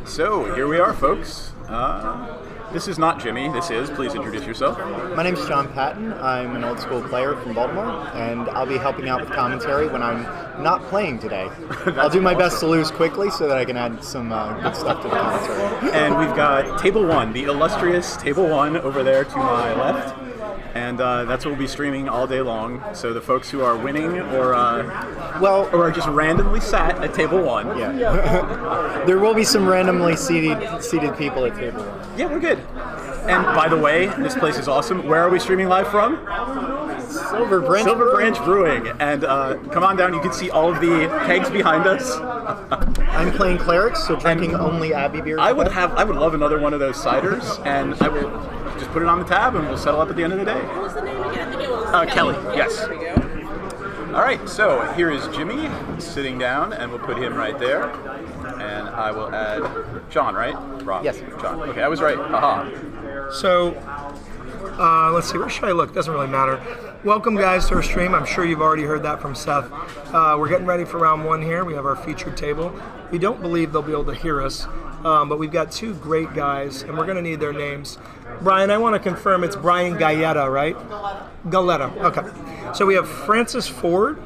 So, here we are, folks. This is not Jimmy, this is. Please introduce yourself. My name's John Patton. I'm an old school player from Baltimore, and I'll be helping out with commentary when I'm not playing today. I'll do my best to lose quickly so that I can add some good stuff to the commentary. And we've got Table 1, the illustrious Table 1 over there to my left. And that's what we'll be streaming all day long. So the folks who are winning or are just randomly sat at Table 1. Yeah. There will be some randomly seated people at Table 1. Yeah, we're good. And by the way, this place is awesome. Where are we streaming live from? Silver Branch Brewing. And come on down, you can see all of the kegs behind us. I'm playing Clerics, so drinking only Abbey beer. I would love another one of those ciders, and I will just put it on the tab and we'll settle up at the end of the day. What was the name again? I think it was Kelly, yes. There we go. All right, so here is Jimmy sitting down, and we'll put him right there. And I will add John, right? Rob. Yes. John. Okay, I was right. Aha. So, let's see, where should I look? Doesn't really matter. Welcome, guys, to our stream. I'm sure you've already heard that from Seth. We're getting ready for round one here. We have our featured table. We don't believe they'll be able to hear us, but we've got two great guys, and we're going to need their names. Brian, I want to confirm it's Brian Galletta, right? Galletta, okay. So we have Francis Ford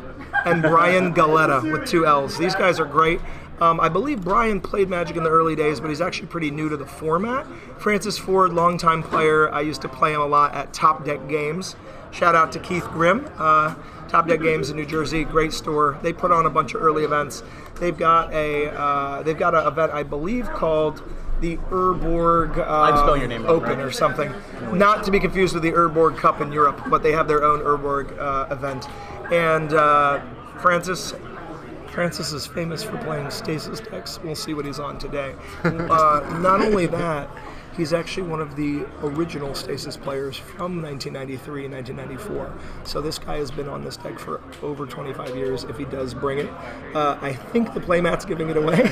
and Brian Galletta with two L's. These guys are great. I believe Brian played Magic in the early days, but he's actually pretty new to the format. Francis Ford, longtime player. I used to play him a lot at Top Deck Games. Shout out to Keith Grimm, Top Deck Games in New Jersey, great store. They put on a bunch of early events. They've got an event I believe called the Urborg I'm spelling your name wrong, Open right? or something. Not to be confused with the Urborg Cup in Europe, but they have their own Urborg event. And Francis is famous for playing stasis decks. We'll see what he's on today. Not only that, he's actually one of the original stasis players from 1993 and 1994. So this guy has been on this deck for over 25 years, if he does bring it. I think the playmat's giving it away.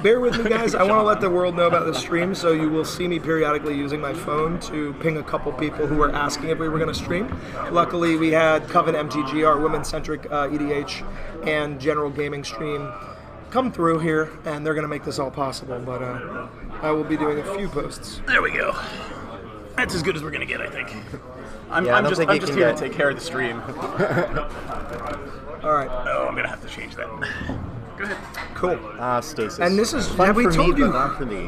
Bear with me, guys. I want to let the world know about the stream, so you will see me periodically using my phone to ping a couple people who were asking if we were going to stream. Luckily, we had Coven MTG, our women-centric EDH and general gaming stream, come through here, and they're going to make this all possible, but I will be doing a few posts. There we go. That's as good as we're going to get, I think. I'm just here to take care of the stream. All right. Oh, I'm going to have to change that. Go ahead. Cool. Stasis. And this is, fun have we for told me, you? but not for thee.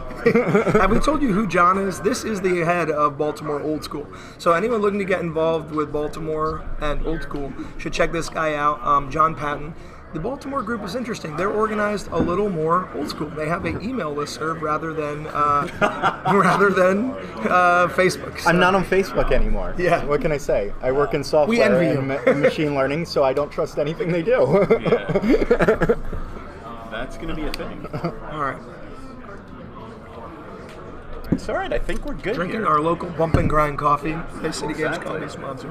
Have we told you who John is? This is the head of Baltimore Old School. So anyone looking to get involved with Baltimore and Old School should check this guy out, John Patton. The Baltimore group is interesting. They're organized a little more old school. They have an email listserv rather than Facebook. So. I'm not on Facebook anymore. Yeah. What can I say? I work in software and machine learning, so I don't trust anything they do. Yeah. That's going to be a thing. All right. It's all right. I think we're good Drinking here. our local bump and grind coffee. Bay City Games Coffee sponsor.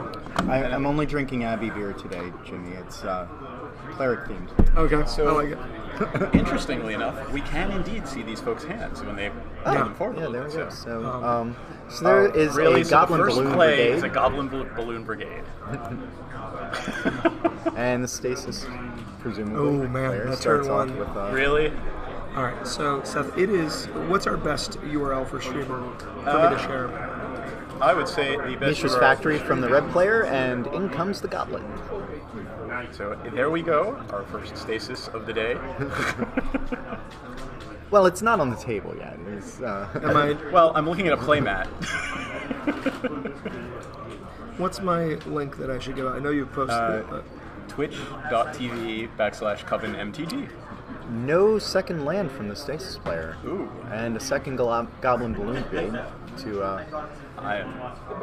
I'm only drinking Abbey beer today, Jimmy. It's cleric themed. Okay, So- I like it. Interestingly enough, we can indeed see these folks' hands when they bring them forward. Yeah, there we go. So, So there is really, a so Goblin the first Balloon play Brigade, is a Goblin Balloon Brigade. and the Stasis, presumably. Oh, man, player that starts turn off one. with, Really? All right, so Seth, it is. What's our best URL for streaming for me to share? I would say the best Mishra's URL Factory from the red player, and in comes the Goblin. So there we go, our first stasis of the day. Well, it's not on the table yet. It's, Am I? Well, I'm looking at a playmat. What's my link that I should go? I know you've posted it, but Twitch.tv/CovenMTG. no second land from the Stasis player. Ooh. And a second Goblin Balloon Brigade to I am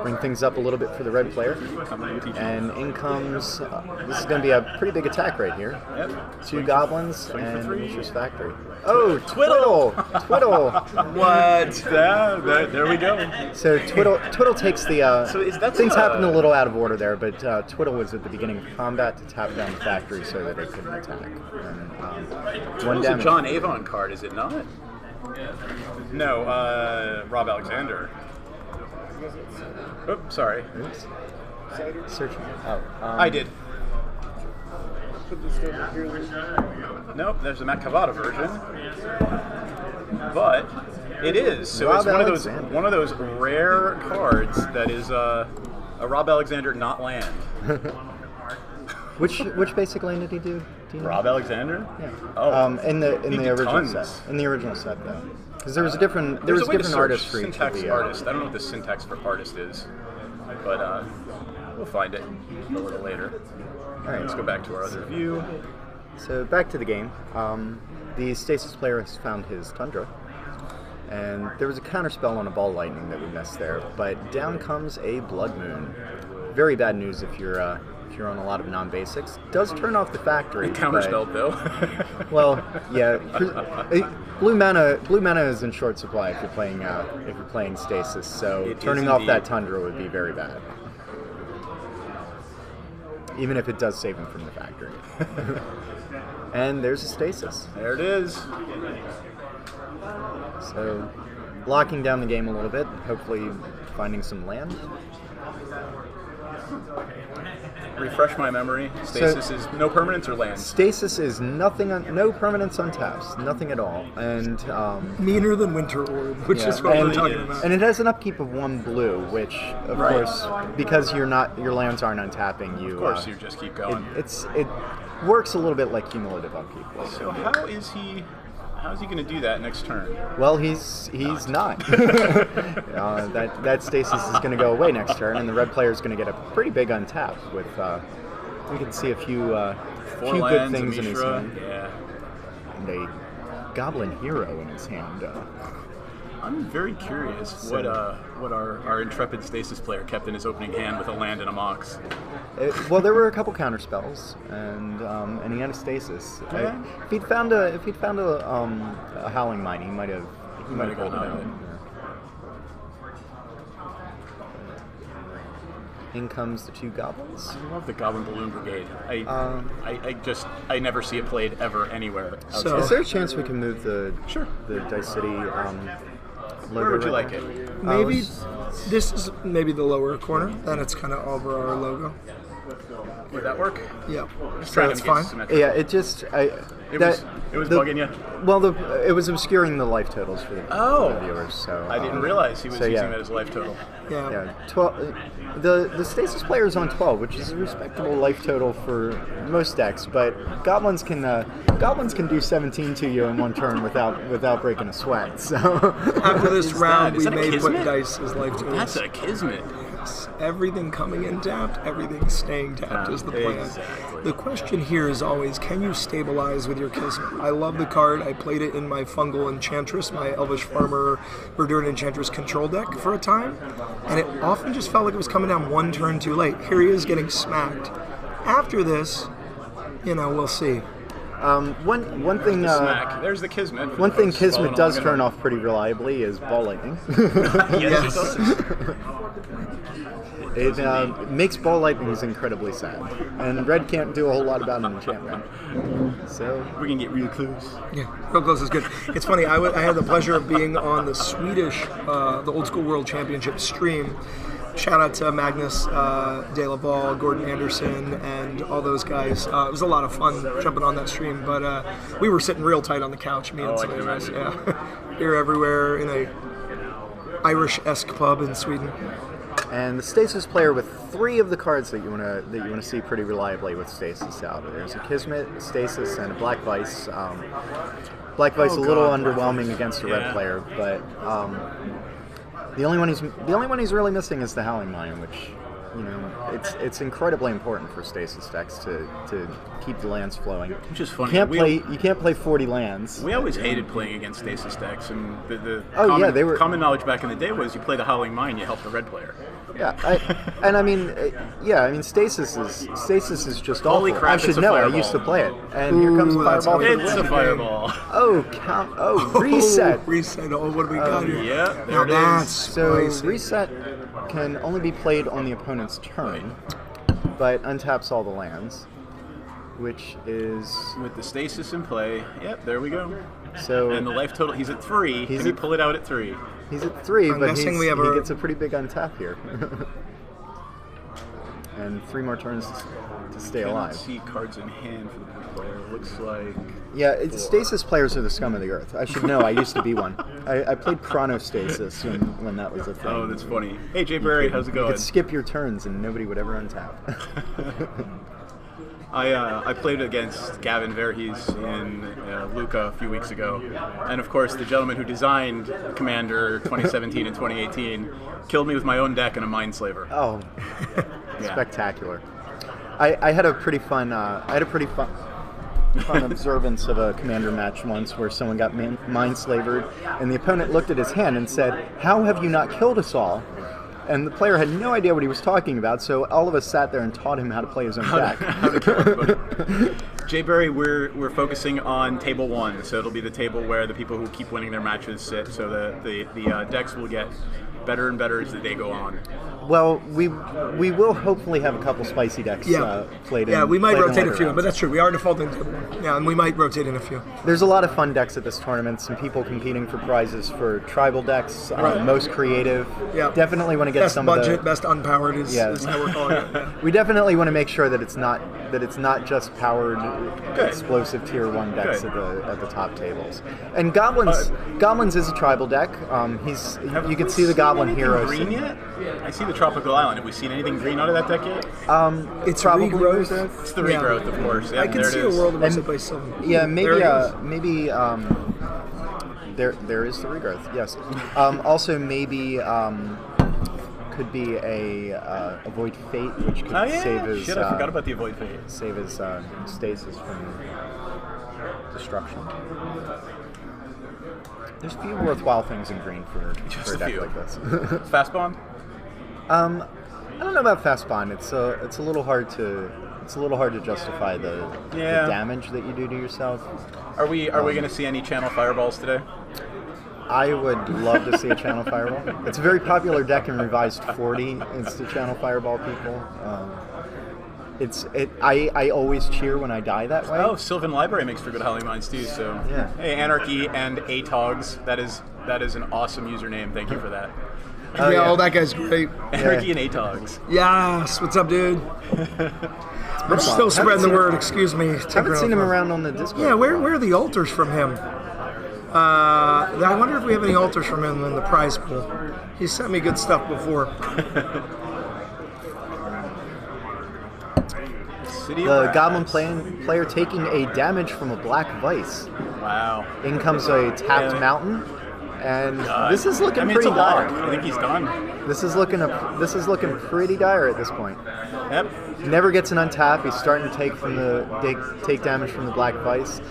bring things up a little bit for the red player. CovenMTG. And in comes, this is going to be a pretty big attack right here. Yep. Two goblins swing for and three. Mishra's Factory. Oh, Twiddle! Twiddle! What? There we go. So Twiddle takes the. So is that things happened a little out of order there, but Twiddle was at the beginning of combat to tap down the factory so that it couldn't attack. And, one It's a damage. John Avon card, is it not? No, Rob Alexander. Oops, sorry. Oops. Searching. Oh, I did. Nope, there's a Matt Cavada version. But it is. So Rob it's Alexander. one of those rare cards that is a Rob Alexander not land. Which basic lane did he do? Do you know? Rob Alexander? Yeah. Oh. In he the did original tons. set. In the original set, though. Because there was a different There's a way to different search artist for each of syntax the artist. I don't know what the syntax for artist is, but we'll find it a little later. All right. Let's go back to our other view. So back to the game. The Stasis player has found his Tundra, and there was a counterspell on a Ball Lightning that we missed there. But down comes a Blood Moon. Very bad news if you're on a lot of non-basics. Does turn off the factory. Counterspelled though. Well, yeah. Blue mana is in short supply if you're playing Stasis. So It turning is off indeed. that Tundra would be very bad. Even if it does save him from the factory. And there's a Stasis. There it is. So locking down the game a little bit, hopefully finding some land. Refresh my memory. Stasis is no permanence or lands. Stasis is nothing, no permanence on taps, nothing at all, and Meaner than Winter Orb, which yeah, is what we're and, talking about. and it has an upkeep of 1 blue, which of Right. course, because your lands aren't untapping, you Of course, you just keep going. it works a little bit like cumulative upkeep. So how is he going to do that next turn? Well, he's not. That Stasis is going to go away next turn, and the red player is going to get a pretty big untap with. We can see a few Four good lands, things in his Mishra. hand, Yeah. and a Goblin Hero in his hand. I'm very curious what our intrepid Stasis player kept in his opening hand with a land and a Mox. Well, there were a couple counter spells, and he had a Stasis. Yeah. If he'd found a Howling Mine, he might have gone pulled it out of out. it. In comes the 2 goblins. I love the Goblin Balloon Brigade. I never see it played ever anywhere. So- Is there a chance we can move the Sure. Dice City logo? Where would you right like now? it? Maybe this is maybe the lower corner. Then it's kind of over our logo. Would that work? Yeah, Just so trying that's to get fine. symmetrical. Yeah, it just It was bugging you. Well, it was obscuring the life totals for the viewers. So I didn't realize he was so, using yeah. that as a life total. Yeah. Yeah, 12. The Stasis player is on 12, which is a respectable life total for most decks. But goblins can do 17 to you in one turn without breaking a sweat. So After this round, is we that a may put Kismet? dice as life totals. That's a kismet. Everything coming in tapped, everything staying tapped is the plan. Exactly. The question here is always, can you stabilize with your Kismet? I love the card. I played it in my Fungal Enchantress, my Elvish Farmer Verduran Enchantress control deck for a time, and it often just felt like it was coming down one turn too late. Here he is getting smacked. After this, we'll see. one thing. Smack. There's the kismet. One thing Folks Kismet following does along turn at off pretty reliably is Ball Lightning. home. Yes, Yes. it does. It makes Ball Lightnings incredibly sad, and Red can't do a whole lot about an enchantment. So We can get real close. Yeah, real close is good. It's funny, I had the pleasure of being on the Swedish, the Old School World Championship stream. Shout out to Magnus De La Val, Gordon Anderson, and all those guys. It was a lot of fun jumping on that stream, but we were sitting real tight on the couch, me and I some can of us. imagine. Yeah, here everywhere in a Irish-esque pub in Sweden. And the Stasis player with 3 of the cards that you wanna see pretty reliably with Stasis out. There's a Kismet, Stasis, and a Black Vice. Black Vice a little underwhelming against a red Yeah. player, but the only one he's really missing is the Howling Mine, which it's incredibly important for Stasis decks to keep the lands flowing. Which is funny. You can't play 40 lands. We always hated playing against Stasis decks, and the Oh, yeah, they were- common knowledge back in the day was you play the Howling Mine, you help the red player. Yeah, Stasis is just Holy awful. crap, I should it's a know. I fireball. used to play it, and here comes Ooh, that's Fireball for the It's win. a fireball. Oh, reset. Reset. Oh, what do we got here? Yeah, there Now it that's is. So spicy. reset can only be played on the opponent's turn, but untaps all the lands, which is With the Stasis in play. Yep, there we go. so. And the life total, he's at 3. He's Can you at- pull it out at 3? He's at 3, I'm but guessing he we have a- gets a pretty big untap here. And 3 more turns stay cannot alive. see cards in hand for the blue player. It looks like... Yeah, stasis players are the scum of the earth. I should know. I used to be one. I played chronostasis when that was a thing. Oh, that's funny. Hey, Jay Barry, how's it You going? could skip your turns and nobody would ever untap. I played against Gavin Verhees in Luca a few weeks ago, and of course the gentleman who designed Commander 2017 and 2018 killed me with my own deck and a Mindslaver. Oh, Yeah. spectacular! I had a pretty fun. Fun observance of a commander match once where someone got mind-slavered, and the opponent looked at his hand and said, "How have you not killed us all?" And the player had no idea what he was talking about, so all of us sat there and taught him how to play his own deck. Jay Barry, we're focusing on table 1, so it'll be the table where the people who keep winning their matches sit. So the decks will get better and better as the day go on. Well, we will hopefully have a couple spicy decks played in. Yeah, we might played in rotate a later few, rounds. but that's true. We are defaulting to table 1. Yeah, and we might rotate in a few. There's a lot of fun decks at this tournament. Some people competing for prizes for tribal decks, most creative. Yeah. Definitely want to get Best some budget, of the. best unpowered is how we're calling it. Yeah. We definitely want to make sure that it's not just powered, explosive tier 1 decks at the top tables. And goblins is a tribal deck. You can see the goblin heroes. Green yet? I see the Tropical Island. Have we seen anything green out of that deck yet? It's probably regrowth. It's the regrowth, of course. Yeah, I can there it see a is. world in which they play some. Yeah, There it is. maybe there is the regrowth. Yes. Also, maybe could be a avoid fate, which could save his. Shit, I forgot about the avoid fate. Save his stasis from destruction. There's a few worthwhile things in green for a deck few. like this. Fast bond? I don't know about fast bond. It's a little hard to justify the damage that you do to yourself. Are we going to see any channel fireballs today? I would love to see a channel fireball. It's a very popular deck in revised 40. It's the channel fireball people. I always cheer when I die that way. Oh, Sylvan Library makes for good Howling Minds too. So Yeah. Hey, Anarchy and Atogs. That is an awesome username. Thank you for that. Oh, that guy's great. Anarchy and Atogs. Yes, what's up, dude? I'm still spreading the word. Excuse me. Haven't seen him around on the Discord. Yeah, where are the altars from him? I wonder if we have any altars from him in the prize pool. He sent me good stuff before. City The of goblin Brass. player taking a damage from a black vice. Wow. In comes a tapped mountain, and this is looking it's pretty a lock. dire. I think he's done. This is looking pretty dire at this point. Yep. Never gets an untap. He's starting to take damage from the black vice.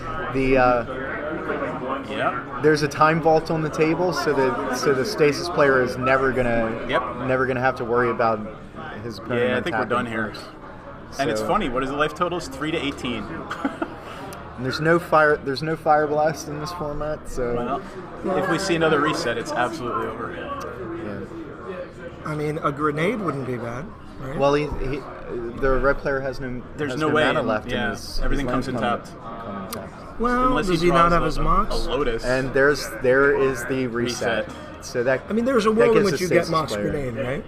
There's a time vault on the table, so the stasis player is never gonna have to worry about his opponent. Yeah, I think we're untapping done here. first. And it's So- funny. What is the life total? It's 3 to 18. And there's no fire blast in this format, so Well, if we see another reset, it's absolutely over. yeah. I mean, a grenade wouldn't be bad, right? Well, the red player has no. There's has no way. mana left. Yeah, in his everything lands comes in come tapped. well, Unless does he not draws have his mox? a Lotus. And there is the reset. So that. I mean, there's a that world in gives which the you get stasis mox player- grenade, right?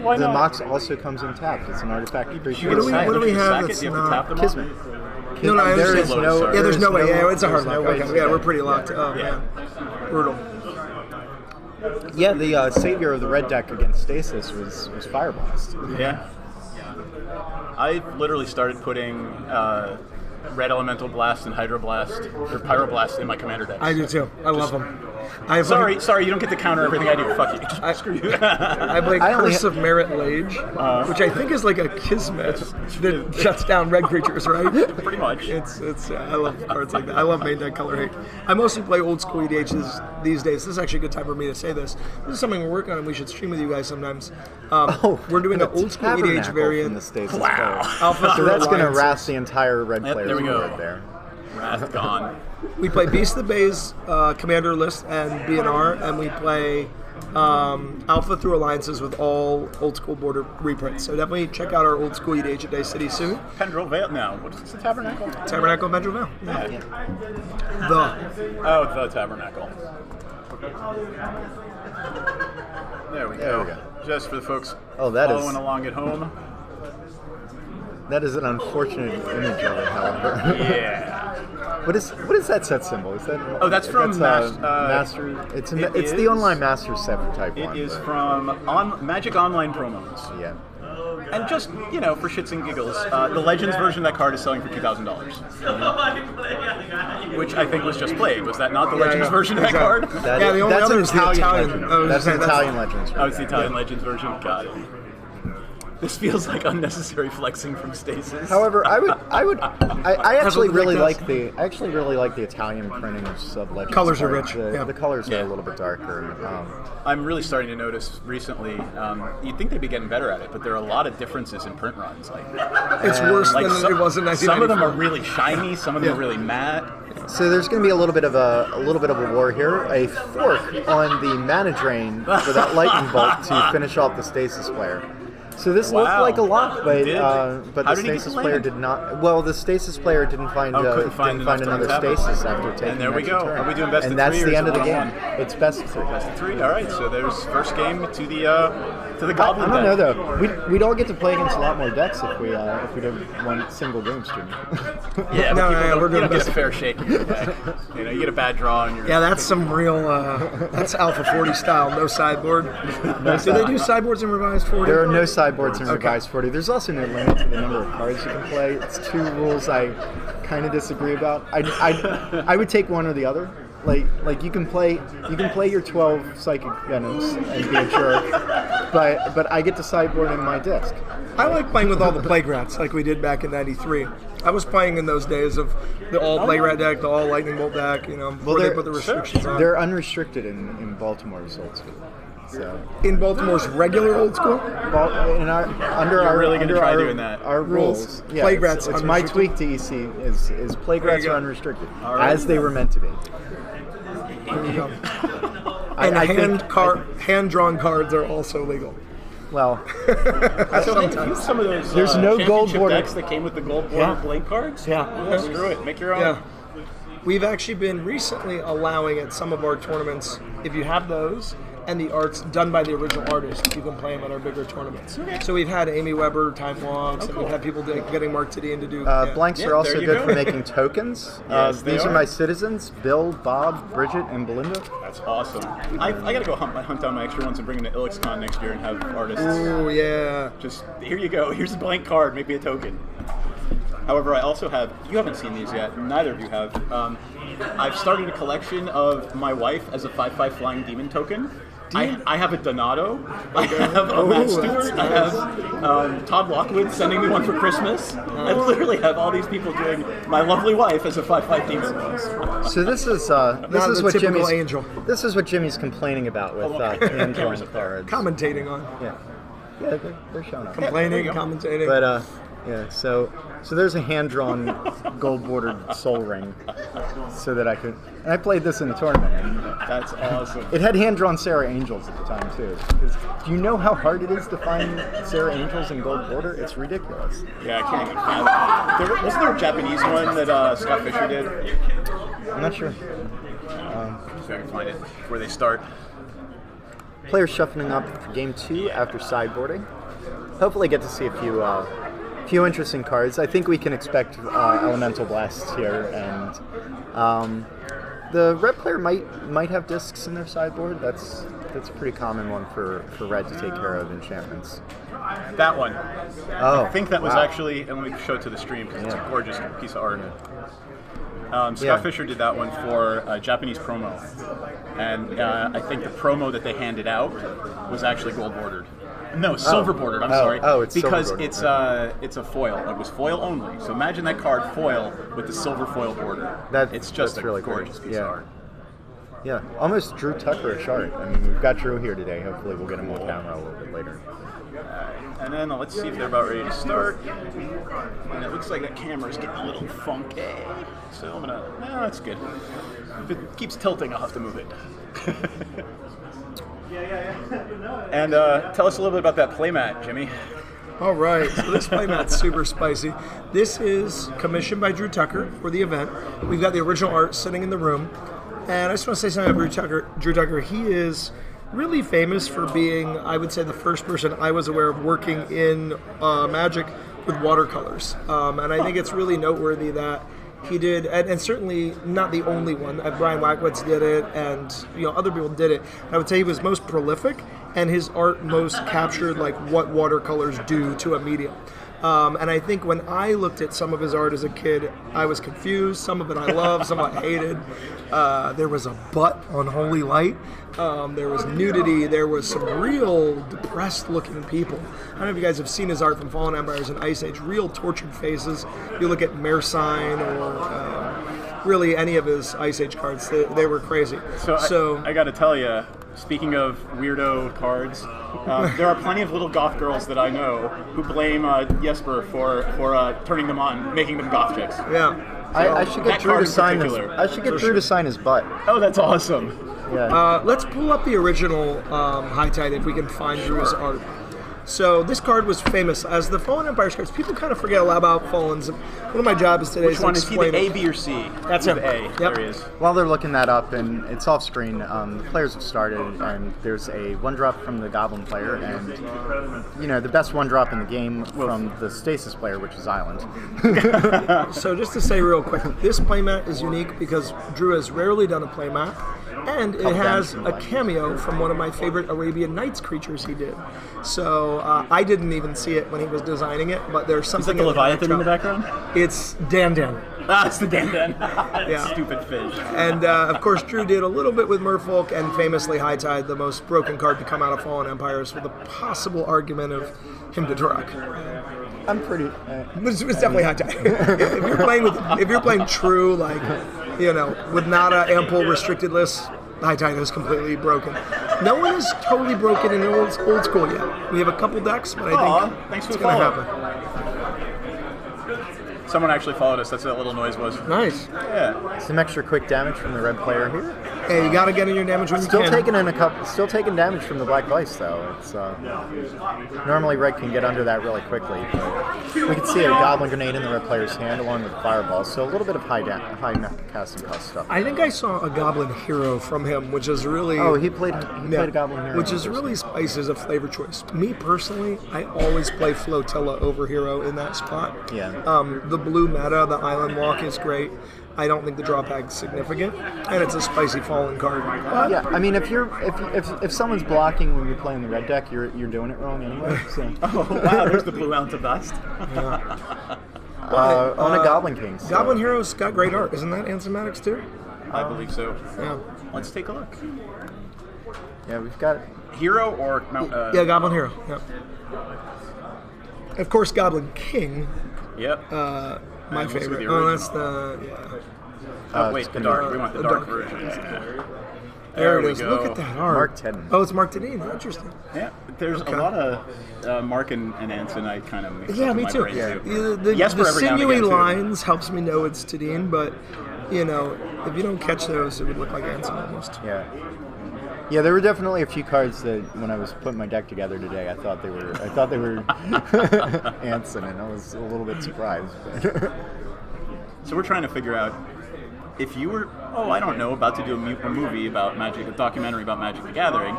Why The not? mox also comes in tapped. It's an artifact. What do we have that's Do you have to not- tap them all? Kismet. No, I There understand. is no. Yeah, there's no way. Yeah, it's a hard there's no lock. way Okay, to yeah, do we're that. pretty locked. Oh, Yeah. man. Brutal. Yeah, the savior of the red deck against stasis was Fire Blast. Yeah. I literally started putting Red Elemental Blast and Hydroblast or Pyroblast in my commander decks. I do too. I love them. Sorry, you don't get to counter everything I do. Fuck you. Screw you. I play I only Curse of Merit Lage, which I think is like a Kismet that shuts down red creatures, right? Pretty much. It's I love cards like that. I love main deck color hate. I mostly play old school EDHs these days. This is actually a good time for me to say this. This is something we're working on and we should stream with you guys sometimes. We're doing an old school EDH Tabernacle from variant. the stasis Wow. player. Alpha So through that's going to alliances. wrath the entire red Yep, player there we go. right there. Wrath gone. We play Beast of the Bays commander list and BNR, and we play Alpha through alliances with all old school border reprints. So definitely check out our old school EDH at Day City soon. Pendrell Vale now. What is the Tabernacle? Tabernacle of Benjamin. Yeah. The. Oh, the Tabernacle. There we go. There we go. Just for the folks Oh, that is- following along at home. That is an unfortunate image of it, however. Yeah. What is that set symbol? Is that? Oh, that's from Master. It's the online Master set for Type 1. It is from Magic Online promos. Yeah. And just, for shits and giggles, the Legends version of that card is selling for $2,000. Which I think was just played. Was that not the Legends version of that card? The only other is the Italian. That's the Italian Legends. Oh, it's the Italian Legends version. Got it. This feels like unnecessary flexing from Stasis. However, I actually really like the Italian printings of Legends. Colors are cards. rich. The colors are a little bit darker. I'm really starting to notice recently. You'd think they'd be getting better at it, but there are a lot of differences in print runs. Like it's worse than it was in 1994. Some of them are really shiny. Some of them are really matte. So there's going to be a little bit of a war here. A fork on the mana drain for that lightning bolt to finish off the Stasis player. So this looked like a lock, but the Stasis player did not. Well, the Stasis player didn't find another Stasis after taking. And there we go. Turn. Are we doing best of 3? And that's the end of the game. It's best of 3. Best of 3. All right. So there's first game to the Goblin. I don't know though. We'd all get to play against a lot more decks if we did one single game stream. Yeah. We're doing get a fair shake. You get a bad draw. And yeah, that's some real. That's Alpha 40 style. No sideboard. Do they do sideboards in Revised 40? There are no sideboards in Revised 40. There's also no limit to the number of cards you can play. It's 2 rules I kind of disagree about. I would take one or the other. Like you can play your 12 Psychic Venoms and be a jerk, but I get to sideboard in my disc. I like playing with all the Plague Rats like we did back in '93. I was playing in those days of the all Plague Rat deck, the all Lightning Bolt deck. Before they put the restrictions on. They're unrestricted in Baltimore's old school. So in Baltimore's regular old school, under our rules, yeah, Plague Rats. It's my tweak to EC is Plague Rats are unrestricted as they were meant to be. And hand-drawn cards are also legal. Well, use some of those. There's no gold border decks that came with the gold border blank cards. Yeah, screw it. Make your own. Yeah. We've actually been recently allowing at some of our tournaments, if you have those and the art's done by the original artist, you can play them at our bigger tournaments. Okay. So we've had Amy Weber time logs, and we've had people getting Mark Tidian to do. Blanks are also good for making tokens. Yes, these are my citizens: Bill, Bob, Bridget, and Belinda. That's awesome. I gotta go hunt down my extra ones and bring them to IllexCon next year and have artists. Oh yeah. Just here you go. Here's a blank card. Make me a token. However, I also have. You haven't seen these yet. Neither of you have. I've started a collection of my wife as a 5/5 flying demon token. I have a Donato. I have a Matt Stewart. I have Todd Lockwood sending me one for Christmas. I literally have all these people doing my lovely wife as a 5/5 demon. So this is what Jimmy's complaining about with hand-drawn cards. Commentating on. Yeah, they're showing up. Complaining, commentating. But so there's a hand-drawn gold-bordered Soul Ring, so that I could. And I played this in a tournament. That's awesome. It had hand-drawn Sarah Angels at the time too. Do you know how hard it is to find Sarah Angels in gold border? It's ridiculous. Yeah, I can't even find it. Wasn't there a Japanese one that Scott Fisher did? I'm not sure. See if I can find it. Where they start. Players shuffling up for game 2 after sideboarding. Hopefully, get to see a few interesting cards. I think we can expect Elemental Blasts here, and the red player might have discs in their sideboard. That's a pretty common one for red to take care of enchantments. That one. Oh, I think that was actually, and let me show it to the stream because it's a gorgeous piece of art. Scott Fisher did that one for a Japanese promo, and I think the promo that they handed out was actually gold bordered. No, silver bordered. I'm sorry. Oh, it's because silver it's a foil. It was foil only. So imagine that card foil with the silver foil border. It's just a really gorgeous piece of art. Yeah, almost Drew Tucker a chart. I mean, we've got Drew here today. Hopefully, we'll get him on camera a little bit later. And then let's see if they're about ready to start. And it looks like that camera's getting a little funky. So I'm gonna. No, that's good. If it keeps tilting, I'll have to move it. And tell us a little bit about that playmat, Jimmy. All right, so this playmat's super spicy. This is commissioned by Drew Tucker for the event. We've got the original art sitting in the room. And I just want to say something about Drew Tucker. He is really famous for being, I would say, the first person I was aware of working in Magic with watercolors, and I think it's really noteworthy that he did, and certainly not the only one. Brian Wackwitz did it, and other people did it. I would say he was most prolific, and his art most captured like what watercolors do to a medium. And I think when I looked at some of his art as a kid, I was confused. Some of it I loved, some of it I hated. There was a butt on Holy Light. There was nudity. There was some real depressed-looking people. I don't know if you guys have seen his art from Fallen Empires and Ice Age. Real tortured faces. You look at Mersine or really any of his Ice Age cards, they were crazy. So I got to tell you, speaking of weirdo cards, there are plenty of little goth girls that I know who blame Jesper for turning them on, making them goth chicks. Yeah. I should get Drew to sign this. I should get Drew to sign his butt. Oh, that's awesome. Yeah. Let's pull up the original High Tide if we can find Drew's art. So this card was famous as the Fallen Empires cards. People kind of forget a lot about Fallens. One of my jobs today is to explain. Which one is he? The A, B, or C? That's him. A. Yep. There he is. While they're looking that up, and it's off screen, the players have started, and there's a 1-drop from the Goblin player, and the best 1-drop in the game from the Stasis player, which is Island. So just to say real quick, this playmat is unique because Drew has rarely done a playmat, and it has a cameo from one of my favorite Arabian Nights creatures he did. So I didn't even see it when he was designing it, but there's something. Is that the Leviathan in the background? It's Dan Dan. Ah, it's the Dan Dan. Yeah. Stupid fish. And of course, Drew did a little bit with Merfolk, and famously High Tide, the most broken card to come out of Fallen Empires, with a possible argument of him to Durak. I'm pretty. It's definitely High Tide. if you're playing true, like with not an ample restricted list, High Tide is completely broken. No one is totally broken in old school yet. We have a couple decks, but I think thanks it's for going to follow. happen. Someone actually followed us. That's what that little noise was. Nice. Yeah. Some extra quick damage from the red player here. Hey, you got to get in your damage when you can. Still taking damage from the Black Vice though. It's normally red can get under that really quickly. But we can see a Goblin Grenade in the red player's hand along with Fireball. So a little bit of high casting cost stuff. I think I saw a Goblin Hero from him, which is really. Oh, he played a Goblin Hero, which is really spicy as a flavor choice. Me personally, I always play Flotilla over Hero in that spot. Yeah. The blue meta, the Island Walk is great. I don't think the draw bag's significant, and it's a spicy Fallen card. Yeah, I mean, if someone's blocking when you're playing the red deck, you're doing it wrong anyway. So. Oh wow, there's the blue ounce of dust. On a Goblin King. So. Goblin Hero's got great art, isn't that Ansomatics too? I believe so. Yeah. Let's take a look. Yeah, we've got Hero or Mount? Yeah, Goblin Hero. Yep. Of course, Goblin King. Yep. My what's with favorite. the Oh, original? that's the. Yeah. Oh wait, the dark. We want the dark dark. version. Yeah. There it we is. go. Look at that art. Mark Tedden. Oh, it's Mark Tedden. Interesting. Yeah, there's a lot of Mark and Anson. I kind of mix Yeah, up in me my too. brain, Yeah. too. The Jesper every now and sinewy again, too. lines helps me know it's Tedden, but if you don't catch those, it would look like Anson almost. Yeah. Yeah, there were definitely a few cards that when I was putting my deck together today, I thought they were Anson, and I was a little bit surprised. So we're trying to figure out if you were, I don't know, about to do a movie about Magic, a documentary about Magic the Gathering,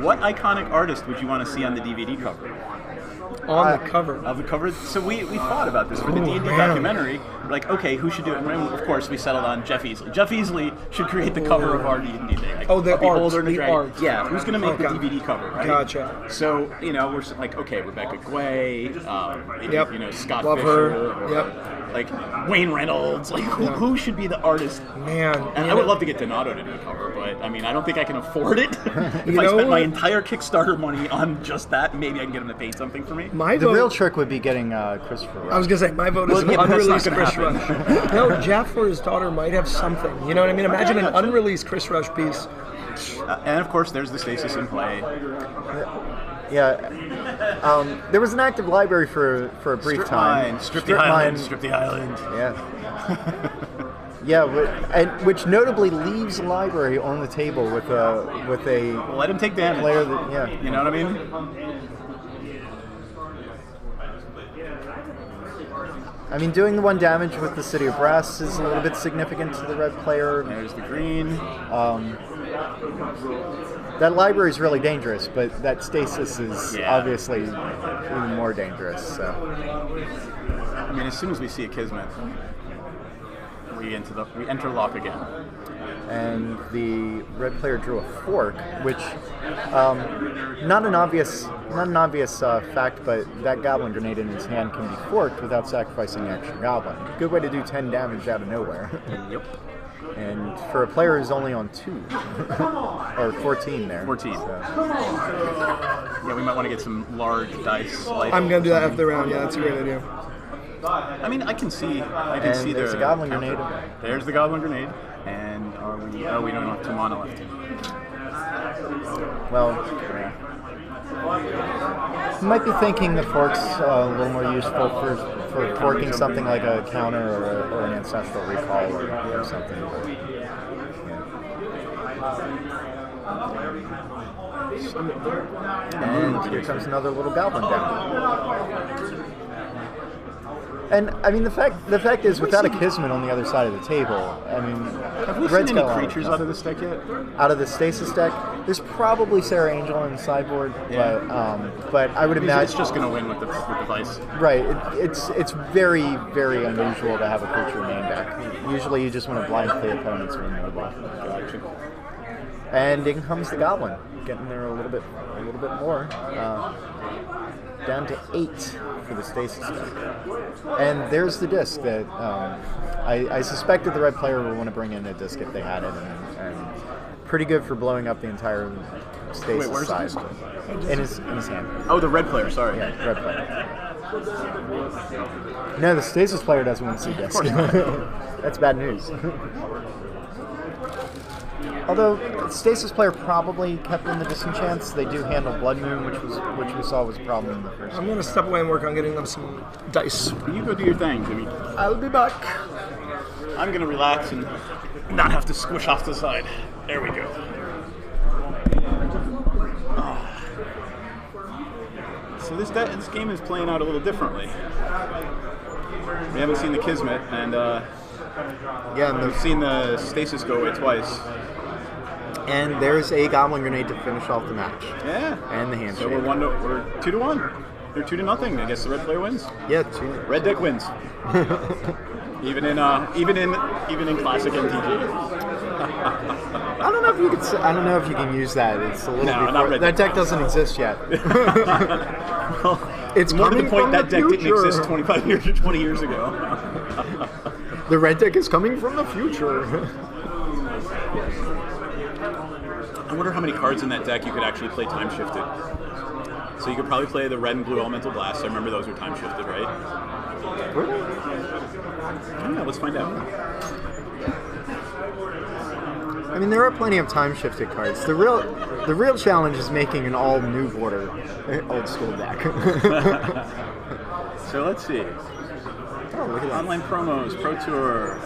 what iconic artist would you want to see on the DVD cover? On the cover. Of the cover. So we thought about this for the D&D documentary. We're like, okay, who should do it? And of course, we settled on Jeff Easley. Jeff Easley should create the cover of our D&D thing. Like, Oh, the a Beholder art, and a the Dragon. art. Yeah, who's going to make the Okay. DVD cover, right? Gotcha. So, we're like, okay, Rebecca Gway, maybe, Yep. Scott Love Fisher. her. Or, Yep. Like, Wayne Reynolds. Like, who should be the artist? Man. And I would love to get Donato to do the cover, but I mean, I don't think I can afford it. If You I know spent my what? entire Kickstarter money on just that, maybe I can get him to paint something for me. My The vote, real trick would be getting Christopher Rush. I was going to say, my vote is an yeah, but that's not unreleased gonna Chris happen. Rush. No, Jeff or his daughter might have something. You know what I mean? Imagine an unreleased Chris Rush piece. And of course, there's the Stasis in play. Yeah. There was an active library for a brief time. Strip the island. Strip the island. Yeah. Yeah, which notably leaves the library on the table with a Let him take damage. player that, yeah. You know what I mean? I mean, doing the 1 damage with the City of Brass is a little bit significant to the red player. There's the green. That library is really dangerous, but that stasis is obviously even more dangerous. So, I mean, as soon as we see a Kismet, we enter lock again. And the red player drew a fork, which not an obvious fact, but that goblin grenade in his hand can be forked without sacrificing an extra goblin. Good way to do 10 damage out of nowhere. Yep. And for a player who's only on 2 or 14 there. 14. So. Yeah, we might want to get some large dice. I'm gonna do that after the round. Yeah, that's a great idea. I mean, I can see there's a goblin grenade. There's the goblin grenade. And are we? Oh, we don't have 2 mana left. Well, you might be thinking the fork's a little more useful for forking something like a counter or an ancestral recall or something. But, And here comes another little goblin down. And I mean, the fact is, without a Kismet on the other side of the table, I mean, have we seen any creatures out of this deck yet? Out of the Stasis deck, there's probably Sarah Angel in the sideboard, but I would imagine it's just going to win with the Vice. Right. It's very, very unusual to have a creature main deck. Usually, you just want to blind play opponents when you're Gotcha. And in comes the Goblin, getting there a little bit more. Down to 8 for the Stasis deck. And there's the disc that I suspected the red player would want to bring in a disc if they had it, and pretty good for blowing up the entire Stasis side. In his hand. Oh, the red player, sorry. Yeah, red player. No, the Stasis player doesn't want to see disc. That's bad news. Although the Stasis player probably kept in the Disenchants, they do handle Blood Moon, which we saw was a problem in the first. I'm going to step away and work on getting them some dice. You go do your thing, Jimmy. I'll be back. I'm going to relax and not have to squish off to the side. There we go. So this game is playing out a little differently. We haven't seen the Kismet, and we've seen the Stasis go away twice. And there's a Goblin Grenade to finish off the match. Yeah. And the handshake. So we're 2-1. They're 2-0. I guess the red player wins. Yeah, 2. Red deck wins. even in classic MTG. I don't know if you can use that. It's a little not red that deck doesn't exist yet. Well, it's more to the point that deck didn't exist 25 years or 20 years ago. The red deck is coming from the future. I wonder how many cards in that deck you could actually play time shifted. So you could probably play the red and blue elemental blasts. I remember those were time shifted, right? Were they? I don't know. Let's find out. I mean, there are plenty of time shifted cards. The real challenge is making an all new border old school deck. So let's see. Oh, look at that. Online promos, Pro Tour.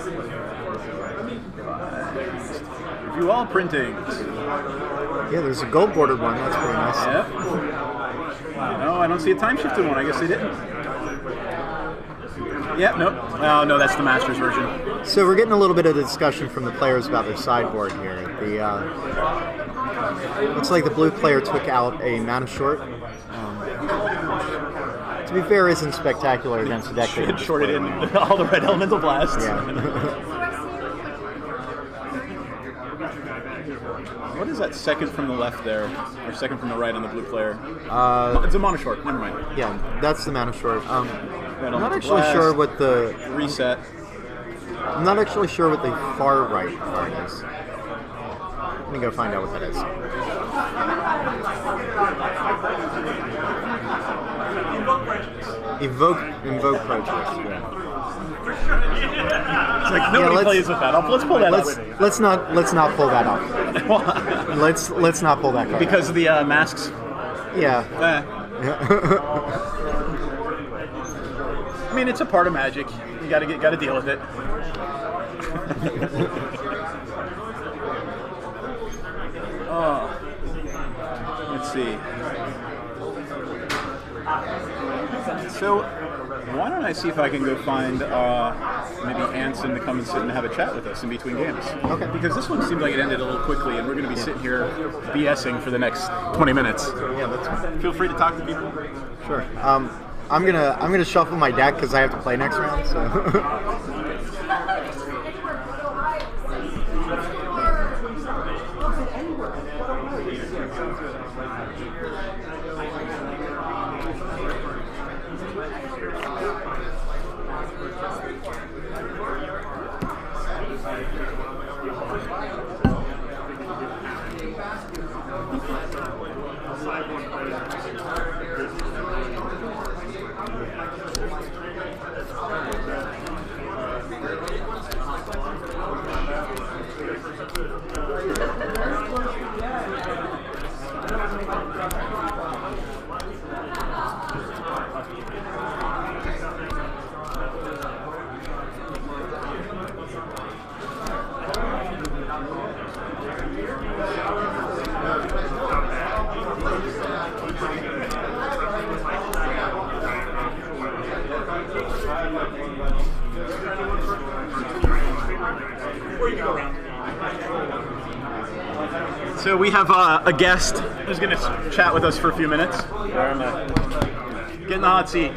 Review all printings. Yeah, there's a gold bordered one. That's pretty nice. Yep. No, I don't see a time shifted one. I guess they didn't. Yep, nope. Oh, no, that's the Masters version. So we're getting a little bit of discussion from the players about their sideboard here. Looks like the blue player took out a mana short. To be fair, isn't spectacular against a deck that It shorted in all the red elemental blasts. Yeah. What is that second from the left there? Or second from the right on the blue player? It's a mono short, never mind. Yeah, that's the mana short. I'm Red not elemental actually blast, sure what the reset. I'm not actually sure what the far right card is. Let me go find out what that is. Invoke prejudice. Yeah. It's like nobody plays with that. Let's pull that up. Let's not pull that up. let's not pull that card. Because of the masks. Yeah. I mean, it's a part of Magic. You gotta deal with it. Oh, let's see. So why don't I see if I can go find maybe Anson to come and sit and have a chat with us in between games? Okay. Because this one seemed like it ended a little quickly, and we're going to be sitting here BSing for the next 20 minutes. Yeah, that's fine. Feel free to talk to people. Sure. I'm gonna shuffle my deck because I have to play next round. So. So we have a guest who's going to chat with us for a few minutes. I'm get in the hot seat.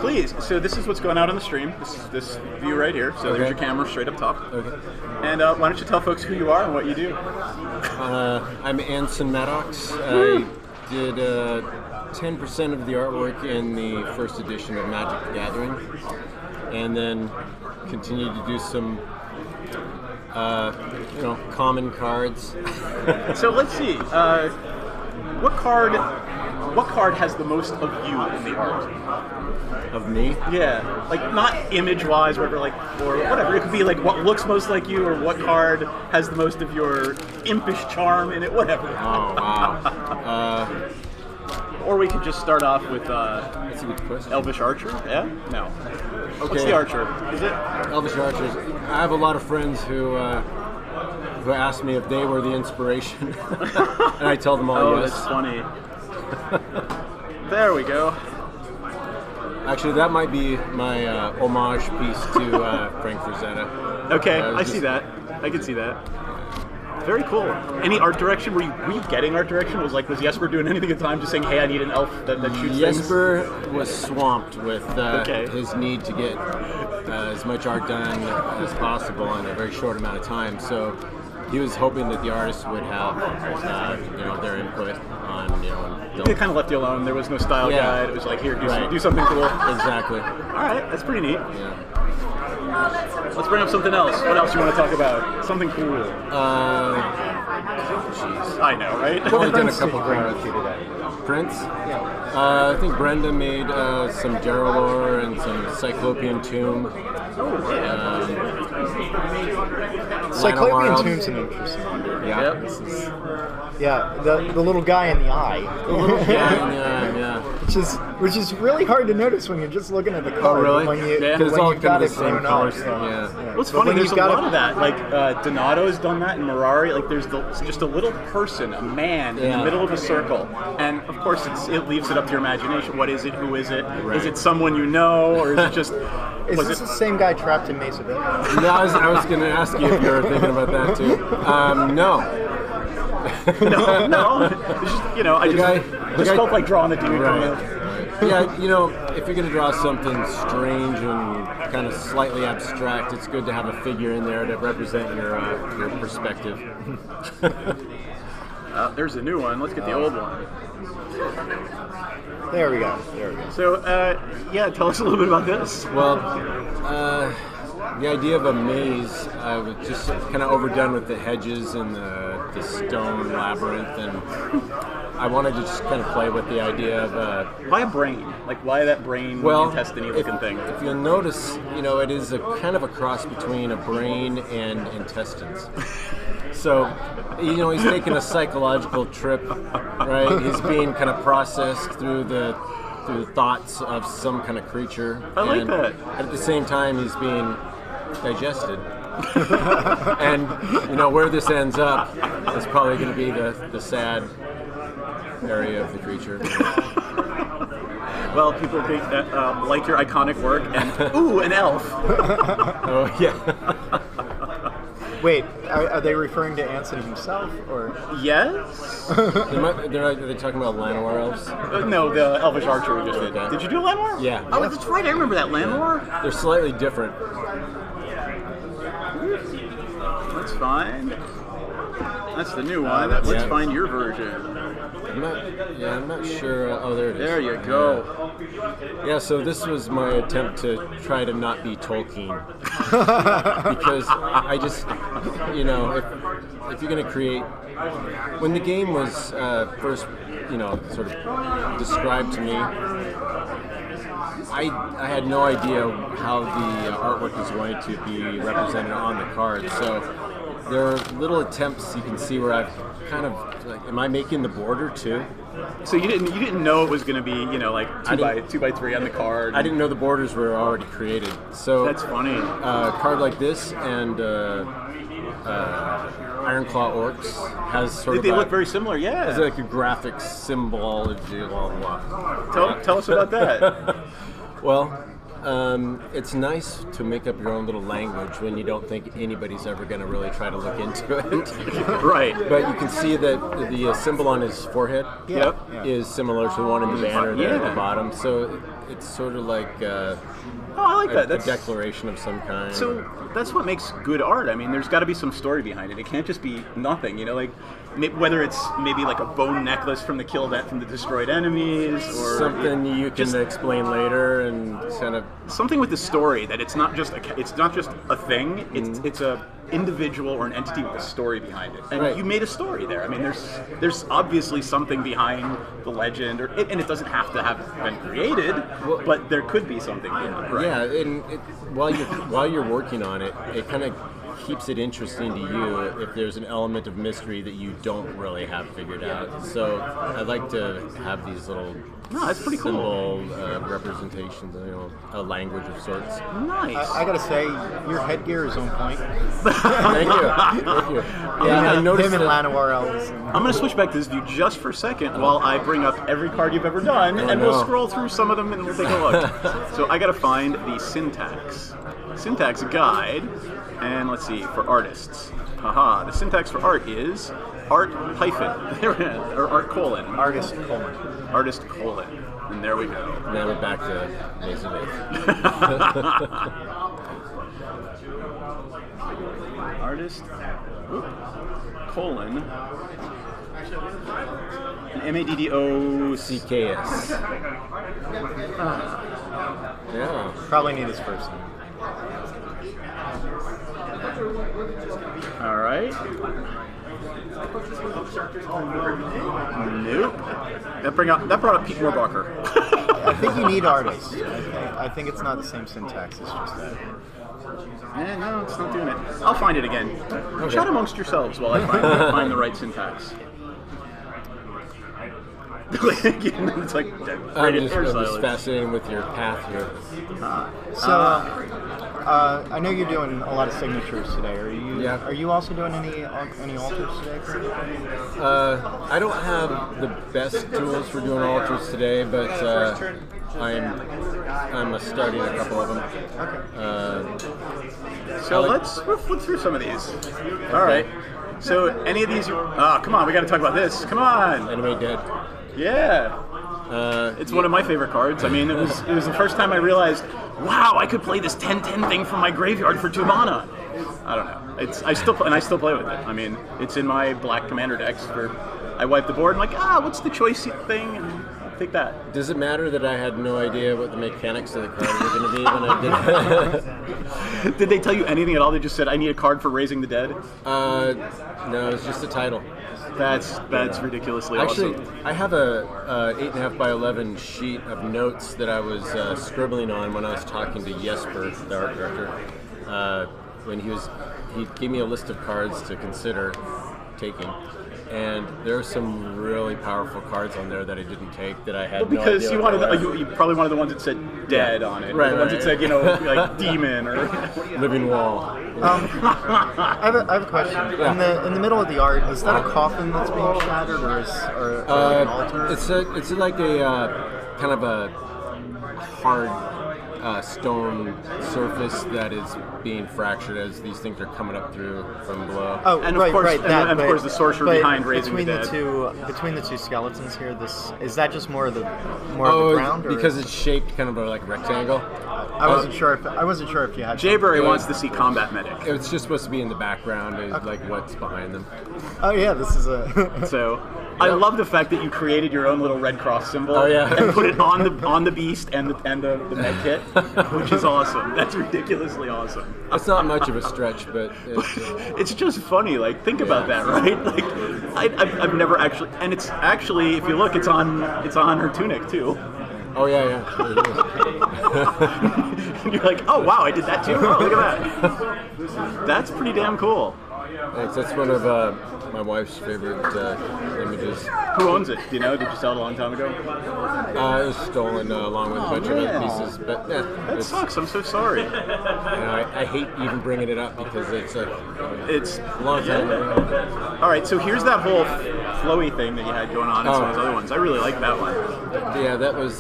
Please, so this is what's going out on the stream. This view right here. So there's your camera straight up top. Okay. And why don't you tell folks who you are and what you do? I'm Anson Maddox. I did 10% of the artwork in the first edition of Magic the Gathering, and then continued to do some common cards. So let's see. What card has the most of you in the art? Of me? Yeah, like not image-wise, or like, or whatever. It could be like what looks most like you, or what card has the most of your impish charm in it. Whatever. Oh wow. Or we could just start off with That's a good question. Elvish Archer. Yeah? No. Okay. What's the Archer? Is it? Elvish Archers. I have a lot of friends who ask me if they were the inspiration, and I tell them all Oh, yes. that's funny. There we go. Actually, that might be my homage piece to Frank Frazetta. Okay, I see that. I can see that. Very cool. Any art direction? Were you getting art direction? Was Jesper doing anything at the time, just saying, "Hey, I need an elf that shoots Jesper was swamped with Okay. his need to get as much art done as possible in a very short amount of time. So he was hoping that the artists would have their input on things?" They kind of left you alone. There was no style Yeah. guide. It was like, here, Right. do something cool. Exactly. All right, that's pretty neat. Yeah. Let's bring up something else. What else you want to talk about? Something cool. Jeez. I know, right? I've only done a Prince couple did you bring cards. with you today? Prince? Yeah. I think Brenda made some Derrelor and some Cyclopean Tomb. Cyclopean Tomb's an interesting one. Yeah. Yep. This is, Yeah, the little guy in the eye. yeah. Which is really hard to notice when you're just looking at the card. Oh, really? When you, Yeah. Because it's when all you've kind got of it the same grown colors. up. Yeah. What's But funny, when there's you've a got lot it- of that. Like, Donato's done that, and Mirari. Like, there's just a little person, a man, in the Yeah. middle of a circle. And, of course, it leaves it up to your imagination. What is it? Who is it? Right. Is it someone you know? Or is it just... Is was this it the same guy trapped in Mesa Village? No, I was going to ask you if you were thinking about that too. No. No. It's just, I the guy- felt like drawing the dude. Right. Yeah, if you're going to draw something strange and kind of slightly abstract, it's good to have a figure in there to represent your perspective. There's a new one. Let's get the old one. There we go. So, tell us a little bit about this. Well, the idea of a maze was just kind of overdone with the hedges and the stone labyrinth, and I wanted to just kind of play with the idea of Why a brain? Like, why that brain intestine looking thing? If you'll notice, it is a kind of a cross between a brain and intestines. So, he's taking a psychological trip, right? He's being kind of processed through the thoughts of some kind of creature. I like and that. At the same time, he's being digested. And where this ends up is probably going to be the sad area of the creature. Well, people like your iconic work, and ooh, an elf. Oh yeah. Wait, are they referring to Anson himself, or? Yes. Are they talking about Llanowar elves? No, the elvish archer we just did. Okay. Did you do Llanowar? Yeah. Oh, that's right. I remember that Llanowar. They're slightly different. Let's find. That's the new one. Let's find your version. I'm not sure. Oh, there it is. There you go. Yeah, so this was my attempt to try to not be Tolkien. Because I just, if you're going to create... When the game was first, sort of described to me, I had no idea how the artwork was going to be represented on the card. So there are little attempts you can see where I've kind of like, am I making the border too? So you didn't know it was going to be like 2x3 on the card. I didn't know the borders were already created. So that's funny. A card like this and Ironclaw Orcs has sort of. They look very similar. Yeah. It's like a graphic symbology. Blah, blah. Tell us about that. Well. It's nice to make up your own little language when you don't think anybody's ever going to really try to look into it. Right. But you can see that the symbol on his forehead is similar to the one in the banner there at the bottom. So it's sort of like I like that. That's a declaration of some kind. So that's what makes good art. I mean, there's got to be some story behind it. It can't just be nothing. Whether it's maybe like a bone necklace from the destroyed enemies, or something you can explain later, and kind of something with the story that it's not just a thing. It's a individual or an entity with a story behind it, and you made a story there. I mean, there's obviously something behind the legend, and it doesn't have to have been created, but there could be something behind it. Right? Yeah, and while you're working on it, it kind of keeps it interesting to you if there's an element of mystery that you don't really have figured out. So I like to have these little that's pretty symbol representations, a language of sorts. Nice. I gotta say, your headgear is on point. Thank you. Yeah, I noticed him and Llanowar elves. I'm going to switch back to this view just for a second while I bring up every card you've ever done, and we'll scroll through some of them and we'll take a look. So I got to find the syntax guide, and let's see, for artists. Haha, the syntax for art is art hyphen, or art colon. Artist colon. Artist colon. And there we go. Now we're back to Maze of Artist colon MADDOCKS. Yeah. Probably need his first name. All right. Nope. That brought up Pete Morbacher. I think you need artists. I think it's not the same syntax. It's just that. No, it's not doing it. I'll find it again. Okay. Chat amongst yourselves while I find the right syntax. It's like I'm just fascinated with your path here. I know you're doing a lot of signatures today. Are you also doing any altars today? I don't have the best tools for doing altars today, but I'm starting a couple of them. Okay. So let's flip through some of these. All right. So any of these? Come on, we got to talk about this. Come on. Enemy dead. Yeah. It's one of my favorite cards. I mean, it was the first time I realized, wow, I could play this 10/10 thing from my graveyard for 2 mana. I don't know. I still play with it. I mean, it's in my black commander decks. I wipe the board and what's the choice thing? And take that. Does it matter that I had no idea what the mechanics of the card were going to be when I did it? Did they tell you anything at all? They just said, I need a card for Raising the Dead? No, it's just a title. That's ridiculously awesome. Actually, I have a 8.5 by 11 sheet of notes that I was scribbling on when I was talking to Jesper, the art director, when he gave me a list of cards to consider taking, and there are some really powerful cards on there that I didn't take that I had Because no idea you what wanted, they were. you probably wanted the ones that said "dead" on it, or Right, the ones right. that said, you know, like "demon" or. Living wall. I have a question. Yeah. In the middle of the art, is that a coffin that's being shattered, or like an altar? It's like a kind of a hard stone surface that is being fractured as these things are coming up through from below. Oh, And right, of course, right. That, and of course, the sorcerer but behind raising the dead. Between the two skeletons here, is that just more of the of the Oh, ground? Or? because it's shaped kind of like a rectangle. I wasn't sure if you had. Jayberry wants to see combat medic. It's just supposed to be in the background, like what's behind them. Oh yeah, this is a. So, I love the fact that you created your own little Red Cross symbol Oh, yeah. and put it on the beast and the med kit, which is awesome. That's ridiculously awesome. It's not much of a stretch, but It's just funny. Like, think about that, right? Like, I've never actually, and it's actually, if you look, it's on her tunic too. oh yeah. And you're like, oh wow, I did that too. Oh, look at that. That's pretty damn cool. Thanks. That's one of my wife's favorite images. Who owns it? Do you know? Did you sell it a long time ago? It was stolen along with a bunch of other pieces, but yeah, That sucks. I'm so sorry. I hate even bringing it up because it's It's a long time ago. All right, so here's that whole flowy thing that you had going on in some of those other ones. I really like that one. Yeah, that was.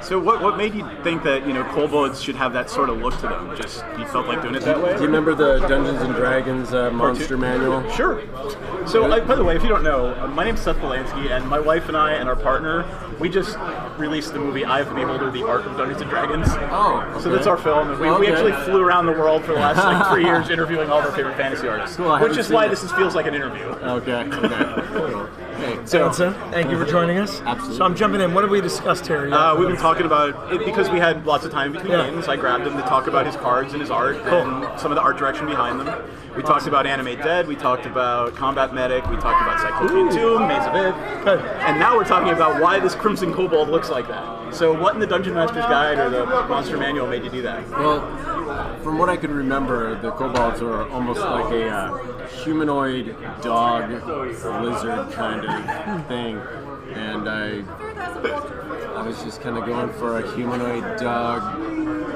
So what made you think that, you know, kobolds should have that sort of look to them? Just you felt like doing it that way? Do you remember the Dungeons and Dragons monster manual? Sure. So, by the way, if you don't know, my name's Seth Polanski, and my wife and I and our partner, we just released the movie Eye of the Beholder, The Art of Dungeons & Dragons. Oh, okay. So that's our film, and we actually flew around the world for the last like 3 years interviewing all of our favorite fantasy artists, Cool, I which haven't is seen why it. this feels like an interview. Okay. Cool. Hey, Johnson, thank you for joining us. Absolutely. So I'm jumping in. What have we discussed here? We've been talking about it because we had lots of time between Yeah. games. I grabbed him to talk about his cards and his art and some of the art direction behind them. We talked about Animate Dead, we talked about Combat Medic, we talked about Cyclopean Tomb, Maze of Ith, Good. and now we're talking about why this Crimson Kobold looks like that. So what in the Dungeon Master's Guide or the Monster Manual made you do that? Well, from what I can remember, the kobolds are almost like a humanoid dog, lizard kind of thing, and I was just kind of going for a humanoid dog.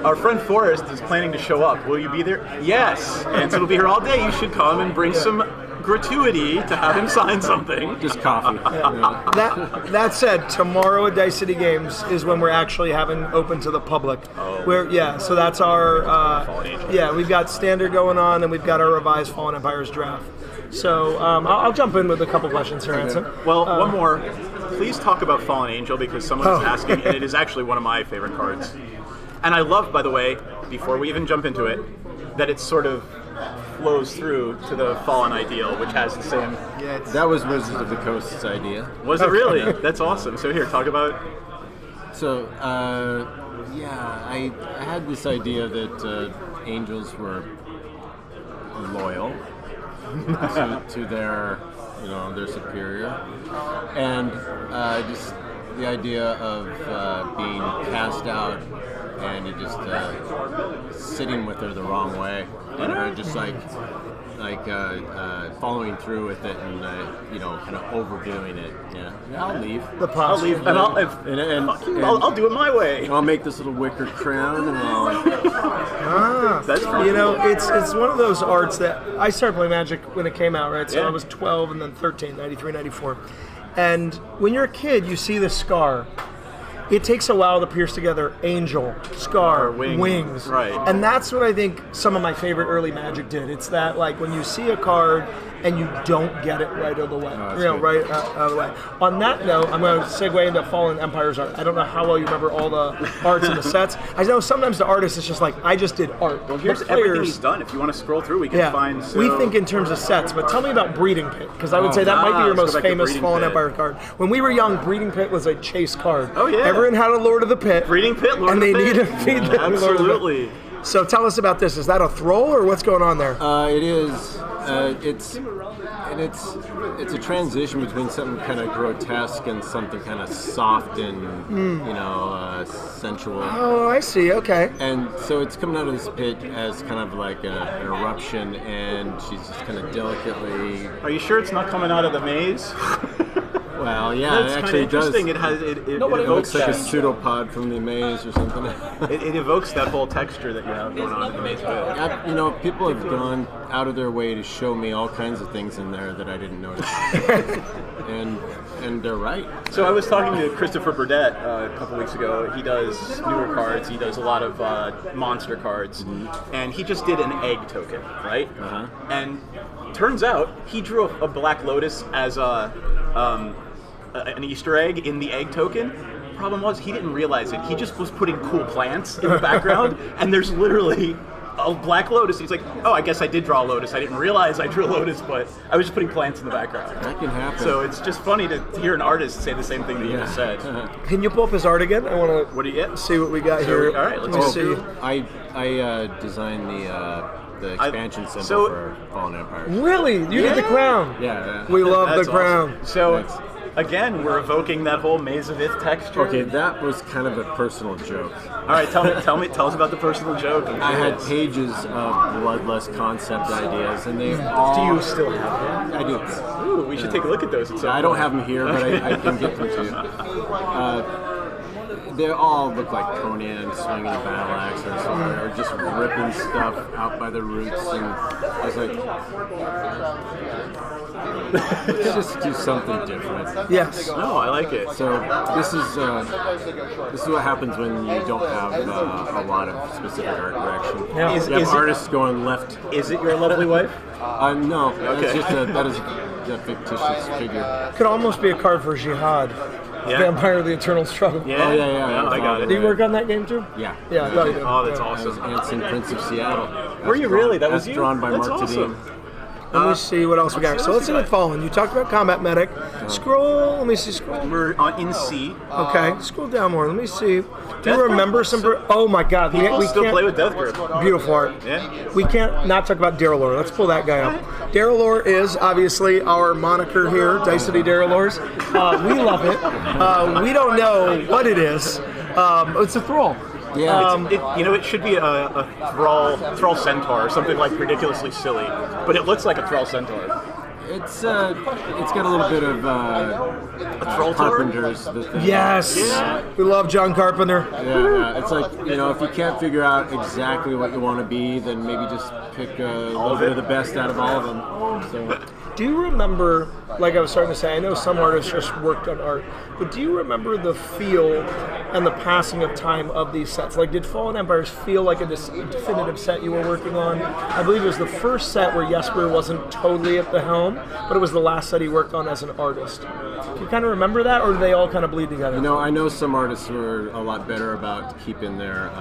Our friend Forrest is planning to show up. Will you be there? Yes. And so it'll be here all day. You should come and bring some gratuity to have him sign something. Just coffee. That said, tomorrow at Dice City Games is when we're actually having open to the public. So that's our Fallen Angel. we've got standard going on, and we've got our revised Fallen Empires draft. So I'll jump in with a couple questions here, Anson. Well, one more. Please talk about Fallen Angel because someone was asking, and it is actually one of my favorite cards. And I love, by the way, before we even jump into it, that it sort of flows through to the Fallen Ideal, which has the same. Yeah, That was Wizards of the Coast's idea. Was it really? That's awesome. So here, talk about. So, I had this idea that angels were loyal to their, their superior, and just the idea of being cast out and you just sitting with her the wrong way, just like following through with it and kind of overdoing it. Yeah, I'll leave. I'll leave, and I'll do it my way. I'll make this little wicker crown, and I'll. That's pretty It's one of those arts that I started playing Magic when it came out, right? So Yeah. I was 12 and then 13, 93, 94. And when you're a kid, you see the scar. It takes a while to pierce together angel, scar, Or wings. right. And that's what I think some of my favorite early Magic did. It's that, like, when you see a card and you don't get it right out of the way. good. Right out of the way. On that note, I'm going to segue into Fallen Empires art. I don't know how well you remember all the arts and the sets. I know sometimes the artist is just like, I just did art. Well, here's The everything players- he's done. If you want to scroll through, we can find. We think in terms of sets, but tell me about Breeding Pit, because I would say that might be your let's go most back to famous Breeding Fallen Pit. Empire card. When we were young, Breeding Pit was a chase card. Oh, yeah. Everyone had a Lord of the Pit. Breeding Pit, Lord and of the they Pit. need to feed them Lord of the Pit. Absolutely. So tell us about this. Is that a thrall or what's going on there? It is. and it's a transition between something kind of grotesque and something kind of soft and sensual. Oh, I see. Okay. And so it's coming out of this pit as kind of like an eruption, and she's just kind of delicately. Are you sure it's not coming out of the maze? Well, yeah, That's it actually kind of does. interesting. It It evokes looks like a that. pseudopod from the maze or something. It evokes that whole texture that you have going on in the maze pit. People have gone out of their way to show me all kinds of things in there that I didn't notice, and they're right. So I was talking to Christopher Burdett a couple weeks ago. He does newer cards. He does a lot of monster cards, and he just did an egg token, right? Uh-huh. And turns out he drew a Black Lotus as an Easter egg in the egg token. Problem was he didn't realize it. He just was putting cool plants in the background, and there's literally a Black Lotus. He's like, oh, I guess I did draw a lotus. I didn't realize I drew a lotus, but I was just putting plants in the background. That can happen. So it's just funny to hear an artist say the same thing that you just said. Can you pull up his art again? I want to What do you get? see what we got here. All right, let's Let me see. see. I designed the expansion symbol so- for Fallen Empire. Really? You did the crown. Yeah. We love That's the crown. awesome. So Thanks. again, we're evoking that whole Maze of Ith texture. Okay, that was kind of a personal joke. All right, tell us about the personal joke. I had pages of bloodless concept ideas, and they all. Do you still have them? I do. Ooh, we should take a look at those. At some I don't point. have them here, but I can get them to you. They all look like Conan swinging a battle axe or something, or just ripping stuff out by the roots. And I was like, let's just do something different. Yes. No, I like it. So this is what happens when you don't have a lot of specific art direction. Yeah. Is You have it- artists going left. Is it your lovely wife? No, Okay. that is a fictitious figure. Could almost be a card for Jihad. Yeah. Vampire of the Eternal Struggle. Yeah. Oh, yeah, I got it. Did you work on that game too? Yeah. Yeah, I thought you did. Oh, that's Yeah. I was awesome. Anson, Prince of Seattle. Were you really? That was That's you? drawn by That's Mark awesome. Tadine. Let me see what else we got. So let's look at Fallen. You talked about Combat Medic. Scroll. Let me see. Scroll. We're on in C. Okay. Scroll down more. Let me see. Do Death you remember Grip. some? Oh my God. People We still can't. play with Death Grip. Beautiful art. Yeah. We can't not talk about Darylor. Let's pull that guy up. Darylor is obviously our moniker here, Dice City Darylors. We love it. We don't know what it is. It's a thrall. Yeah. It should be a thrall centaur or something like ridiculously silly, but it looks like a thrall centaur. It's got a little bit of A thrall tower? Carpenter's. The thing. Yes. Yeah. We love John Carpenter. Yeah. It's like, if you can't figure out exactly what you want to be, then maybe just pick a little bit of the best out of all of them. So. Do you remember, like I was starting to say, I know some artists just worked on art, but do you remember the feel and the passing of time of these sets? Like, did Fallen Empires feel like a definitive set you were working on? I believe it was the first set where Jesper wasn't totally at the helm, but it was the last set he worked on as an artist. Do you kind of remember that, or do they all kind of bleed together? I know some artists were a lot better about keeping their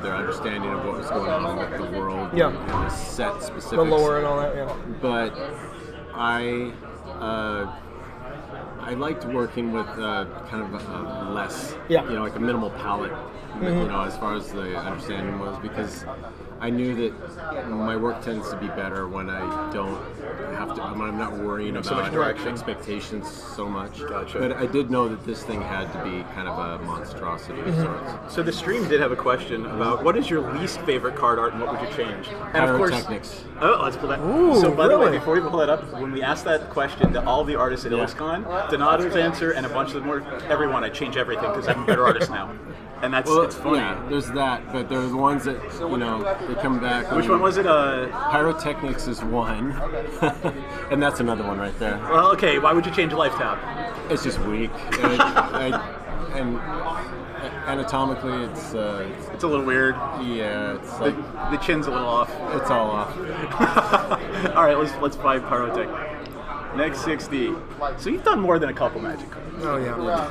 their understanding of what was going on with the world Yeah. and the set specifics. The lore and all that, yeah. But I liked working with kind of a less, Yeah. like a minimal palette, as far as the understanding was, because I knew that my work tends to be better when I don't have to, when I'm not worrying so much about direction. expectations so much. Gotcha. But I did know that this thing had to be kind of a monstrosity of sorts. So the stream did have a question about what is your least favorite card art and what would you change? And of course, Pyrotechnics. oh, let's pull that. Ooh, so by the way, really? before we pull that up, when we asked that question to all the artists at IllusCon, Donato's answer and a bunch of them were, everyone, I change everything because I'm a better artist now. And that's it's funny. Yeah, there's that, but there's the ones that, they come back. Which one was it? Pyrotechnics is one, and that's another one right there. Well, okay, why would you change a life tab? It's just weak, and anatomically, it's It's a little weird. yeah, it's like The chin's a little off. it's all off. All right, let's buy Pyrotech. Next 60. So you've done more than a couple Magic cards. Oh, yeah.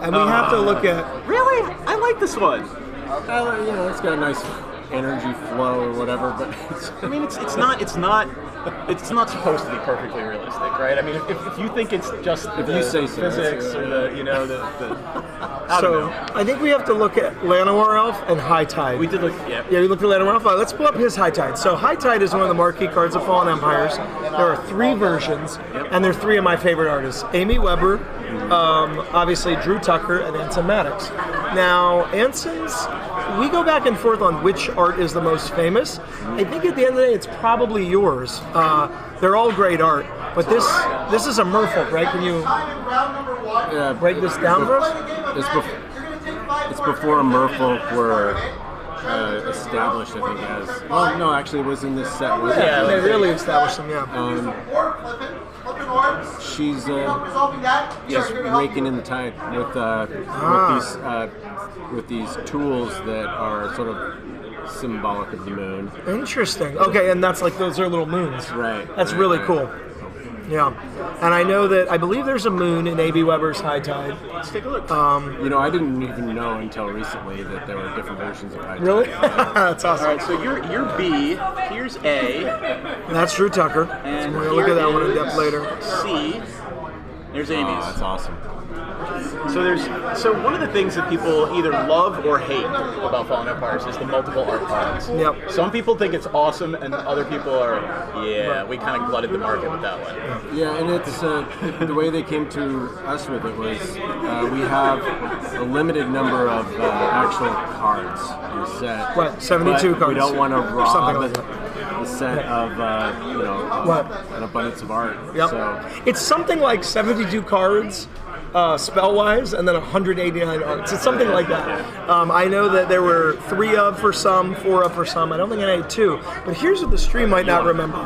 And we have to look at... Really? I like this one. It's got a nice energy flow or whatever, but I mean, it's not supposed to be perfectly realistic, right? I mean, if you think it's just If the you say so, physics that's- or the So I think we have to look at Llanowar Elf and High Tide. We did look. Yeah. Yeah, we looked at Llanowar Elf. Let's pull up his High Tide. So High Tide is one of the marquee cards of Fallen Empires. There are 3 versions, and they're 3 of my favorite artists: Amy Weber, obviously Drew Tucker, and Anson Maddox. Now, Anson's, we go back and forth on which art is the most famous. I think at the end of the day, it's probably yours. They're all great art, but this is a merfolk, right? Can you break this down for us? It's before merfolk were established, I think, as... Well, no, actually, it was in this set, wasn't it? Yeah, they really established them, yeah. She's just raking in the tide with these tools that are sort of symbolic of the moon. Interesting. Okay, and that's like, those are little moons. Right. That's really cool. Yeah. And I know that, I believe there's a moon in A.B. Weber's High Tide. Let's take a look. I didn't even know until recently that there were different versions of High Tide. Really? That's awesome. All right, so you're B. Here's A. That's Drew Tucker. And we're going to look at that one in depth later. C. There's Amy's. Oh, that's awesome. So one of the things that people either love or hate about Fallen Empires is the multiple art cards. Yep. Some people think it's awesome, and other people are, we kind of glutted the market with that one. Yeah, and it's the way they came to us with it was we have a limited number of actual cards in the set. What, 72 cards? We don't want to rob something like that. The set of an abundance of art. Yep. So it's something like 72 cards. Spell-wise, and then 189 arts. It's something like that. I know that there were 3 of for some, 4 of for some. I don't think I had 2. But here's what the stream might not remember.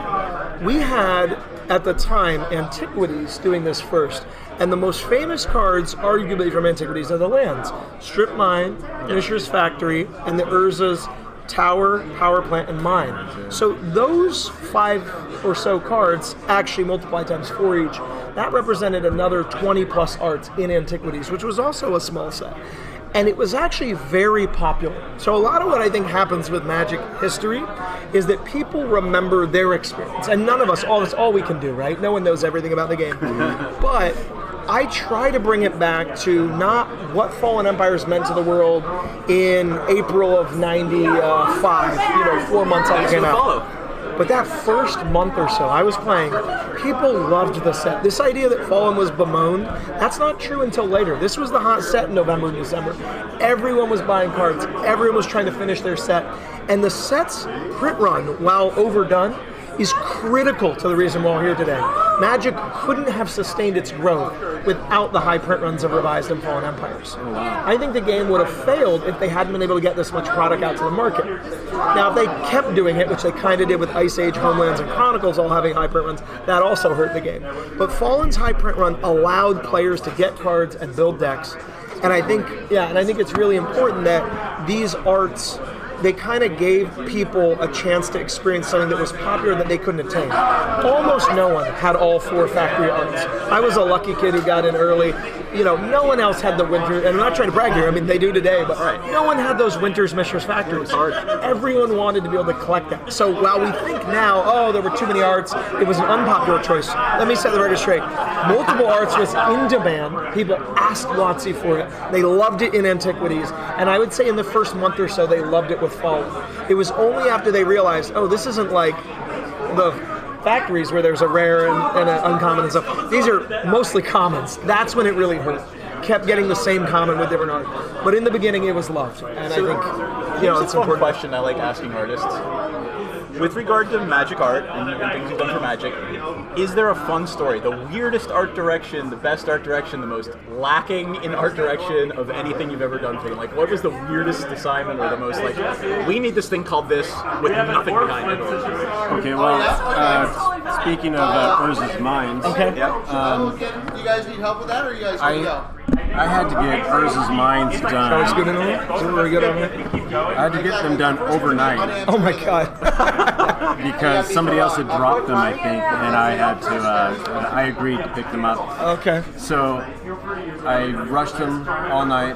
We had, at the time, Antiquities doing this first. And the most famous cards, arguably from Antiquities, are the lands. Strip Mine, Finisher's Factory, and the Urza's Tower, Power Plant, and Mine. So those 5 or so cards actually multiply times 4 each. That represented another 20 plus arts in Antiquities, which was also a small set. And it was actually very popular. So a lot of what I think happens with Magic history is that people remember their experience. And none of us, that's all we can do, right? No one knows everything about the game. But I try to bring it back to not what Fallen Empires meant to the world in April of 95, 4 months after it came out. But that first month or so I was playing, people loved the set. This idea that Fallen was bemoaned, that's not true until later. This was the hot set in November and December. Everyone was buying cards. Everyone was trying to finish their set. And the set's print run, while overdone, is critical to the reason we're all here today. Magic couldn't have sustained its growth without the high print runs of Revised and Fallen Empires. Oh, wow. I think the game would have failed if they hadn't been able to get this much product out to the market. Now, if they kept doing it, which they kind of did with Ice Age, Homelands, and Chronicles all having high print runs, that also hurt the game. But Fallen's high print run allowed players to get cards and build decks. And I think it's really important that these arts, they kind of gave people a chance to experience something that was popular that they couldn't attain. Almost no one had all 4 factory arts. I was a lucky kid who got in early. No one else had the winter, and I'm not trying to brag here, I mean, they do today, but no one had those Winter's Mishra's Factories. Everyone wanted to be able to collect that. So while we think now, there were too many arts, it was an unpopular choice. Let me set the record straight. Multiple arts was in demand. People asked WotC for it. They loved it in Antiquities, and I would say in the first month or so, they loved it with Fallen. It was only after they realized, this isn't like the factories where there's a rare and an uncommon and stuff. These are mostly commons. That's when it really hurt. Kept getting the same common with different art. But in the beginning, it was loved. And I think, it's a fun important. question I like asking artists. With regard to Magic art and things you've done for Magic, is there a fun story? The weirdest art direction, the best art direction, the most lacking in art direction of anything you've ever done for them? Like, what was the weirdest assignment or the most, we need this thing called this with nothing behind it? Okay, well, speaking of Urza's Mines, okay. Do you guys need help with that, or you guys can go? I had to get Urza's Mines done. That was good in there? Very good on it? I had to get them done overnight. Oh my god. Because somebody else had dropped them, I think, and I had to, I agreed to pick them up. Okay. So I rushed them all night,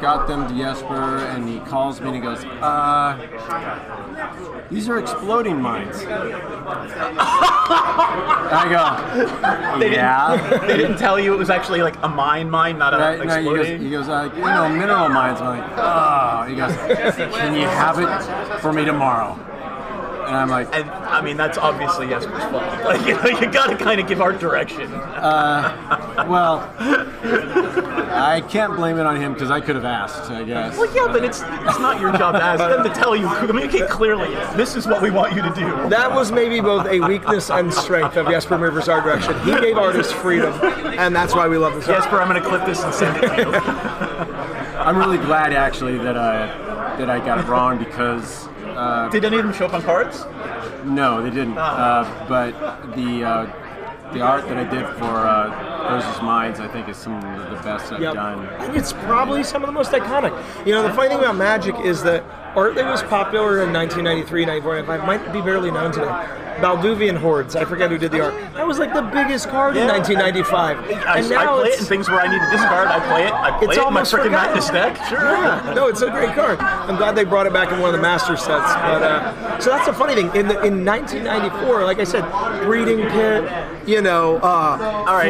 got them to Jesper, and he calls me and he goes, these are exploding mines. I go, They didn't tell you it was actually like a mine, not a right, no, exploding. he goes, mineral mines. I'm like, oh. He goes, can you have it for me tomorrow? And I'm like, And I mean, that's obviously Jesper's fault. Like, you gotta kind of give art direction. well, I can't blame it on him because I could have asked, I guess. Well, yeah, but it's not your job to ask them to tell you, communicate clearly, this is what we want you to do. That was maybe both a weakness and strength of Jesper Rivers' art direction. He gave artists freedom, and that's why we love this art. Jesper, I'm going to clip this and send it to you. I'm really glad, actually, that I got it wrong because... Did any of them show up on cards? No, they didn't. But the art that I did for Rose's Minds, I think, is some of the best I've done. And it's probably some of the most iconic. You know, the funny thing about Magic is that art that was popular in 1993, 94, 95 might be barely known today. Balduvian Hordes, I forget who did the art. That was like the biggest card in 1995. I play it in things where I need to discard. I play it in my freaking Madness deck. Sure. Yeah, no, it's a great card. I'm glad they brought it back in one of the master sets. But so that's the funny thing. In 1994, like I said, Breeding Pit,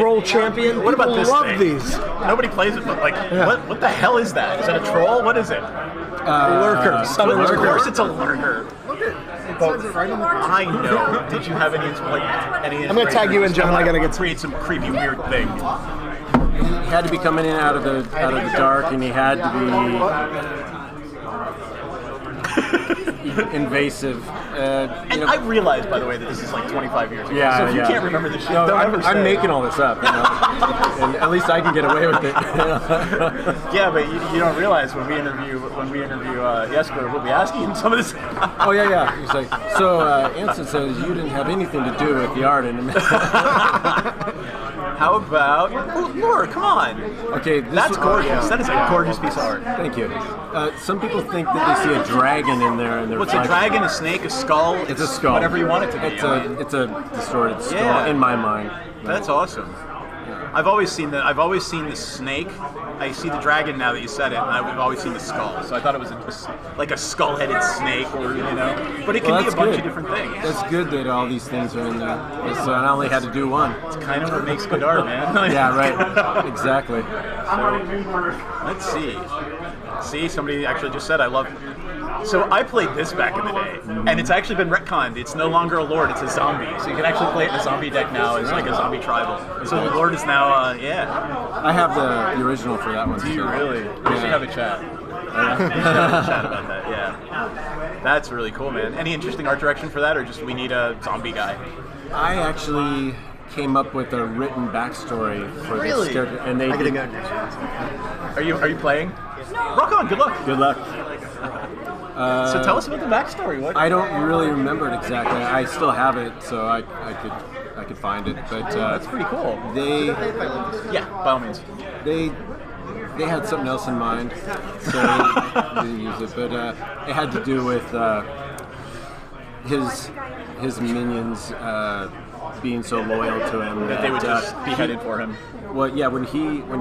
Roll Champion. What about this love thing? These. Nobody plays it, but like, what the hell is that? Is that a troll? What is it? Lurker. Of course it's a lurker. It says it right on the card. I know. Did you have any I'm going to tag you in, John. I got to get create some creepy weird thing. He had to be coming in out of the dark, and he had to be invasive. And I realize, by the way, that this is like 25 years ago. Yeah, so if you can't remember this shit, no, don't ever say I'm making all this up, and at least I can get away with it. Yeah, but you don't realize when we interview Jesper, we'll be asking him some of this. Oh yeah. He's like, so Anson says you didn't have anything to do with the art in it. How about Laura? Come on. Okay, That's gorgeous. That is a gorgeous piece of art. Thank you. Some people think that they see a dragon in there, and they're What's a dragon? A snake? A skull? It's a skull. Whatever you want it to be. It's a distorted skull in my mind. That's awesome. I've always seen the snake. I see the dragon now that you said it, and I've always seen the skull. So I thought it was like a skull-headed snake, or but it can be a bunch of different things. That's good that all these things are in there. So I only had to do one. It's kind of what makes good art, man. Yeah, right. Exactly. Let's see. See, somebody actually just said I love. So I played this back in the day, and it's actually been retconned. It's no longer a lord; it's a zombie. So you can actually play it in a zombie deck now. It's like a zombie tribal. So the lord is now, I have the original for that one. Do you really? We should have a chat. We should have a chat about that. Yeah, that's really cool, man. Any interesting art direction for that, or just we need a zombie guy? I actually came up with a written backstory for this character, and they. Are you playing? Rock on. Good luck. Good luck. So tell us about the backstory. What? I don't really remember it exactly. I still have it, so I could find it. But that's pretty cool. Yeah, by all means. They had something else in mind, so they didn't use it. But it had to do with his minions being so loyal to him that they would just be headed for him. Well, yeah, when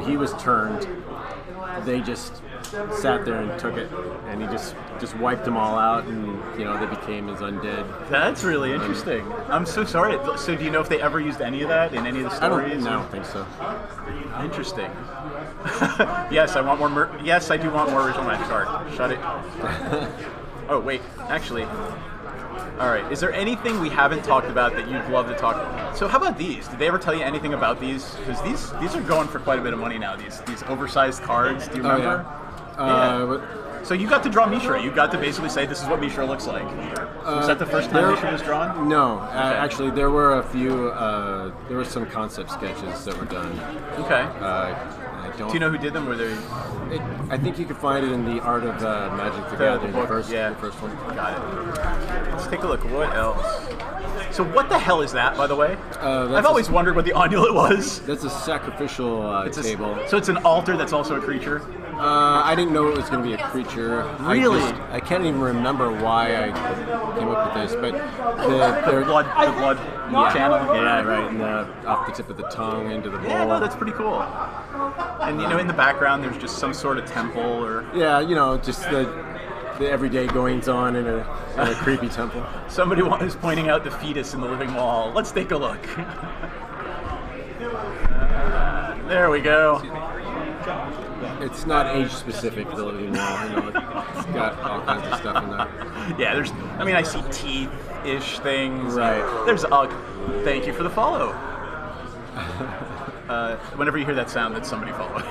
he was turned, they just sat there and took it, and he just wiped them all out, and they became his undead. That's really interesting. I'm so sorry. So do you know if they ever used any of that in any of the stories? I don't think so. Interesting. Yes, I want more. Yes, I do want more original Magic art. Shut it. Oh wait, actually. All right. Is there anything we haven't talked about that you'd love to talk about? So how about these? Did they ever tell you anything about these? Because these are going for quite a bit of money now. These oversized cards. Do you remember? So you got to draw Mishra. You got to basically say this is what Mishra looks like. Was that the first time Mishra was drawn? No, actually there were a few. There were some concept sketches that were done. Okay. Do you know who did them? Were they? I think you could find it in the Art of Magic the Gathering, the first one. Got it. Let's take a look. What else? So what the hell is that, by the way? I've always wondered what the amulet was. That's a sacrificial table. So it's an altar that's also a creature? I didn't know it was going to be a creature. Really? I can't even remember why I came up with this, but the blood channel. Yeah, right. And off the tip of the tongue into the bowl. Yeah, no, that's pretty cool. And in the background, there's just some sort of temple or. Yeah, just the the everyday goings on in a creepy temple. Somebody is pointing out the fetus in the living wall. Let's take a look. There we go. It's not age specific, the living wall. You know, it's got all kinds of stuff in there. Yeah, I see teeth-ish things. Right. There's thank you for the follow. Whenever you hear that sound, that's somebody following.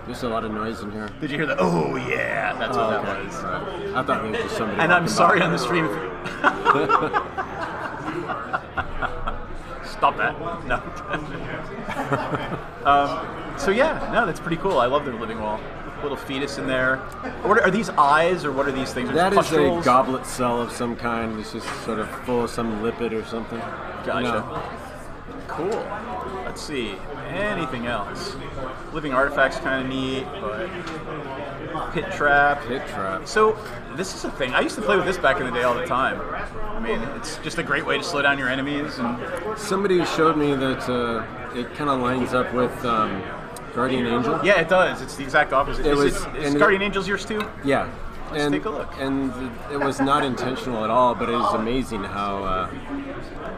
There's a lot of noise in here. Did you hear that? Oh yeah, that's what that was. Right. I thought it was just somebody. And I'm sorry on the stream. Stop that. No. So yeah, no, that's pretty cool. I love their living wall. Little fetus in there. Are these eyes, or what are these things? That is a goblet cell of some kind. It's just sort of full of some lipid or something. Gotcha. No. Cool. Let's see. Anything else? Living artifacts kind of neat, but pit trap. Pit trap. So this is a thing. I used to play with this back in the day all the time. I mean, it's just a great way to slow down your enemies. And somebody showed me that it kind of lines up with Guardian Angel. Yeah, it does. It's the exact opposite. Is Guardian Angel's yours too? Yeah. Let's take a look. And it was not intentional at all, but it is amazing how...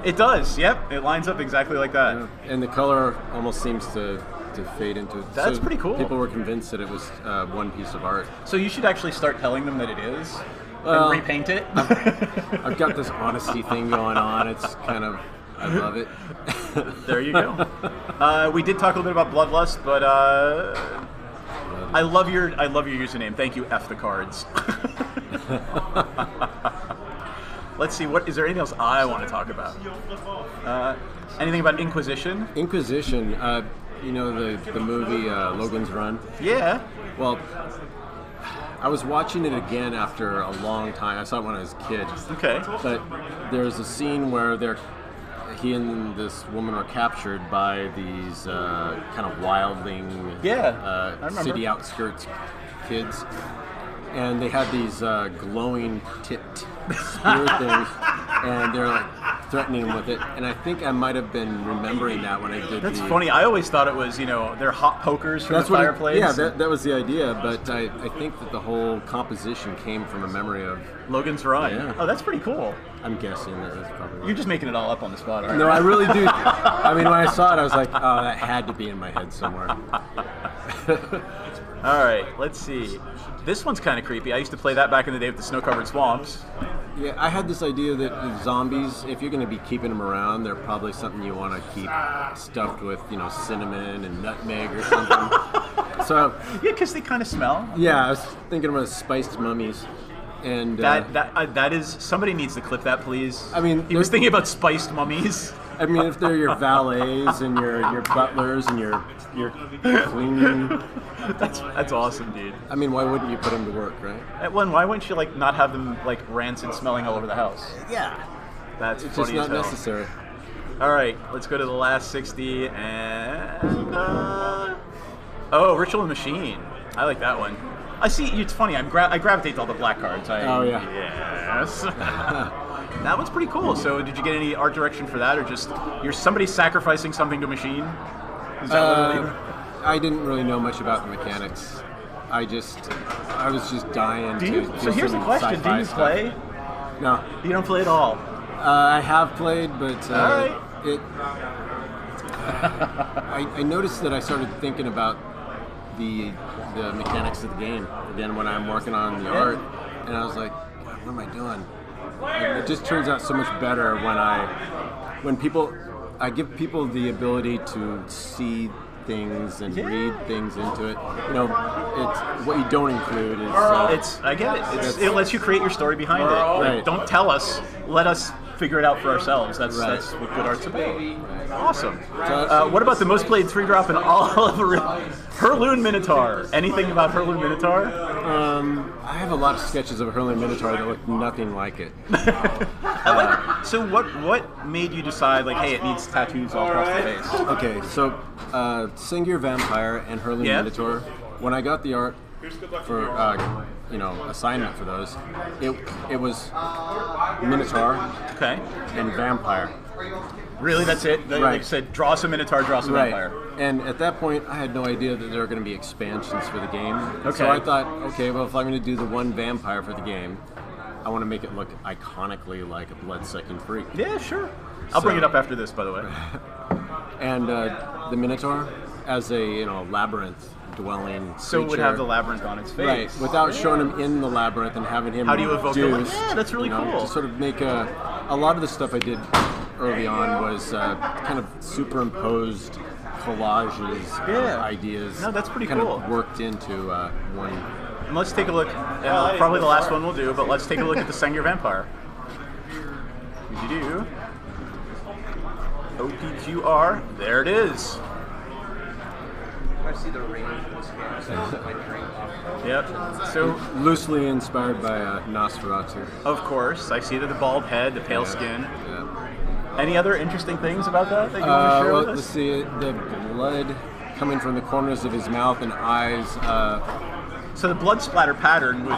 it does, yep. It lines up exactly like that. And the color almost seems to fade into it. That's pretty cool. People were convinced that it was one piece of art. So you should actually start telling them that it is and repaint it. I've got this honesty thing going on. It's kind of... I love it. There you go. We did talk a little bit about Bloodlust, but I love your username. Thank you, F the cards. Let's see. What is there anything else I want to talk about? Anything about Inquisition? Inquisition. You know the movie Logan's Run. Yeah. Well, I was watching it again after a long time. I saw it when I was a kid. Okay. But there's a scene where he and this woman are captured by these kind of wildling city outskirts kids, and they have these glowing tipped spear things, and they're like threatening him with it. And I think I might have been remembering that when I did. That's funny. I always thought it was, they're hot pokers from the fireplace. Yeah, that was the idea, but I think that the whole composition came from a memory of Logan's Run. Yeah. Oh, that's pretty cool. I'm guessing that was probably... You're just making it all up on the spot, aren't you? No, I really do. I mean, when I saw it, I was like, oh, that had to be in my head somewhere. All right, let's see. This one's kind of creepy. I used to play that back in the day with the snow-covered swamps. Yeah, I had this idea that with zombies, if you're going to be keeping them around, they're probably something you want to keep stuffed with, cinnamon and nutmeg or something. So yeah, because they kind of smell. Yeah, I was thinking about spiced mummies. And that is, somebody needs to clip that, please. I mean, he was thinking about spiced mummies. I mean, if they're your valets and your butlers and your cleaning, that's awesome, dude. I mean, why wouldn't you put them to work, right? Why wouldn't you not have them rancid smelling all over the house? Yeah, that's it's funny just not as hell. necessary. All right, let's go to the last 60 and Ritual Machine. I like that one. I see. It's funny. I gravitate to all the black cards. Yes. That one's pretty cool. So, did you get any art direction for that, or just you're somebody sacrificing something to a machine? Is that I didn't really know much about the mechanics. I was just dying to. So here's the question: do you play? No, you don't play at all. I have played, but all right. I noticed that I started thinking about the mechanics of the game again when I'm working on the art, and I was like, God, what am I doing? And it just turns out so much better when I give people the ability to see things and read things into it. It's what you don't include is. I get it. It lets you create your story behind it. Right. Don't tell us. Let us figure it out for ourselves. That's what good art's about. Awesome. What about the most played 3-drop in all of Hurloon Minotaur? Anything about Hurloon Minotaur? I have a lot of sketches of Hurloon Minotaur that look nothing like it. So what made you decide hey, it needs tattoos all across the face? Okay, so Sengir Vampire and Hurloon Minotaur. When I got the art for assignment for those, it was Minotaur and Vampire. Really, that's it? They Right. said, draw us a Minotaur, draw us a vampire. And at that point, I had no idea that there were going to be expansions for the game. Okay. So I thought, okay, well, if I'm going to do the one vampire for the game, I want to make it look iconically like a blood-sucking freak. Yeah, sure. I'll bring it up after this, by the way. And the Minotaur, as a labyrinth dwelling So it would creature, have the labyrinth on its face. right? Without showing him in the labyrinth and having him. How do you evoke the reduced, Yeah, that's really cool. To sort of make a lot of the stuff I did early on was kind of superimposed collages of ideas. No, that's pretty kind cool. of worked into one. And let's take a look. Probably the last one we'll do, but let's take a look at the Sengir Vampire. Do OPQR. There it is. I see the range of this game. Yep. So, Loosely inspired by Nosferatu. of course, I see the bald head, the pale skin. Yeah. Any other interesting things about that you want to share Well, with let's us? see, the blood coming from the corners of his mouth and eyes. So the blood splatter pattern would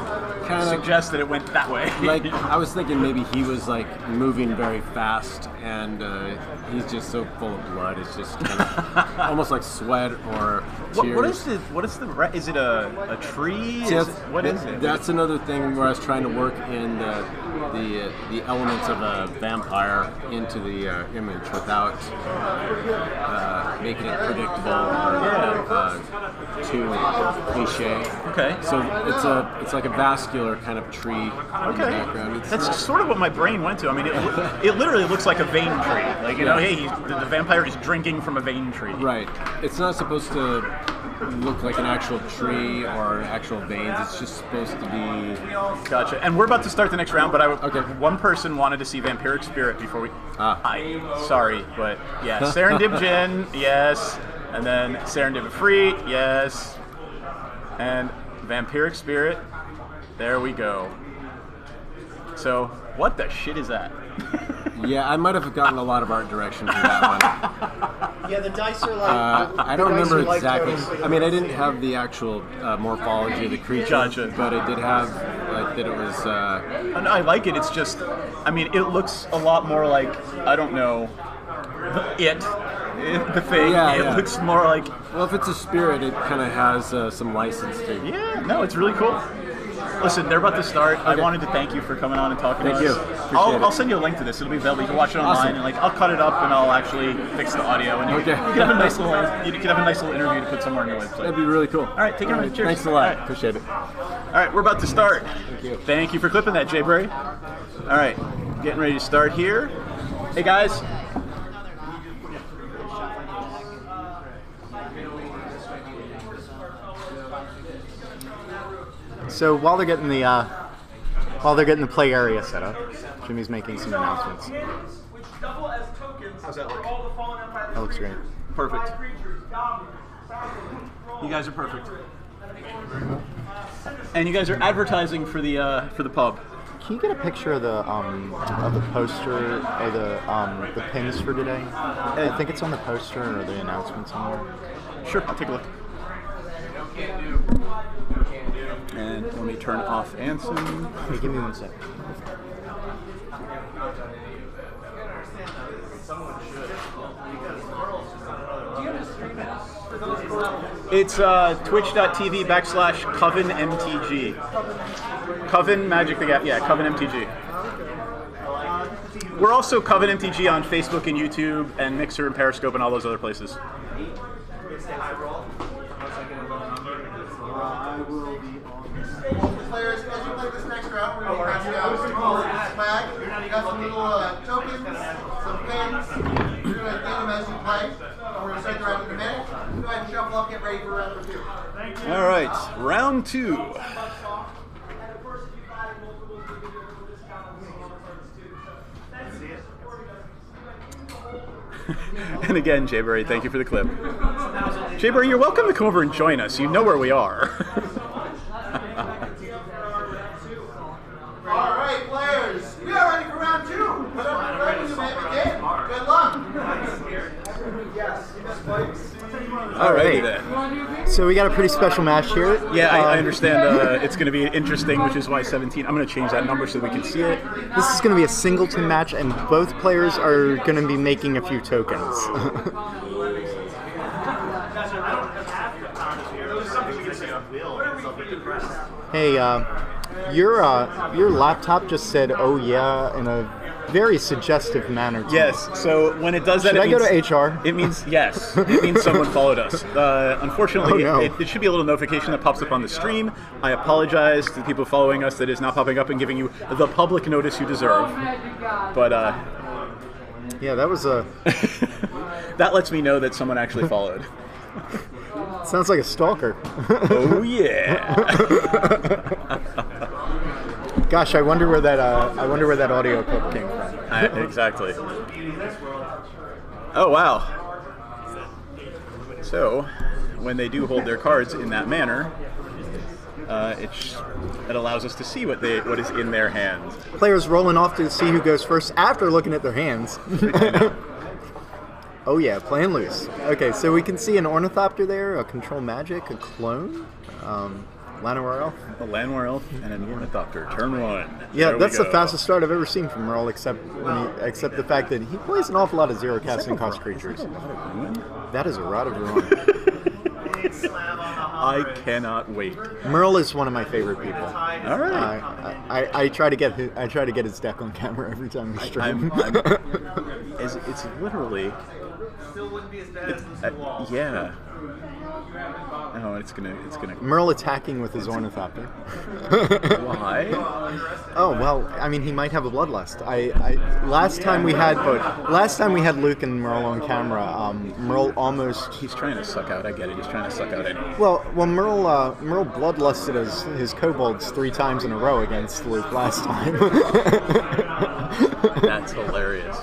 Kind of- suggest that it went that way. Like, I was thinking maybe he was like moving very fast, and he's just so full of blood. It's just kind of almost like sweat or tears. What is the is it a tree? See, What is it? That's another thing where I was trying to work in the elements of a vampire into the image without making it predictable or too cliche. Okay. So it's like a vascular kind of tree in the background. It's That's not- sort of what my brain went to. I mean, it literally looks like a vein tree. Like, you know, hey, the vampire is drinking from a vein tree. right. It's not supposed to look like an actual tree or actual veins. It's just supposed to be. Gotcha. And we're about to start the next round, but Okay. one person wanted to see Vampiric Spirit before we. Ah. Sorry, but yeah, Serendib Jin, yes, and then Serendib Free, yes, and Vampiric Spirit. There we go. So, what the shit is that? Yeah, I might have gotten a lot of art direction from that one. Yeah, the dice are like. I don't remember exactly. I mean, I didn't have the actual morphology of the creature, Gotcha. but it did have like that. It was. And I like it. It's just, I mean, it looks a lot more like, I don't know, the thing. Yeah, it yeah. looks more like, Well, if it's a spirit, it kind of has some license to. yeah, no, it's really cool. Listen, they're about to start. I wanted to thank you for coming on and talking Thank to you. us. Appreciate I'll it. send you a link to this. It'll be available. You can watch it online, Awesome. and like I'll cut it up and I'll actually fix the audio. And you Okay. can have a nice little interview to put somewhere on your website. That'd be really cool. All right, take care. Cheers. Thanks a lot. All right. Appreciate it. All right, we're about to start. Thank you. Thank you for clipping that, Jay Bray. All right, getting ready to start here. Hey guys. So while they're getting the play area set up, Jimmy's making some announcements. How's that look? That looks great. Perfect. You guys are perfect. And you guys are advertising for the pub. Can you get a picture of the poster or the pins for today? I think it's on the poster or the announcement somewhere. Sure, I'll take a look. And let me turn off Anson. Hey, give me 1 sec. It's twitch.tv/CovenMTG. Coven Magic the Gathering. Yeah, Coven MTG. We're also Coven MTG on Facebook and YouTube and Mixer and Periscope and all those other places. Players, as you play this next round, we're going to pass you out some swag. You got some little tokens, some pins. You're going to get them as you play. And we're going to start the round in a minute. Go ahead and shuffle up, get ready for round two. All right, round two. And again, Jay Burry, thank you for the clip. Jay Burry, you're welcome to come over and join us. You know where we are. All right, players, we are ready for round two. Whatever round you may begin. Good luck. Alrighty then. So we got a pretty special match here. Yeah, I understand it's going to be interesting, which is why 17. I'm going to change that number so we can see it. This is going to be a singleton match, and both players are going to be making a few tokens. Hey, your laptop just said "oh yeah" in a very suggestive manner. Yes. So when it does that, should I go to HR? It means yes. It means someone followed us. Unfortunately, Oh, no. it should be a little notification that pops up on the stream. I apologize to the people following us that is not popping up and giving you the public notice you deserve. But yeah, that was a. that lets me know that someone actually followed. Sounds like a stalker. Oh yeah. Gosh, I wonder where that audio clip came from. Exactly. Oh wow. So, when they do hold their cards in that manner, it allows us to see what is in their hands. Players rolling off to see who goes first after looking at their hands. Oh yeah, playing loose. Okay, so we can see an Ornithopter there, a Control Magic, a Clone, Llanowar Elf. A Llanowar Elf and an Ornithopter. Turn 1. Yeah, There that's we the go. fastest start I've ever seen from Merle, except the fact that he plays an awful lot of zero casting cost creatures. That is a Rod of Ruin. I cannot wait. Merle is one of my favorite people. All right. I try to get his deck on camera every time we stream. It's literally. Yeah. Oh, it's gonna. Merle attacking with his Ornithopter. Why? Oh well, I mean he might have a bloodlust. Last time we had Luke and Merle on camera, Merle almost. He's trying to suck out. I get it. He's trying to suck out anyway. Well, Merle bloodlusted his kobolds 3 times in a row against Luke last time. That's hilarious.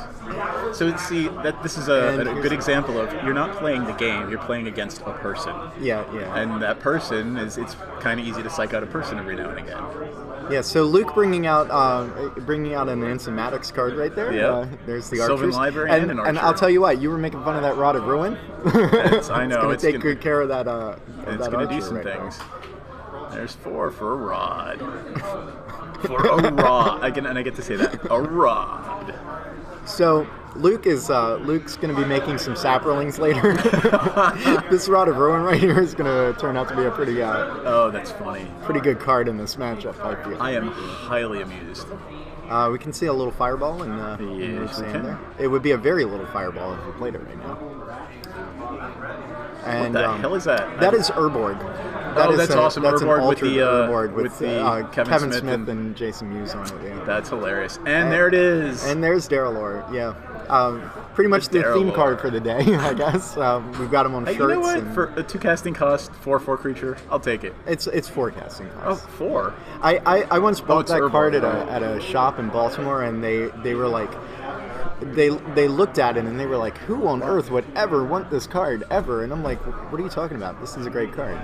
So see that this is a good example of you're not playing the game, you're playing against a person. Yeah. And that person it's kind of easy to psych out a person every now and again. Yeah, so Luke bringing out an Ansomatics card right there. Yeah. There's the Sylvan Archers. Librarian and Archer. And I'll tell you what, you were making fun of that Rod of Ruin. I know. It's going to take good care of that. It's going to do some things. There's 4 for a rod. For a rod. I get to say that. A rod. So Luke's going to be making some Saprolings later. This Rod of Ruin right here is going to turn out to be a pretty oh, that's funny. Pretty good card in this matchup, I feel. I am highly amused. We can see a little fireball in yes, we can. there. It would be a very little fireball if we played it right now. And what the hell is that? That is Urborg. That's awesome. That's Urborg an with the Urborg with the Kevin Smith and Jason Mewes on it. Yeah. That's hilarious. And there it is. And there's Darylor. Yeah. Pretty much the theme card for the day, I guess. We've got him on shirts. You know what? For a 2 casting cost, 4/4 creature, I'll take it. It's 4 casting cost. Oh, 4. I once bought that Urborg, card at a shop in Baltimore, and they were like. They looked at it and they were like, who on earth would ever want this card ever? And I'm like, what are you talking about? This is a great card.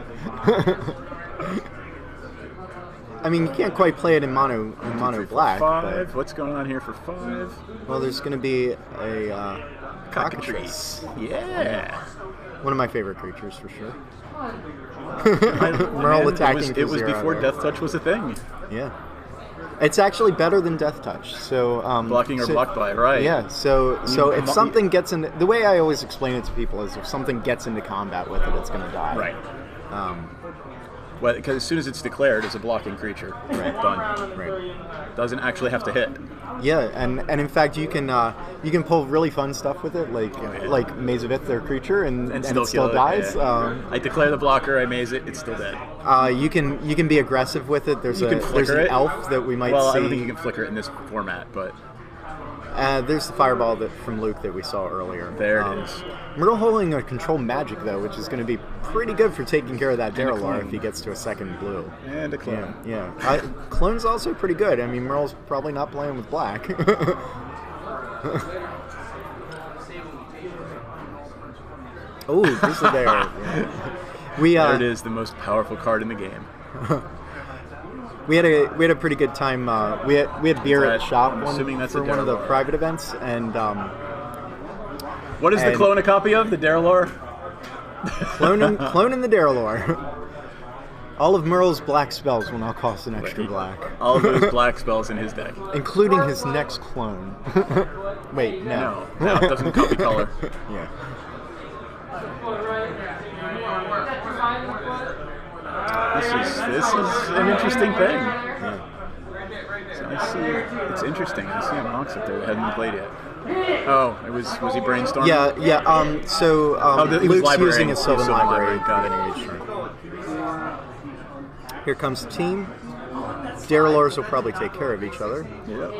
I mean, you can't quite play it in mono black. 5. But, what's going on here for 5? well, there's going to be a cockatrice. Yeah. One of my favorite creatures for sure. Merle attacking. It was before Death Touch was a thing. Yeah. It's actually better than Death Touch. So blocking or blocked by, right? Yeah. So if something gets in, the way I always explain it to people is if something gets into combat with it, it's going to die. Right. Well, because as soon as it's declared as a blocking creature, done. Right. Doesn't actually have to hit. Yeah, and in fact you can pull really fun stuff with it, like Maze of Ith, their creature, and it still dies. Yeah. I declare the blocker, I maze it, it's still dead. You can be aggressive with it. There's an elf that we might see. Well, I don't think you can flicker it in this format, but there's the fireball from Luke that we saw earlier. There it is. Merle holding a Control Magic though, which is going to be pretty good for taking care of that Darylor if he gets to a second blue. And a clone. Yeah. Clone's also pretty good. I mean, Merle's probably not playing with black. Oh, Grizzly Bear. Yeah. There it is, the most powerful card in the game. We had a pretty good time. We had beer at the shop for one of the private events, and what is the clone a copy of? The Darylor? Cloning the Darylore. All of Merle's black spells will now cost an extra black. All of those black spells in his deck. Including his next clone. Wait, no. No, it doesn't copy color. Yeah. This is an interesting thing. Yeah. So I see. It's interesting. I see a Mox up there that hadn't been played yet. Oh, was he brainstorming? Yeah, yeah. So he was Luke's librarying. using his Sylvan Sylvan Library. Library, got it. Here comes the team. Darylores will probably take care of each other. Yep.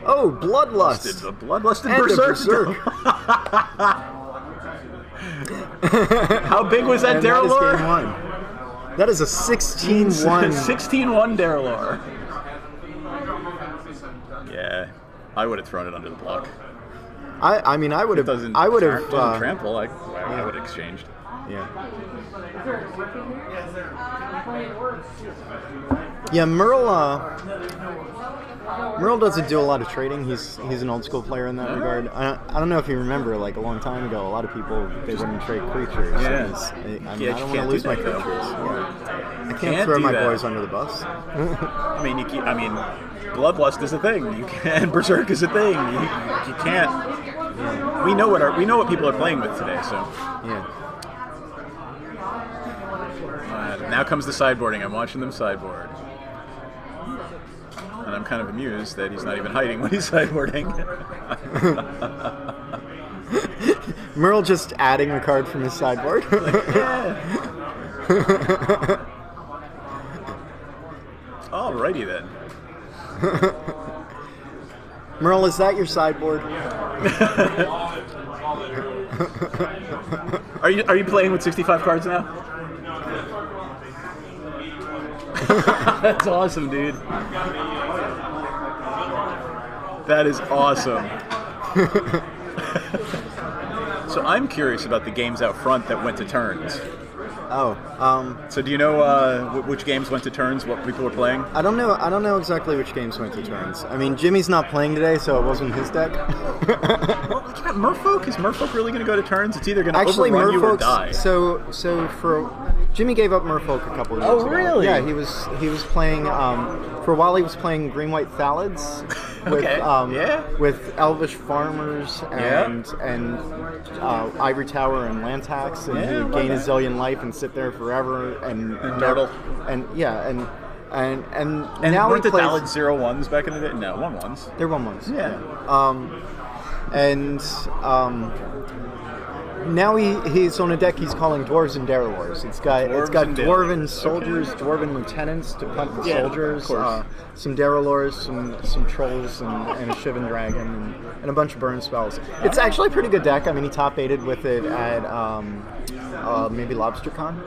Oh, Bloodlust! The Bloodlusted And a Berserk. How big was that And that is Darylore? game one. That is a 16-1. 16-1 Darylore. Yeah, I would have thrown it under the block. I mean, I would have. Doesn't trample. I would have exchanged. Yeah. Yeah, Merle doesn't do a lot of trading. He's an old school player in that regard. I don't know if you remember, like a long time ago, a lot of people they wouldn't trade creatures. Yeah. I don't want to lose my creatures. Yeah. I can't throw my boys under the bus. I mean, Bloodlust is a thing. You can Berserk is a thing. You can't. Yeah. We know what people are playing with today. So yeah. Now comes the sideboarding. I'm watching them sideboard. And I'm kind of amused that he's not even hiding when he's sideboarding. Merle just adding a card from his sideboard. Alrighty then. Merle, is that your sideboard? Are you playing with 65 cards now? That's awesome, dude. That is awesome. So I'm curious about the games out front that went to turns. So do you know which games went to turns? What people were playing? I don't know exactly which games went to turns. I mean, Jimmy's not playing today, so it wasn't his deck. Well, Merfolk? Is Merfolk really going to go to to turns? It's either going to overrun you or die. So for Jimmy gave up Merfolk a couple of years ago. Oh, really? Yeah, he was playing for a while. He was playing green white Thalids with with Elvish Farmers and Ivory Tower and land tax, and he would gain a zillion life and sit there forever and Nerdle. And And now weren't he the plays, Thalids 0-1s back in the day? No, 1-1s. They're 1/1s. Yeah. Now he's on a deck he's calling Dwarves and Darylores. It's got Dwarven soldiers, Dwarven lieutenants to pump the soldiers, some Darylores, some trolls, and a Shivan dragon, and a bunch of burn spells. It's actually a pretty good deck. I mean, he top 8'd with it at maybe LobsterCon.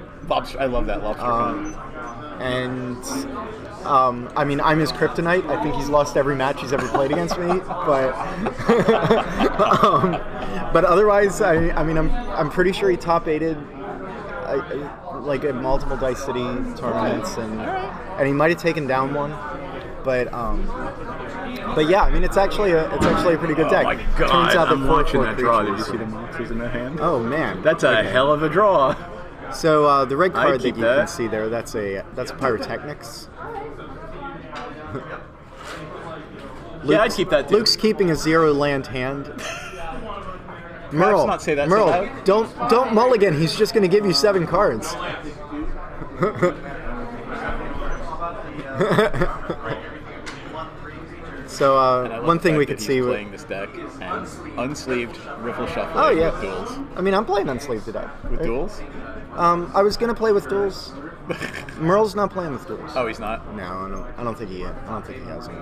I love that LobsterCon. I mean, I'm his kryptonite. I think he's lost every match he's ever played against me. But otherwise, I mean, I'm pretty sure he top 8'd like at multiple Dice City tournaments, and he might have taken down one. But yeah, I mean, it's actually a pretty good deck. Oh my God! Turns out I'm watching that draw. creatures. Did you see the Moxes in that hand? Oh man, That's a hell of a draw. So the red card that you keep that. can see there, that's Pyrotechnics. Yeah, I'd keep that too. Luke's keeping a 0 land hand. Merle, not say that so loud. don't mulligan. He's just going to give you 7 cards. So one thing we could see playing this deck and unsleeved riffle shuffle. Oh yeah, with duels. I mean, I'm playing unsleeved today. With duels? I was gonna play with duels. Merle's not playing with duels. Oh, he's not. No, I don't think he has any.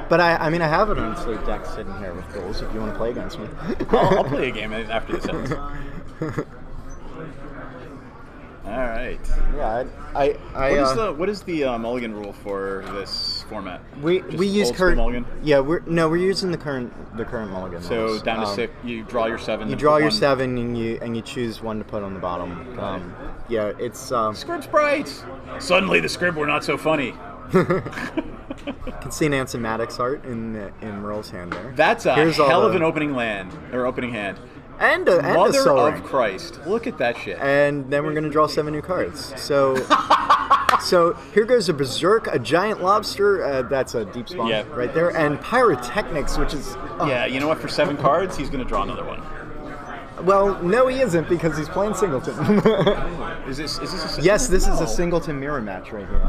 But I mean, I have an unsleeved deck sitting here with duels. If you want to play against me, I'll play a game after this ends. All right. Yeah, What is the mulligan rule for this format? We use old school mulligan. Yeah, we're using the current mulligan. So rules. down to 6, you draw your 7. You draw your 7 and you choose one to put on the bottom. Yeah, it's Scrib's bright. Suddenly the Scrib were not so funny. You can see an Anson Maddox art in Merle's hand there. That's a hell of an opening hand. And a Mother Soul of Ring. Christ. Look at that shit. And then we're going to draw 7 new cards. So here goes a Berserk, a Giant Lobster, that's a deep spawn right there, and Pyrotechnics, which is... Yeah, you know what? For 7 cards, he's going to draw another one. Well, no, he isn't, because he's playing Singleton. Is this a Singleton? Yes, this is a Singleton mirror match right here.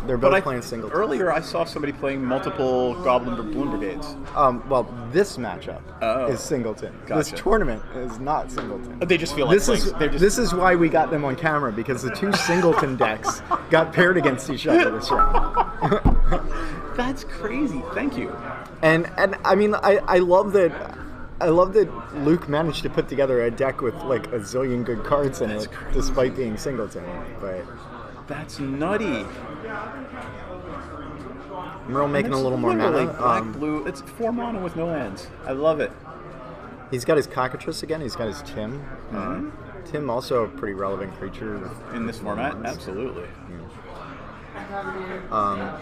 They're both playing Singleton. Earlier, I saw somebody playing multiple Goblin Bloom Brigades. Well, this matchup is Singleton. Gotcha. This tournament is not Singleton. They just feel like this is why we got them on camera, because the 2 Singleton decks got paired against each other this round. That's crazy. Thank you. And I mean, I love that. I love that Luke managed to put together a deck with like a zillion good cards in it, despite being Singleton. But that's nutty. Merle making a little more mana. Black, blue. It's 4 mana with no lands. I love it. He's got his Cockatrice again. He's got his Tim. Tim also a pretty relevant creature in this format. Absolutely.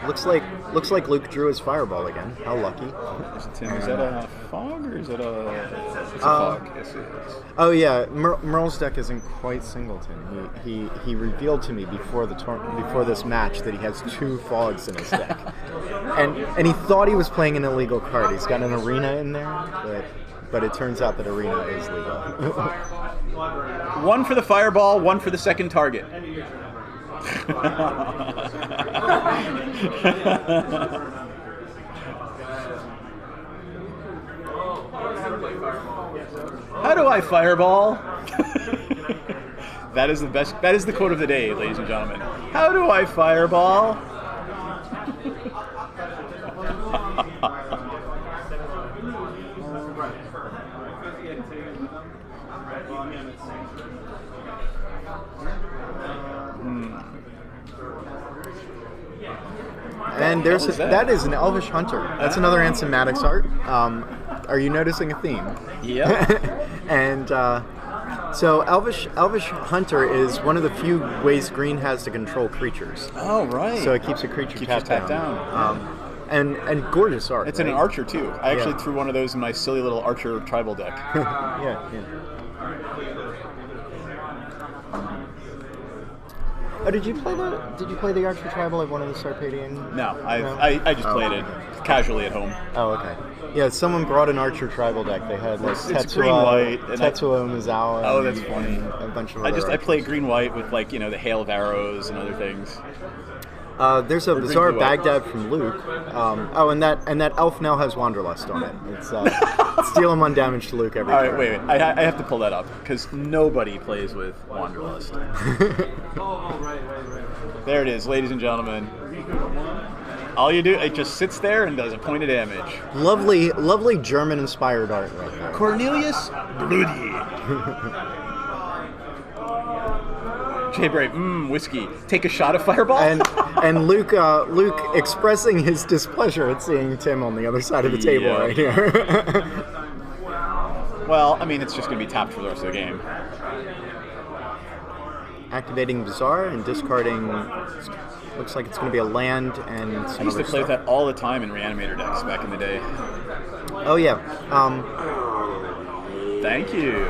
Looks like Luke drew his Fireball again. How lucky. Tim, is that a fog or is it it's a fog? Yes, it is. Oh yeah, Merle's deck isn't quite Singleton. He revealed to me before this match that he has 2 fogs in his deck, and he thought he was playing an illegal card. He's got an Arena in there, but it turns out that Arena is legal. 1 for the Fireball, 1 for the second target. How do I Fireball? That is the best. That is the quote of the day, ladies and gentlemen. How do I Fireball? And that is an Elvish Hunter. That's another Ansomatics art. Are you noticing a theme? Yeah. And so Elvish Hunter is one of the few ways green has to control creatures. Oh, right. So it keeps a creature tapped down. And gorgeous art. It's an archer too. I actually threw one of those in my silly little archer tribal deck. yeah. Oh, did you play the Archer Tribal at one of the Sarpadian? No, I just played it casually at home. Oh, okay. Yeah, someone brought an Archer Tribal deck. They had like it's green-white. Tetsuo Mizawa. Oh, that's funny. A bunch of other I play green-white with like the hail of arrows and other things. There's a bizarre Baghdad from Luke. And that elf now has Wanderlust on it. It's dealing 1 damage to Luke every turn. All right, wait. I have to pull that up because nobody plays with Wanderlust. There it is, ladies and gentlemen. All you do, it just sits there and does a point of damage. Lovely German-inspired art right there. Cornelius Bloody. Jay Brave, whiskey. Take a shot of Fireball. And Luke expressing his displeasure at seeing Tim on the other side of the table right here. Well, I mean, it's just going to be tapped for the rest of the game. Activating Bazaar and discarding. Looks like it's going to be a land and some I used to play stuff. that all the time in Reanimator decks back in the day. Oh yeah. Thank you.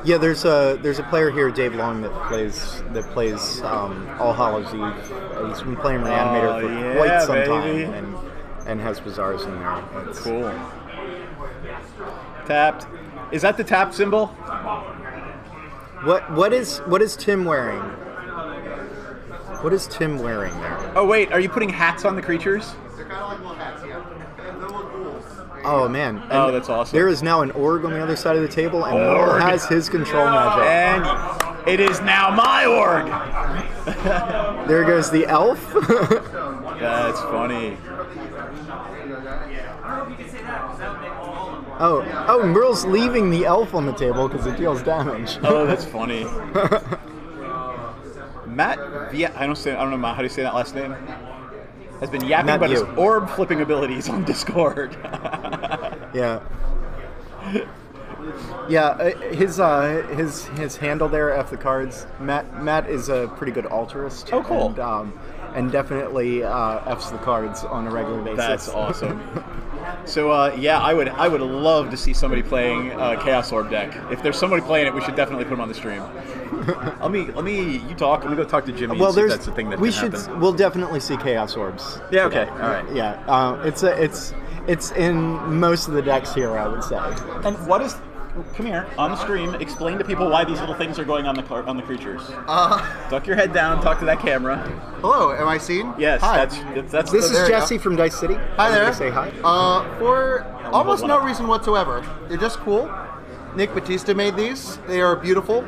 Yeah, there's a player here, Dave Long, that plays All Hallows Eve. He's been playing Reanimator for quite some time and has Bazaars in there. It's cool. Tapped. Is that the tap symbol? What is Tim wearing? What is Tim wearing there? Oh wait, are you putting hats on the creatures? They're kind of like little hats, yeah. They're little ghouls. Oh man! And that's awesome. There is now an org on the other side of the table, and Org has his control magic. And it is now my org. There goes the elf. That's funny. Oh, Merle's leaving the elf on the table because it deals damage. Oh, that's funny. Matt, I don't know how do you say that last name. Has been yapping about his orb flipping abilities on Discord. Yeah. Yeah, his handle there, F the cards. Matt is a pretty good altarist. Oh, cool. and definitely F's the cards on a regular basis. That's awesome. So yeah, I would love to see somebody playing Chaos Orb deck. If there's somebody playing it, we should definitely put them on the stream. You talk. Let me go talk to Jimmy. Well, and see if that's the thing that can happen. We'll definitely see Chaos Orbs. Yeah. Okay. All right. Yeah. It's in most of the decks here, I would say. And what is? Come here on the stream. Explain to people why these little things are going on the creatures. Duck your head down. Talk to that camera. Hello, am I seen? Yes. Hi. That's. This there is you Jesse from Dice City. Hi there. Say hi. For almost no reason whatsoever. They're just cool. Nick Batista made these. They are beautiful.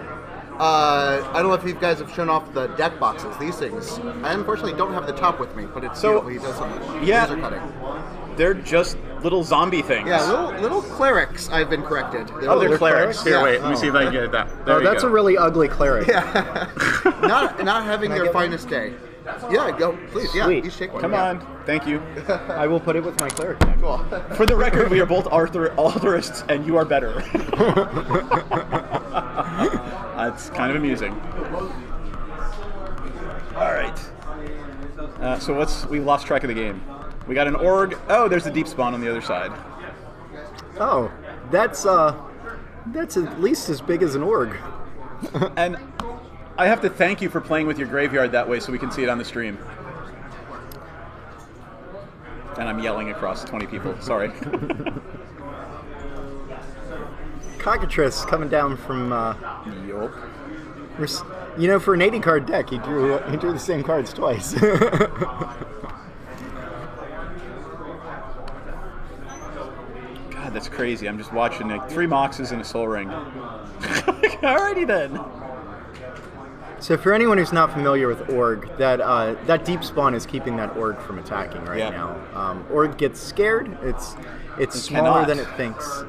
I don't know if you guys have shown off the deck boxes. These things. I unfortunately don't have the top with me, but it's beautiful. He does some laser cutting. They're just little zombie things. Yeah, little clerics. I've been corrected. They're clerics. Here, Yeah. wait. Let me see if I can get that. There you That's go. a really ugly cleric. Yeah. not having their get finest day. Yeah, go please. Yeah, Sweet. you shake one. Come on. Thank you. I will put it with my cleric. Cool. For the record, we are both authorists, and you are better. That's kind of amusing. All right. So we've lost track of the game. We got an org. Oh, there's a deep spawn on the other side. Oh, that's at least as big as an org. And I have to thank you for playing with your graveyard that way so we can see it on the stream. And I'm yelling across 20 people. Sorry. Cockatrice coming down from. Yup. For an 80 card deck, he drew the same cards twice. God, that's crazy. I'm just watching like 3 Moxes and a Soul Ring. Alrighty then. So for anyone who's not familiar with Org, that deep spawn is keeping that Org from attacking right now. Org gets scared. It's smaller than it thinks.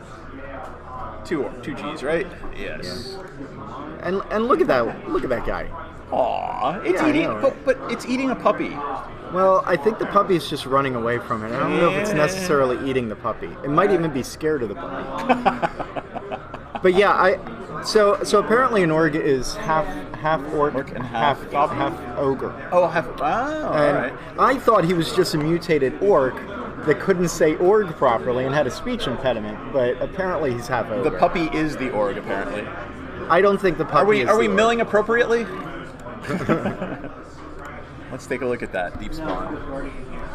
2 Gs, right? Yes. Yeah. And look at that guy. Aw, it's Yeah, eating, I know, right? but it's eating a puppy. Well, I think the puppy's just running away from it. I don't know if it's necessarily eating the puppy. It might even be scared of the puppy. But yeah, so apparently an org is half orc and half ogre. Oh, all And right. I thought he was just a mutated orc that couldn't say org properly and had a speech impediment, but apparently he's half ogre. The puppy is the org, apparently. I don't think the puppy is Are we the org. milling appropriately? Let's take a look at that deep spawn.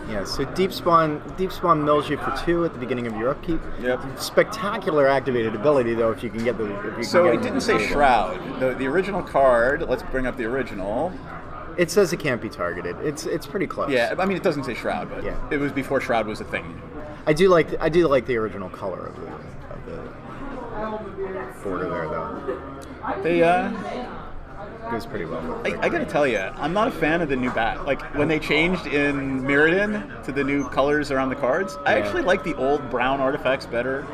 Yeah, so deep spawn mills you for 2 at the beginning of your upkeep. Yep. Spectacular activated ability though if you can get the. So it didn't say Shroud. The original card. Let's bring up the original. It says it can't be targeted. It's pretty close. Yeah, I mean it doesn't say Shroud, but Yeah. it was before Shroud was a thing. I do like the original color of the border there though. They It goes pretty well. I gotta tell you, I'm not a fan of the new bat. Like when they changed in Mirrodin to the new colors around the cards, I actually like the old brown artifacts better.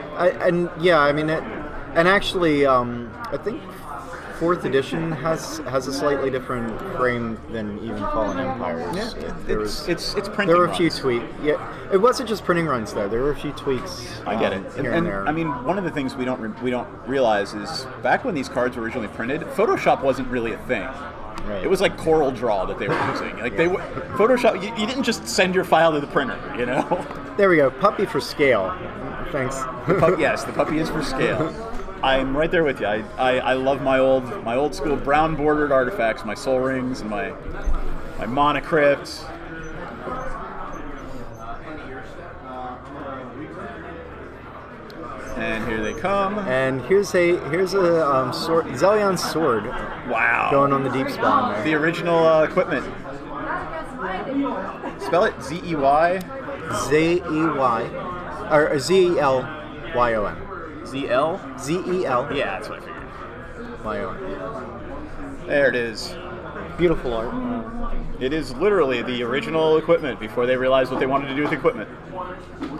Actually, I think 4th edition has a slightly different frame than even Fallen Empires. Yeah, it's printing. There were a few runs. tweaks. Yeah, it wasn't just printing runs though. There were a few tweaks. I get it, here and there. I mean, one of the things we don't realize is back when these cards were originally printed, Photoshop wasn't really a thing. Right. It was like Coral Draw that they were using. Like Photoshop, you didn't just send your file to the printer, you know. There we go. Puppy for scale. Thanks. Yes, the puppy is for scale. I'm right there with you. I love my old school brown bordered artifacts, my Soul Rings and my Mana Crypt. And here they come. And here's a sword, Zelion's sword. Wow. Going on the deep spawn there. The original equipment. Spell it Z-E-Y. Z-E-Y. Or Z-E-L-Y-O-N. Z-L? Z-E-L. Yeah, that's what I figured. Y-O-N. There it is. Beautiful art. It is literally the original equipment before they realized what they wanted to do with equipment.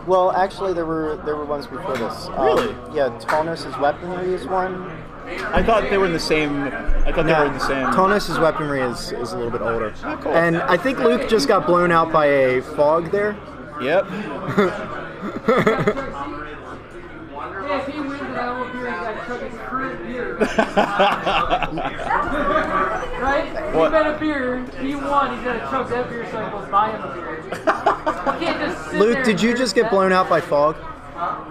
Well, actually, there were ones before this. Really? Yeah, Tonus' weaponry is one. I thought they were in the same. They were in the same. Tonus' weaponry is a little bit older. Oh, cool. And I think Luke just got blown out by a fog there. Yep. If he wins, I will be like chugging fruit beer. right? What? He bet a beer. He won. He's gonna chug that beer so I goes buy him a beer. You can't just sit there Luke, and did you drink just get that. blown out by fog?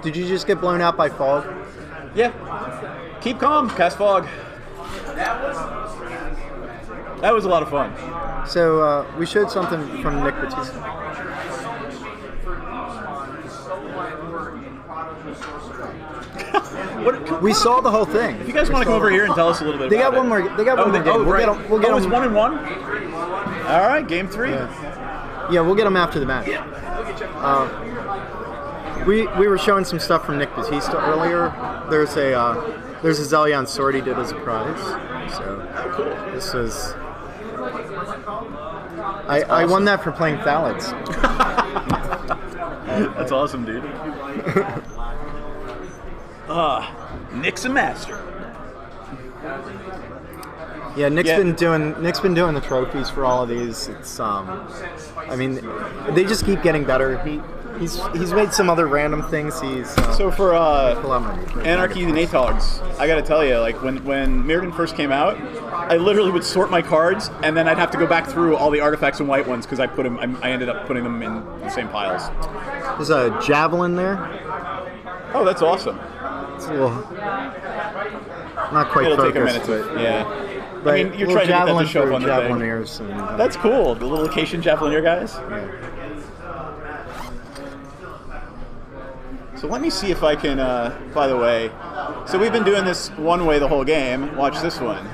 Did you just get blown out by fog? Yeah. Keep calm, cast fog. That was a lot of fun. So we showed something from Nick Batista. We saw the whole thing. If you guys want to come over here and tell us a little bit They about got one more. They got one more game. We'll right. get 'em- We'll get it's 'em- 1-1? All right, game 3. Yeah, we'll get them after the match. We were showing some stuff from Nick Batista earlier. There's a Zelion sword he did as a prize. So this was. I won that for playing Thalids. That's awesome, dude. Nick's a master. Yeah, Nick's been doing the trophies for all of these. It's I mean, they just keep getting better. He's made some other random things. He's So for Anarchy Anarchy the Natogs, I gotta tell you, like when Mirrodin first came out, I literally would sort my cards, and then I'd have to go back through all the artifacts and white ones because I ended up putting them in the same piles. There's a javelin there. Oh, that's awesome. It's a little not quite It'll focused, take a minute to, but yeah. but I mean, you're little trying to get that javelin to show up for on the thing. javelineers. And, That's cool. The little location javelineer guys. yeah. So let me see if I can, by the way, so we've been doing this one way the whole game. Watch this one.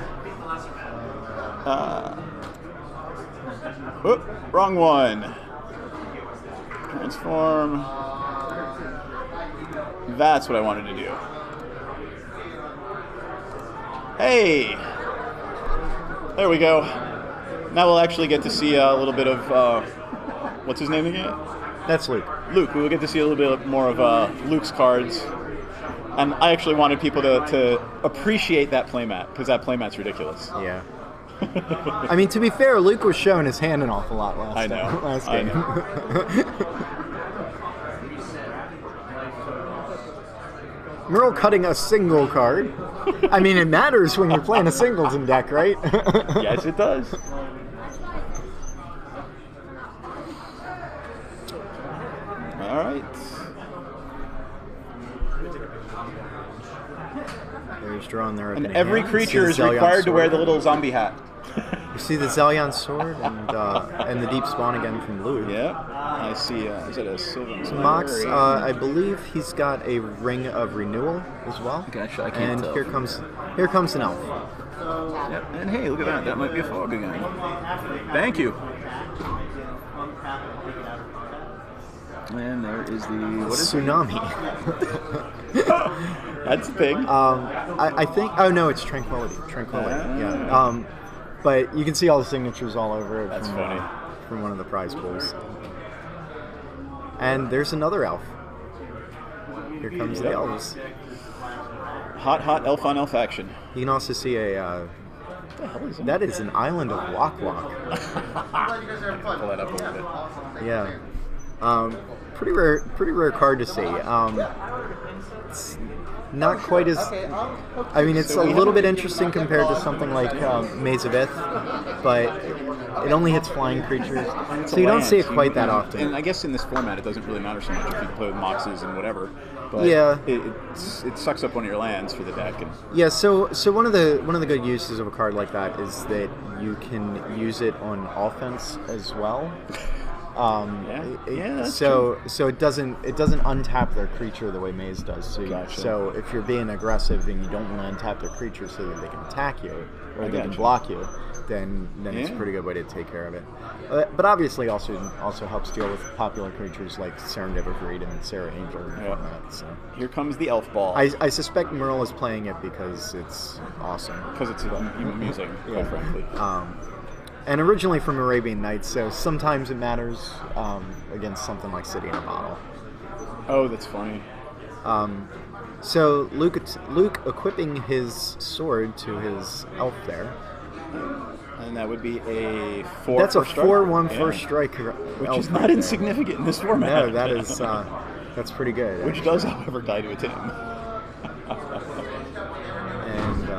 Wrong one. Transform. That's what I wanted to do. Hey! There we go. Now we'll actually get to see a little bit of, what's his name again? That's Luke. Luke. We will get to see a little bit more of Luke's cards. And I actually wanted people to appreciate that playmat, because that playmat's ridiculous. Yeah. I mean, to be fair, Luke was showing his hand an awful lot last I know. last I game. know. Merle cutting a single card. I mean, it matters when you're playing a singleton deck, right? Yes, it does. All right. There's drawing their And opening every hand. creature You is see the Zelion required to wear sword. the little zombie hat. You see the Zelion sword and the deep spawn again from Luke. Yeah. I see. Is it a silver? Mox, I believe he's got a ring of renewal as well. Gotcha, I can't and tell. here comes an elf. Yep. And hey, look at that. That might be a fog again. Thank you. And there is the Tsunami. That's the thing. I think. Oh no, it's Tranquility. Yeah. But you can see all the signatures all over it. That's from, funny. From one of the prize pools. And there's another elf. Here comes the elves. Hot elf on elf action. You can also see a. What the hell is That is an island of Wok Wok. Glad you guys are having fun. Pull that up a little bit. Yeah. Pretty rare card to see. It's not quite as. I mean, it's a little bit interesting compared to something like Maze of Ith, but it only hits flying creatures, so you don't see it quite that often. And I guess in this format, it doesn't really matter so much if you can play with Moxes and whatever. But Yeah. it sucks up one of your lands for the deck. And Yeah, so one of the good uses of a card like that is that you can use it on offense as well. That's so it doesn't untap their creature the way Maze does. So, Gotcha. so if you're being aggressive and you don't want to untap their creature so that they can attack you or they can gotcha. block you, then it's a pretty good way to take care of it. But obviously also helps deal with popular creatures like Serendipity Breed and Sarah Angel and whatnot. So Here comes the elf ball. I suspect Merle is playing it because it's awesome. Because it's amusing, quite frankly. And originally from Arabian Nights, so sometimes it matters against something like City in a Bottle. Oh, that's funny. So Luke equipping his sword to his elf there. And that would be a 4. That's a first strike. 4/1 Yeah. first strike. Which elf is not right there. insignificant in this format. No, that is that's pretty good. Which does, however, die to a Tim. And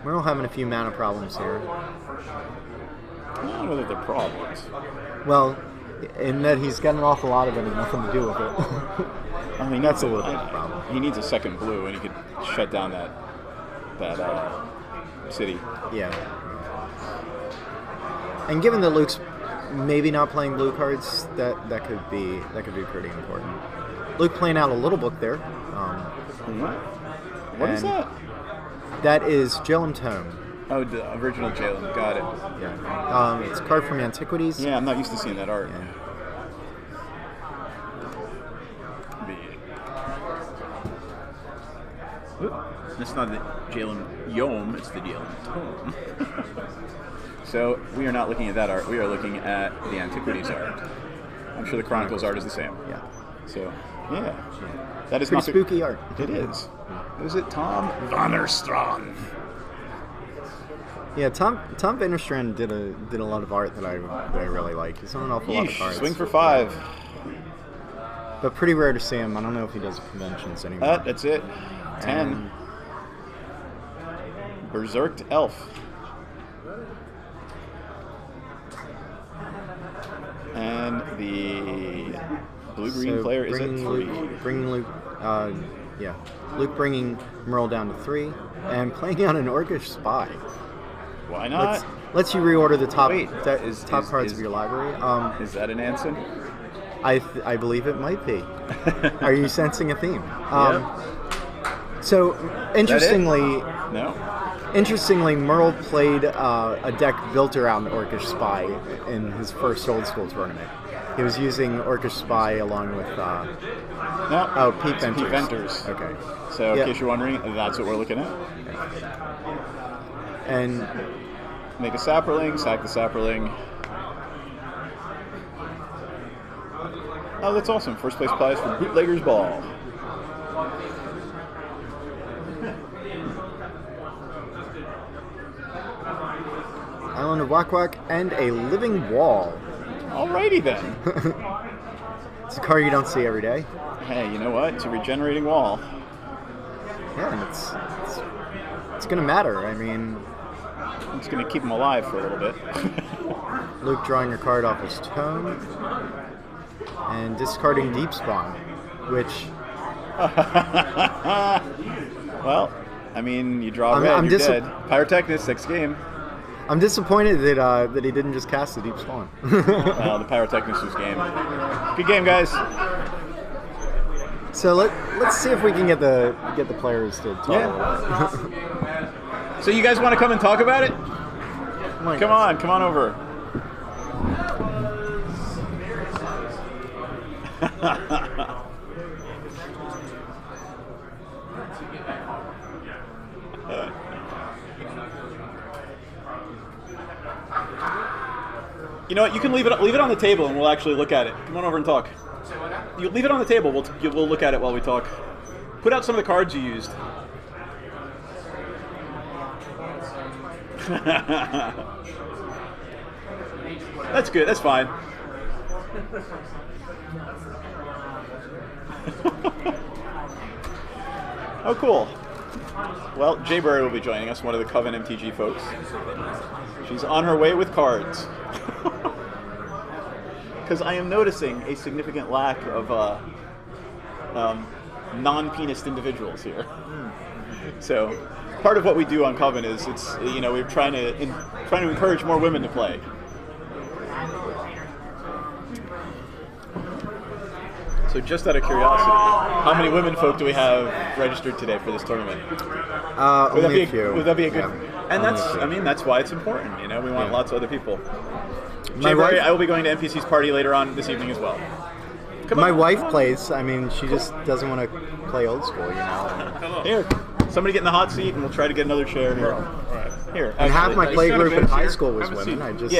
We're all having a few mana problems here. I don't know that they're problems. Well, in that he's got an awful lot of it and nothing to do with it. I mean, That's a little bit of a problem. He needs a second blue, and he could shut down that city. Yeah. And given that Luke's maybe not playing blue cards, that could be pretty important. Luke playing out a little book there. What is that? That is Jhelum Tome. Oh, the original Jhelum. Got it. Yeah. It's a card from Antiquities. Yeah, I'm not used to seeing that art. Yeah. It's not the Jhelum Yom, it's the Jhelum Tome. So we are not looking at that art. We are looking at the Antiquities art. I'm sure the Chronicles art is the same. Yeah. So, yeah. That is Pretty spooky art. It is. Is it Tom Vannerstrand? Yeah, Tom Vannerstrand did a lot of art that I really like. He's on an awful lot of cards. Swing for 5. But pretty rare to see him. I don't know if he does conventions anymore. That's it. 10. Berserked Elf. And the blue-green player is at 3. Bringing Luke, Luke bringing Merle down to 3, and playing out an Orcish Spy. Why not? Lets you reorder the top top cards of your library. Is that an Anson? I believe it might be. Are you sensing a theme? Yeah. So, interestingly, No. Interestingly, Merle played a deck built around Orcish Spy in his first old school tournament. He was using Orcish Spy along with Pete Venters. Pete Venters. Okay. So in case you're wondering, that's what we're looking at. And make a sapperling, sack the sapperling. Oh, that's awesome. First place prize for Bootlegger's Ball. Island of Wak Wak and a Living Wall. Alrighty then. It's a card you don't see every day. Hey, you know what? It's a regenerating wall. Yeah, and it's going to matter. I mean, it's going to keep him alive for a little bit. Luke drawing a card off his tome and discarding Deep Spawn, which... Well, I mean, you draw red, you're dead. Pyrotechnist, next game. I'm disappointed that he didn't just cast the Deep Spawn. Well, the Pyrotechnist was game. Good game, guys. So let's see if we can get the players to talk. Yeah. So you guys want to come and talk about it? Come on over. You know what? You can leave it on the table, and we'll actually look at it. Come on over and talk. You leave it on the table. We'll look at it while we talk. Put out some of the cards you used. That's good. That's fine. Oh, cool. Well, Jay Burry will be joining us, one of the Coven MTG folks. She's on her way with cards. Because I am noticing a significant lack of non-penis individuals here. So, part of what we do on Coven is we're trying to encourage more women to play. So, just out of curiosity, how many women folk do we have registered today for this tournament? Only a few. Would that be a good? Yeah. And that's why it's important. We want lots of other people. Jay Burry, I will be going to NPC's party later on this evening as well. My wife plays. I mean, she just doesn't want to play old school, Here, somebody get in the hot seat, and we'll try to get another chair here. Here. And half my play group in high school was women. Just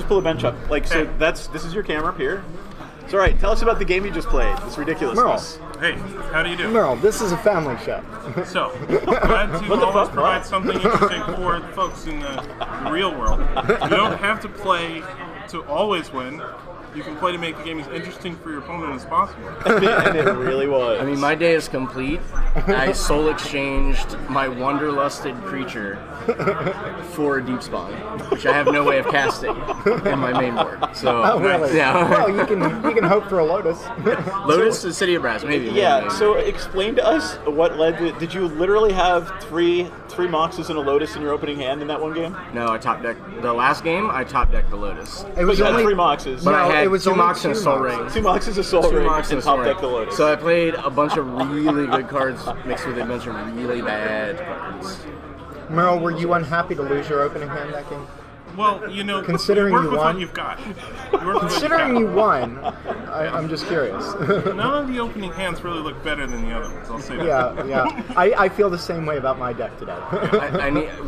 pull a bench up. This is your camera up here. It's all right. Tell us about the game you just played. It's ridiculous. Hey, how do you do? Merle, this is a family show. So, glad to always provide something interesting for folks in the real world. You don't have to play to always win. you can play to make the game as interesting for your opponent as possible. And it really was. I mean, my day is complete. I soul exchanged my wanderlusted creature for a deep spawn, which I have no way of casting in my main board. So, Oh, really? yeah. Well, you can hope for a Lotus. Lotus to City of Brass, maybe. Yeah, maybe. so explain to us what led to... Did you literally have three Moxes and a Lotus in your opening hand in that one game? No, I top decked the last game. I top decked the Lotus, It was You had only 3 Moxes. but I No, had it was 2 only Mox and a 2 Soul Moxes. Ring. 2 Moxes, a Soul 2 Ring, Mox and and Soul top Ring. deck the Lotus. So I played a bunch of really good cards mixed with a bunch of really bad cards. Merle, were you unhappy to lose your opening hand that game? Well, you know, Considering work you with won? what you've got. You work with what Considering you you've got. won, I'm just curious. None of the opening hands really look better than the other ones. I'll say that. yeah. I feel the same way about my deck today.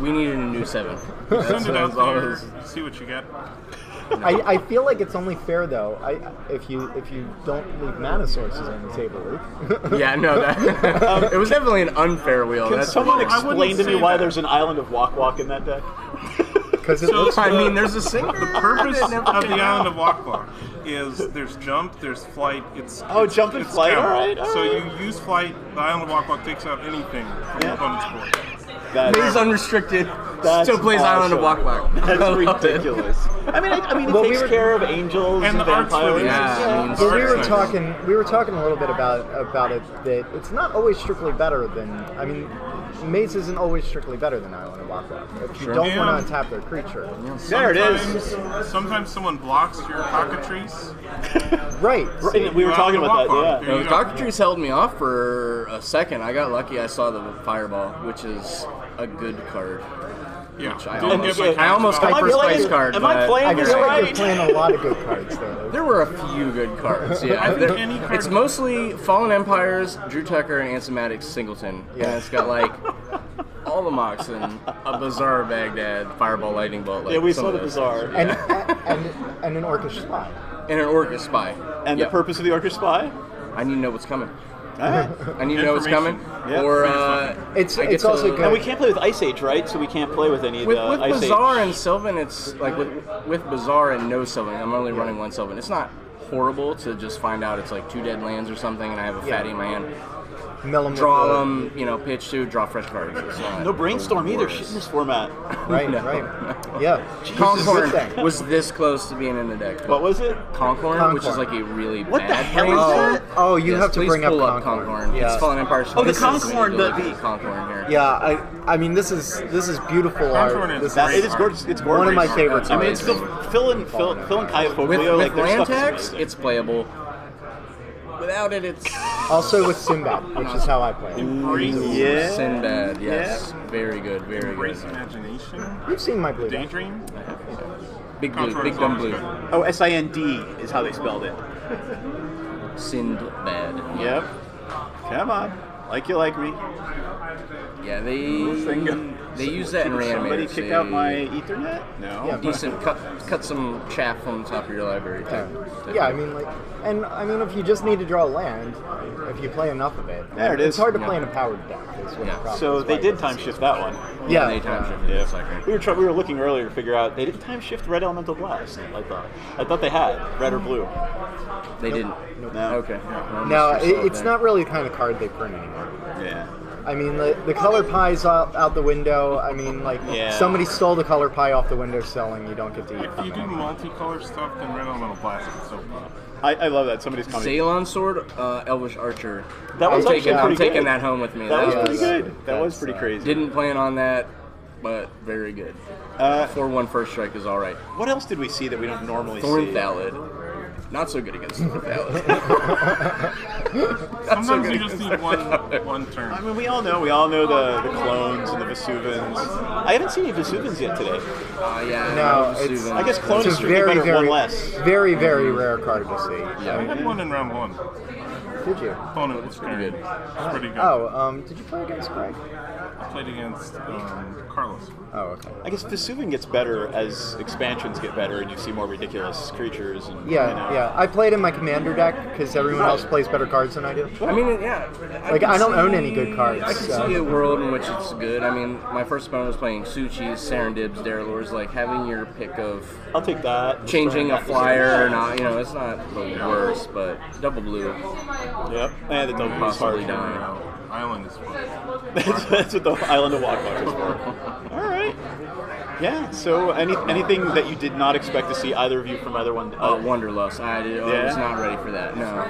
We needed a new 7. Send it out all it there. is. See what you get. I feel like it's only fair though. If you don't leave mana sources on the table, Luke. Yeah, no, that it was definitely an unfair wheel. Can That's someone I wouldn't explain to me say why that. there's an island of Walk in that deck? Because it So- looks. I mean, there's a single. The purpose of the island of Walk is there's jump, there's flight. It's jump and it's flight, counter. alright, So alright. you use flight. The island of Walk takes out anything from the opponent's board. Plays unrestricted. That's Still plays Island of awesome. Walk. That's ridiculous. I mean, it Well, takes care of angels And and, the art's vampires. really nice. Yeah, I mean, Well, we were Nice. talking a little bit about it that it's not always strictly better than. I mean, Maze isn't always strictly better than Island of Walk. If you don't Yeah. want to untap their creature, There it is. Sometimes someone blocks your cockatrice. right? Right, we were talking about that, yeah. No, the cockatrice held me off for a second. I got lucky. I saw the fireball, which is a good card. Yeah. Which I Didn't almost, get my I almost counterspell. got first playing- place card. am I but playing I this feel like right? you're playing a lot of good cards there. Luke. There were a few good cards. Yeah, I think There- any card- it's mostly Fallen Empires, Drew Tucker, and Ansematic Singleton. Yeah. And it's got like all the Mox and a Bizarre Baghdad, Fireball, Lightning Bolt. Like Yeah, we some saw of the those. Bizarre. And an Orcish Spy. And an Orcish Spy. And Yep. the purpose of the Orcish Spy? I need to know what's coming. Alright. I need to know what's coming. Yep. Or It's I get it's also to- good. And we can't play with Ice Age, right? So we can't play with any of with the Ice Bizarre Age. and Sylvan, it's like with Bizarre and no Sylvan. I'm only running 1 Sylvan. It's not horrible to just find out it's like 2 dead lands or something, and I have a fatty in my hand. Mill 'em Draw with the- them, pitch 2, draw fresh cards. It's not No Brainstorm either. horrendous. Shit in this format. Right, No. right. Yeah. Concorn thing. was this close to being in the deck. What was it? Concorn, which is Concorn. like a really What bad the hell is brainstorm. that? Oh, you Yes, have to please bring up pull Concorn. It's Yeah. Fallen Empire. Oh, the This is Concorn, really the- good Concorn here. Yeah, I mean this is beautiful Concorn art. is This great. It is gorgeous. It's gorgeous. one of my favorites. I mean, it's Phil and Kaya With, Foglio. with Like, their land stuff is tax, amazing. it's playable. Without it, it's Also with Sinbad, which is how I play it. Embrace, Yeah. Sinbad. Yes, very good, very good. embrace imagination. You've seen my blue deck. Daydream. Big blue, Contour big is dumb always blue. good. Oh, Sind is how they spelled it. Sinbad. Yep. Come on. Like you like me. Yeah, Thing. they use that in Reanimator. Somebody kick out my Ethernet? No. Yeah. Decent. Cut some chaff from the top of your library. Yeah, I mean if you just need to draw land, if you play enough of it, There it it's is. hard to Yeah. play in a powered deck. Is what Yeah. the problem So is, they right? did time shift that one. Yeah. They time shifted Yeah. the second. We were looking earlier to figure out they didn't time shift Red Elemental Blast. I thought they had red or blue. They didn't. No. Okay. Well, No, Mr. Slow it's then. not really the kind of card they print anymore. Yeah. I mean, the color pie's out the window. I mean, like Yeah. somebody stole the color pie off the windowsill, and you don't get to eat. If you do multicolor stuff, then Red Elemental Blast is so cool. I love that. Somebody's coming. Xalon Sword, Elvish Archer. That was I'm actually taking, I'm pretty taking good. that home with me. That was pretty was- good. That was that's, pretty crazy. Didn't plan on that, but very good. 4/1 first strike is all right. What else did we see that we don't normally Thorn see? Thallid. Not so good against Thorn Thallid. Sometimes you just need one turn. I mean, we all know the clones and the Vesuvans. I haven't seen any Vesuvans yet today. Yeah. No, Vesuvan. it's I guess clone it's is a strictly very, better very, one less. very, very rare card to see. Yeah. I had one in round 1. Did you? Opponent was pretty good. It's pretty good. Oh, did you play against Greg? I played against Carlos. Oh, okay. I guess Vesuvian gets better as expansions get better, and you see more ridiculous creatures. And, Yeah, you know. yeah. I played in my commander deck because everyone else plays better cards than I do. I mean, yeah. Like, I don't own any good cards. I can see a world in which it's good. I mean, my first opponent was playing Suchis, Serendibs, Darelors, like having your pick of I'll take that. changing a flyer or not. You know, it's not the worst, but double blue, Yep. And the double is possibly hard. dying. Island is fun. That's what the Island of Walkwalk is for. All right. Yeah. So, anything that you did not expect to see either of you from either one? Wanderlust. I was not ready for that. No.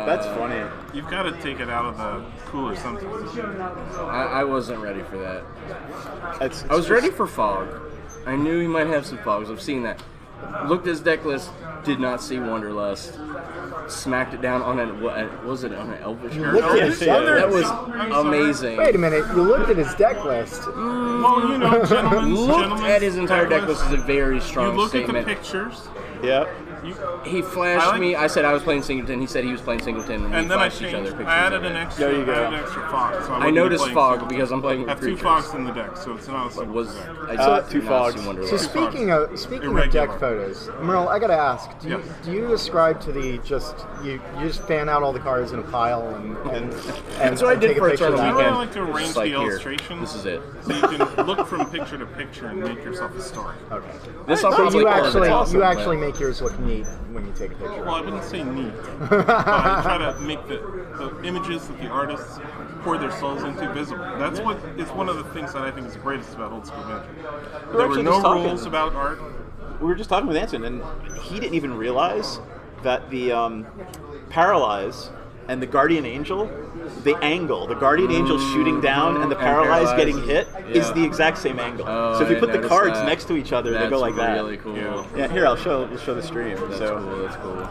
That's funny. You've got to take it out of the cooler sometimes. I wasn't ready for that. It's I was ready for Fog. I knew he might have some Fogs. I've seen that. Looked at his deck list. Did not see Wanderlust. Smacked it down on was it on an Elvish? looked at his deck That was I'm amazing. Wait a minute, you looked at his deck list. Well, you know, Looked at his entire deck list is a very strong You look statement. at the pictures. Yep. He flashed me. I said I was playing Singleton. He said he was playing Singleton, and we And then I flashed each changed. other pictures. I added of an it. extra. There you go. I added an extra fog. So I wouldn't be noticed playing Fog single. because I'm playing I with have two creatures. fogs in the deck, so it's not a simple Was deck. I two did not Fogs. see Wanderlust. So speaking of Irregular. deck photos, Merle, I gotta ask: Yes. do you ascribe to the you just fan out all the cards in a pile and That's what I did take a for picture of Eternal them? I Weekend. like to arrange Just like the here. illustrations. This is it. So you can look from picture to picture and make yourself a story. Okay. This I'll So probably you call it actually awesome, you but- actually make yours look neat when you take a picture. Well, I wouldn't say neat, but I try to make the images that the artists pour their souls into visible. That's what is one of the things that I think is the greatest about old school Magic. There were actually no just talking. rules about art. We were just talking with Anson, and he didn't even realize that the Paralyze and the Guardian Angel, the angle, the Guardian Angel shooting down and the Paralyze Paralyze getting is- hit is yeah. the exact same angle. Oh, So if you I put the noticed cards that. next to each other, they go like that. That's really cool. Yeah, here we'll show the stream. That's so, cool. That's cool.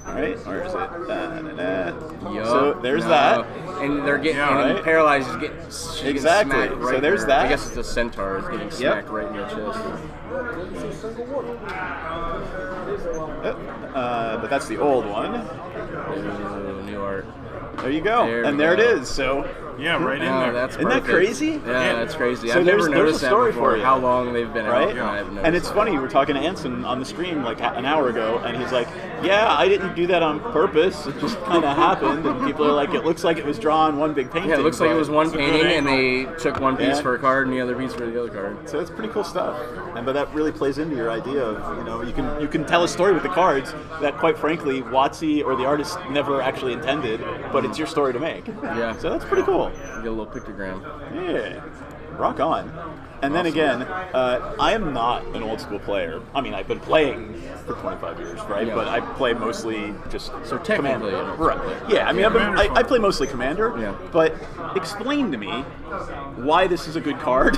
all right, where is it? Yup. So there's No. that. And they're getting Yeah, and right. Paralyzed is getting she's getting Exactly. smacked right So there's there. that. I guess it's a centaur is getting smacked right in your chest. But that's the old one. Ooh, new art. There you go. There and we there go. it is. So Yeah, right in Oh, there. that's Isn't that perfect. crazy? Yeah, that's crazy. So I've there's never a noticed that story before, for you. how long they've been right? out. And I've noticed And it's that. funny, we were talking to Anson on the stream like an hour ago, and he's like, yeah, I didn't do that on purpose. It just kind of happened. And people are like, it looks like it was drawn one big painting. Yeah, it looks like it but- was one It's a good painting, and angle. they took one piece Yeah. for a card and the other piece for the other card. So it's pretty cool stuff. And but that really plays into your idea of, you know, you can tell a story with the cards that quite frankly WotC or the artist never actually intended, but it's your story to make. Yeah. So that's pretty cool. Get a little pictogram. Yeah, rock on. And then again, I am not an old school player. I mean, I've been playing for 25 years, right? Yeah. But I play mostly just So technically Commander. an old school Right. player. Yeah, I mean, I play mostly Commander. Yeah. But explain to me why this is a good card.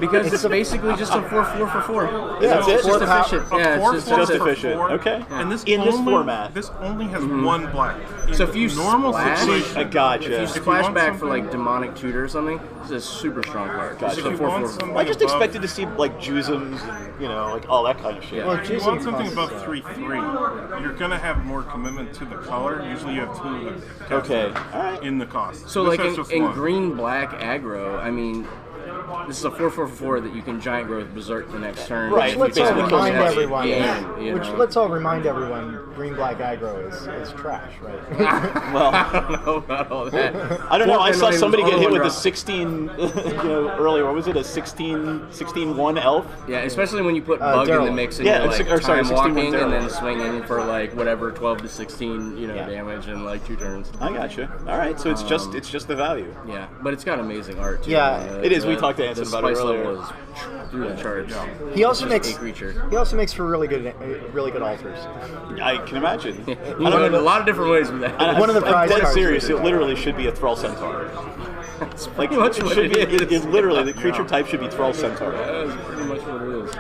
Because it's basically just a 4/4 for 4. Yeah, that's it? It's just Four power- efficient. A Yeah, four it's four just for efficient. four. Okay. And this In this only, format. this only has one black. In So if you normal splash- situation, I gotcha. If you If you splash want back for something- like Demonic Tutor or something, this is a super strong card. This is Gotcha. a If you 4/4 want for 4. something I just above- expected to see like Jusums and, you know, like all that kind of shit. Yeah. Well, If you Jason want something costs, above 3/3, you're gonna have more commitment to the color. Usually, you have two of the Okay. All right. in the cost. So This like has just in one. green-black aggro, I mean, this is a 4/4 for 4 that you can giant growth berserk the next turn. Right. Let's all Basically remind kills everyone. you Which know. let's all remind everyone, green black aggro is trash, right? Well, I don't know about all that. I don't know. I saw Fortnite somebody was get hit all with one a drop. 16, you know, earlier. What was it? A 16-1 elf? Yeah, especially when you put bug in Daryl. the mix and Yeah, you're like or sorry, time 61 walking and Daryl. then swinging for like whatever 12 to 16, you know, Yeah. damage in like 2 turns. I gotcha. All right. So it's just the value. Yeah, but it's got amazing art too. Yeah, it is. We talked to Anson the about it spice earlier. level is through the charts. He also Just makes a creature. he also makes for really good altars. I can imagine. You can go in a lot of different ways with that. And One of the I'm prize dead cards serious. is- It literally should be a Thrall Centaur. That's Like pretty much it what should it be. is. It literally the creature type should be Thrall Centaur. That's pretty much what it is.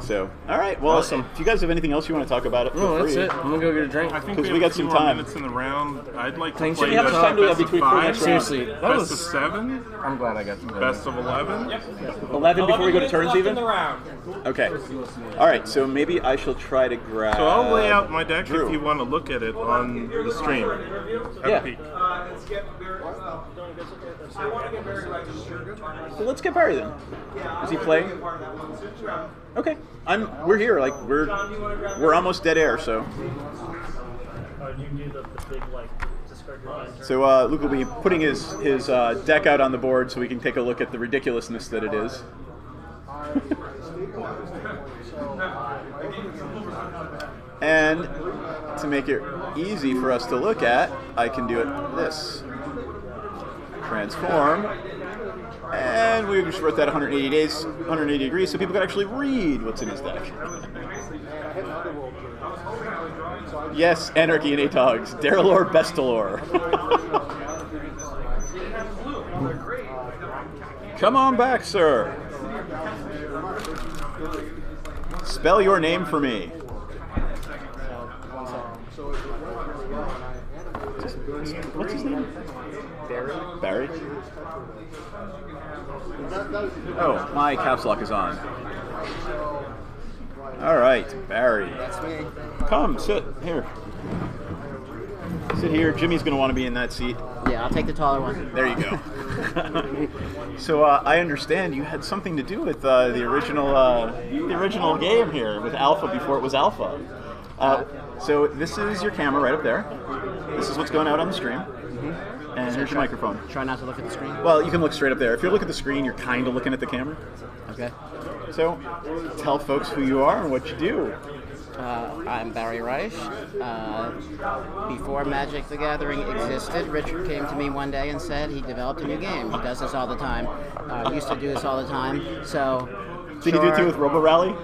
So, all right. Well, Awesome. if you guys have anything else you want to talk about, feel No, that's free. it. I'm gonna go get a drink. I think 'Cause we we have got a few some more time. minutes in the round. I'd like to Thanks. play We have best, time to do that best of between four 5, next Seriously, that best was. of 7, I'm glad I got to best of 11. 11 before we go to turns, even. round. Okay. All right. So maybe I shall try to grab. So I'll lay out my deck Drew. if you want to look at it on the stream. Have Yeah. a peek. So let's get Barry then. Is he playing? Okay. We're here. Like we're almost dead air. So. So Luke will be putting his deck out on the board so we can take a look at the ridiculousness that it is. And to make it easy for us to look at, I can do it this. Transform. And we just wrote that 180 degrees, so people can actually read what's in his deck. Yes, Anarchy and Atogs. Darylor Bestalor. Come on back, sir. Spell your name for me. What's his name? Barry? Oh, my caps lock is on. All right, Barry. That's me. Come, sit here. Sit here. Jimmy's going to want to be in that seat. Yeah, I'll take the taller one. There you go. So I understand you had something to do with the original game here with Alpha before it was Alpha. So this is your camera right up there. This is what's going out on the stream. And here's your microphone. Try not to look at the screen. Well, you can look straight up there. If you look at the screen, you're kind of looking at the camera. Okay. So tell folks who you are and what you do. I'm Barry Reich. Before Magic the Gathering existed, Richard came to me one day and said he developed a new game. He does this all the time. Used to do this all the time. So. Did he do it too with Robo Rally?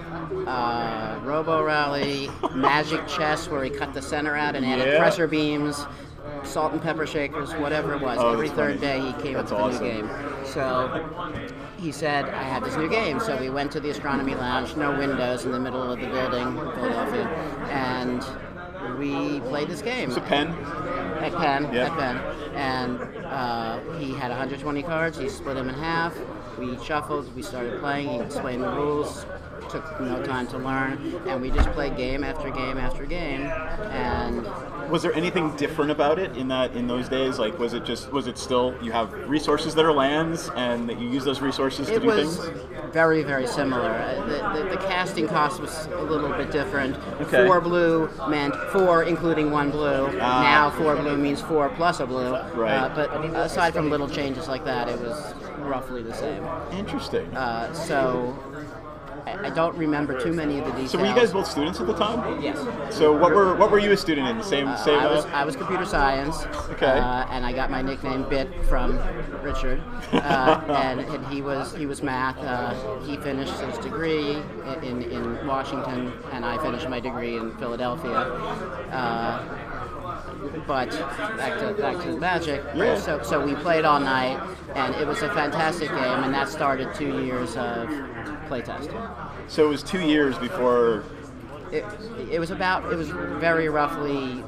Robo Rally, Magic Chess, where he cut the center out and added pressure beams, salt and pepper shakers, whatever it was. Every third day he came up with a new game. So he said, I have this new game. So we went to the Astronomy Lounge, no windows, in the middle of the building in Philadelphia, and we played this game. It's a pen. At Penn. And he had 120 cards. He split them in half. We shuffled. We started playing. He explained the rules. Took no time to learn, and we just played game after game after game. And was there anything different about it in those days? Like, was it still you have resources that are lands, and that you use those resources to do things? It was very, very similar. The casting cost was a little bit different. Okay. 4 blue meant 4 including 1 blue. Now 4 blue means 4 plus a blue. Right. But aside from little changes like that, it was roughly the same. Interesting. So I don't remember too many of the details. So were you guys both students at the time? Yes. So what were you a student in? Same. I was computer science. Okay. And I got my nickname Bit from Richard. And he was math. He finished his degree in Washington, and I finished my degree in Philadelphia. But back to Magic. Yeah. So we played all night, and it was a fantastic game, and that started 2 years of playtesting. So it was 2 years before. It was very roughly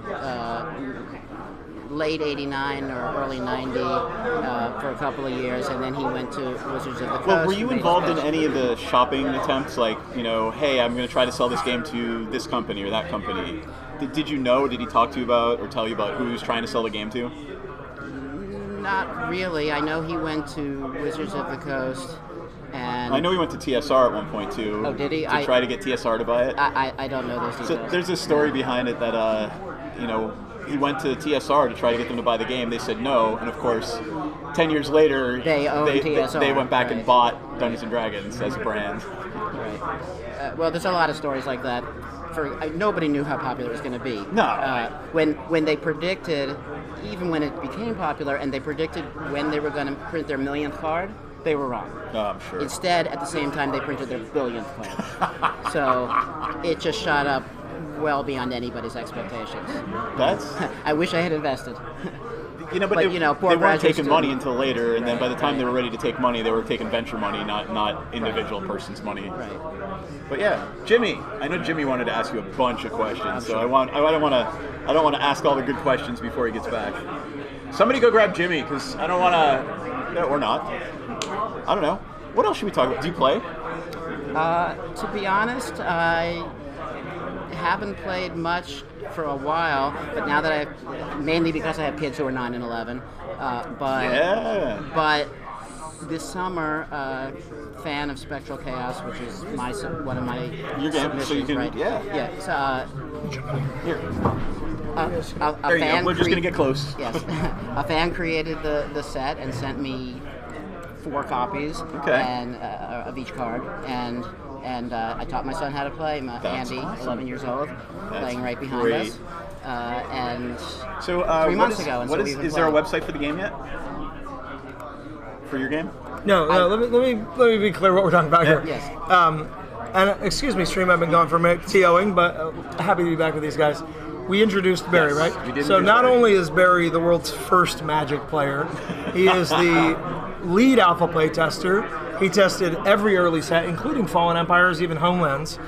late '89 or early '90 for a couple of years, and then he went to Wizards of the Coast. Well, were you involved in any of the shopping attempts? Like, hey, I'm going to try to sell this game to this company or that company. Did you know? Did he talk to you about or tell you about who he was trying to sell the game to? Not really. I know he went to Wizards of the Coast. And I know he went to TSR at one point too. Oh, did he? To try to get TSR to buy it. I don't know those details. So there's a story behind it that he went to TSR to try to get them to buy the game. They said no, and of course, 10 years later, they TSR. They went back and bought Dungeons and Dragons as a brand. Right. Well, there's a lot of stories like that. Nobody knew how popular it was going to be. No. When they predicted, even when it became popular, and they predicted when they were going to print their millionth card, they were wrong. Oh, I'm sure. Instead, at the same time, they printed their billionth card. So it just shot up well beyond anybody's expectations. That's. I wish I had invested. But poor they weren't graduate taking student. money until later, and then by the time they were ready to take money, they were taking venture money, not individual person's money. Right. But yeah, Jimmy, I know Jimmy wanted to ask you a bunch of questions, so I don't want to ask all the good questions before he gets back. Somebody go grab Jimmy, because I don't want to, or not. I don't know. What else should we talk about? Do you play? To be honest, I haven't played much for a while, but now that mainly because I have kids who are 9 and 11. But this summer, fan of Spectral Chaos, which is one of my your game, submissions, so you can, right? Yeah. Here. There you go. We're just gonna get close. Yes. A fan created the set and sent me 4 copies and of each card, and I taught my son how to play. Andy, 11 years old, playing right behind us. And so 3 months ago. And is there a website for the game yet? For your game? No. Let me be clear what we're talking about here. Yes. And excuse me, stream. I've been gone for a minute TOing, but happy to be back with these guys. We introduced Barry, Yes, right? we did So introduce not Barry. only is Barry the world's first Magic player, he is the lead alpha play tester. He tested every early set, including Fallen Empires, even Homelands.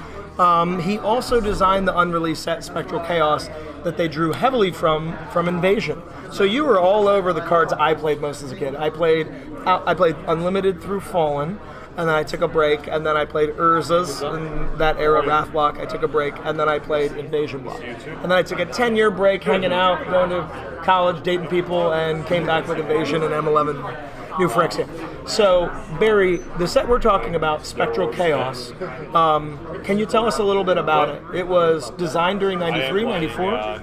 He also designed the unreleased set Spectral Chaos that they drew heavily from Invasion. So you were all over the cards I played most as a kid. I played Unlimited through Fallen, and then I took a break, and then I played Urza's in that era, Wrathblock. I took a break, and then I played Invasion Block. And then I took a 10-year break hanging out, going to college, dating people, and came back with Invasion and M11 New Phyrexia. So, Barry, the set we're talking about, Spectral Chaos, can you tell us a little bit about it? It was designed during 93, 94?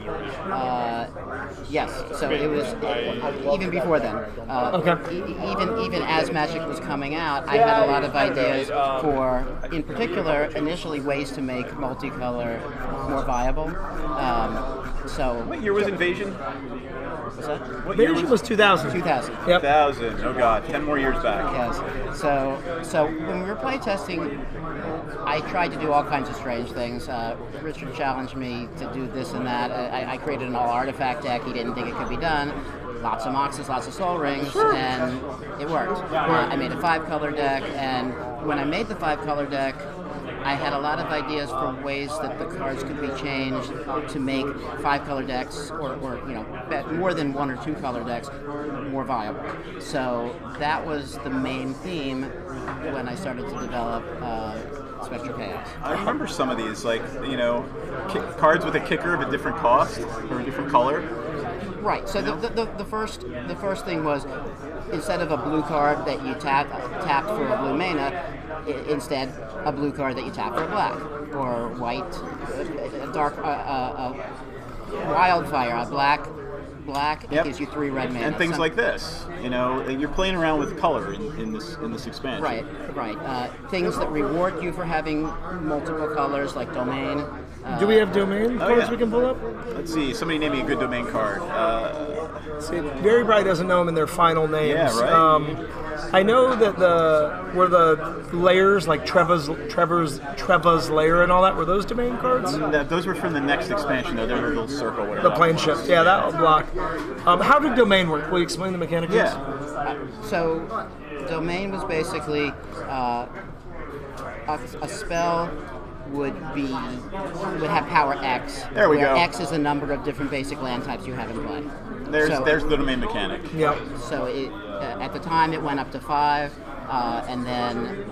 Yes, so it was even before then. Even as Magic was coming out, I had a lot of ideas for, in particular, initially ways to make multicolor more viable. What year was Invasion? What's that? What year Invasion was 2000. 2000. Yep. 2000. Oh God, 10 more years back. Yes. So when we were playtesting, I tried to do all kinds of strange things. Richard challenged me to do this and that. I created an all artifact deck. He didn't think it could be done. Lots of Moxes, lots of Soul Rings, and it worked. I made a 5-color deck, and when I made the 5-color deck, I had a lot of ideas for ways that the cards could be changed to make 5-color decks, or more than 1 or 2 color decks, more viable. So that was the main theme when I started to develop Spectral Chaos. I remember some of these, cards with a kicker of a different cost or a different color. Right. So the first thing was, instead of a blue card that you tapped for a blue mana, instead a blue card that you tap for a black, or white, a dark, wildfire, a black gives you 3 red mana. And things like this. You're playing around with color in this expansion. Right. Things that reward you for having multiple colors, like Domain. Do we have Domain cards we can pull up? Let's see. Somebody name me a good Domain card. See, Barry probably doesn't know them in their final names. Yeah, right. I know that were the layers, like Treva's layer and all that, were those Domain cards? Those were from the next expansion, though. They were a little circle. The plane shift. Yeah, that would block. How did Domain work? Will you explain the mechanics? Yeah. So, Domain was basically a spell would have power X. There we go. X is the number of different basic land types you have in play. There's the Domain mechanic. Yep. So at the time it went up to 5, and then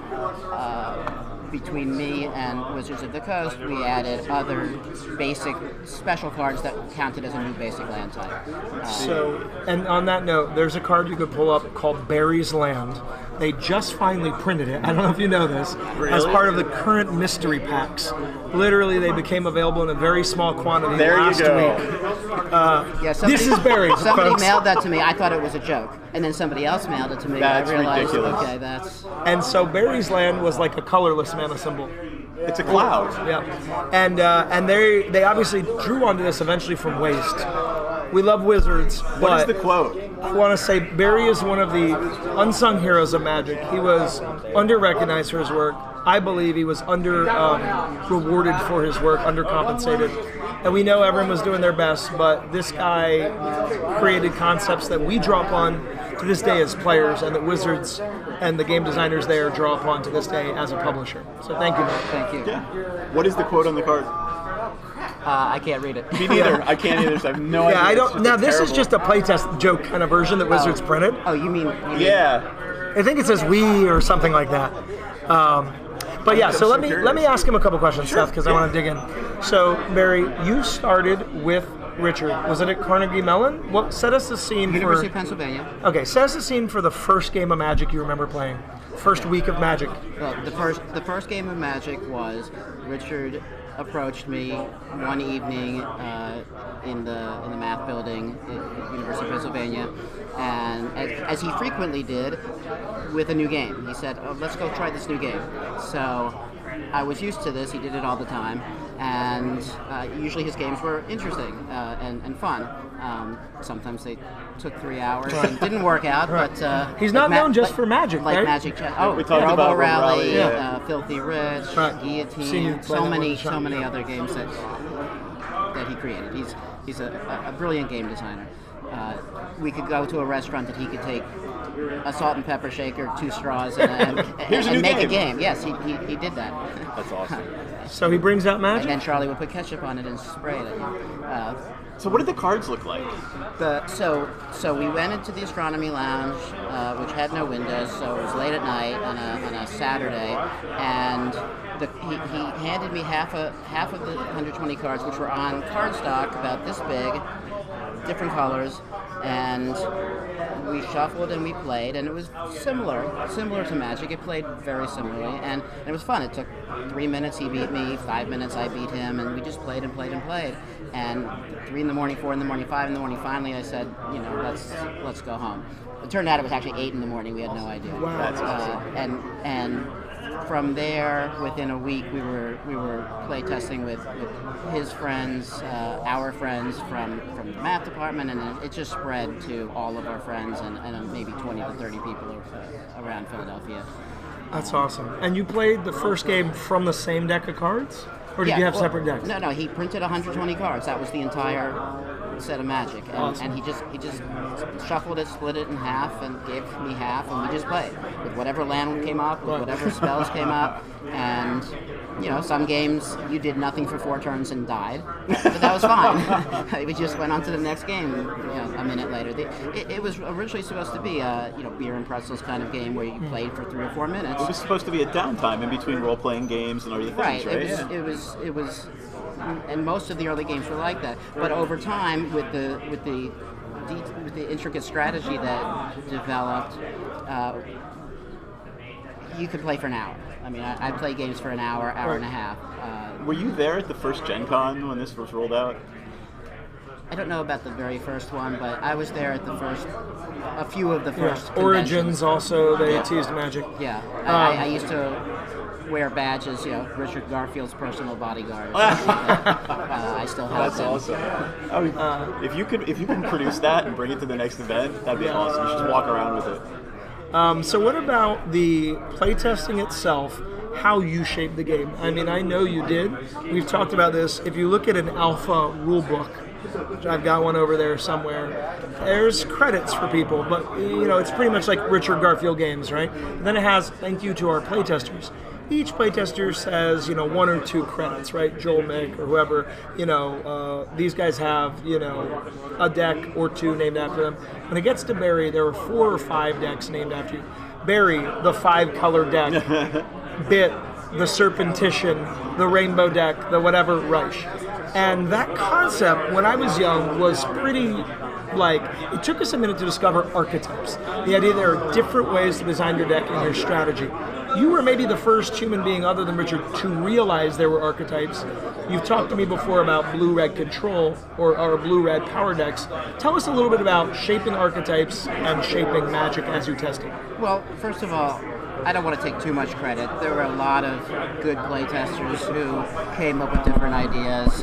between me and Wizards of the Coast, we added other basic special cards that counted as a new basic land type. And on that note, there's a card you could pull up called Barry's Land. They just finally printed it. I don't know if you know this. Really? As part of the current mystery packs. Literally, they became available in a very small quantity last week. This is Barry. Somebody mailed that to me. I thought it was a joke, and then somebody else mailed it to me. That's I realized, ridiculous. okay, that's. And so Barry's Land was like a colorless mana symbol. It's a cloud. Yeah, and they obviously drew onto this eventually from Waste. We love Wizards, What but is the quote? I want to say Barry is one of the unsung heroes of Magic. He was under-recognized for his work. I believe he was under rewarded for his work, undercompensated. And we know everyone was doing their best, but this guy created concepts that we draw upon to this day as players, and that Wizards and the game designers there draw upon to this day as a publisher. So thank you, Matt. Thank you. Yeah. What is the quote on the card? I can't read it. Me neither. I can't either. So I have no idea. Yeah, I don't. Now this is terrible- just a playtest joke kind of version that Wizards printed. Oh, you mean? Yeah. I think it says "we" or something like that. But yeah, so let me ask him a couple questions, Seth, because I want to dig in. So Barry, you started with Richard. Was it at Carnegie Mellon? What set us the scene University for? of Pennsylvania. Okay, set us the scene for the first game of Magic you remember playing. First week of Magic. Well, the first game of Magic was Richard approached me one evening in the math building at University of Pennsylvania, and as he frequently did, with a new game. He said, "Oh, let's go try this new game." So I was used to this. He did it all the time, and usually his games were interesting and fun. Sometimes they took 3 hours and didn't work out, but He's not known just for Magic, like right? Magic Chess. Oh, We talked Robo about Rally, Rally, Filthy Rich, Right. Seen you Guillotine, play that one so shot. many other games that he created. He's a brilliant game designer. We could go to a restaurant that he could take a salt and pepper shaker, 2 straws, and Here's a new make a game. game. Yes, he did that. That's awesome. So he brings out And Magic. then Charlie would put ketchup on it and spray it at you. So what did the cards look like? So we went into the astronomy lounge, which had no windows, so it was late at night on a Saturday, and he handed me half of the 120 cards, which were on cardstock about this big, different colors, and we shuffled and we played, and it was similar to Magic. It played very similarly, and it was fun. It took 3 minutes, he beat me, 5 minutes, I beat him, and we just played and played and played. And 3 in the morning, 4 in the morning, 5 in the morning, finally I said, let's go home. It turned out it was actually 8 in the morning. We had no idea. Wow. That's awesome. And from there, within a week, we were play testing with his friends, our friends from the math department, and then it just spread to all of our friends and maybe 20 to 30 people around Philadelphia. That's awesome. And you played the first game from the same deck of cards? Or did you have separate decks? No, he printed 120 cards. That was the entire set of Magic, and, Awesome. and he just shuffled it, split it in half, and gave me half, and we just played with whatever land came up, with whatever spells came up, and some games you did nothing for 4 turns and died, but that was fine. We just went on to the next game. A minute later, it was originally supposed to be a beer and pretzels kind of game where you played for 3 or 4 minutes. It was supposed to be a downtime in between role-playing games and other things, right? It was, and most of the early games were like that. But over time, with the intricate strategy that developed, you could play for an hour. I mean, I play games for an hour and a half. Were you there at the first Gen Con when this was rolled out? I don't know about the very first one, but I was there at a few of the first Origins conventions. also, they teased Magic. Yeah, I used to wear badges, Richard Garfield's personal bodyguard. I still have That's them. awesome. If you can produce that and bring it to the next event, that'd be awesome. You should just walk around with it. So what about the playtesting itself, how you shaped the game? I mean, I know you did. We've talked about this. If you look at an alpha rule book, which I've got one over there somewhere, there's credits for people, but it's pretty much like Richard Garfield games, right? And then it has thank you to our playtesters. Each playtester says, 1 or 2 credits, right? Joel, Mick, or whoever, these guys have, a deck or 2 named after them. When it gets to Barry, there are 4 or 5 decks named after you. Barry, the 5-color deck. Bit, the Serpentition, the Rainbow deck, the whatever, Reich. And that concept, when I was young, was pretty, it took us a minute to discover archetypes. The idea there are different ways to design your deck and your strategy. You were maybe the first human being other than Richard to realize there were archetypes. You've talked to me before about blue-red control or blue-red power decks. Tell us a little bit about shaping archetypes and shaping Magic as you tested. Well, first of all, I don't want to take too much credit. There were a lot of good playtesters who came up with different ideas.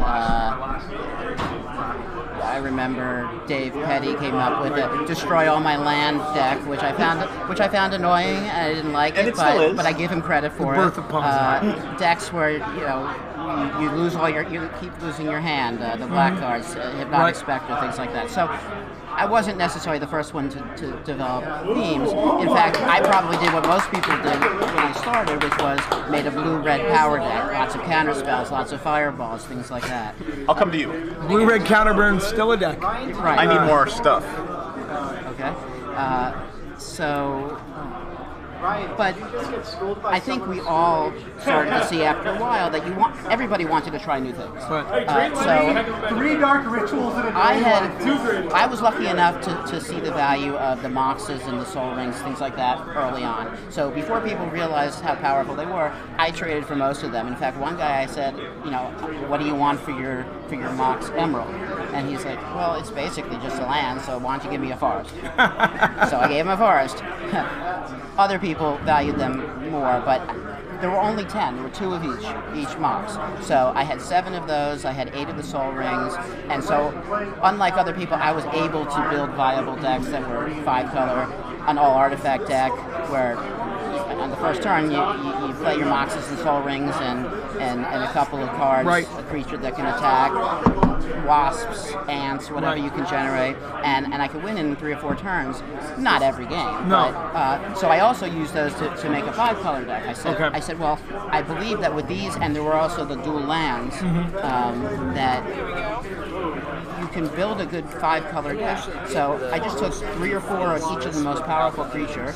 I remember Dave Petty came up with a destroy all my land deck, which I found annoying, and I didn't like And it, it still is. but I give him credit for birth it. of puzzles. Decks where you lose you keep losing your hand, the black cards, Hypnotic Right. Spectre, things like that. So I wasn't necessarily the first one to develop themes. In fact, I probably did what most people did when I started, which was made a blue-red power deck, lots of counter spells, lots of fireballs, things like that. I'll come to you. Blue-red counterburn, still a deck. Right. I need more stuff. Okay. But I think we all started to see after a while that everybody wanted to try new things. So 3 dark rituals in a day. I was lucky enough to see the value of the Moxes and the Soul Rings, things like that, early on. So before people realized how powerful they were, I traded for most of them. In fact, one guy I said, what do you want for your Mox Emerald? And he's like, well, it's basically just a land, so why don't you give me a forest? So I gave him a forest. Other people valued them more, but there were only 10. There were 2 of each Mox. So I had 7 of those. I had 8 of the Soul Rings. And so, unlike other people, I was able to build viable decks that were 5-color, an all-artifact deck, where on the first turn you play your Moxes and Soul Rings and a couple of cards, Right. a creature that can attack, wasps, ants, whatever Right. you can generate, and I could win in 3 or 4 turns. Not every game. No. But, so I also used those to make a 5-color deck. I said, well, I believe that with these, and there were also the dual lands, that you can build a good 5-color deck. So I just took 3 or 4 of each of the most powerful creature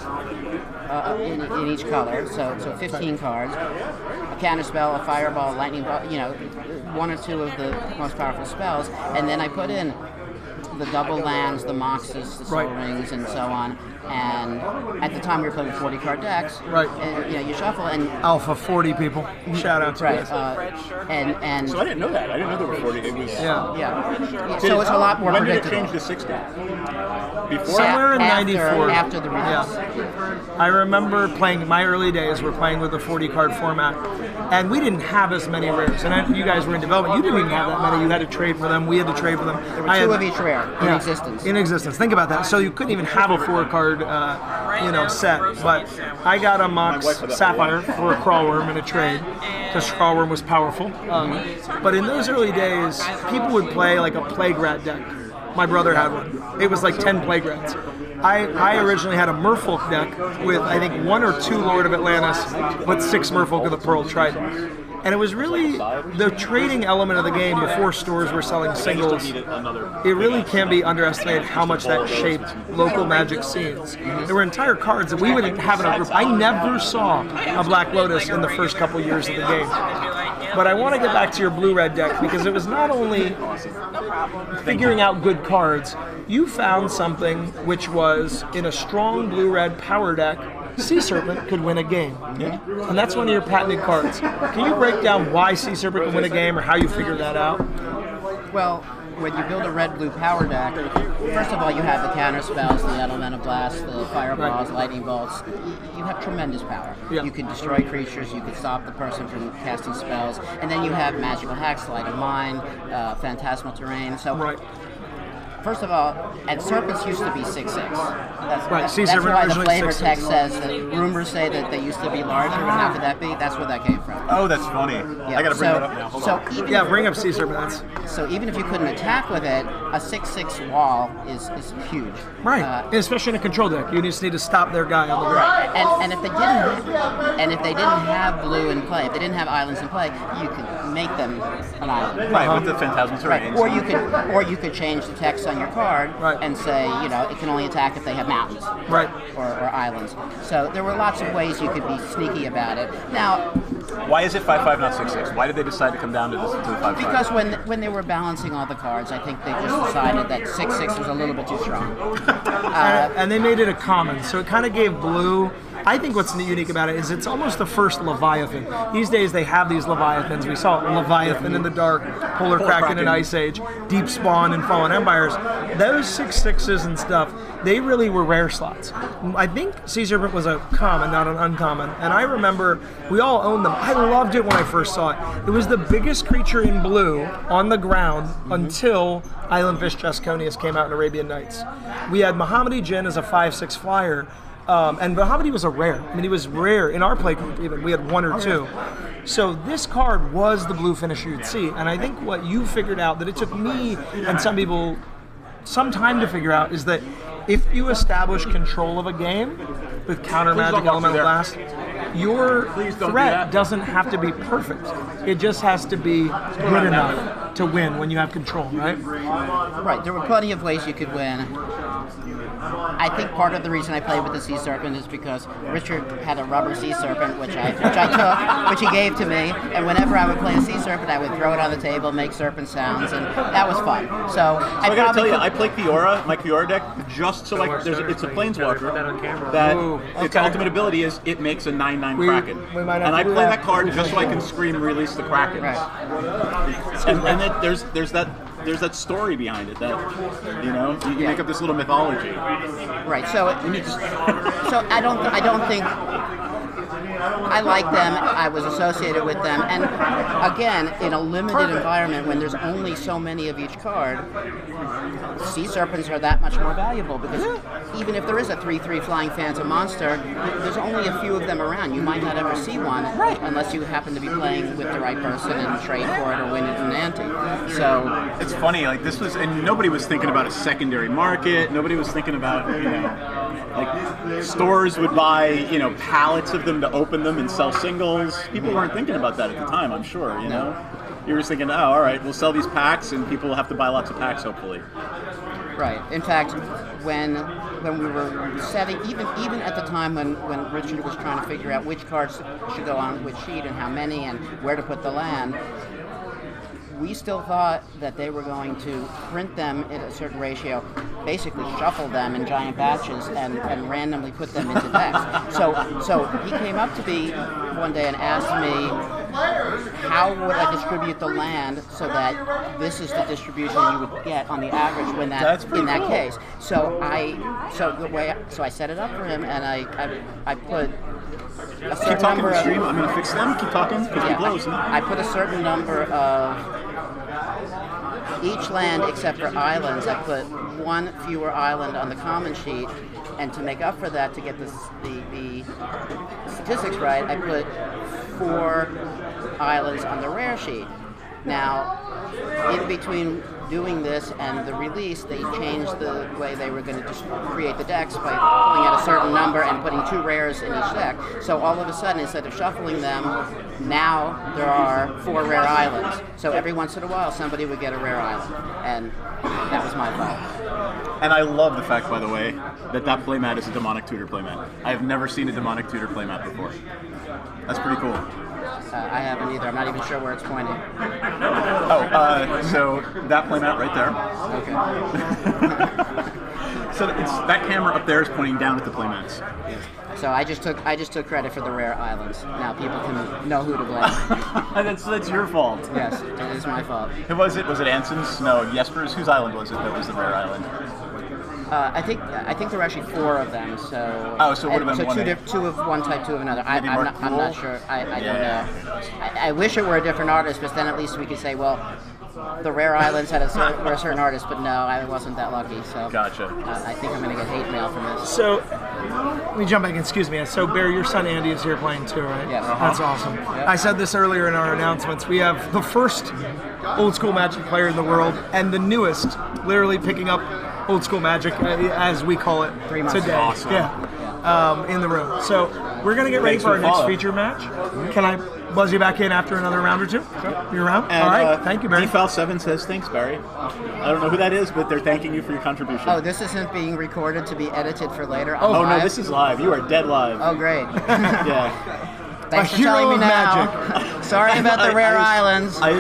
in each color. So 15 cards, a counterspell, a fireball, a lightning ball, 1 or 2 of the most powerful spells, and then I put in the double lands, the Moxes, the Soul Rings, and so on. And at the time we were playing 40-card decks. Right. And you shuffle and Alpha 40 people. Shout out to right. you. And So I didn't know that. I didn't know there were 40. It was. yeah. So it's a lot more When did it predictable. change to 60? Before? Somewhere in After- 94. after the release. Yeah. I remember playing, my early days were playing with the 40-card format, and we didn't have as many rares. And you guys were in development. You didn't even have that many. You had to trade for them. We had to trade for them. There were 2 of each rare in existence. In existence. Think about that. So you couldn't even have a 4-card, set. But I got a Mox Sapphire for a Crawlworm in a trade because Crawlworm was powerful. But in those early days, people would play like a Plague Rat deck. My brother had one. It was like 10 Plague Rats. I originally had a Merfolk deck with, I think, 1 or 2 Lord of Atlantis, but 6 Merfolk of the Pearl Trident. And it was really the trading element of the game before stores were selling singles. It really can't be underestimated how much that shaped local Magic scenes. There were entire cards that we would have in our group. I never saw a Black Lotus in the first couple years of the game. But I want to get back to your blue-red deck because it was not only figuring out good cards, you found something which was in a strong blue-red power deck. Sea Serpent could win a game. Yeah. And that's one of your patented cards. Can you break down why Sea Serpent can win a game or how you figured that out? Well, when you build a red-blue power deck, first of all, you have the counter spells, the Elemental Blast, the fireballs, lightning bolts. You have tremendous power. Yeah. You can destroy creatures, you can stop the person from casting spells, and then you have magical hacks, Light of Mind, Phantasmal Terrain. So, first of all, and serpents used to be 6/6. That's why the flavor text says that rumors say that they used to be larger, and how could that be? That's where that came from. Oh, that's funny. Yeah, I gotta bring that up now. Hold on. Bring up Sea Serpent. So even if you couldn't attack with it, a 6/6 wall is huge. Right, especially in a control deck, you just need to stop their guy on the board. Right, and if they didn't have blue in play, if they didn't have islands in play, you could make them an island. Right, with the Phantasmal Terrain. Right. Or you could change the text on your card and say, it can only attack if they have mountains. Right. Or islands. So there were lots of ways you could be sneaky about it. Now, why is it 5/5 not 6/6? Why did they decide to come down to this to the 5/5? Because when they were balancing all the cards, I think they just decided that 6/6 was a little bit too strong. And they made it a common, so it kind of gave blue I think what's unique about it is it's almost the first Leviathan. These days they have these Leviathans. We saw Leviathan in the Dark, Polar Kraken in Ice Age, Deep Spawn and Fallen Empires. Those 6/6s and stuff, they really were rare slots. I think Sea Serpent was a common, not an uncommon. And I remember we all owned them. I loved it when I first saw it. It was the biggest creature in blue on the ground until Island Fish Chesconius came out in Arabian Nights. We had Mohammedi Jinn as a 5/6 flyer, and Mohammedi was a rare. I mean, he was rare in our play group even. We had one or two. So this card was the blue finisher you'd see, and I think what you figured out that it took me and some people some time to figure out is that if you establish control of a game with counter magic elemental blast, your threat doesn't have to be perfect. It just has to be good enough to win when you have control, right? Right. There were plenty of ways you could win. I think part of the reason I played with the Sea Serpent is because Richard had a rubber Sea Serpent, which I took, which he gave to me, and whenever I would play a Sea Serpent, I would throw it on the table, make serpent sounds, and that was fun. So I gotta tell you, I play Kiora, my Kiora deck, just so it's a Planeswalker that its ultimate ability is it makes a 9/9 Kraken, and I play that card just so I can scream release the Kraken. Right. And then there's that story behind it that you make up this little mythology. Right. So I don't think I like them. I was associated with them, and again, in a limited environment when there's only so many of each card, Sea Serpents are that much more valuable because even if there is a 3/3 Flying Phantom monster, there's only a few of them around. You might not ever see one unless you happen to be playing with the right person and trade for it or win it in an ante. So it's funny, like this was, and nobody was thinking about a secondary market. Nobody was thinking about like stores would buy pallets of them to open them and sell singles. People weren't thinking about that at the time, I'm sure. You know, you were just thinking, oh, all right, we'll sell these packs, and people will have to buy lots of packs, hopefully. Right. In fact, when we were setting, even at the time when Richard was trying to figure out which cards should go on which sheet and how many and where to put the land, we still thought that they were going to print them in a certain ratio, basically shuffle them in giant batches and randomly put them into decks. So he came up to me one day and asked me, how would I distribute the land so that this is the distribution you would get on the average when that in that case? So I set it up for him, and I put a certain number of. Stream. I'm going to fix them. Keep talking. I put a certain number of each land except for islands. I put one fewer island on the common sheet, and to make up for that, to get the statistics right, I put 4 islands on the rare sheet. Now, in between doing this and the release, they changed the way they were going to just create the decks by pulling out a certain number and putting 2 rares in each deck. So all of a sudden, instead of shuffling them, now there are 4 rare islands. So every once in a while, somebody would get a rare island, and that was my fault. And I love the fact, by the way, that playmat is a Demonic Tutor playmat. I have never seen a Demonic Tutor playmat before. That's pretty cool. I haven't either. I'm not even sure where it's pointing. So that playmat right there. Okay. So that camera up there is pointing down at the playmats. So I just took credit for the rare islands. Now people can know who to blame. That's your fault. Yes, it is my fault. Who was it? Was it Anson's? No, Jesper's. Whose island was it that was the rare island? I think there were actually 4 of them. So so it would have been two of one type, 2 of another. I'm not sure. I don't know. I wish it were a different artist, but then at least we could say, well, the rare islands were a certain artist, but no, I wasn't that lucky. So gotcha. I think I'm going to get hate mail from this. So let me jump back. Excuse me. So Barry, your son Andy is here playing too, right? Yes. That's awesome. Yep. I said this earlier in our announcements. We have the first old school Magic player in the world, and the newest, literally picking up old school Magic, as we call it, 3 months today. Awesome. In the room. So we're going to get ready for our next feature match. Can I buzz you back in after another round or 2? Sure. You're around? And, all right. Thank you, Barry. DFAL7 says, thanks, Barry. I don't know who that is, but they're thanking you for your contribution. Oh, this isn't being recorded to be edited for later? Oh, no, this is live. You are dead live. Oh, great. Yeah. Thanks for telling me now. Sorry about the rare islands. I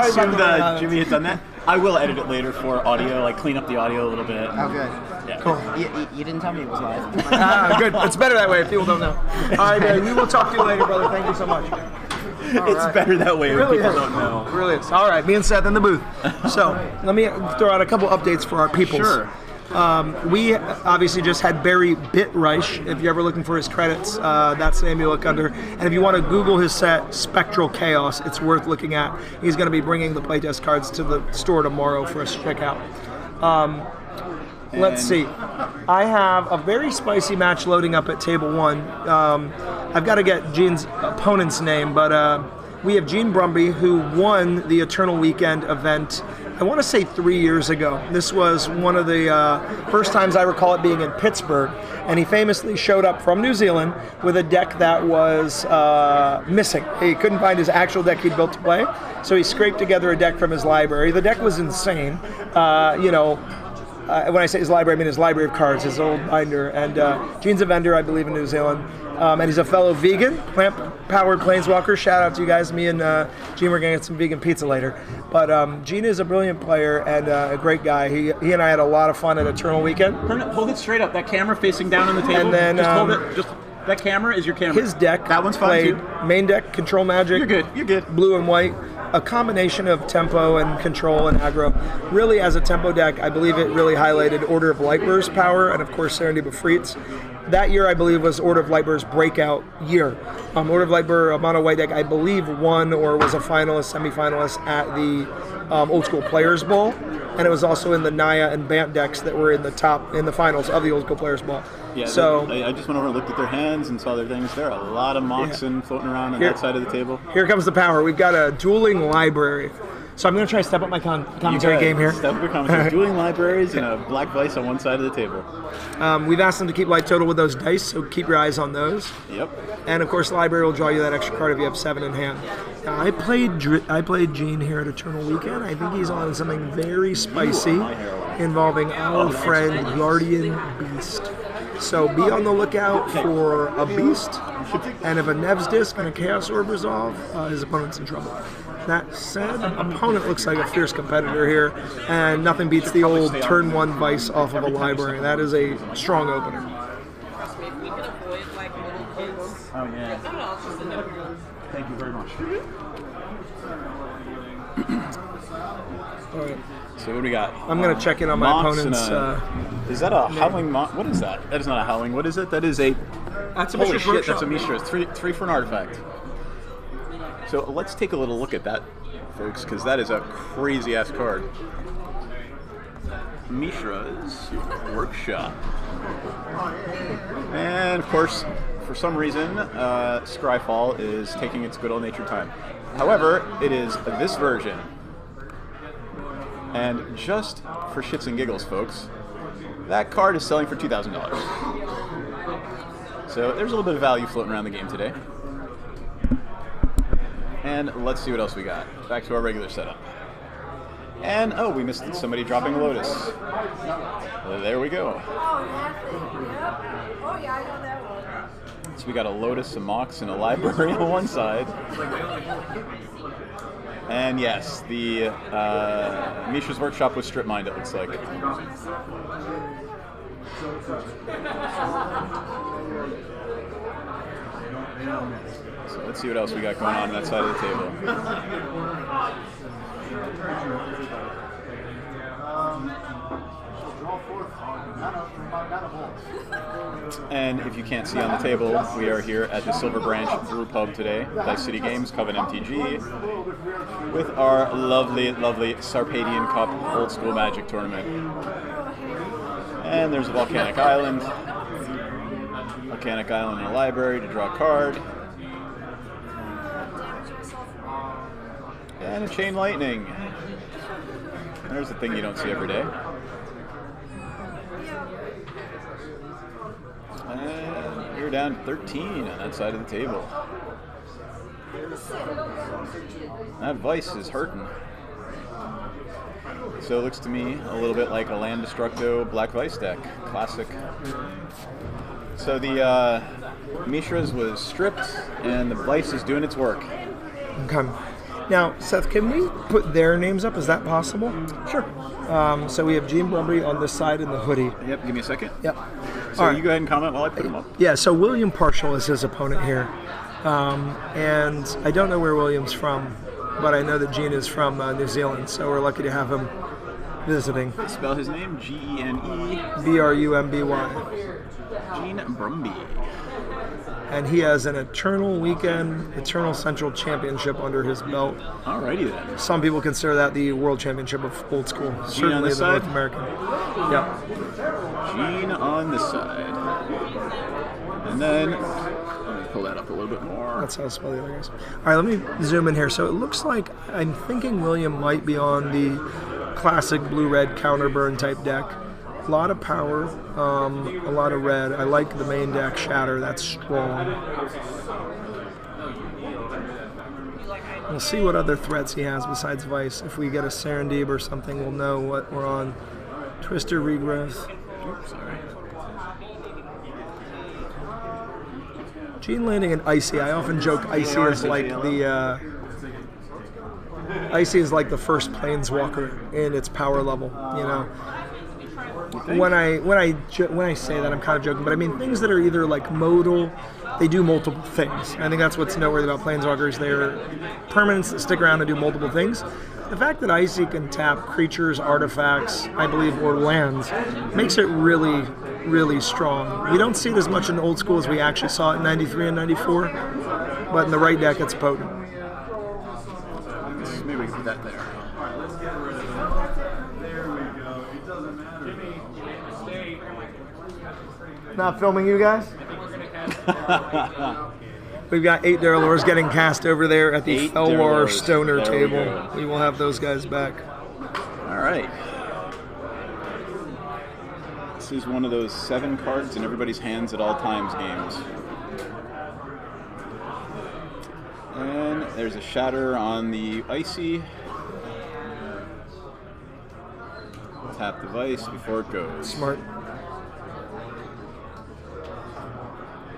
assumed Jimmy had done that. I will edit it later for audio, like clean up the audio a little bit. Oh, good. Yeah. Cool. You didn't tell me it was live. Good. It's better that way if people don't know. All right, man. We will talk to you later, brother. Thank you so much. It's better that way when people don't know. It really is. All right, me and Seth in the booth. So let me throw out a couple updates for our peoples. Sure. We obviously just had Barry Bitreich. If you're ever looking for his credits, that's the name you look under. And if you want to Google his set, Spectral Chaos, it's worth looking at. He's going to be bringing the playtest cards to the store tomorrow for us to check out. Let's see. I have a very spicy match loading up at table 1. I've got to get Gene's opponent's name, but we have Gene Brumby, who won the Eternal Weekend event, I want to say 3 years ago. This was one of the first times I recall it being in Pittsburgh, and he famously showed up from New Zealand with a deck that was missing. He couldn't find his actual deck he'd built to play, so he scraped together a deck from his library. The deck was insane. When I say his library, I mean his library of cards, his old binder. And Gene's a vendor, I believe, in New Zealand. And he's a fellow vegan, plant-powered planeswalker. Shout out to you guys. Me and Gene, we're going to get some vegan pizza later. But Gene is a brilliant player and a great guy. He and I had a lot of fun at Eternal Weekend. Hold it straight up. That camera facing down on the table. And then, just hold it. Just that camera is your camera. His deck, that one's fine too. Main deck, Control Magic. You're good. You're good. Blue and white. A combination of tempo and control and aggro. Really, as a tempo deck, I believe it really highlighted Order of Lightbearer's power and, of course, Serenity Befrites. That year, I believe, was Order of Lightbearer's breakout year. Order of Lightbearer, a mono white deck, I believe won or was a finalist, semifinalist at the Old School Players Bowl, and it was also in the Naya and Bant decks that were in the finals of the Old School Players Bowl. Yeah, so I just went over and looked at their hands and saw their things. There are a lot of Moxen floating around on that side of the table. Here comes the power. We've got a dueling library. So I'm going to try to step up my commentary game here. Step up your commentary. Dueling libraries and a black vice on one side of the table. We've asked them to keep light total with those dice, so keep your eyes on those. Yep. And of course, the library will draw you that extra card if you have 7 in hand. Now, I played Gene here at Eternal Weekend. I think he's on something very spicy involving our friend Guardian Beast. So be on the lookout for a Beast, and if a Nev's Disc and a Chaos Orb resolve, his opponent's in trouble. That said, opponent looks like a fierce competitor here, and nothing beats the old turn 1 Vice off of a library. That is a strong opener. Maybe we can avoid like little kids. Oh yeah. I don't know, it's just a note. Thank you very much. All right. So what do we got? I'm going to check in on my opponent's... is that a Howling Mox? What is that? That is not a Howling. What is it? That is a... That's a Holy shit, that's a Mishra. It's three for an artifact. So let's take a little look at that, folks, because that is a crazy-ass card. Mishra's Workshop. And, of course, for some reason, Scryfall is taking its good old-natured time. However, it is this version. And just for shits and giggles, folks, that card is selling for $2,000. So there's a little bit of value floating around the game today. And let's see what else we got. Back to our regular setup. And, oh, we missed somebody dropping a Lotus. There we go. So we got a Lotus, a Mox, and a library on one side. And yes, the Mishra's Workshop was strip mined, it looks like. So let's see what else we got going on that side of the table. And if you can't see on the table, we are here at the Silver Branch Brew Pub today, Dice City Games, Coven MTG, with our lovely, lovely Sarpadian Cup Old School Magic tournament. And there's a Volcanic Island. Volcanic Island in a library to draw a card. And a Chain Lightning. There's the thing you don't see every day. And you're down 13 on that side of the table. That Vice is hurting. So it looks to me a little bit like a Land Destructo Black Vice deck. Classic. So the Mishra's was stripped, and the Vice is doing its work. Okay. Now, Seth, can we put their names up? Is that possible? Sure. So we have Gene Brumby on this side in the hoodie. Yep, give me a second. Yep. So All right. you go ahead and comment while I put them up. Yeah, so William Partial is his opponent here. And I don't know where William's from, but I know that Gene is from New Zealand, so we're lucky to have him visiting. Spell his name, Gene. Brumby. Gene Brumby. And he has an Eternal Central Championship under his belt. Alrighty then. Some people consider that the World Championship of Old School. Certainly the North American. Yep. Gene on this side. And then, let me pull that up a little bit more. That's how I spell the other guys. All right, let me zoom in here. So it looks like I'm thinking William might be on the classic blue-red counterburn type deck. A lot of power, a lot of red. I like the main deck Shatter. That's strong. We'll see what other threats he has besides Vice. If we get a Serendib or something, we'll know what we're on. Twister Regrowth. Oops, sorry. Gene landing an Icy. I often joke Icy is like the Icy is like the first Planeswalker in its power level. You know. When I say that, I'm kind of joking, but I mean things that are either like modal, they do multiple things. I think that's what's noteworthy about Planeswalkers. They're permanents that stick around and do multiple things. The fact that Icy can tap creatures, artifacts, I believe, or lands, makes it really, really strong. We don't see it as much in Old School as we actually saw it in 93 and 94, but in the right deck, it's potent. Maybe we can put that there. Not filming you guys? We've got 8 Darylors getting cast over there at the Felwar Stoner table. We will have those guys back. All right. This is one of those 7 cards in everybody's hands at all times games. And there's a Shatter on the Icy. Tap the Vice before it goes. Smart.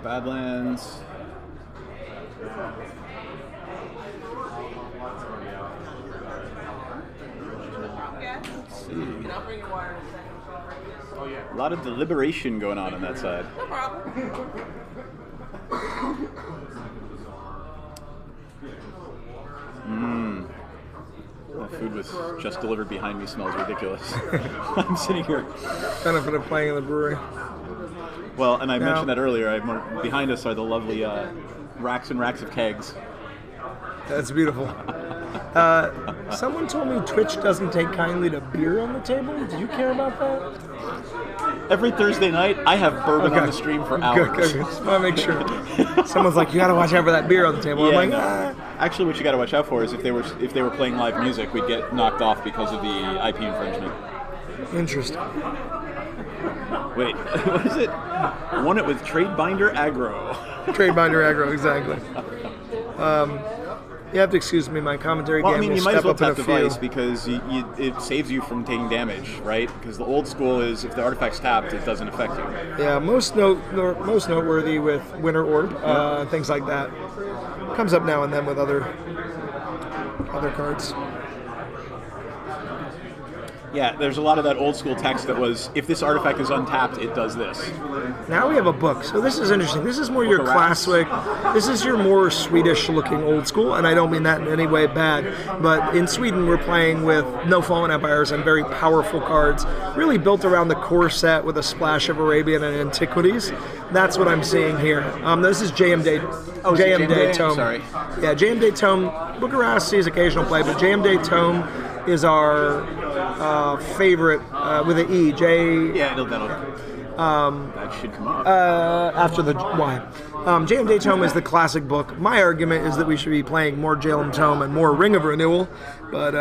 Badlands. Let's see. A lot of deliberation going on that side. No problem. That food was just delivered behind me smells ridiculous. I'm sitting here. Benefit of playing in the brewery. Well, and I mentioned that earlier. Behind us are the lovely racks and racks of kegs. That's beautiful. Someone told me Twitch doesn't take kindly to beer on the table. Do you care about that? Every Thursday night, I have bourbon on the stream for hours. Good. Just want to make sure. Someone's like, you got to watch out for that beer on the table. Yeah, I'm like, Actually, what you got to watch out for is if they were playing live music, we'd get knocked off because of the IP infringement. Interesting. Wait, what is it? Won it with Trade Binder Aggro. Trade Binder Aggro, exactly. You have to excuse me, my commentary game you will might as step well up in a tap the few. Vice because it saves you from taking damage, right? Because the old school is if the artifact's tapped, it doesn't affect you. Yeah, most noteworthy with Winter Orb, things like that. Comes up now and then with other cards. Yeah, there's a lot of that old school text that was, if this artifact is untapped, it does this. Now we have a book, so this is interesting. This is more your classic, this is your more Swedish-looking old school, and I don't mean that in any way bad, but in Sweden we're playing with no Fallen Empires and very powerful cards, really built around the core set with a splash of Arabian and Antiquities. That's what I'm seeing here. This is JM Day, JM Day Tome. Sorry. Yeah, JM Day Tome. Book of Wrath sees occasional play, but JM Day Tome is our favorite with an E. Yeah, that'll. That should come up. After the Y. JM Day Tome is the classic book. My argument is that we should be playing more JM Tome and more Ring of Renewal, but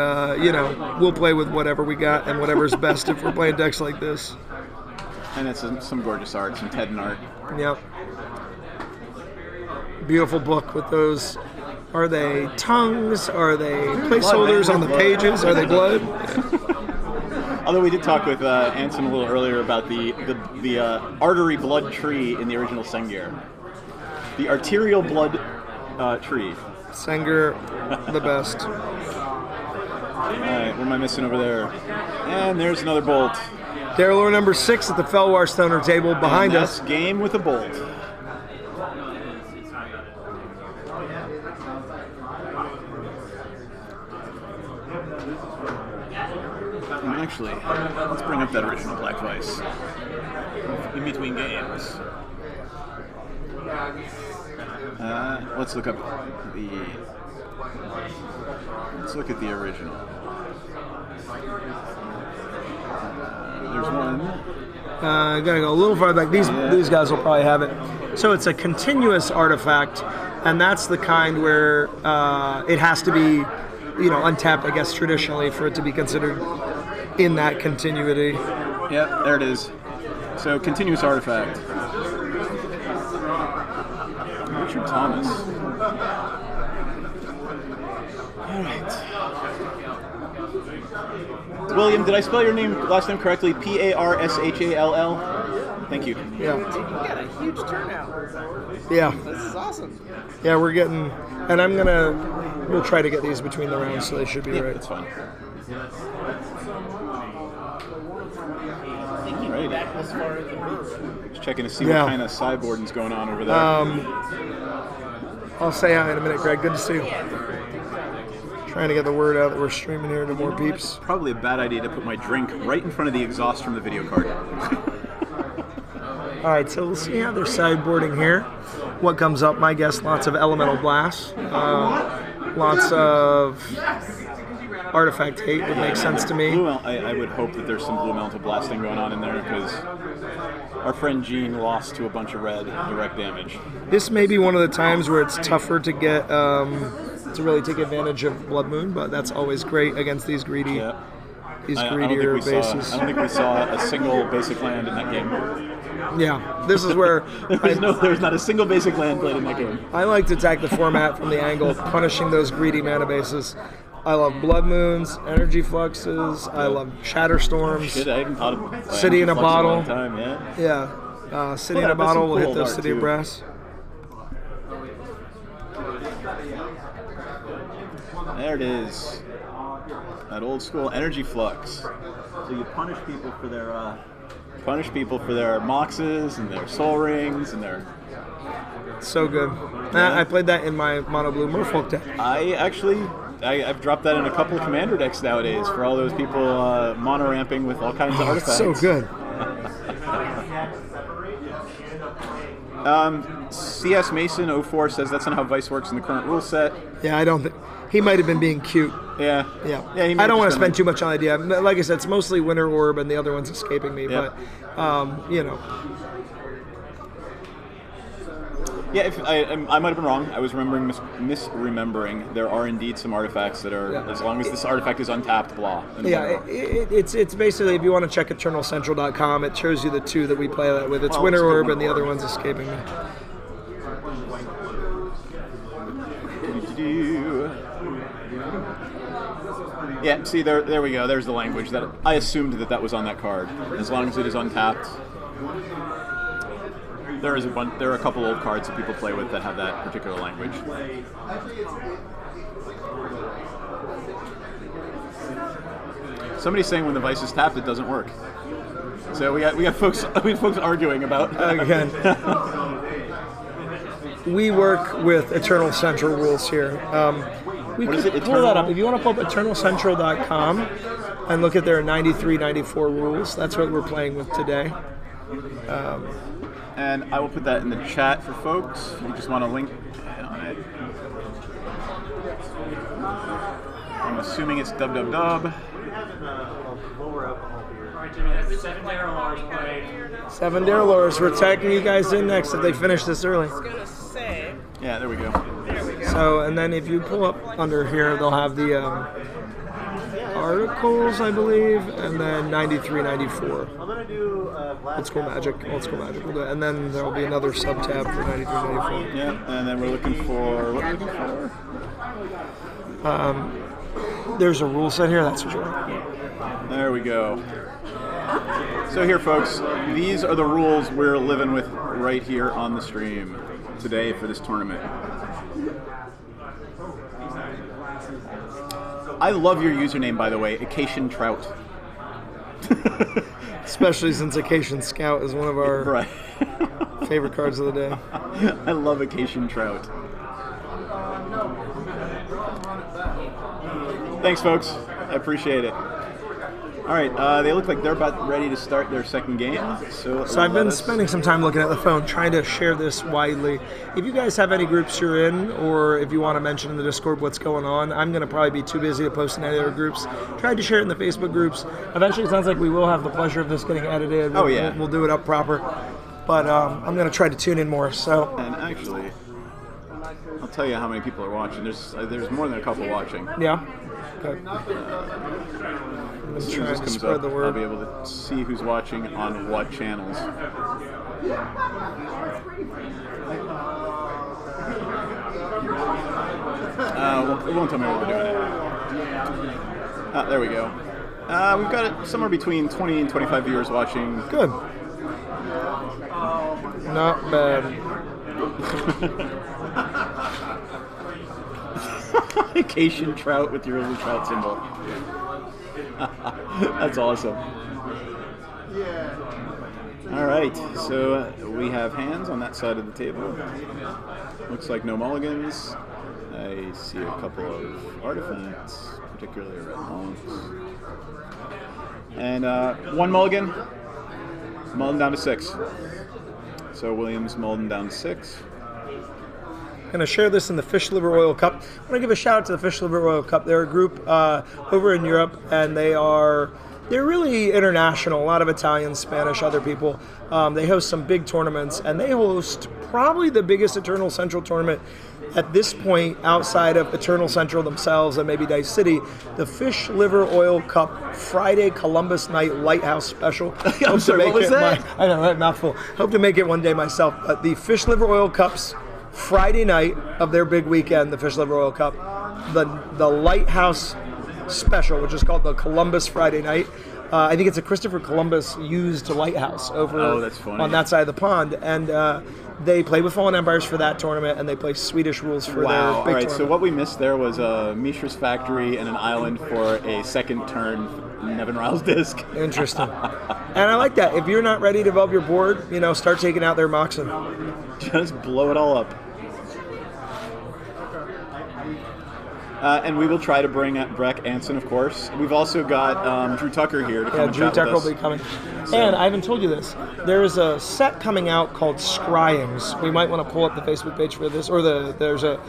we'll play with whatever we got and whatever's best if we're playing decks like this. And it's some gorgeous art, some Tedden art. Yep. Beautiful book with those. Are they tongues? Are they placeholders on the pages? Are they blood? Although we did talk with Anson a little earlier about the artery blood tree in the original Sengir. The arterial blood tree. Sanger, the best. All right, what am I missing over there? And there's another bolt. Darylore number 6 at the Felwar Stoner table behind and us. that's game with a bolt. And actually, let's bring up that original Black Vice in between games. Let's look up the. Let's look at the original. There's one. Gotta go a little farther back. These guys will probably have it. So it's a continuous artifact, and that's the kind where it has to be, untapped, I guess, traditionally for it to be considered in that continuity. Yep, there it is. So continuous artifact. Richard Thomas. All right. William, did I spell your last name correctly? Parshall? Thank you. Yeah. We got a huge turnout. Yeah. This is awesome. Yeah, we're getting, and we'll try to get these between the rounds, so they should be right. That's fine. Thinking back as far as the books. Just checking to see what kind of sideboarding's going on over there. I'll say hi in a minute, Greg. Good to see you. Trying to get the word out that we're streaming here to more peeps. Probably a bad idea to put my drink right in front of the exhaust from the video card. All right, so we'll see how they're sideboarding here. What comes up? My guess, lots of Elemental Blast. Lots of Artifact Hate would make sense to me. I would hope that there's some Blue Elemental Blasting going on in there, because our friend Gene lost to a bunch of red direct damage. This may be one of the times where it's tougher to get to really take advantage of Blood Moon, but that's always great against these greedy, greedier bases. I don't think we saw a single basic land in that game. Yeah, this is where there's not a single basic land played in that game. I like to attack the format from the angle of punishing those greedy mana bases. I love Blood Moons, Energy Fluxes. I love Shatterstorms. Shit, I haven't thought of City in a Bottle. In a long time, yeah. City in a Bottle will hit those City of Brass. There it is. That old school Energy Flux. So you punish people for their Moxes and their Soul Rings and their. So good. I played that in my Mono Blue Merfolk deck. I've dropped that in a couple of Commander decks nowadays for all those people mono ramping with all kinds of artifacts. So good. CS Mason 04 says that's not how Vice works in the current rule set. Yeah, I don't think he might have been being cute. Yeah. I don't want to spend too much on the idea. Like I said, it's mostly Winter Orb, and the other one's escaping me. But Yeah, I might have been wrong. I was misremembering. There are indeed some artifacts that are, as long as this artifact is untapped, blah. Yeah, it's basically, if you want to check EternalCentral.com, it shows you the two that we play that with. It's Winter Orb, and the other one's escaping me. Yeah, see, there we go. There's the language. That I assumed that was on that card. As long as it is untapped. There are a couple old cards that people play with that have that particular language. Somebody's saying when the Vice is tapped, it doesn't work. So we got folks arguing about again. We work with Eternal Central rules here. What is it? Pull that up. If you want to pull up EternalCentral.com and look at their 93, 94 rules, that's what we're playing with today. And I will put that in the chat for folks. If you just want to link on it. I'm assuming it's dub. 7 Darylores. We're tagging you guys in next if they finish this early. Yeah, there we go. So, and then if you pull up under here, they'll have the articles, I believe, and then 93, 94. Old School Magic we'll do it. And then there'll be another sub-tab for 93, 94. Yeah, and then we're looking for, what are we looking for? There's a rule set here, that's what you're looking. There we go. So here, folks, these are the rules we're living with right here on the stream today for this tournament. I love your username, by the way, Acacian Trout. Especially since Acacian Scout is one of our Right. favorite cards of the day. I love Acacian Trout. Thanks, folks. I appreciate it. All right, they look like they're about ready to start their second game. So I've been spending some time looking at the phone, trying to share this widely. If you guys have any groups you're in, or if you want to mention in the Discord what's going on, I'm going to probably be too busy to post in any other groups. Tried to share it in the Facebook groups. Eventually, it sounds like we will have the pleasure of this getting edited. Oh, yeah. We'll do it up proper. But I'm going to try to tune in more. So. And actually, I'll tell you how many people are watching. There's more than a couple watching. Yeah. Okay. As soon as this comes up, I'll be able to see who's watching on what channels. It won't tell me what we're doing. There we go. We've got it somewhere between 20 and 25 viewers watching. Good. Not bad. Acacian Trout with your little trout symbol. That's awesome. All right, so we have hands on that side of the table. Looks like no mulligans. I see a couple of artifacts, particularly a red monks. And one mulligan. Mulligan down to 6. So Williams Mulligan down to 6. Going to share this in the Fish Liver Oil Cup. I want to give a shout out to the Fish Liver Oil Cup. They're a group over in Europe, and they're really international. A lot of Italian, Spanish, other people. They host some big tournaments, and they host probably the biggest Eternal Central tournament at this point outside of Eternal Central themselves and maybe Dice City. The Fish Liver Oil Cup Friday Columbus Night Lighthouse Special. I'm sorry, what was that? I know, that mouthful. Hope to make it one day myself. The Fish Liver Oil Cup's Friday night of their big weekend, the Fish Liver Oil Cup, the Lighthouse Special, which is called the Columbus Friday Night. I think it's a Christopher Columbus used lighthouse over on that side of the pond, and they play with Fallen Empires for that tournament, and they play Swedish rules for their big tournament. So what we missed there was Mishra's Factory and an island for a second turn Nevin Riles disc. Interesting. And I like that. If you're not ready to develop your board, start taking out their Moxen. Just blow it all up. And we will try to bring Breck Anson, of course. We've also got Drew Tucker here to come and Drew chat with Tucker us. will be coming. So. And I haven't told you this. There is a set coming out called Scryings. We might want to pull up the Facebook page for this, or there's a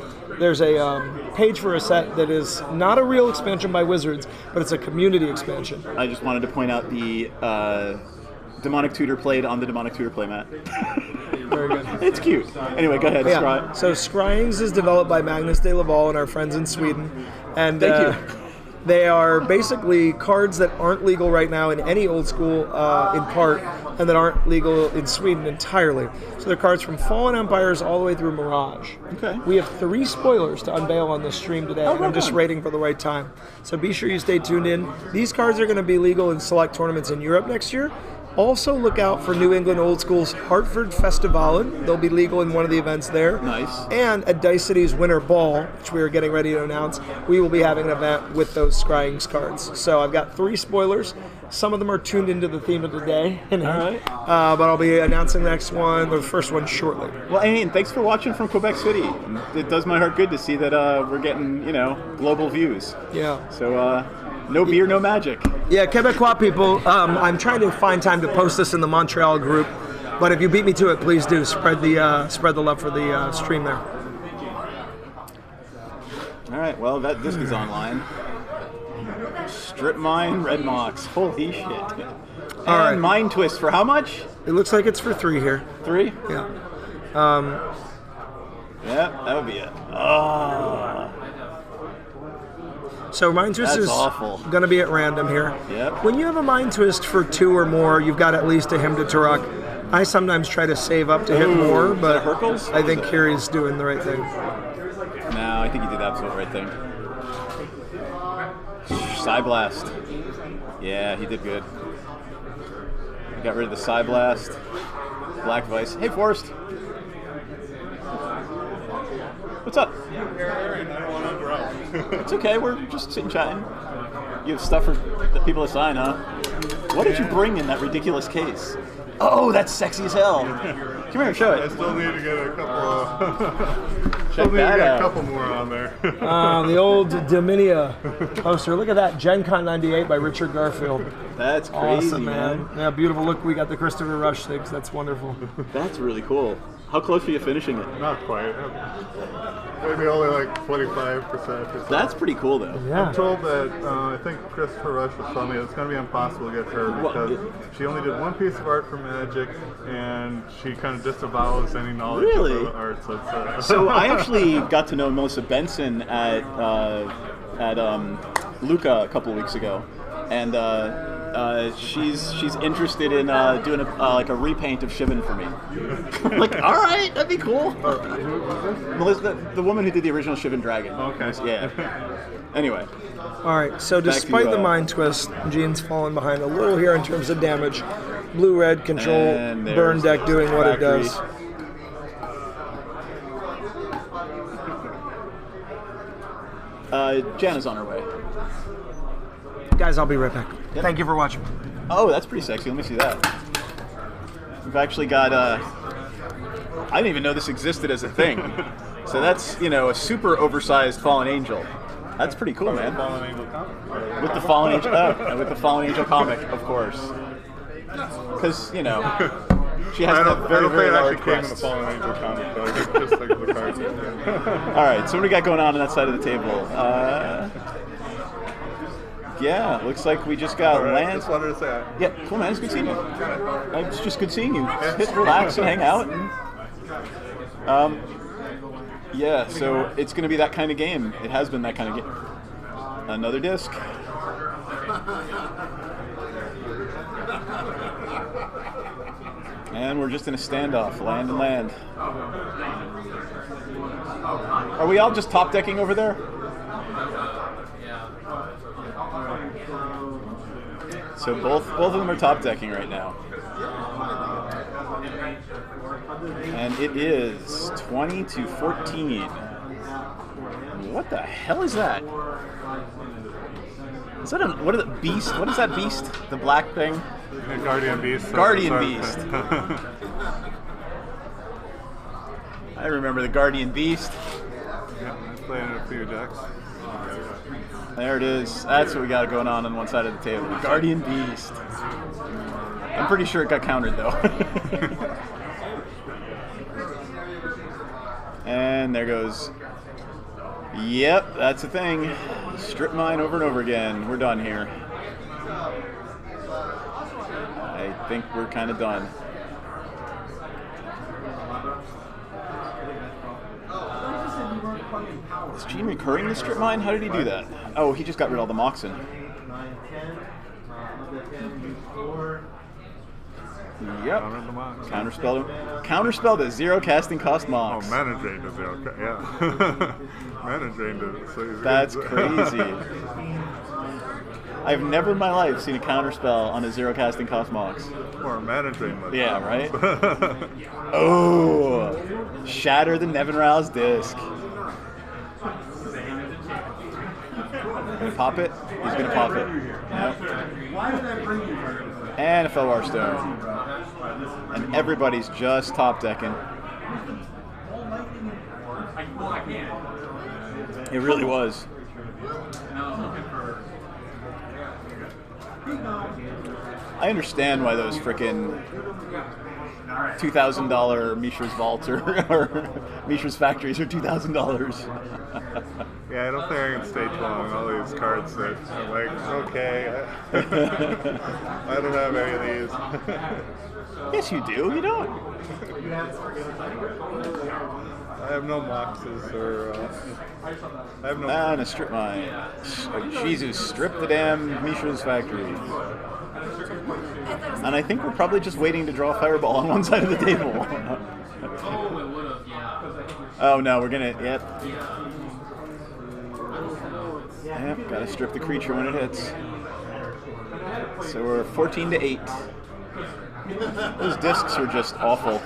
page for a set that is not a real expansion by Wizards, but it's a community expansion. I just wanted to point out the Demonic Tutor played on the Demonic Tutor playmat. Very good. It's cute. Anyway, go ahead. Yeah. So Scryings is developed by Magnus de Laval and our friends in Sweden. And Thank you. They are basically cards that aren't legal right now in any old school in part, and that aren't legal in Sweden entirely. So they're cards from Fallen Empires all the way through Mirage. Okay. We have 3 spoilers to unveil on this stream today, and I'm just waiting for the right time. So be sure you stay tuned in. These cards are going to be legal in select tournaments in Europe next year. Also look out for New England Old School's Hartford Festivalen. They'll be legal in one of the events there. Nice. And at Dice City's Winter Ball, which we are getting ready to announce, we will be having an event with those Scryings cards. So I've got 3 spoilers. Some of them are tuned into the theme of the day. All right. But I'll be announcing the next one, or the first one, shortly. Well, and thanks for watching from Quebec City. It does my heart good to see that we're getting, global views. Yeah. So, no beer, no magic. Yeah, Quebecois people, I'm trying to find time to post this in the Montreal group, but if you beat me to it, please do. Spread the love for the stream there. All right, well, that disc is online. Strip Mine, Red Mox. Holy shit. All right. Mind Twist for how much? It looks like it's for 3 here. 3? Yeah. Yeah, that would be it. Oh. So Mind Twist That's is awful. going to be at random here. Yep. When you have a Mind Twist for 2 or more, you've got at least a Hymn to Turok. I sometimes try to save up to hit more, but Hercules? I think Kiri's doing the right thing. No, I think he did the absolute right thing. Psy Blast. Yeah, he did good. Got rid of the Psy Blast. Black Vice. Hey, Forrest. What's up? It's okay. We're just sitting chatting. You have stuff for the people to sign, huh? What did you bring in that ridiculous case? Oh, that's sexy as hell. Come here, show it. I still need to get a couple. Check that out. A couple more on there. The old Dominia poster. Look at that, Gen Con '98 by Richard Garfield. That's crazy, awesome, man. Yeah, beautiful. Look, we got the Christopher Rush things. That's wonderful. That's really cool. How close are you finishing it? Not quite. Maybe only like 25%. That's pretty cool, though. Yeah. I'm told that I think Christopher Rush was telling me it's going to be impossible to get her because she only did one piece of art for Magic, and she kind of disavows any knowledge of the art. So I actually got to know Melissa Benson at Luca a couple of weeks ago, and she's interested in doing like a repaint of Shivan for me. I'm like, all right, that'd be cool. Melissa, the woman who did the original Shivan Dragon. Okay. Yeah. Anyway. All right. So despite the mind twist, Gene's fallen behind a little here in terms of damage. Blue-red control burn deck doing what it does. Jan is on her way. Guys, I'll be right back. Yep. Thank you for watching. Oh, that's pretty sexy. Let me see that. We've actually got, I didn't even know this existed as a thing. So that's, a super oversized Fallen Angel. That's pretty cool, man. Fallen Angel comic. With the Fallen Angel, with the Fallen Angel comic, of course. Because, she has a very, very large crest. I don't think it actually came in the Fallen Angel comic, though. Just like the cards. All right, so what do we got going on that side of the table? Yeah, looks like we just got land. Just wanted to say. Yeah, cool, man. It's good seeing you. It's just good seeing you. Just relax and hang out. And, yeah, so it's going to be that kind of game. It has been that kind of game. Another disc. And we're just in a standoff, land and land. Are we all just top decking over there? So both of them are top decking right now. And it is 20-14. What the hell is that? Is that what is it, beast? What is that beast? The black thing? Guardian Beast. Guardian Beast. I remember the Guardian Beast. Yeah, I'm playing a few decks. There it is. That's what we got going on one side of the table. The Guardian Beast. I'm pretty sure it got countered though. And there goes. Yep, that's the thing. Strip mine over and over again. We're done here. I think we're kind of done. Is Gene recurring the strip mine? How did he do that? Oh, he just got rid of all the Moxen. Yep. Counterspell to zero casting cost Mox. Oh, mana drain to zero. Yeah. Mana drain to. So that's crazy. I've never in my life seen a counterspell on a zero casting cost Mox. Or a mana drain. Yeah, right? Oh! Shatter the Nevin Rao's disc. Gonna pop it? He's gonna pop it. Yep. And a Felwar Stone. And everybody's just top decking. It really was. I understand why those frickin' $2,000 Mishra's Vault or Mishra's Factories are $2,000. Yeah, I don't think I can stay too long. All these cards that I'm like, okay, I don't have any of these. Yes, you do. You don't. I have no Moxes or. I have no. And a strip mine. Oh, Jesus, strip the damn Mishra's Factory. And I think we're probably just waiting to draw Fireball on one side of the table. Oh no, we're gonna. Yep. Yep, gotta strip the creature when it hits. So we're 14-8. Those discs are just awful.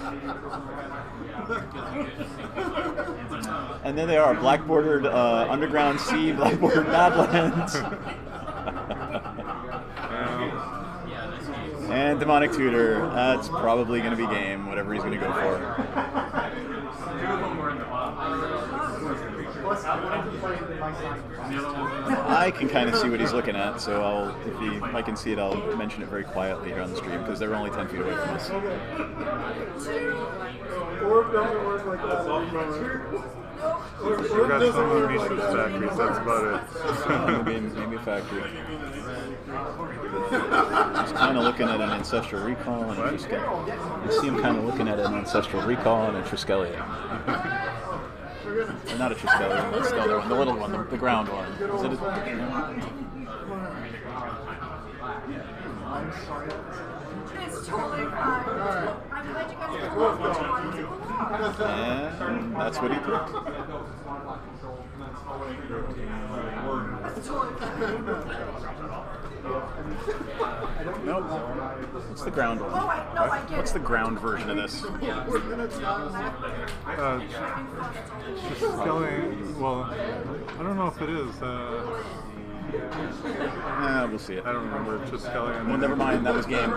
And And there they are, black bordered Underground Sea, black bordered Badlands. And Demonic Tutor. That's probably going to be game, whatever he's going to go for. I can kind of see what he's looking at, so if I can see it, I'll mention it very quietly here on the stream because they're only 10 feet away from us. We've got some of Misha's factories, that's about it. maybe a factory. He's kind of looking at an Ancestral Recall and a Triskelion. You see him kind of looking at an Ancestral Recall and a Triskelion. Or not a Triskelion, it's the other one, the little one, the ground one. Is it It's totally fine. I'm glad you guys are both And that's what he picked. Nope. What's the ground one? What's the ground version of this? Triskelion, well, I don't know if it is. We'll see it. I don't remember Triskelion. Well, never mind. That was game.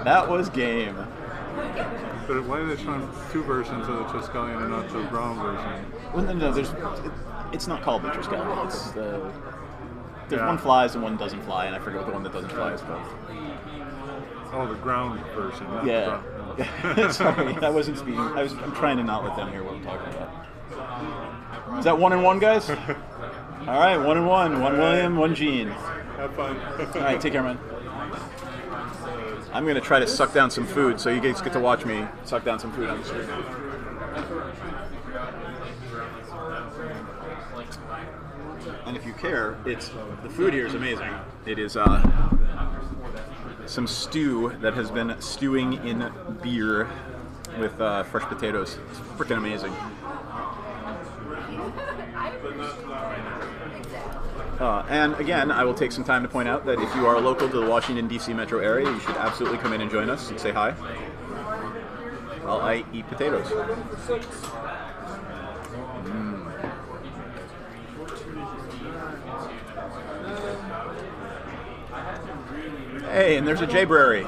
That was game. But why are they showing two versions of the Triskelion and not the brown version? Well, no, it's not called the Triskelion. It's there's one flies and one doesn't fly, and I forget what the one that doesn't fly is called. Oh, the ground version. Not Yeah. the brown. Sorry, I wasn't speaking. I'm trying to not let them hear what I'm talking about. Is that 1-1, guys? All right, 1-1. One William, one Gene. Have fun. All right, take care, man. I'm gonna try to suck down some food, so you guys get to watch me suck down some food on the stream. And if you care, the food here is amazing. It is some stew that has been stewing in beer with fresh potatoes. It's freaking amazing. And again, I will take some time to point out that if you are local to the Washington, D.C. metro area, you should absolutely come in and join us and say hi while I eat potatoes. Hey, and there's a Jayberry.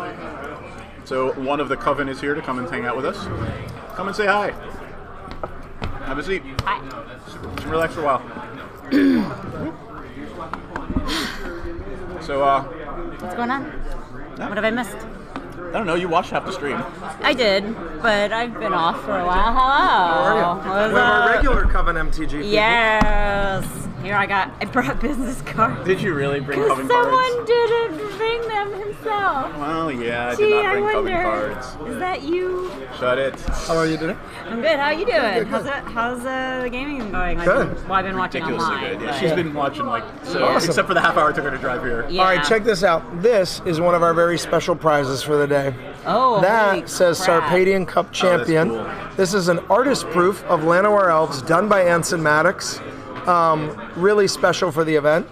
So one of the coven is here to come and hang out with us. Come and say hi. Have a seat. Hi. Just relax for a while. So, what's going on? What have I missed? I don't know. You watched half the stream. I did, but I've been off for a while. Hello. How are you? We're a regular Coven MTG people. Yes. Here I brought business cards. Did you really bring Coven cards? Someone didn't bring them himself. Well, yeah, I did not bring Coven cards. Is that you? Shut it. How are you today? I'm good. How are you doing? Good. How's the gaming going? Good. I've been watching Ridiculously online. good. Yeah, but- she's been watching Awesome. except for the half hour it took her to drive here. Yeah. All right, check this out. This is one of our very special prizes for the day. Oh, holy that says crap. Sarpadian Cup Champion. cool. This is an artist proof of Llanowar Elves done by Anson Maddox. Really special for the event.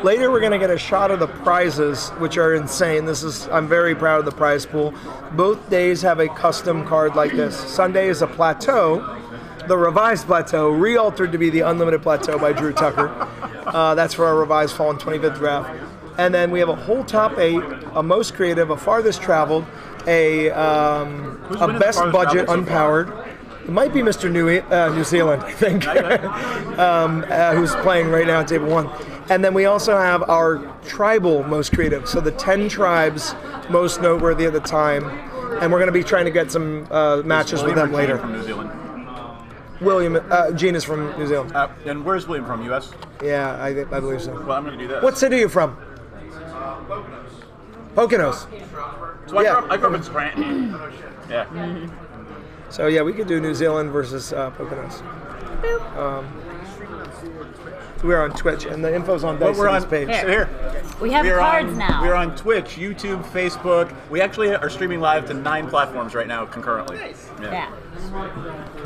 Later, we're going to get a shot of the prizes, which are insane. I'm very proud of the prize pool. Both days have a custom card like this. Sunday is a plateau, the revised plateau, re-altered to be the unlimited plateau by Drew Tucker. That's for our revised fall and 25th draft. And then we have a whole top 8, a most creative, a farthest traveled, a best budget unpowered. It might be Mr. New Zealand, I think, who's playing right now at table 1. And then we also have our tribal most creative, so the 10 tribes most noteworthy at the time. And we're going to be trying to get some matches with them later. From New Zealand. Gene is from New Zealand. And where's William from? U.S.? Yeah, I believe so. Well, I'm going to do this. What city are you from? Poconos. So I grew up in Scranton. Yeah. Mm-hmm. So yeah, we could do New Zealand versus Poconos. We're on Twitch, and the info's on Well, we're Dyson's on page. Here. We have cards now. We're on Twitch, YouTube, Facebook. We actually are streaming live to 9 platforms right now concurrently. Nice. Yeah.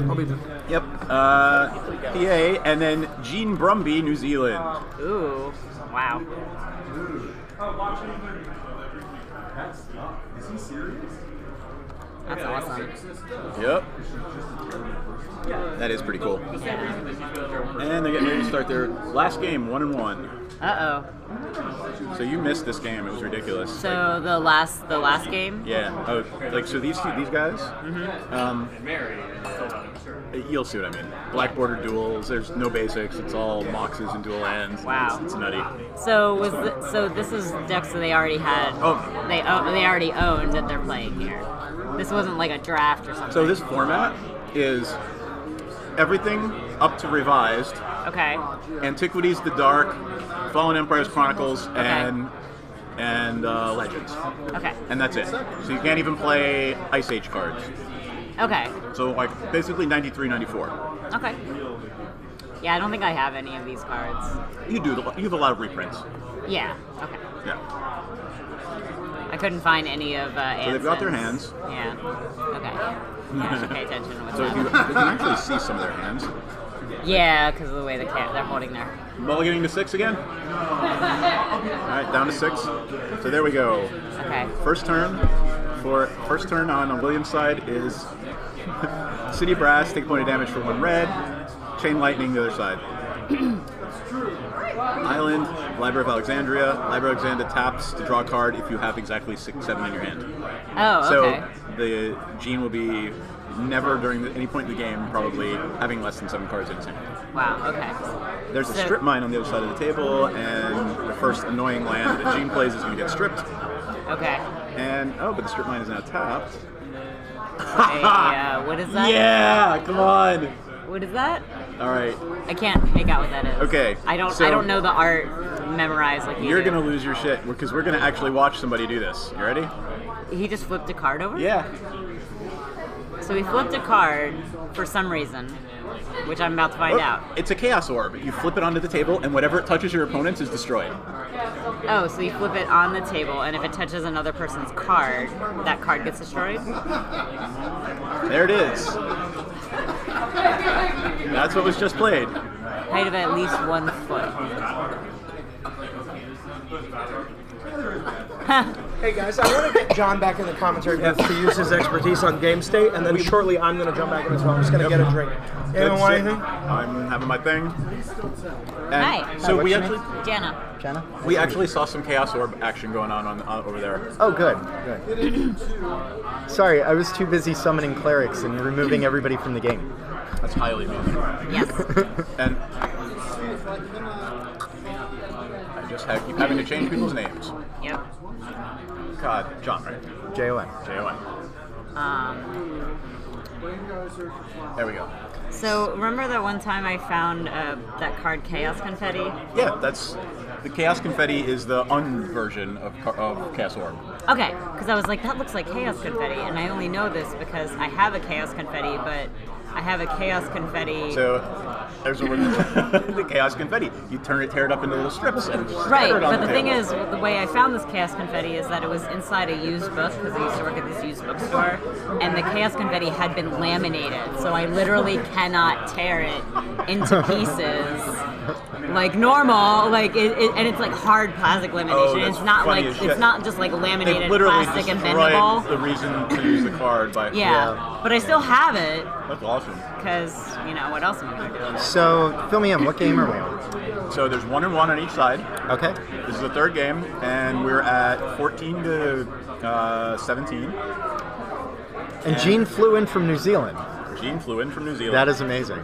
I'll be there. Yep. PA, and then Gene Brumby, New Zealand. Ooh. Wow. Is he serious? That's awesome. Yep. That is pretty cool. And they're getting ready to start their last game, 1-1. Uh-oh. So you missed this game. It was ridiculous. So the last game? Yeah. Oh, like so these guys. You'll see what I mean. Black border duels. There's no basics. It's all moxes and dual lands. Wow. It's nutty. So this is decks that they already had. Oh. They already owned that they're playing here. This wasn't like a draft or something. So this format is everything up to revised. Okay. Antiquities, the Dark, Fallen Empires Chronicles, and Legends. Okay. And that's it. So you can't even play Ice Age cards. Okay. So like basically 93, 94. Okay. Yeah, I don't think I have any of these cards. You do. You have a lot of reprints. Yeah. Okay. Yeah. I couldn't find any of So they've got their hands. Yeah. Okay. Yeah, I should pay attention to what's So you happening. can actually see some of their hands. Yeah, because of the way they're holding their. Mulliganing to 6 again. All right, down to 6. So there we go. Okay. First turn on William's side is City Brass, take a point of damage for 1 red. Chain Lightning the other side. Island, Library of Alexandria. Library of Alexandria taps to draw a card if you have exactly 6-7 in your hand. Oh, okay. So the Gene will be never during any point in the game probably having less than 7 cards in his hand. Wow, okay. There's a strip mine on the other side of the table, and the first annoying land that Gene plays is going to get stripped. Okay. And, but the strip mine is now tapped. What is that? Yeah, come on. What is that? All right. I can't make out what that is. Okay. I don't know the art memorized like you You're do. going to lose your shit, because we're going to actually watch somebody do this. You ready? He just flipped a card over? Yeah. So he flipped a card for some reason, which I'm about to find out. It's a Chaos Orb. You flip it onto the table, and whatever it touches your opponent's is destroyed. Oh, so you flip it on the table, and if it touches another person's card, that card gets destroyed? There it is. That's what was just played. Height of at least 1 foot. Hey guys, I want to get John back in the commentary booth to use his expertise on game state, and then shortly I'm going to jump back in as well. I'm just going to get a drink. Anyone want anything? I'm having my thing. And Hi. So we actually, Jenna. we actually saw some Chaos Orb action going on over there. Oh, good. Sorry, I was too busy summoning clerics and removing everybody from the game. That's highly amusing. Yes. And I just keep having to change people's names. Yep. God, John, right? J-O-N. J-O-N. There we go. So remember that one time I found that card Chaos Confetti? Yeah, the Chaos Confetti is the version of Chaos Orb. Okay, because I was like, that looks like Chaos Confetti, and I only know this because I have a Chaos Confetti, but I have a Chaos Confetti. So there's the Chaos Confetti. You tear it up into little strips and right, it on but the thing table. is, the way I found this Chaos Confetti is that it was inside a used book, because I used to work at this used bookstore, and the Chaos Confetti had been laminated, so I literally cannot tear it into pieces like normal, and it's like hard plastic lamination. It's not like it's not just like laminated plastic and bendable. The reason to use the card by but I still have it. That's awesome. Because what else am I gonna do? So fill me in. What game are we on? So there's 1-1 on each side. Okay. This is the third game, and we're at 14 to 17. And Gene flew in from New Zealand. Gene flew in from New Zealand. That is amazing.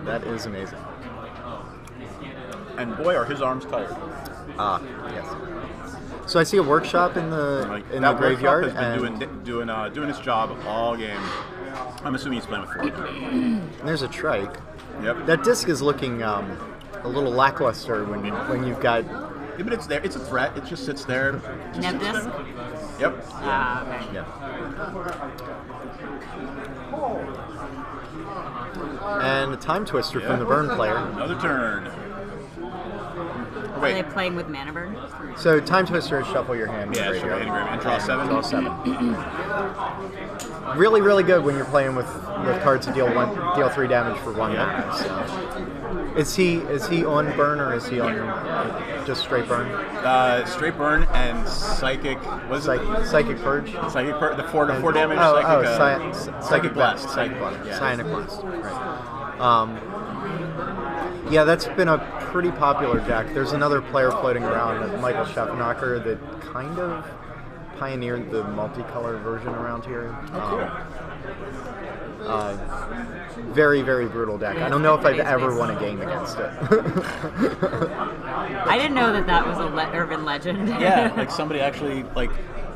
That is amazing. And boy, are his arms tired. Yes. So I see a workshop in the graveyard. That workshop has been doing its job all game. I'm assuming he's playing with 4. And there's a trike. Yep. That disc is looking a little lackluster when you've got. Yeah, but it's there. It's a threat. It just sits there. Nev disc? Yep. Okay. Yeah. And a time twister from the burn player. Another turn. Are they playing with Mana Burn? So time twister is shuffle your hand. Yeah, sure. And draw 7. Draw 7. Really, really good when you're playing with cards to deal 3 damage for 1 mana. So. Is he on burn or is he on just straight burn? Straight burn, and Psychic. What is it? Psychic Purge. Psychic Purge. The 4 damage. Psychic Blast. Psychic Blast. Yeah. Psionic Blast. Right. Yeah, that's been a pretty popular deck. There's another player floating around, Michael Schaffnacher, that kind of pioneered the multicolor version around here. Very, very brutal deck. I don't know if I've ever won a game against it. I didn't know that was a urban legend. Yeah, like somebody actually, like,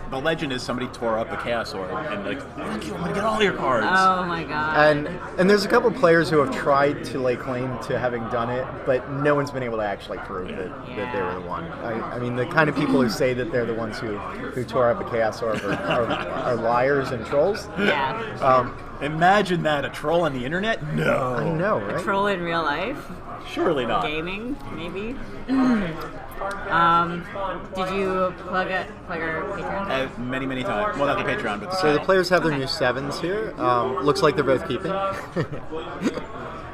the legend is somebody tore up a Chaos Orb and like, fuck you, I'm gonna get all your cards. Oh my god. And there's a couple players who have tried to lay claim to having done it, but no one's been able to actually prove that they were the one. I mean, the kind of people who say that they're the ones who tore up a Chaos Orb are liars and trolls. Yeah. Imagine that, a troll on the internet? No. I know, right? A troll in real life? Surely not. Gaming, maybe? Did you plug our Patreon? Many times. Well, not the Patreon, but the So the players have their new 7s here. Looks like they're both keeping.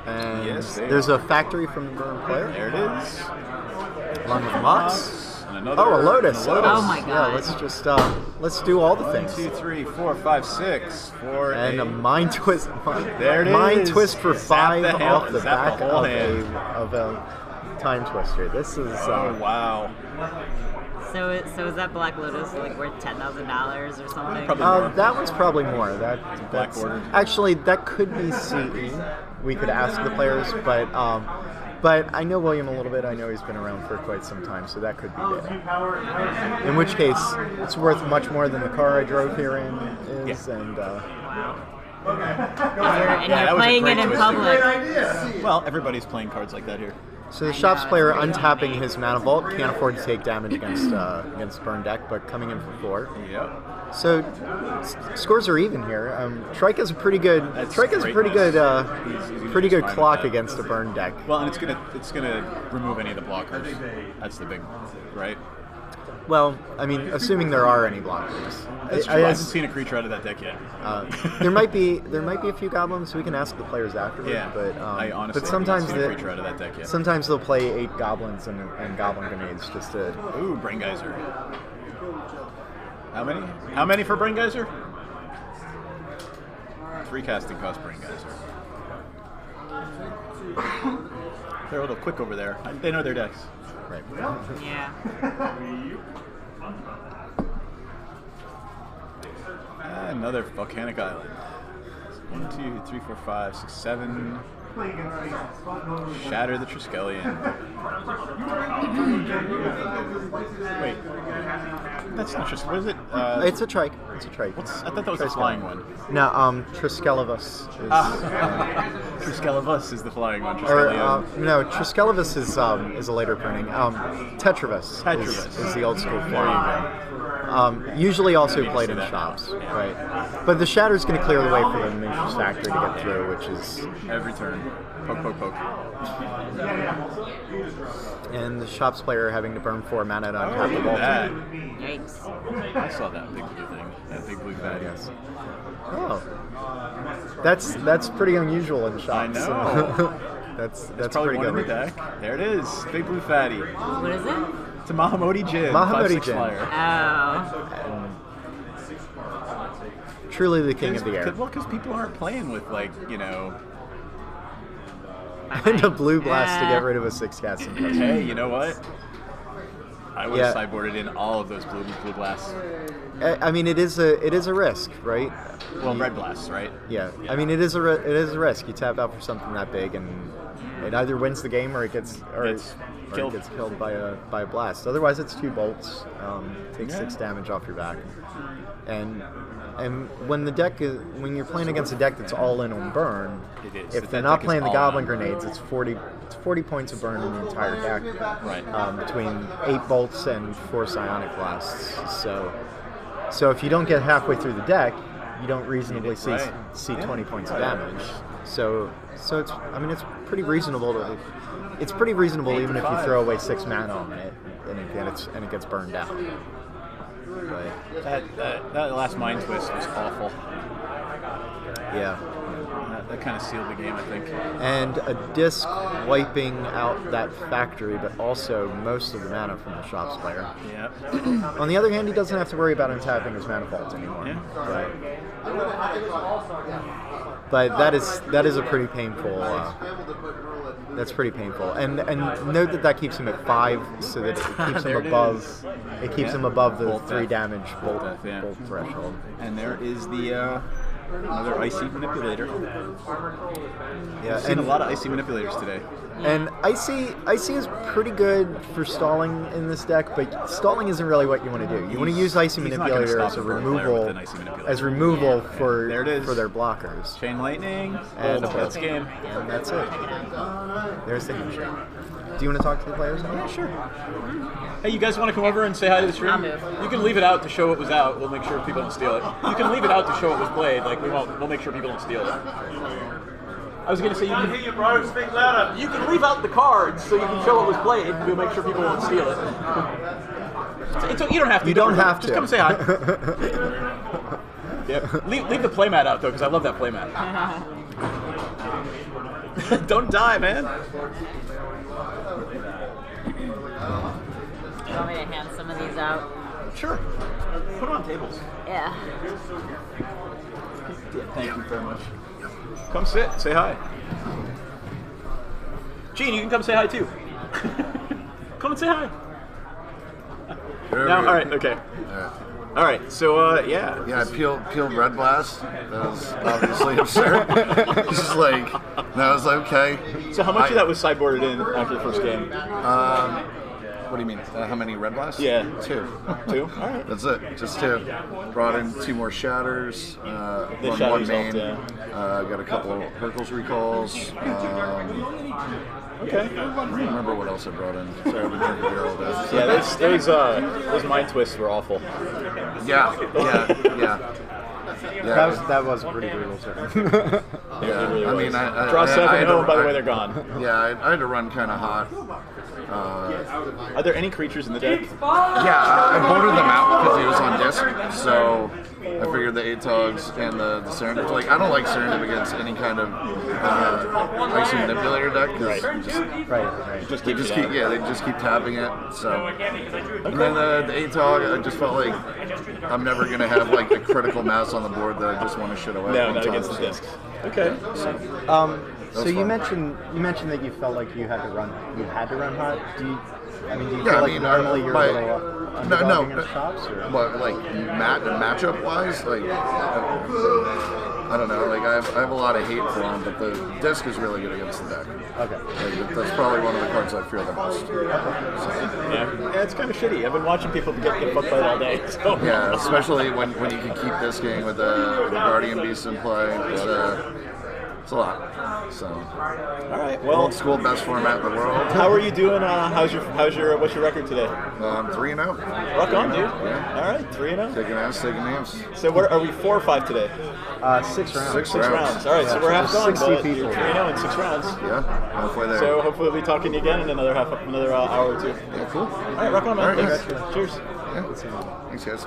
And yes, there's a factory from the Burn player. There it is. Along with Mox. And another, a Lotus. Oh my god. Yeah, let's just let's do all the things. 1, 2, 3, 4, 5, 6, 4, and 8. a Mind Twist. There it is. Mind Twist for 5 off the Zap back of a Time Twister. This is wow. So is that Black Lotus like worth $10,000 or something? That one's probably more. That's actually that could be CE. We could ask the players, but I know William a little bit. I know he's been around for quite some time, so that could be it. In which case, it's worth much more than the car I drove here in is. Yeah. And you're playing it in public. Well, everybody's playing cards like that here. So the shop's player untapping his mana vault can't afford to take damage against burn deck, but coming in for 4. Yep. So scores are even here. Trike has a pretty good. Trike has a pretty good clock against a burn deck. Well, and it's gonna remove any of the blockers. That's the big, right? Well, I mean, assuming there are any blockers. I haven't seen a creature out of that deck yet. There might be a few goblins. We can ask the players afterwards. Yeah, but I honestly sometimes haven't seen a creature out of that deck yet. Sometimes they'll play 8 goblins and goblin grenades just to. Ooh, Brain Geyser. How many? How many for Brain Geyser? 3 casting cost Brain Geyser. They're a little quick over there. They know their decks. Right. Yeah. Another volcanic island. 1, 2, 3, 4, 5, 6, 7. Shatter the Triskelion. Wait. That's not just. What is it? It's a trike. It's a trike. I thought that was the flying one. No, Triskelivus is. Triskelivus is the flying one. No, Triskelivus is a later printing. Tetravus is the old school flying one. Usually also played in shops, right? But the Shatter's going to clear the way for the Nature's Factory to get through, which is every turn. Poke, poke, poke. And the shop's player having to burn 4 mana to untap the vault. Yikes. I saw that big blue thing. That big blue fat, yes. Oh. That's pretty unusual in shops. I know. that's probably pretty one good. in the deck. There it is. Big blue fatty. What is it? It's a Mahamoti Jin. Mahamoti 5/6 Jin. flyer. Oh. Truly the king of the air. Well, because people aren't playing with, like, you know... And a blue blast to get rid of a 6 casting. Hey, you know what? I would have sideboarded in all of those blue blasts. I mean, it is a risk, right? Well, red blasts, right? Yeah. I mean, it is a risk. You tap out for something that big, and it either wins the game or it gets killed by a blast. Otherwise, it's 2 bolts. Takes 6 damage off your back, and when you're playing against a deck that's all in on burn, if they're not playing the goblin grenades, it's 40 points of burn in the entire deck. Right. Between 8 bolts and 4 psionic blasts. So if you don't get halfway through the deck, you don't reasonably see 20 points of damage. So it's pretty reasonable even if you throw away 6 mana on it and it gets burned out. But that last Mind Twist was awful. Yeah. that kind of sealed the game, I think. And a disc wiping out that factory, but also most of the mana from the shops player. Yeah. On the other hand, he doesn't have to worry about untapping his mana vault anymore. Yeah. But that is a pretty painful. That's pretty painful. And note that keeps him at 5, so that it keeps him above. It keeps him above the Bolt 3 death. damage bolt Bolt death, threshold. And there is the another icy manipulator. Yeah, I've seen a lot of icy manipulators today. And icy is pretty good for stalling in this deck, but stalling isn't really what you want to do. You want to use icy he's not manipulator gonna as a stop a pro player with an icy manipulator. removal for There it is. for their blockers. Chain lightning, And that's game. And that's it. There's the handshake. Do you want to talk to the players? Yeah, sure. Hey, you guys want to come over and say hi to the stream? You can leave it out to show what was out. We'll make sure people don't steal it. You can leave it out to show what was played. Like we'll make sure people don't steal it. I was gonna say you can. You, bro. Speak louder. You can leave out the cards so you can show what was played. We'll make sure people won't steal it. You don't have to. You don't have Just to. come say hi. Yep. Leave the playmat out though, because I love that playmat. Don't die, man. You want me to hand some of these out? Sure. Put them on tables. Yeah. Thank you very much. Come sit. Say hi. Gene, you can come say hi too. Come and say hi. No, all right, okay. All right, so yeah. Yeah, I peeled Red Blast. That was obviously absurd. Just like, that was okay. So how much of that was sideboarded in after the first game? What do you mean? How many Red Blasts? Yeah. 2. 2? All right. That's it. Just 2. Brought in 2 more Shatters. Run Shatters 1 main. helped, Got a couple of Hercules recalls. Okay. I don't remember what else I brought in. Sorry, I've been drinking beer all day. Yeah, those mind twists were awful. Yeah. That was a pretty brutal turn. Yeah, really I was. mean, I Draw 7 had to- by the way they're gone. Yeah, I had to run kind of hot. Are there any creatures in the deck? Yeah, I bordered them out because he was on disc, so I figured the Atogs and the Serendip. Like, I don't like Serendip against any kind of icy manipulator deck because they just keep tapping it. So, and then the Atog, I just felt like I'm never gonna have like a critical mass on the board that I just want to shit away. No, not against the discs. Okay. So you mentioned that you felt like you had to run hot. Do you feel like normally you're a little underdog against shops? Or? But like matchup wise, like I don't know, like I have a lot of hate for him, but the disc is really good against the deck. Okay. Like, that's probably one of the cards I fear the most. Yeah, it's kind of shitty. I've been watching people get fucked by it all day. So. Yeah, especially when you can keep discing with the Guardian Beast in play. But, it's a lot. So, all right. Well, old school best format in the world. How are you doing? What's your record today? 3-0. Rock on, dude. Yeah. All right, 3-0. Taking ass, taking names. So, what are we 4 or 5 today? 6 rounds. 6 rounds. All right, so we're half done. 60 people. 3-0 in 6 rounds. Yeah, halfway there. So hopefully we'll be talking again in another hour or 2. Yeah, cool. All right, rock on, man. All right, Thanks. Cheers. Yeah. Thanks, guys.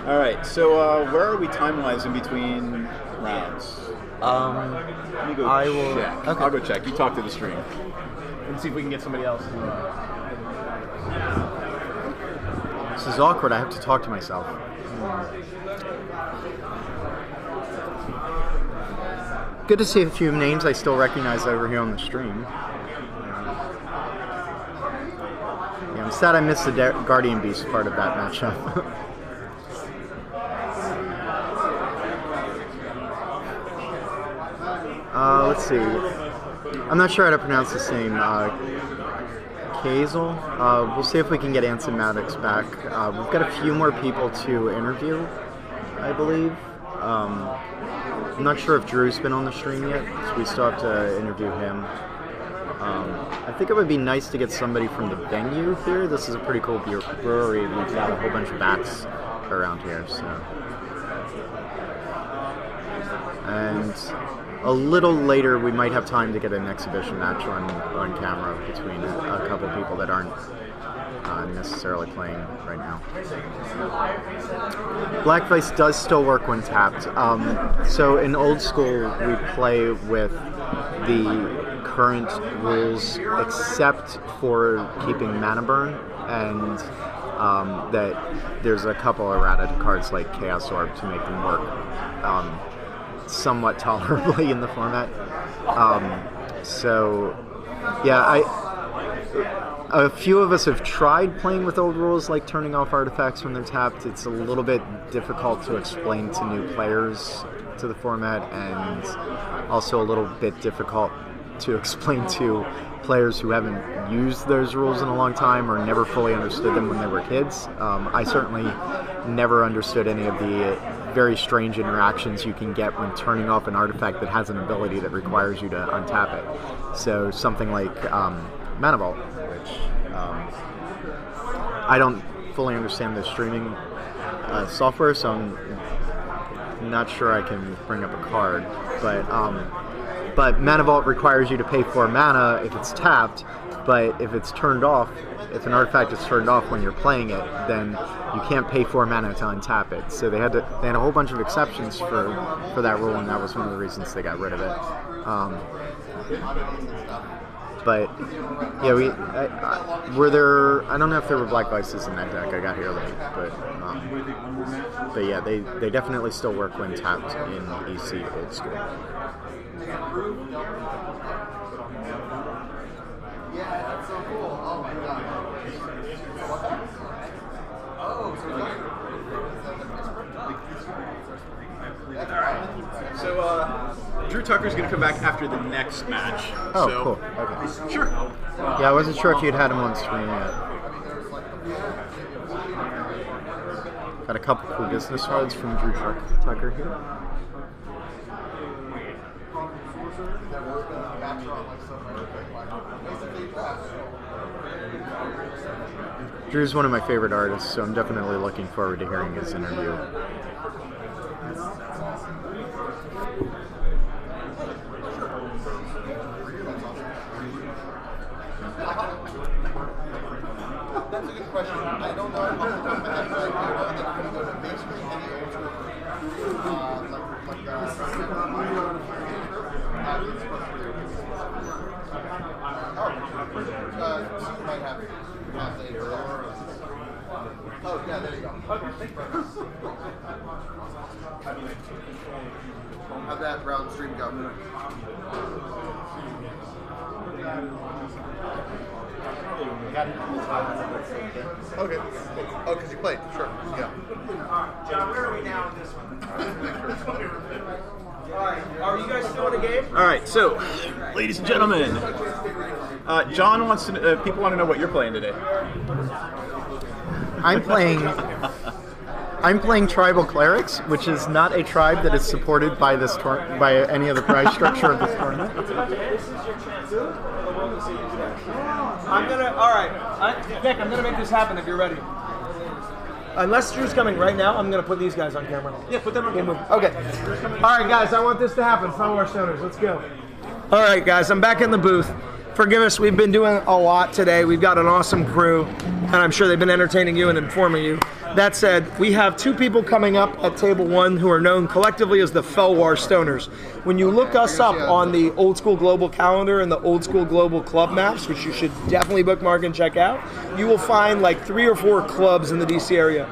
All right, so where are we time-wise in between rounds? Let me go check. Okay. I'll go check. You talk to the stream. Let's see if we can get somebody else. This is awkward. I have to talk to myself. Good to see a few names I still recognize over here on the stream. Yeah, I'm sad I missed the Guardian Beast part of that matchup. Let's see. I'm not sure how to pronounce his name. Kazel. We'll see if we can get Anson Maddox back. We've got a few more people to interview, I believe. I'm not sure if Drew's been on the stream yet, so we still have to interview him. I think it would be nice to get somebody from the venue here. This is a pretty cool brewery. We've got a whole bunch of bats around here, so. And a little later, we might have time to get an exhibition match on camera between a couple people that aren't necessarily playing right now. Black Vice does still work when tapped. So in old school, we play with the current rules except for keeping mana burn, and that there's a couple errata cards like Chaos Orb to make them work somewhat tolerably in the format. So yeah, a few of us have tried playing with old rules, like turning off artifacts when they're tapped. It's a little bit difficult to explain to new players to the format, and also a little bit difficult to explain to players who haven't used those rules in a long time or never fully understood them when they were kids. I certainly never understood any of the very strange interactions you can get when turning off an artifact that has an ability that requires you to untap it. So something like Mana Vault, which I don't fully understand the streaming software, so I'm not sure I can bring up a card, but Mana Vault requires you to pay 4 mana if it's tapped, but if it's turned off, if an artifact is turned off when you're playing it, then you can't pay 4 mana to untap it. So they had a whole bunch of exceptions for that rule, and that was one of the reasons they got rid of it. But yeah, I don't know if there were Black Vices in that deck. I got here late, but yeah, they definitely still work when tapped in EC old school. Yeah, that's so cool. Oh my god. So, Drew Tucker's going to come back after the next match. Oh, so, cool. Okay. Sure. Yeah, I wasn't sure if you'd had him on screen yet. Got a couple cool business cards from Drew Tucker here. Drew's one of my favorite artists, so I'm definitely looking forward to hearing his interview. That's a good question. I don't know off the top of my head, but I do know that you can go to basically any old school, you might have oh, yeah, there you go. How'd that round stream go? Okay. Oh, because you played. Sure. Yeah. John, where are we now in this one? All right. Are you guys still in a game? All right. So, ladies and gentlemen, John wants to. People want to know what you're playing today. I'm playing Tribal Clerics, which is not a tribe that is supported by this by any of the prize structure of this tournament. All right, Nick, I'm gonna make this happen if you're ready. Unless Drew's coming right now, I'm gonna put these guys on camera. Yeah, put them on camera. Okay. All right, guys, I want this to happen. Flower Stoners, let's go. All right, guys, I'm back in the booth. Forgive us, we've been doing a lot today. We've got an awesome crew, and I'm sure they've been entertaining you and informing you. That said, we have 2 people coming up at table 1 who are known collectively as the Felwar Stoners. When you look us up on the Old School Global calendar and the Old School Global club maps, which you should definitely bookmark and check out, you will find like 3 or 4 clubs in the DC area.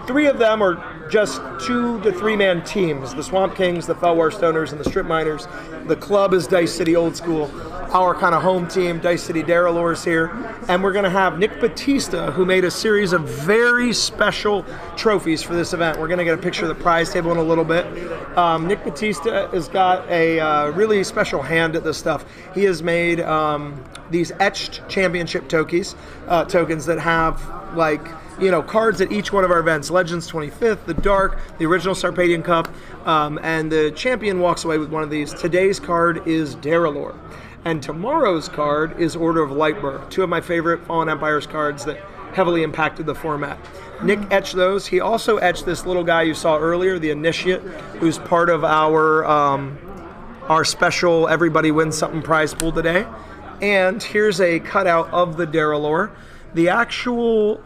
3 of them are just 2 to 3 man teams, the Swamp Kings, the Felwar Stoners, and the Strip Miners. The club is Dice City Old School. Our kind of home team, Dice City Darrellor, is here. And we're going to have Nick Batista, who made a series of very special trophies for this event. We're going to get a picture of the prize table in a little bit. Nick Batista has got a really special hand at this stuff. He has made these etched championship tokens that have, like, you know, cards at each one of our events. Legends 25th, the Dark, the original Sarpadian Cup, and the champion walks away with one of these. Today's card is Darrellor. And tomorrow's card is Order of Lightburr, 2 of my favorite Fallen Empires cards that heavily impacted the format. Nick etched those. He also etched this little guy you saw earlier, the Initiate, who's part of our special Everybody Wins Something prize pool today. And here's a cutout of the Darrellor. The actual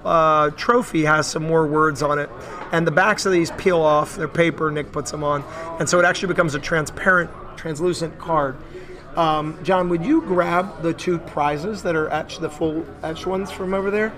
trophy has some more words on it, and the backs of these peel off. They're paper. Nick puts them on, and so it actually becomes a translucent card. John, would you grab the 2 prizes that are etched, the full etched ones from over there?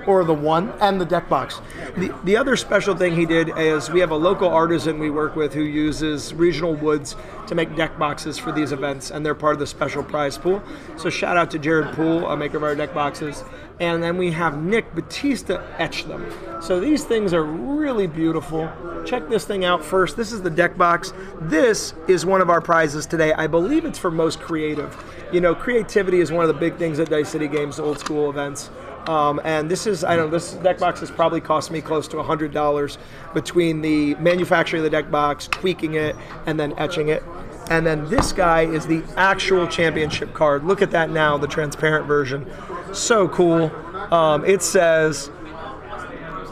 Or the one, and the deck box. The other special thing he did is we have a local artisan we work with who uses regional woods to make deck boxes for these events, and they're part of the special prize pool. So shout out to Jared Poole, a maker of our deck boxes. And then we have Nick Batista etch them. So these things are really beautiful. Check this thing out first. This is the deck box. This is one of our prizes today. I believe it's for most creative. You know, creativity is one of the big things at Dice City Games, old school events. And this is, I don't know, this deck box has probably cost me close to $100 between the manufacturing of the deck box, tweaking it, and then etching it. And then this guy is the actual championship card. Look at that now, the transparent version. So cool. It says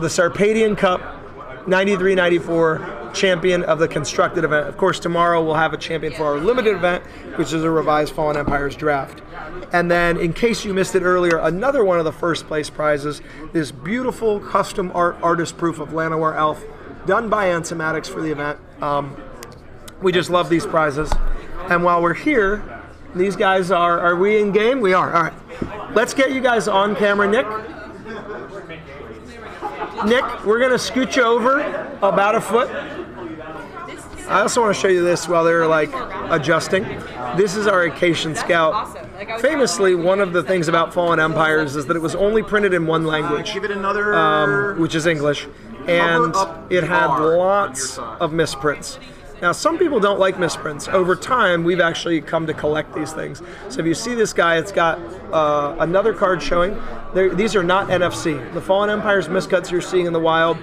the Sarpadian Cup 93-94 champion of the constructed event. Of course, tomorrow we'll have a champion for our limited event, which is a revised Fallen Empires draft. And then, in case you missed it earlier, another one of the first place prizes, this beautiful custom artist proof of Llanowar Elf, done by Ansomatics for the event. We just love these prizes. And while we're here, these guys are we in game? We are. All right. Let's get you guys on camera. Nick, we're going to scoot you over about a foot. I also want to show you this while they're like adjusting. This is our Acacian Scout. Famously, one of the things about Fallen Empires is that it was only printed in one language, Give it another, which is English, and it had lots of misprints. Now, some people don't like misprints. Over time, we've actually come to collect these things. So if you see this guy, it's got another card showing. These are not NFC. The Fallen Empires miscuts you're seeing in the wild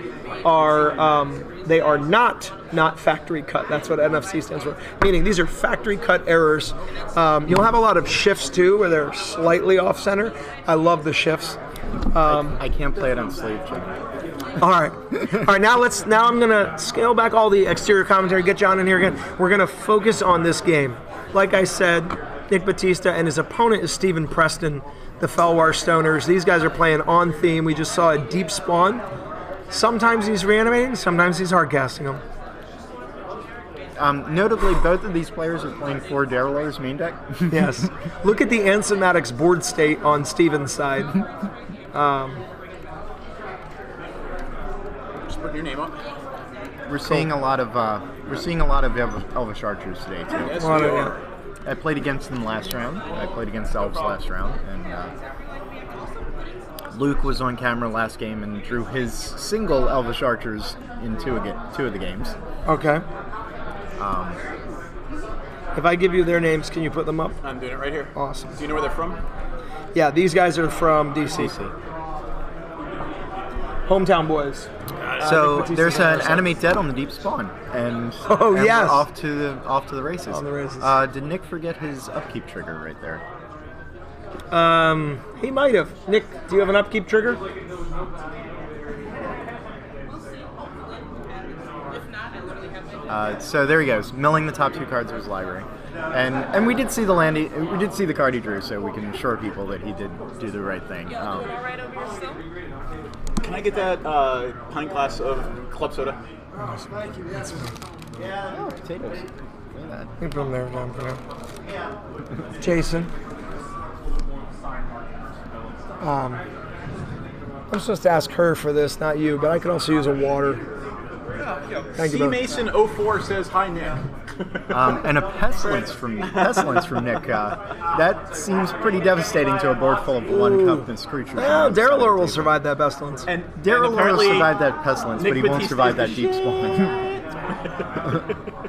are they are not factory cut. That's what NFC stands for. Meaning these are factory cut errors. You'll have a lot of shifts too, where they're slightly off center. I love the shifts. I can't play it on slave check. All right. Now I'm gonna scale back all the exterior commentary. Get John in here again. We're gonna focus on this game. Like I said, Nick Batista and his opponent is Stephen Preston, the Felwar Stoners. These guys are playing on theme. We just saw a deep spawn. Sometimes he's reanimating, sometimes he's hard casting them. Notably, both of these players are playing for Daryl's main deck. Yes. Look at the Ansomatics board state on Steven's side. Just put your name up. We're seeing a lot of Elvish archers today too. Yes, we are. I played against them last round. I played against Elves last round, and Luke was on camera last game and drew his single Elvish archers in two of the games. Okay. If I give you their names, can you put them up? I'm doing it right here. Awesome. Do you know where they're from? Yeah, these guys are from DC. Hometown boys. So there's an animate dead on the deep spawn, and yes, we're off to the races. On the races. Did Nick forget his upkeep trigger right there? He might have. Nick, do you have an upkeep trigger? So there he goes, milling the top 2 cards of his library, and we did see the card he drew, so we can assure people that he did do the right thing. Can I get that pint glass of club soda? Thank you. That's fine. Oh, potatoes. Look at that. You can put them there down for now. Jason. I'm supposed to ask her for this, not you, but I could also use a water. Thank you, C-Mason04 says, hi, Nick. And a pestilence from Nick. That seems pretty devastating to a board full of one-cup creatures. Well, Daryl will survive that pestilence. And Daryl will survive that pestilence, Nick but he won't survive that deep spawn.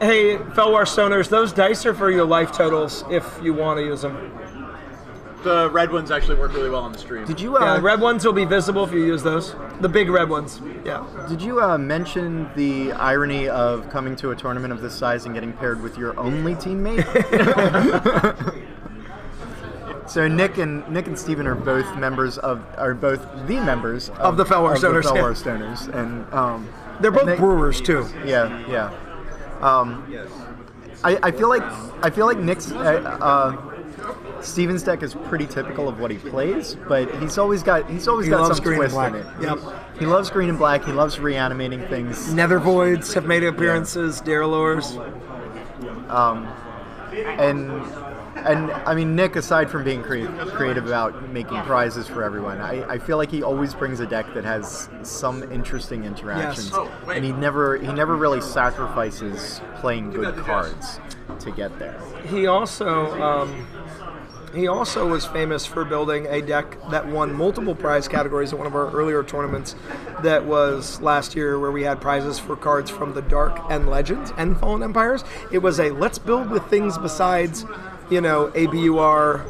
Hey, Felwar Stoners, those dice are for your life totals if you want to use them. The red ones actually work really well on the stream. Did you? Yeah, the red ones will be visible if you use those. The big red ones. Yeah. Did you mention the irony of coming to a tournament of this size and getting paired with your only teammate? So Nick and Steven are both the members of the Felwar Stoners. The Felwar Stoners, and they're both brewers too. Yeah. I feel like Nick's. Steven's deck is pretty typical of what he plays, but he's always got some twist in it. Yep. He loves green and black. He loves reanimating things. Nether Voids have made appearances. Darylors. And I mean, Nick, aside from being creative about making prizes for everyone, I feel like he always brings a deck that has some interesting interactions, and he never really sacrifices playing good cards to get there. He also was famous for building a deck that won multiple prize categories at one of our earlier tournaments that was last year, where we had prizes for cards from the Dark and Legends and Fallen Empires. It was a let's build with things besides, ABUR,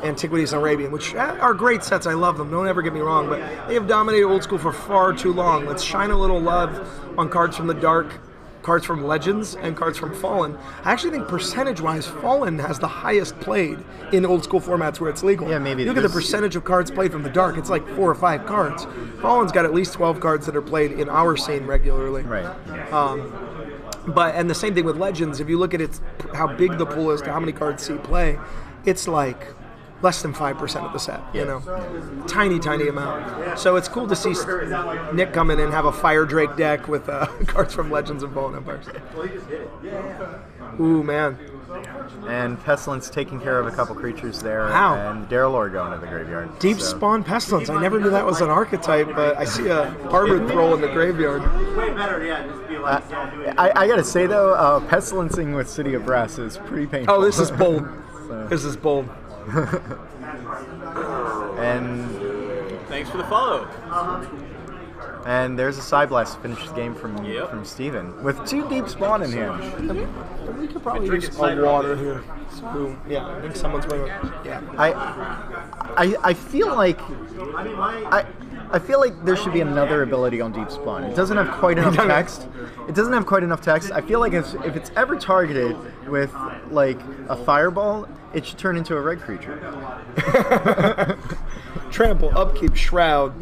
Antiquities and Arabian, which are great sets. I love them. Don't ever get me wrong, but they have dominated Old School for far too long. Let's shine a little love on cards from the Dark, cards from Legends, and cards from Fallen. I actually think percentage-wise, Fallen has the highest played in Old School formats where it's legal. Yeah, maybe. Look at the percentage of cards played from the Dark. It's like 4 or 5 cards. Fallen's got at least 12 cards that are played in our scene regularly. Right. And the same thing with Legends. If you look at how big the pool is to how many cards see play, it's like less than 5% of the set, tiny amount. So it's cool to see Nick come in and have a Fire Drake deck with cards from Legends and Fallen Empires. Ooh, man. And Pestilence taking care of a couple creatures there. Wow. And Darylor going to the graveyard. Deep Spawn Pestilence. I never knew that was an archetype, but I see a Harvard Troll in the graveyard. Way better, yeah. Just be like, I gotta say though, Pestilencing with City of Brass is pretty painful. Oh, this is bold. This is bold. And thanks for the follow. And there's a Side Blast to finish the game from Steven with 2 Deep Spawn in hand. We could probably use a water here. So, yeah, I think someone's bringing. Yeah. I feel like I feel like there should be another ability on Deep Spawn. It doesn't have quite enough text. I feel like if it's ever targeted with like a fireball, it should turn into a red creature. Trample, upkeep, shroud,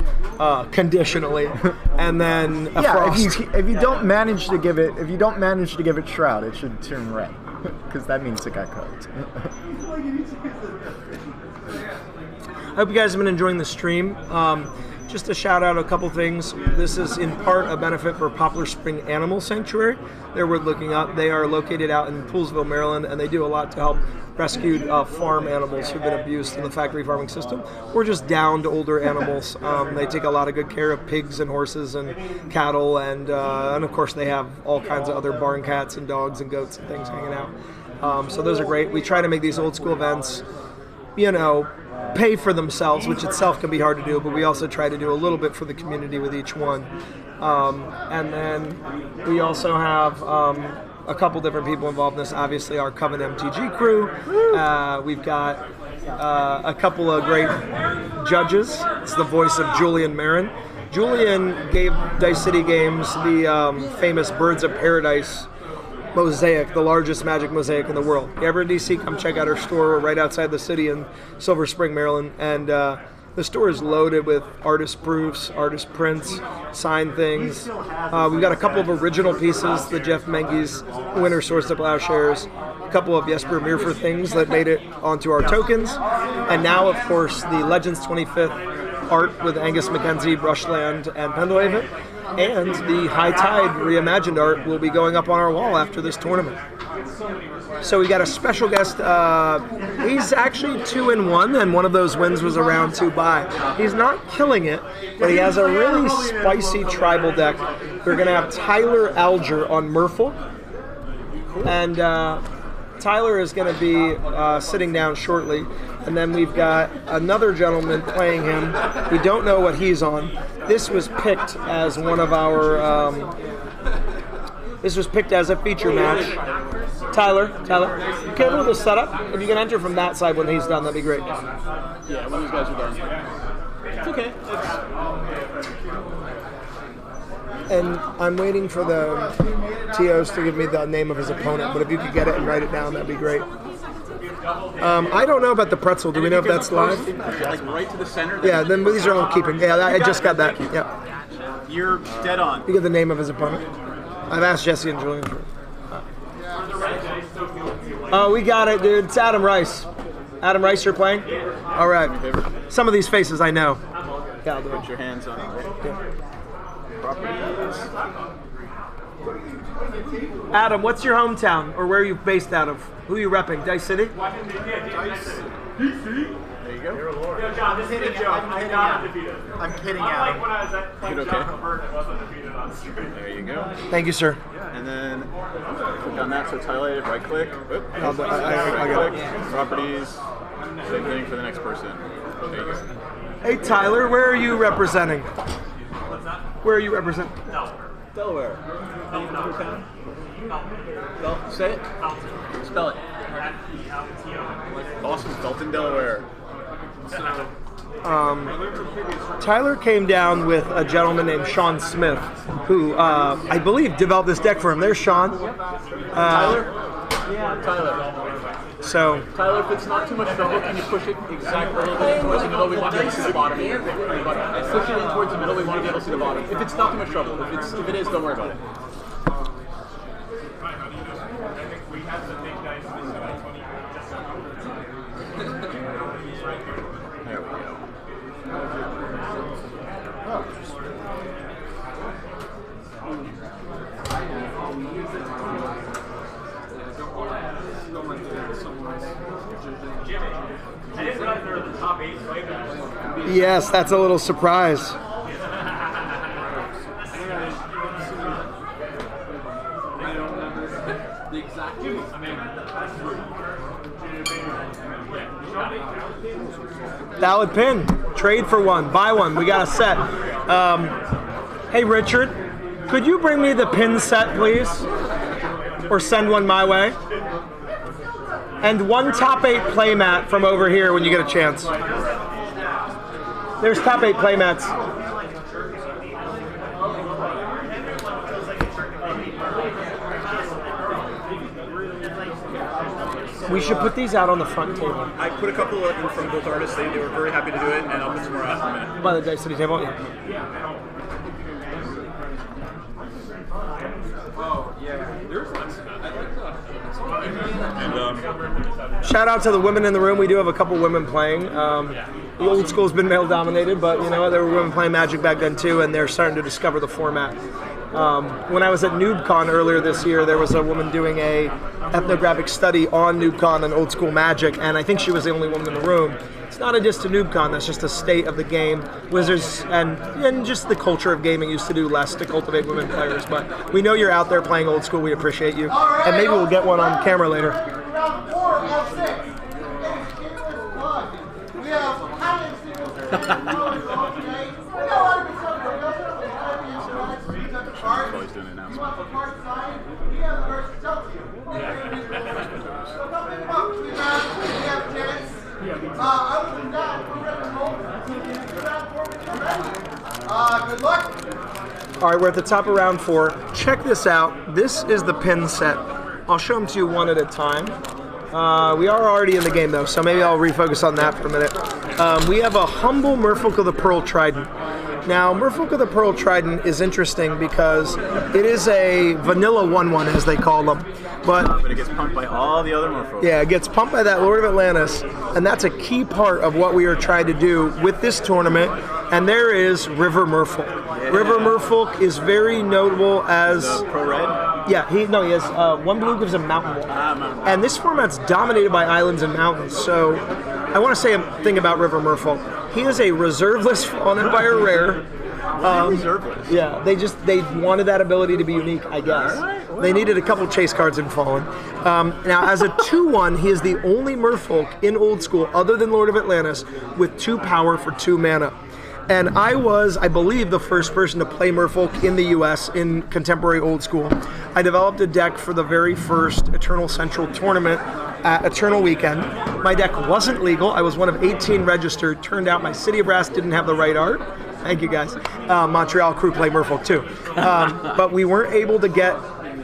conditionally, and then a frost. If you don't manage to give it shroud, it should turn red, because that means it got cooked. I hope you guys have been enjoying the stream. Just to shout out a couple things. This is in part a benefit for Poplar Spring Animal Sanctuary. They're worth looking up. They are located out in Poolesville, Maryland, and they do a lot to help rescued farm animals who've been abused in the factory farming system, or just downed older animals. They take a lot of good care of pigs and horses and cattle, and of course they have all kinds of other barn cats and dogs and goats and things hanging out. So those are great. We try to make these old school events, pay for themselves, which itself can be hard to do, but we also try to do a little bit for the community with each one. And then we also have a couple different people involved in this. Obviously, our Coven MTG crew. We've got a couple of great judges. It's the voice of Julian Marin. Julian gave Dice City Games the famous Birds of Paradise mosaic, the largest magic mosaic in the world. If you ever in DC, come check out our store. We're right outside the city in Silver Spring, Maryland. And the store is loaded with artist proofs, artist prints, signed things. We've got a couple of original pieces, the Jeff Menge's Winter Swords to Plowshares, a couple of Jesper Mirfer things that made it onto our tokens. And now, of course, the Legends 25th art with Angus McKenzie, Brushland, and Pendelhaven. And the High Tide reimagined art will be going up on our wall after this tournament. So we got a special guest. He's actually 2-1, and one of those wins was a round 2 bye. He's not killing it, but he has a really spicy tribal deck. We're going to have Tyler Alger on Merfolk, and Tyler is going to be sitting down shortly. And then we've got another gentleman playing him. We don't know what he's on. This was picked as one of our. This was picked as a feature match. Tyler, you careful with the setup. If you can enter from that side when he's done, that'd be great. Yeah, when these guys are done. It's okay. And I'm waiting for the TOs to give me the name of his opponent, but if you could get it and write it down, that'd be great. I don't know about the pretzel. Do we know if that's live? Like right to the center? Yeah, then these are all keeping. Yeah, I just got that. Yeah. You're dead on. You get the name of his opponent. I've asked Jesse and Julian for it. Oh, we got it, dude. It's Adam Rice. Adam Rice, you're playing? All right. Some of these faces I know. Yeah, I'll do it. Put your hands on properties. Adam, what's your hometown, or where are you based out of? Who are you repping? Dice City? Dice. There you go. Yo, John, this is I'm kidding, Adam. Good, okay. There you go. Thank you, sir. And then click on that, so it's highlighted, right click. Oop. I got it. Properties. Same thing for the next person. There you go. Hey, Tyler, where are you representing? Where are you representing? Delaware. No. Say it. Spell it. Awesome. Dalton, Delaware. Tyler came down with a gentleman named Sean Smith, who I believe developed this deck for him. There's Sean. Tyler? Yeah, Tyler. So Tyler, if it's not too much trouble, can you push it exactly a little bit towards the middle? We want to be able to see the bottom. Push it in towards the middle. We want to be able to see the bottom. If it's not too much trouble, if it is, don't worry about it. There we go. yes, that's a little surprise. Valid pin. Trade for one. Buy one. We got a set. Hey, Richard, could you bring me the pin set, please? Or send one my way? And one top 8 playmat from over here when you get a chance. There's top 8 playmats. We should put these out on the front table. I put a couple in from both artists. They were very happy to do it, and I'll put some more out in a minute. By the Dice City table? Yeah. Shout out to the women in the room. We do have a couple women playing. The old school's been male dominated, but you know what? There were women playing Magic back then too, and they're starting to discover the format. When I was at NoobCon earlier this year, there was a woman doing a ethnographic study on NoobCon and old school Magic, and I think she was the only woman in the room. It's not a diss to NoobCon, that's just a state of the game. Wizards and just the culture of gaming used to do less to cultivate women players, but we know you're out there playing old school, we appreciate you. And maybe we'll get one on camera later. Round 4 of 6. We have Always doing an announcement. Good luck. All right, we're at the top of round 4. Check this out. This is the pin set. I'll show them to you one at a time. We are already in the game though, so maybe I'll refocus on that for a minute. We have a humble Merfolk of the Pearl Trident. Now, Merfolk of the Pearl Trident is interesting because it is a vanilla 1/1, as they call them. But it gets pumped by all the other Merfolk. Yeah, it gets pumped by that Lord of Atlantis, and that's a key part of what we are trying to do with this tournament. And there is River Merfolk. Yeah. River Merfolk is very notable as Pro Red. Yeah, he has 1 blue gives him Mountain Wolf. And this format's dominated by islands and mountains. So I want to say a thing about River Merfolk. He is a reserveless Fallen Empire rare. Reserveless. Yeah, they wanted that ability to be unique, I guess. They needed a couple chase cards in Fallen. Now, as a 2/1, he is the only Merfolk in Old School, other than Lord of Atlantis, with 2 power for 2 mana. And I was, I believe, the first person to play Merfolk in the US in contemporary Old School. I developed a deck for the very first Eternal Central tournament at Eternal Weekend. My deck wasn't legal. I was one of 18 registered. Turned out my City of Brass didn't have the right art. Thank you, guys. Montreal crew played Merfolk too. But we weren't able to get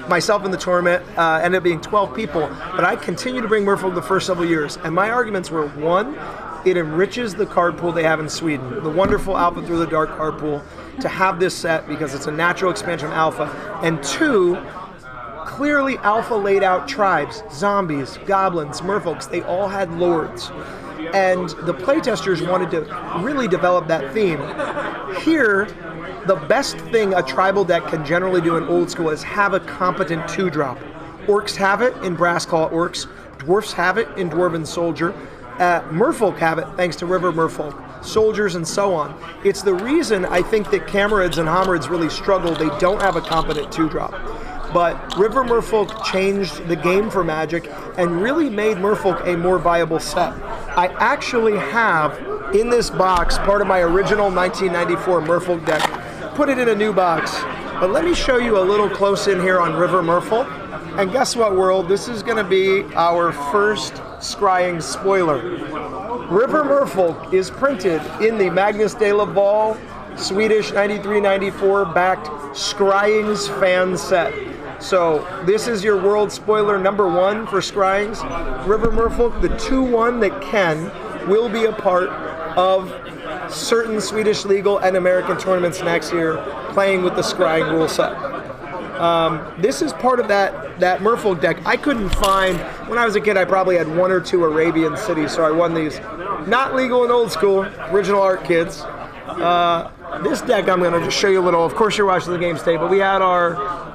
myself in the tournament. Ended up being 12 people. But I continued to bring Merfolk the first several years. And my arguments were, 1, it enriches the card pool they have in Sweden, the wonderful Alpha Through the Dark card pool, to have this set because it's a natural expansion of Alpha. And 2, clearly alpha laid out tribes, zombies, goblins, merfolks, they all had lords. And the playtesters wanted to really develop that theme. Here, the best thing a tribal deck can generally do in old school is have a competent 2-drop. Orcs have it in Brassclaw Orcs, Dwarfs have it in Dwarven Soldier, Merfolk have it thanks to River Merfolk, Soldiers, and so on. It's the reason I think that Camarids and Homerids really struggle. They don't have a competent 2-drop. But River Merfolk changed the game for Magic and really made Merfolk a more viable set. I actually have in this box part of my original 1994 Merfolk deck. Put it in a new box. But let me show you a little close in here on River Merfolk. And guess what, world? This is going to be our first scrying spoiler. River Merfolk is printed in the Magnus de Laval Swedish 93-94 backed Scryings fan set. So this is your world spoiler number 1 for Scryings. River Merfolk, the 2-1 that can, will be a part of certain Swedish legal and American tournaments next year, playing with the Scrying rule set. This is part of that Merfolk deck. I couldn't find, when I was a kid, I probably had 1 or 2 Arabian cities, so I won these. Not legal in old school, original art kids. This deck I'm going to just show you a little. Of course you're watching the game today, but we had our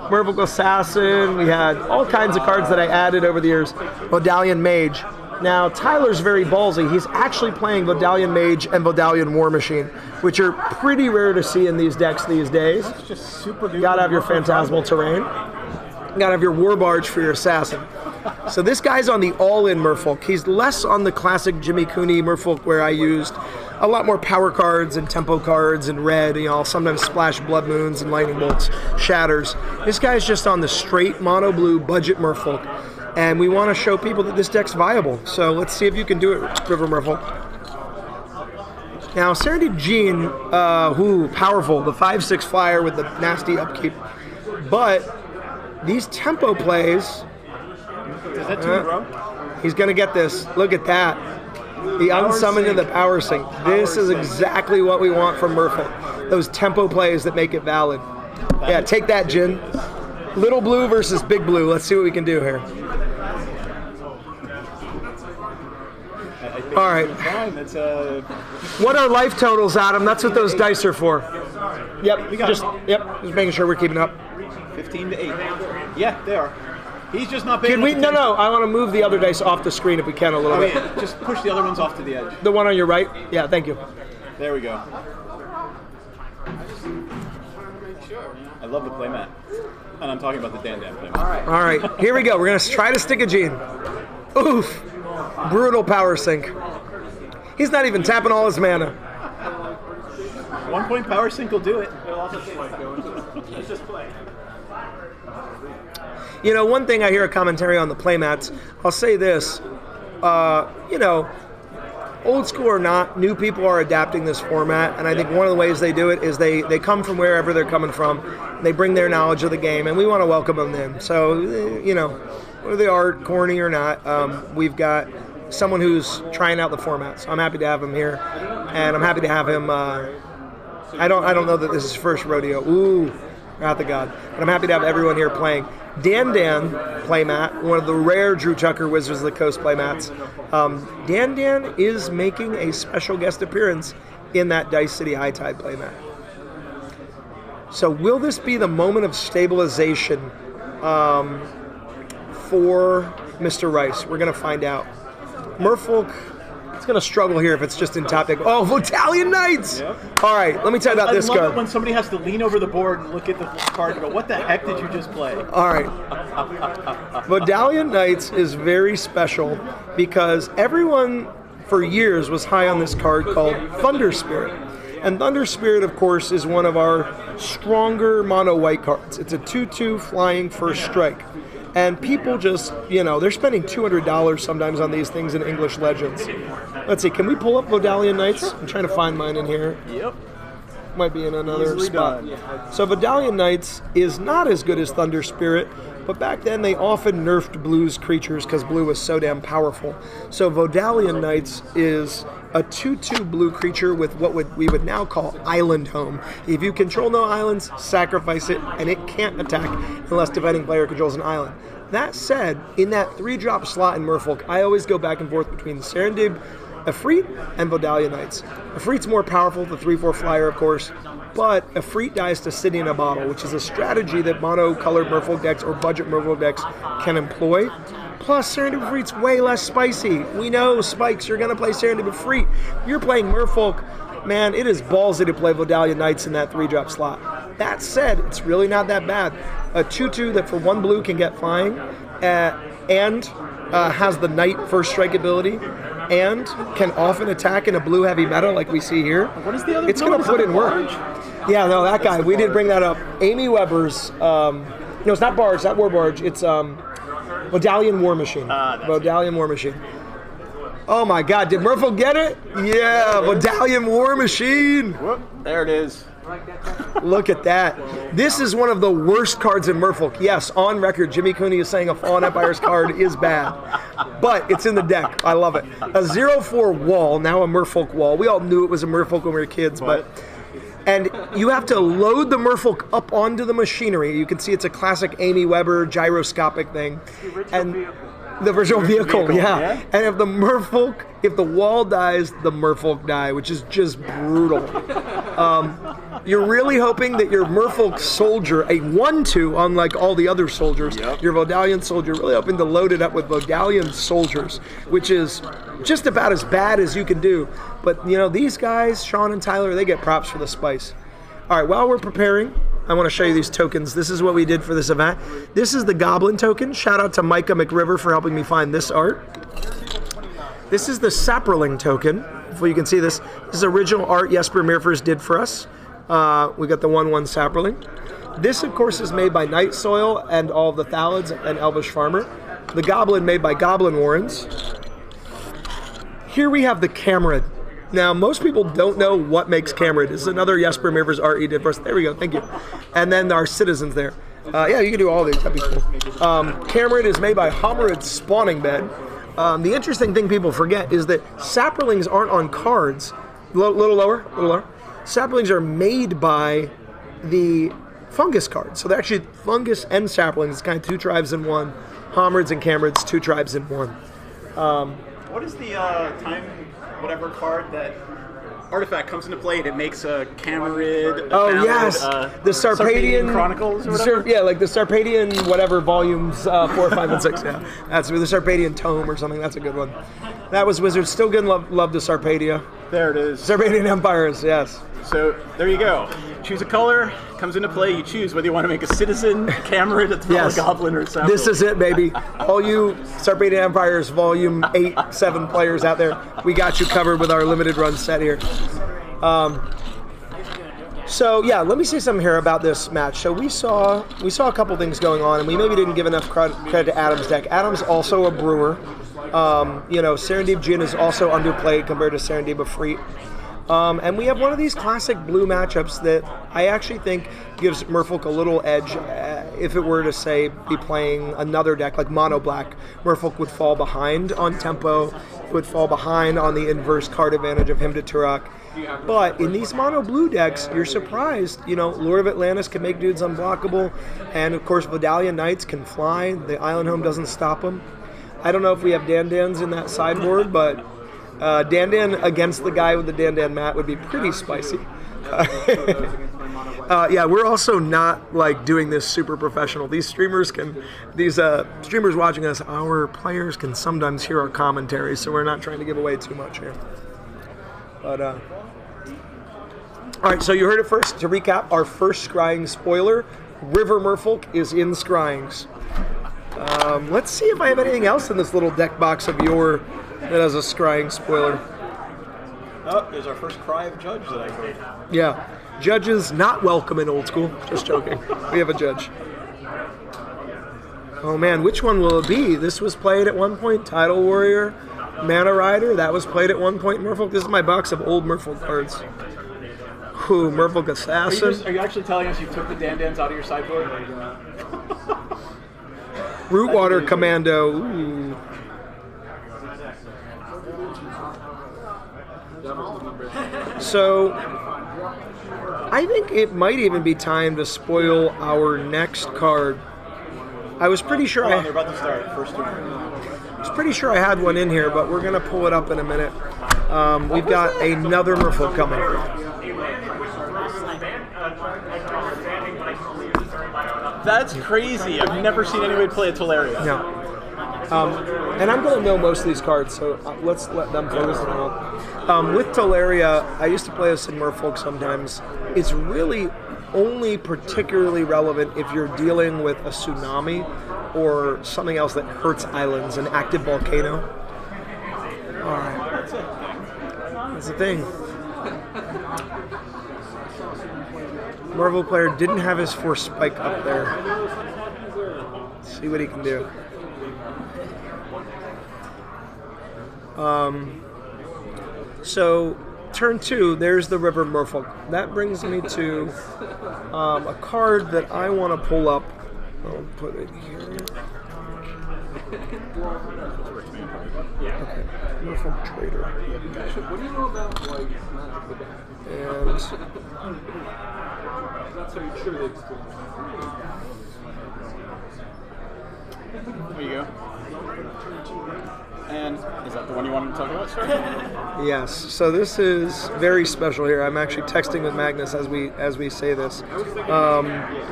Merfolk Assassin, we had all kinds of cards that I added over the years. Vodalian Mage. Now, Tyler's very ballsy. He's actually playing Vodalian Mage and Vodalian War Machine, which are pretty rare to see in these decks these days. That's just super duper. You gotta have your Phantasmal Terrain. You gotta have your War Barge for your Assassin. So this guy's on the all-in Merfolk. He's less on the classic Jimmy Cooney Merfolk where I used a lot more power cards and tempo cards and red. You know, I'll sometimes splash Blood Moons and Lightning Bolts, Shatters. This guy's just on the straight mono blue budget Merfolk. And we want to show people that this deck's viable. So let's see if you can do it, River Merfolk. Now, Serenity Gene, powerful. The 5/6 flyer with the nasty upkeep. But these tempo plays... Is that 2 in a row? He's going to get this. Look at that. The unsummoned and the power sync. This is exactly what we want from Merfolk. Those tempo plays that make it valid. Yeah, take that, Jin. Little blue versus big blue. Let's see what we can do here. All right. What are life totals, Adam? That's what those dice are for. Yep. Just making sure we're keeping up. 15 to 8. Yeah, they are. He's just not paying Can we? No. I want to move the other dice off the screen if we can a little bit. Just push the other ones off to the edge. The one on your right? Yeah, thank you. There we go. I love the playmat. And I'm talking about the Dan playmat. All right. Here we go. We're going to try to stick a gene. Oof. Brutal power sync. He's not even tapping all his mana. 1 point power sync will do it. Let's just play. You know, one thing I hear a commentary on the playmats, I'll say this, you know, old school or not, new people are adapting this format, and I think one of the ways they do it is they come from wherever they're coming from, they bring their knowledge of the game, and we want to welcome them in. So, you know, whether they are corny or not, we've got someone who's trying out the format, so I'm happy to have him here, and I'm happy to have him, I don't know that this is his first rodeo, ooh, wrath of God, but I'm happy to have everyone here playing. Dan playmat, one of the rare Drew Tucker Wizards of the Coast playmats. Dan is making a special guest appearance in that Dice City High Tide playmat. So will this be the moment of stabilization for Mr. Rice? We're going to find out. Merfolk, it's going to struggle here if it's just in top deck. Oh, Vodalian Knights! Yep. All right, let me tell you about this card. I card. love it when somebody has to lean over the board and look at the card and go, what the heck did you just play? All right. Vodalian Knights is very special because everyone for years was high on this card called Thunder Spirit. And Thunder Spirit, of course, is one of our stronger mono-white cards. It's a 2/2 flying first strike. And people just, you know, they're spending $200 sometimes on these things in English Legends. Let's see, can we pull up Vodalian Knights? I'm trying to find mine in here. Yep. might be in another Easily spot. done. So Vidalian Knights is not as good as Thunder Spirit, but back then they often nerfed blue's creatures because blue was so damn powerful. So Vidalian Knights is a 2/2 blue creature with what we would now call Island Home. If you control no islands, sacrifice it, and it can't attack unless defending player controls an island. That said, in that 3-drop slot in Merfolk, I always go back and forth between Serendib, Efreet, and Vidalian Knights. Efreet's more powerful, the 3/4 flyer, of course, but Efreet dies to City in a Bottle, which is a strategy that mono-colored Merfolk decks or budget Merfolk decks can employ. Plus, Serendib Efreet's way less spicy. We know, Spikes, you're going to play Serendib Efreet. If you're playing Merfolk, man, it is ballsy to play Vidalian Knights in that 3-drop slot. That said, it's really not that bad. A 2/2 that for 1 blue can get flying and has the Knight first strike ability and can often attack in a blue heavy meta like we see here. What is the other? It's going to put in work. Yeah, no, that guy. We did bring that up. Amy Weber's. No, it's not Barge. Not War Barge. It's Vidalian War Machine. Vidalian War Machine. Oh my God! Did Merfolk get it? Yeah, Vidalian War Machine. Whoop, there it is. Look at that. This is one of the worst cards in Merfolk. Yes, on record, Jimmy Cooney is saying a Fallen Empires card is bad. But it's in the deck. I love it. A 0/4 wall, now a Merfolk wall. We all knew it was a Merfolk when we were kids, and you have to load the Merfolk up onto the machinery. You can see it's a classic Amy Weber gyroscopic thing. And the original vehicle, yeah. And if the wall dies, the Merfolk die, which is just brutal. You're really hoping that your Merfolk soldier, a 1/2, unlike all the other soldiers, your Vidalian soldier, really hoping to load it up with Vidalian soldiers, which is just about as bad as you can do. But, you know, these guys, Sean and Tyler, they get props for the spice. All right, while we're preparing, I want to show you these tokens. This is what we did for this event. This is the Goblin token. Shout out to Micah McRiver for helping me find this art. This is the Saproling token. Hopefully you can see this. This is original art Jesper Mirfers did for us. We got the 1/1 Saproling. This, of course, is made by Night Soil and all of the Thalids and Elvish Farmer. The Goblin made by Goblin Warrens. Here we have the Cameron. Now, most people don't know what makes Cameron. This is another Jesper Mirfers art he did for us. There we go, thank you. And then our citizens there. Yeah, you can do all these, that'd be cool. Cameron is made by Homerid's Spawning Bed. The interesting thing people forget is that Saprolings aren't on cards. Little lower. Saprolings are made by the Fungus cards. So they're actually Fungus and Saprolings. It's kind of 2 tribes in one. Homerids and Camerids, 2 tribes in one. What is the time, whatever card that artifact comes into play and it makes a Camerid? Yes, the Sarpadian Chronicles or whatever? Yeah, like the Sarpadian whatever volumes 4, 5, and 6. Yeah, that's the Sarpadian Tome or something. That's a good one. That was Wizards. Still good. Love the Sarpadia. There it is. Sarpadian Empires. Yes. So there you go. Choose a color, comes into play. You choose whether you want to make a citizen, Camerid, a Goblin, or Saproling. This is it, baby. All you Sarpadian Empires Volume 8, 7 players out there, we got you covered with our limited run set here. So yeah, let me say something here about this match. So we saw a couple things going on, and we maybe didn't give enough credit to Adam's deck. Adam's also a brewer. You know, Serendib Jin is also underplayed compared to Serendib Efreet. And we have one of these classic blue matchups that I actually think gives Merfolk a little edge. If it were to, say, be playing another deck like Mono Black, Merfolk would fall behind on tempo, would fall behind on the inverse card advantage of Hymn to Turok. But in these Mono Blue decks, you're surprised. You know, Lord of Atlantis can make dudes unblockable, and of course Vidalian Knights can fly. The Island Home doesn't stop them. I don't know if we have Dandans in that sideboard, but Dandan against the guy with the Dandan mat would be pretty spicy. Yeah, we're also not like doing this super professional. These streamers watching us, our players can sometimes hear our commentary, so we're not trying to give away too much here. But all right, so you heard it first. To recap, our first scrying spoiler: River Merfolk is in scryings. Let's see if I have anything else in this little deck box of yore that has a scrying spoiler. Oh, there's our first cry of Judge that I heard. Yeah. Judges not welcome in Old School. Just joking. We have a judge. Oh man, which one will it be? This was played at one point. Tidal Warrior, Mana Rider. That was played at one point in Merfolk. This is my box of old Merfolk cards. Ooh, Merfolk Assassin. Are you actually telling us you took the dandans out of your sideboard? Rootwater Commando. Ooh. So, I think it might even be time to spoil our next card. I was pretty sure they're about to start. First turn. I was pretty sure I had one in here, but we're going to pull it up in a minute. We've got another Merfolk coming. That's crazy. I've never seen anybody play a Tolaria. No. And I'm going to know most of these cards, so let's let them focus on it. With Tolaria, I used to play this in Merfolk sometimes. It's really only particularly relevant if you're dealing with a tsunami or something else that hurts islands, an active volcano. All right. That's the thing. Marvel player didn't have his force spike up there. Let's see what he can do. So, turn 2, there's the River Merfolk. That brings me to a card that I want to pull up. I'll put it here. Okay, Merfolk Trader. What do you know about like Magic the Gathering? And That's how you sure they There you go. And is that the one you wanted to talk about, sir? yes, so this is very special here. I'm actually texting with Magnus as we say this.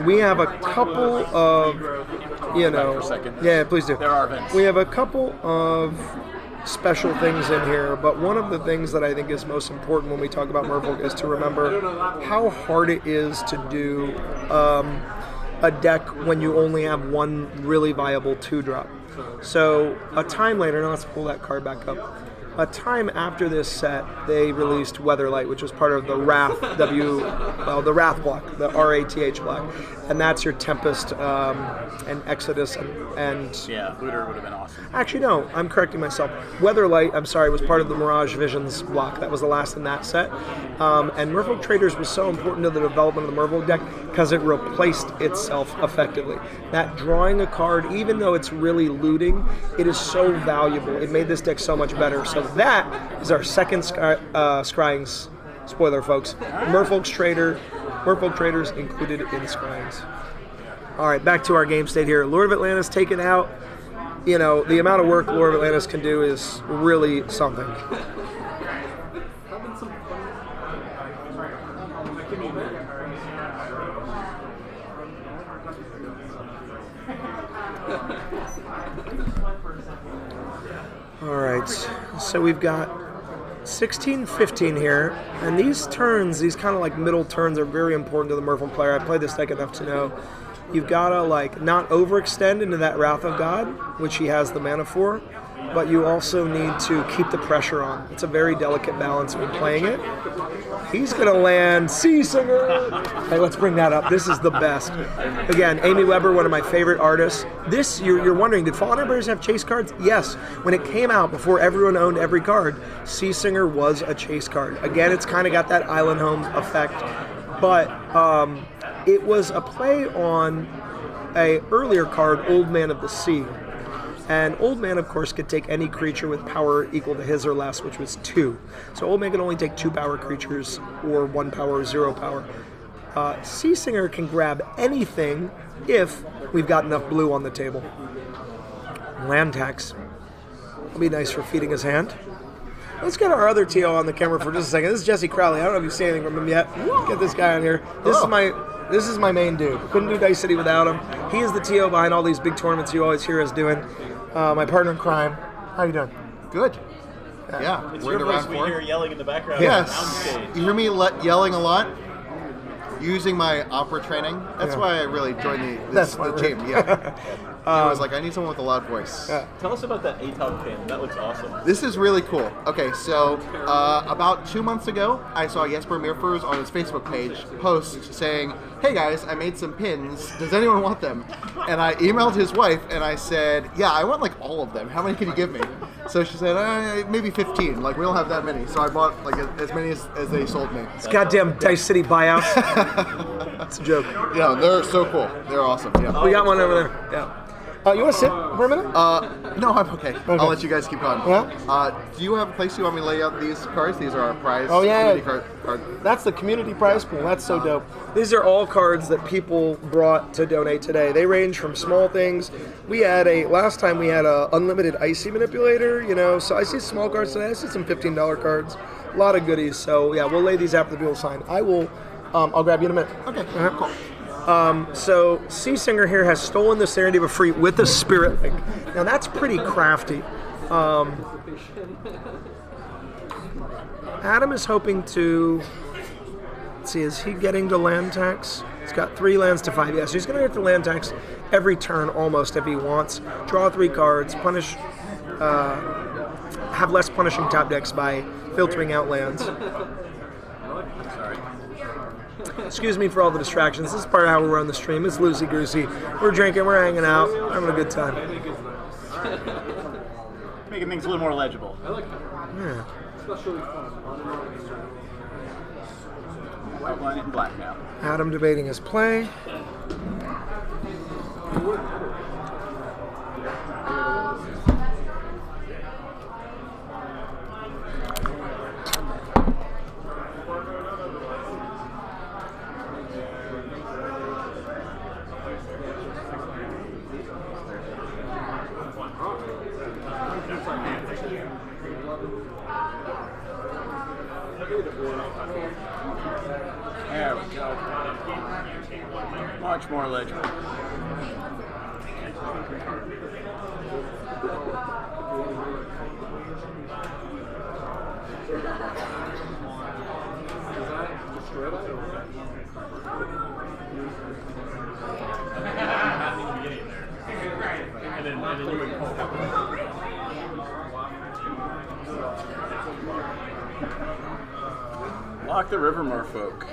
We have a couple of, For a second. yeah, please do. There are events. We have a couple of special things in here, but one of the things that I think is most important when we talk about Merfolk is to remember how hard it is to do a deck when you only have one really viable 2-drop. So a time later, now let's pull that card back up. A time after this set, they released Weatherlight, which was part of the Wrath the Wrath block, the RATH block, and that's your Tempest and Exodus and yeah, Looter would have been awesome. Actually, no, I'm correcting myself. Weatherlight, I'm sorry, was part of the Mirage Visions block. That was the last in that set. And Merfolk Traders was so important to the development of the Merfolk deck because it replaced itself effectively. That drawing a card, even though it's really looting, it is so valuable. It made this deck so much better. So that is our second Scrying's spoiler, folks. Merfolk Traders included in Scrying's. All right, back to our game state here. Lord of Atlantis taken out. You know, the amount of work Lord of Atlantis can do is really something. All right, so we've got 16, 15 here, and these turns, these kind of like middle turns are very important to the Merfolk player. I played this deck enough to know you've got to like not overextend into that Wrath of God, which he has the mana for, but you also need to keep the pressure on. It's a very delicate balance when playing it. He's going to land Sea Singer. Hey, let's bring that up. This is the best. Again, Amy Weber, one of my favorite artists. This, you're wondering, did Fallen Emperors have chase cards? Yes. When it came out, before everyone owned every card, Sea Singer was a chase card. Again, it's kind of got that Island Home effect, but it was a play on a earlier card, Old Man of the Sea. And Old Man, of course, could take any creature with power equal to his or less, which was 2. So Old Man can only take 2 power creatures, or 1 power or 0 power. Sea Singer can grab anything if we've got enough blue on the table. Land tax. That'll be nice for feeding his hand. Let's get our other TO on the camera for just a second. This is Jesse Crowley. I don't know if you've seen anything from him yet. Get this guy on here. This is my main dude. Couldn't do Dice City without him. He is the TO behind all these big tournaments you always hear us doing. My partner in crime. How you doing? Good. Yeah. It's we're your in voice round we 4. hear yelling in the background. Yes. You hear me yelling a lot? Using my opera training. That's why I really joined the team. Yeah. I was like, I need someone with a loud voice. Tell us about that ATOG pin. That looks awesome. This is really cool. Okay, so about 2 months ago, I saw Jesper Meerfurs on his Facebook page post saying, hey guys, I made some pins. Does anyone want them? And I emailed his wife and I said, yeah, I want like all of them. How many can you give me? So she said, maybe 15. Like, we don't have that many. So I bought like as many as they sold me. It's goddamn Dice City buyouts. That's a joke. Yeah, they're so cool. They're awesome. Yeah. We got one over there. Yeah. You want to sit for a minute? No, I'm okay. I'll let you guys keep going. Yeah? Do you have a place you want me to lay out these cards? These are our prize community cards. That's the community prize pool. That's so dope. These are all cards that people brought to donate today. They range from small things. Last time we had a unlimited icy manipulator, you know, so I see small cards today. I see some $15 cards. A lot of goodies. So yeah, we'll lay these after the people sign. I'll grab you in a minute. Okay, cool. So Sea Singer here has stolen the Serenity of a Freak with a Spirit Link. Now that's pretty crafty. Adam is hoping to, let's see, is he getting to land tax? He's got 3 lands to 5. Yeah, so he's going to get to land tax every turn almost if he wants. Draw 3 cards, punish, have less punishing top decks by filtering out lands. Excuse me for all the distractions. This is part of how we run the stream. It's loosey-goosey. We're drinking, we're hanging out, having a good time. Making things a little more legible. I like that. Yeah. Especially fun. Outline it in black now. Adam debating his play. There we go. Much more legible. Lock the river, merfolk.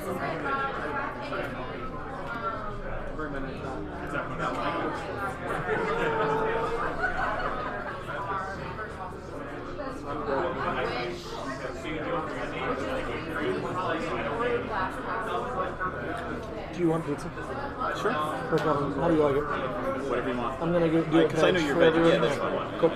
Do you want pizza? Sure. How do you like it? Whatever you want. I'm gonna do it because I know you're veg. Yeah, that's fine. Cool.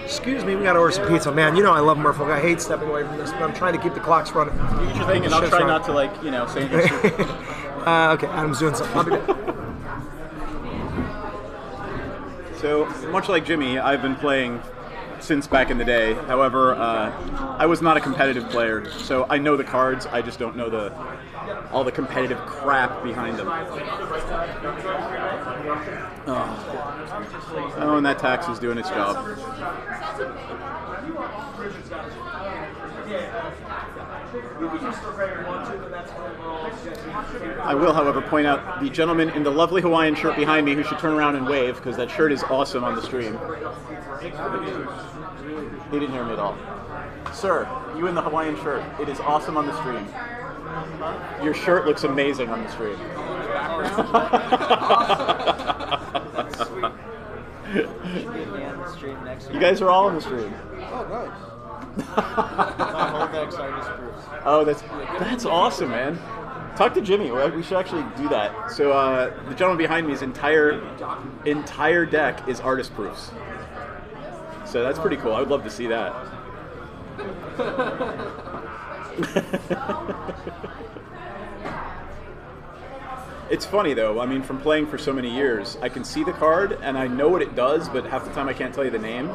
Excuse me, we gotta order some pizza. Man, you know I love Merfolk. I hate stepping away from this, but I'm trying to keep the clocks running. You get your thing, and I'll try not to, like, you know, say anything stupid. Okay, Adam's doing something. I'll be back. So, much like Jimmy, I've been playing since back in the day. However, I was not a competitive player, so I know the cards. I just don't know all the competitive crap behind them. Oh, and that tax is doing its job. I will, however, point out the gentleman in the lovely Hawaiian shirt behind me who should turn around and wave, because that shirt is awesome on the stream. He didn't hear me at all. Sir, you in the Hawaiian shirt, it is awesome on the stream. Your shirt looks amazing on the stream. You guys are all on the stream. Oh, nice. Oh, that's awesome, man. Talk to Jimmy. We should actually do that. So the gentleman behind me's entire deck is artist proofs. So that's pretty cool. I would love to see that. It's funny though, I mean, from playing for so many years, I can see the card and I know what it does, but half the time I can't tell you the name.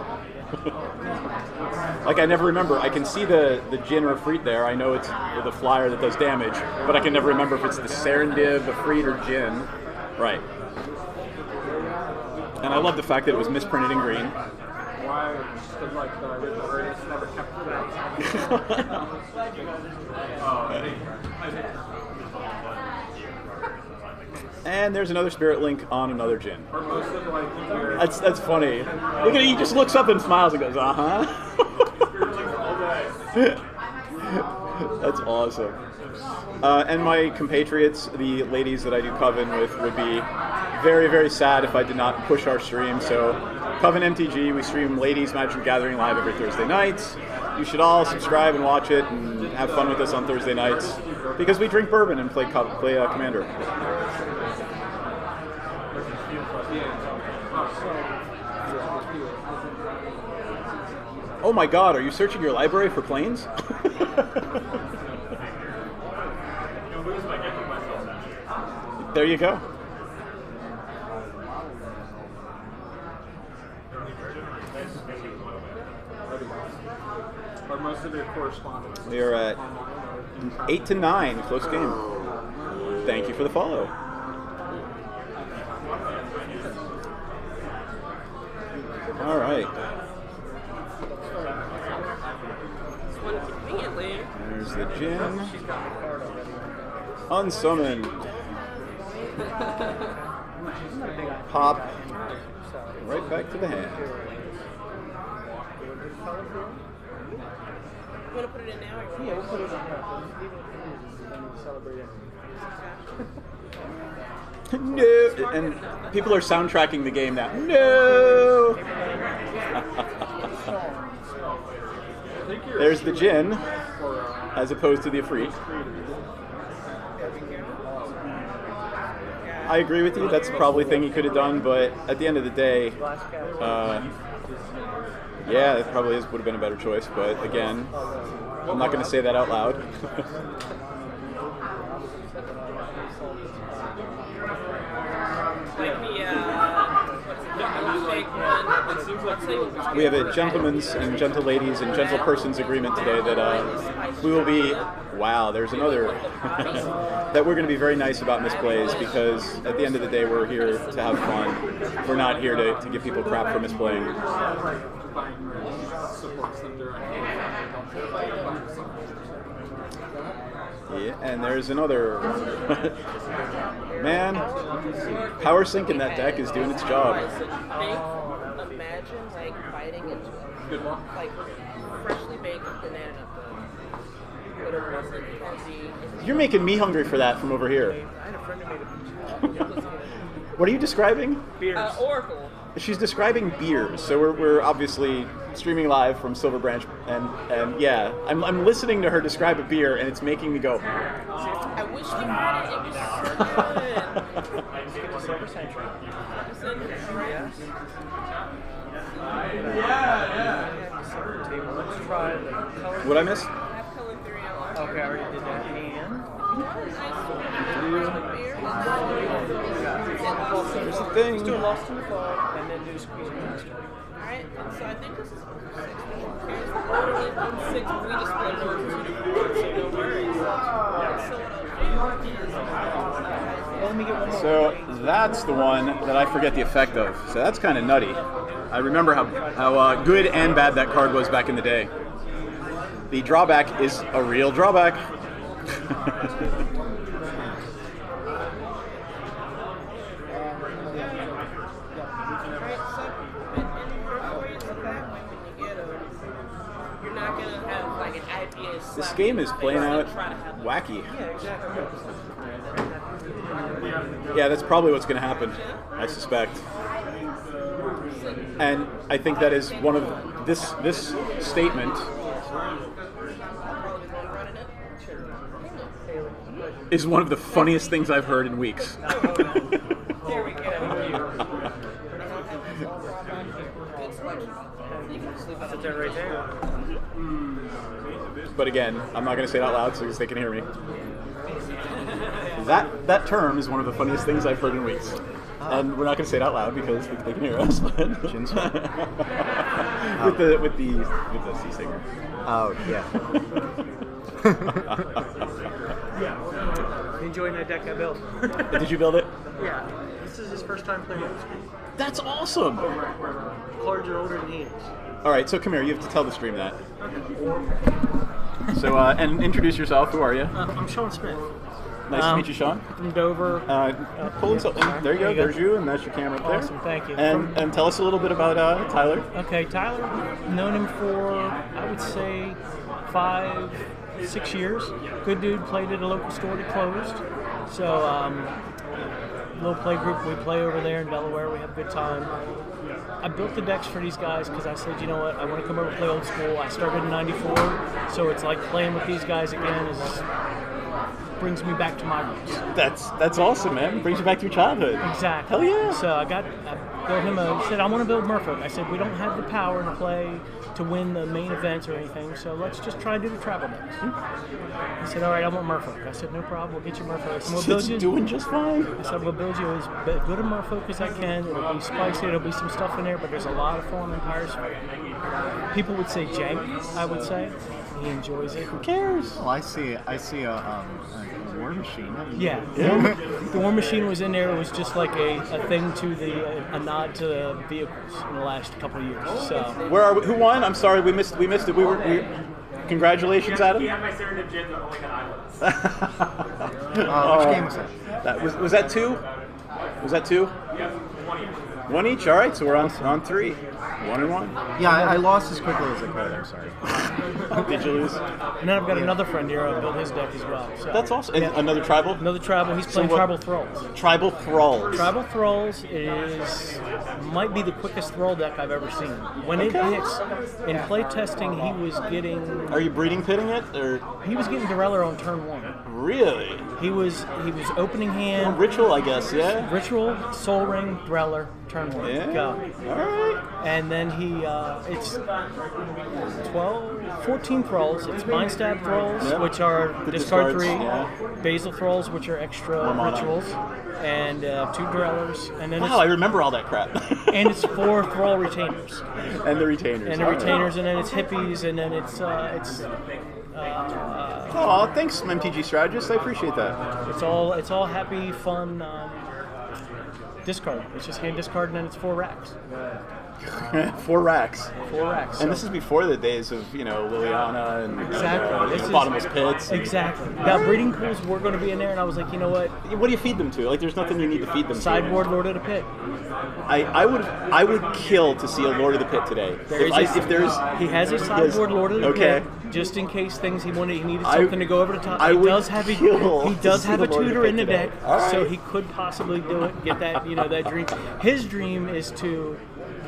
Like, I never remember. I can see the Jin or Efreet there. I know it's the flyer that does damage, but I can never remember if it's the Serendib, Efreet, or Jin. Right. And I love the fact that it was misprinted in green. Why? Because, like, the original artist never kept it out. And there's another Spirit Link on another Djinn. That's funny. Look at it, he just looks up and smiles and goes, uh-huh. That's awesome. And my compatriots, the ladies that I do Coven with, would be very, very sad if I did not push our stream. So, Coven MTG, we stream Ladies Magic the Gathering live every Thursday night. You should all subscribe and watch it and have fun with us on Thursday nights because we drink bourbon and play Commander. Oh my God, are you searching your library for planes? There you go. Are most of their correspondence? We are at 8 to 9, close game. Thank you for the follow. All right. There's the Djinn. Unsummoned. Pop. Right back to the hand. You want to put it in now? Or Yeah, we'll put it in now. Celebrate it. No, and people are soundtracking the game now. No. There's the Djinn, as opposed to the Ifrit. I agree with you. That's probably a thing he could have done, but at the end of the day, yeah, it probably would have been a better choice. But again, I'm not going to say that out loud. We have a gentleman's and gentle ladies and gentle persons agreement today that we will be, wow, there's another, that we're going to be very nice about misplays because at the end of the day we're here to have fun. We're not here to give people crap for misplaying. Yeah, and there's another. Man, power sync in that deck is doing its job. Imagine like biting into like freshly baked banana nut, but it wasn't heavy. You're making me hungry for that from over here. I had a friend who made a What are you describing? beers. Oracle. She's describing beers, so we're obviously streaming live from Silver Branch, and yeah, I'm listening to her describe a beer, and it's making me go. I wish we had it. It was so good. Silver Century. Let's try the color. What I missed? Okay, I already did that. And here's the thing. Let's do a Lost in the Fog and then do Squeeze Master. Alright, so I think this is 6. We just split it over 2 so no worries. Well, let me get one more. So that's the one that I forget the effect of. So that's kind of nutty. I remember how good and bad that card was back in the day. The drawback is a real drawback. This game is playing out wacky. Yeah, exactly. Yeah, that's probably what's going to happen, I suspect. And I think that is one of this statement is one of the funniest things I've heard in weeks. There we go. Sit there right there. But again, I'm not going to say it out loud so they can hear me. That term is one of the funniest things I've heard in weeks. And we're not going to say it out loud because they can hear us. But with the C singer. Oh yeah. Enjoying that deck I built. Did you build it? Yeah. This is his first time playing this. That's awesome. Cards are older than he is. All right, so come here. You have to tell the stream that. So and introduce yourself. Who are you? I'm Sean Smith. Nice to meet you, Sean. From Dover. Pulling something. There you go. There's you, and that's your camera up there. Awesome, thank you. And tell us a little bit about Tyler. Okay, Tyler, known him for, I would say, 5-6 years. Good dude, played at a local store that closed. So, little play group, we play over there in Delaware, we have a good time. I built the decks for these guys because I said, you know what, I want to come over and play old school. I started in '94, so it's like playing with these guys again brings me back to my roots. That's awesome, man. Brings you back to your childhood. Exactly. Hell yeah. So I built him he said, I want to build Merfolk. I said, we don't have the power to play to win the main events or anything, so let's just try and do the travel decks. He said, all right, I want Merfolk. I said, no problem, we'll get you Merfolk. And we'll build you. Doing just fine. I said, we'll build you as good a Merfolk as I can. It'll be spicy, there'll be some stuff in there, but there's a lot of foreign empires. People would say jank, I would say. He enjoys it. Who cares? Well, I see a war machine. Yeah. The war machine was in there. It was just like a thing to a nod to the vehicles in the last couple of years. So where are we? Who won? I'm sorry, we missed it. We congratulations, Adam. We had my Serendip Jets that only had islands. Which game was that? Was that 2? Was that 2? Yeah, 1 each. 1 each. All right, so we're on 3. 1-1. Yeah, I lost as quickly as I could. I'm sorry. Did you lose? And then I've got another friend here. I built his deck as well. So. That's awesome. And another tribal? Another tribal. He's playing Tribal Thralls. Tribal Thralls. Tribal Thralls might be the quickest Thrall deck I've ever seen. When it hits, in play testing, he was getting... Are you breeding pitting it? Or he was getting Dureller on turn 1. Really? He was opening hand... Ritual, I guess, yeah? Ritual, Soul Ring, Dureller, turn 1. Yeah. Go. All right. And then it's 14 Thralls. It's Mind Stab Thralls, which are discard 3. Yeah. Basil Thralls, which are extra rituals. And 2 Durellers. And then I remember all that crap. And it's 4 Thrall Retainers. And the Retainers. And the Retainers, and then it's Hippies, and then it's oh, thanks, MTG Strategist. I appreciate that. It's all happy, fun discard. It's just hand discard, and then it's 4 racks. 4 racks. 4 racks. And this is before the days of, Liliana and exactly. bottomless pits. Exactly. Now, breeding pools were going to be in there, and I was like, you know what? What do you feed them to? Like, there's nothing you need to feed them Sideboard Lord of the Pit. I would kill to see a Lord of the Pit today. He has a sideboard Lord of the Pit, just in case he needed something to go over the top. He does have a tutor in the deck, so he could possibly do it. Get that, that dream. His dream is to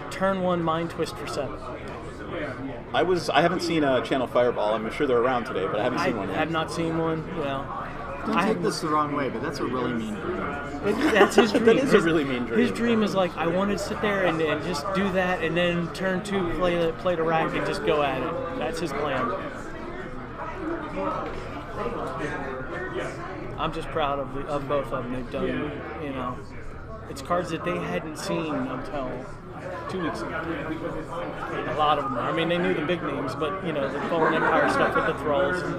turn 1 Mind Twist for 7. I haven't seen Channel Fireball. I'm sure they're around today, but I haven't seen one yet. I have not seen one. Don't take this the wrong way, but that's a really mean dream. That's his dream. That is a really mean dream. His dream is like, I want to sit there and just do that, and then turn 2, play the rack, and just go at it. That's his plan. I'm just proud of both of them. They've done, it's cards that they hadn't seen until 2 weeks ago. A lot of them. I mean, they knew the big names, but the Fallen Empire stuff with the Thralls and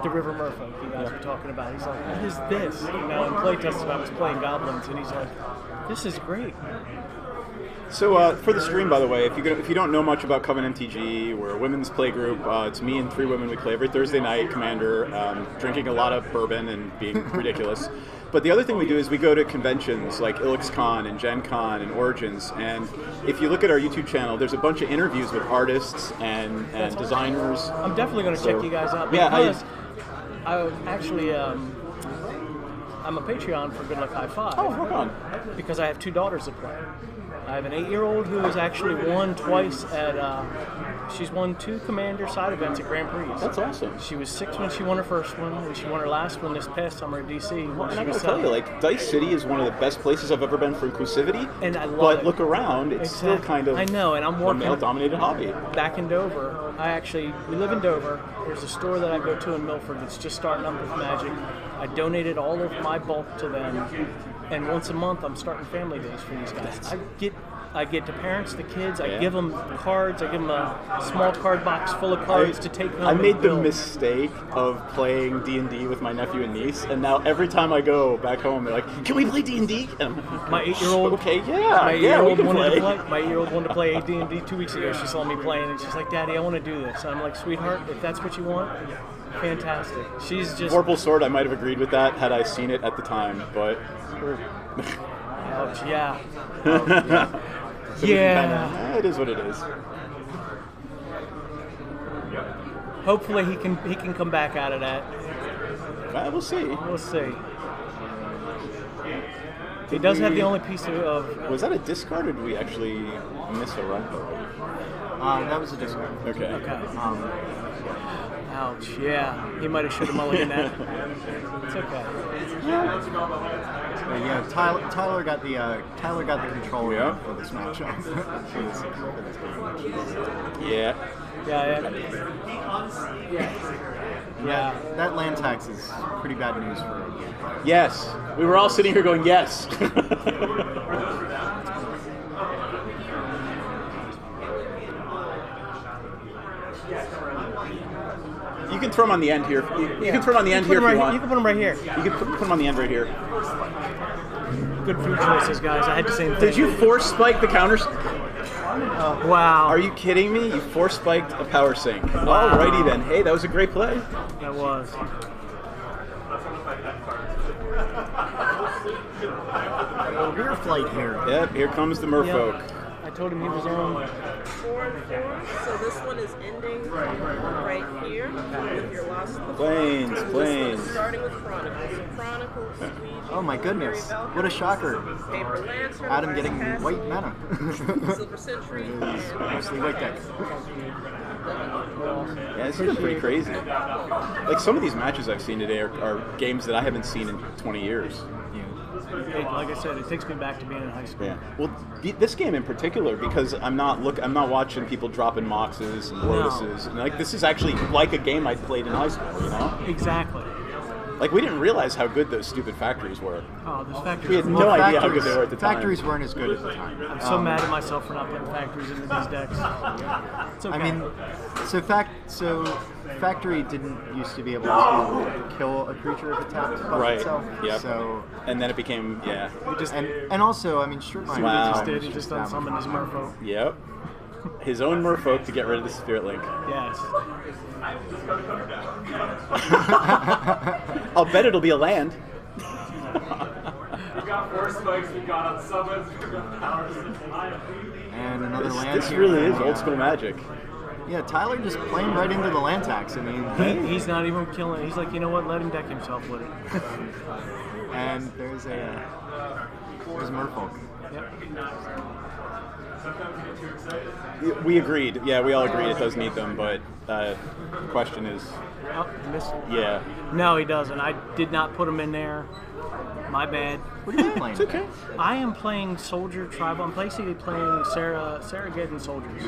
the River Merfolk you guys were talking about. He's like, what is this? In playtesting, I was playing Goblins, and he's like, this is great. So for the stream, by the way, if you don't know much about Coven MTG, we're a women's play group. It's me and 3 women. We play every Thursday night, Commander, drinking a lot of bourbon and being ridiculous. But the other thing we do is we go to conventions like IlixCon and Gen Con and Origins, and if you look at our YouTube channel, there's a bunch of interviews with artists and designers. I'm definitely going to check you guys out because I'm a Patreon for Good Luck High Five. Oh, rock on. Because I have 2 daughters that play. I have an 8-year-old who has actually won twice at, she's won 2 Commander side events at Grand Prix. That's awesome. She was 6 when she won her first one, and she won her last one this past summer at DC. Well, and I gotta tell you, Dice City is one of the best places I've ever been for inclusivity. And I love it. But look around, it's still kind of I know, and I'm working a male-dominated hobby. Back in Dover, we live in Dover. There's a store that I go to in Milford that's just starting up with Magic. I donated all of my bulk to them, and once a month I'm starting family days for these guys. I get the parents, the kids, I give them cards, I give them a small card box full of cards to take home. I made and the build. mistake of playing D&D with my nephew and niece, and now every time I go back home, they're like, "Can we play D&D?" And My 8-year-old, okay, my yeah, we 8-year-old can wanted play. to play. My 8-year-old wanted to play D&D 2 weeks ago. She saw me playing, and she's like, "Daddy, I want to do this." And I'm like, "Sweetheart, if that's what you want, fantastic." She's just Vorpal Sword, I might have agreed with that had I seen it at the time, but ouch, yeah. So we can Yeah. kinda, it is what it is. Hopefully he can come back out of that. Well, we'll see. We'll see. He does have the only piece of. Was that a discard, or did we actually miss a run? That was a discard. Okay. Ouch, yeah. He might have should have mulliganed that. It's okay. But yeah, Tyler got the controller for this matchup. Yeah. Yeah. That land tax is pretty bad news for a game. Yes. We were all sitting here going, yes. You can throw them on the end here. You can throw them on the end here if you want. You can put them right here. You can put them on the end right here. Good food choices, guys. I had the same thing. Did you force spike the counters? Wow. Are you kidding me? You force spiked a power sink. Wow. Alrighty then. Hey, that was a great play. That was. Beer flight here. Yep, here comes the merfolk. I told him he was on. 4 and 4. So this one is ending right here with your last. Planes. This one is starting with Chronicles. So Chronicles, Squeegee. Oh my goodness! What a shocker! Paper Lantern. Adam getting Pass, white mana. Silver Century. Mostly white deck. Yeah, this has been pretty crazy. Like some of these matches I've seen today are games that I haven't seen in 20 years. Like I said, it takes me back to being in high school. Yeah. Well, this game in particular, because I'm not watching people dropping Moxes and Lotuses. And like this is actually like a game I played in high school. You know? Exactly. Like we didn't realize how good those stupid factories were. Oh, those factories. We had no idea how good they were at the time. Factories weren't as good at the time. I'm so mad at myself for not putting factories into these decks. It's okay. I mean, so Factory didn't used to be able to kill a creature if it tapped by itself. Yep. So and then it became and also I mean Strip Mine. What he just did, he just unsummoned his merfolk. Yep. His own merfolk to get rid of the Spirit Link. Yes. I'll bet it'll be a land. We got 4 spikes, we got on summons, we got powers. And another land. This here. really is old school Magic. Yeah, Tyler just playing right into the land tax. I mean, He's not even killing. He's like, you know what? Let him deck himself with it. and there's Merfolk. Yep. We agreed. Yeah, we all agreed it does need them, but the question is... Oh, missed. Yeah. No, he doesn't. I did not put him in there. My bad. What are you playing? It's okay. I am playing Soldier Tribal. I'm basically playing Sarah Soldiers.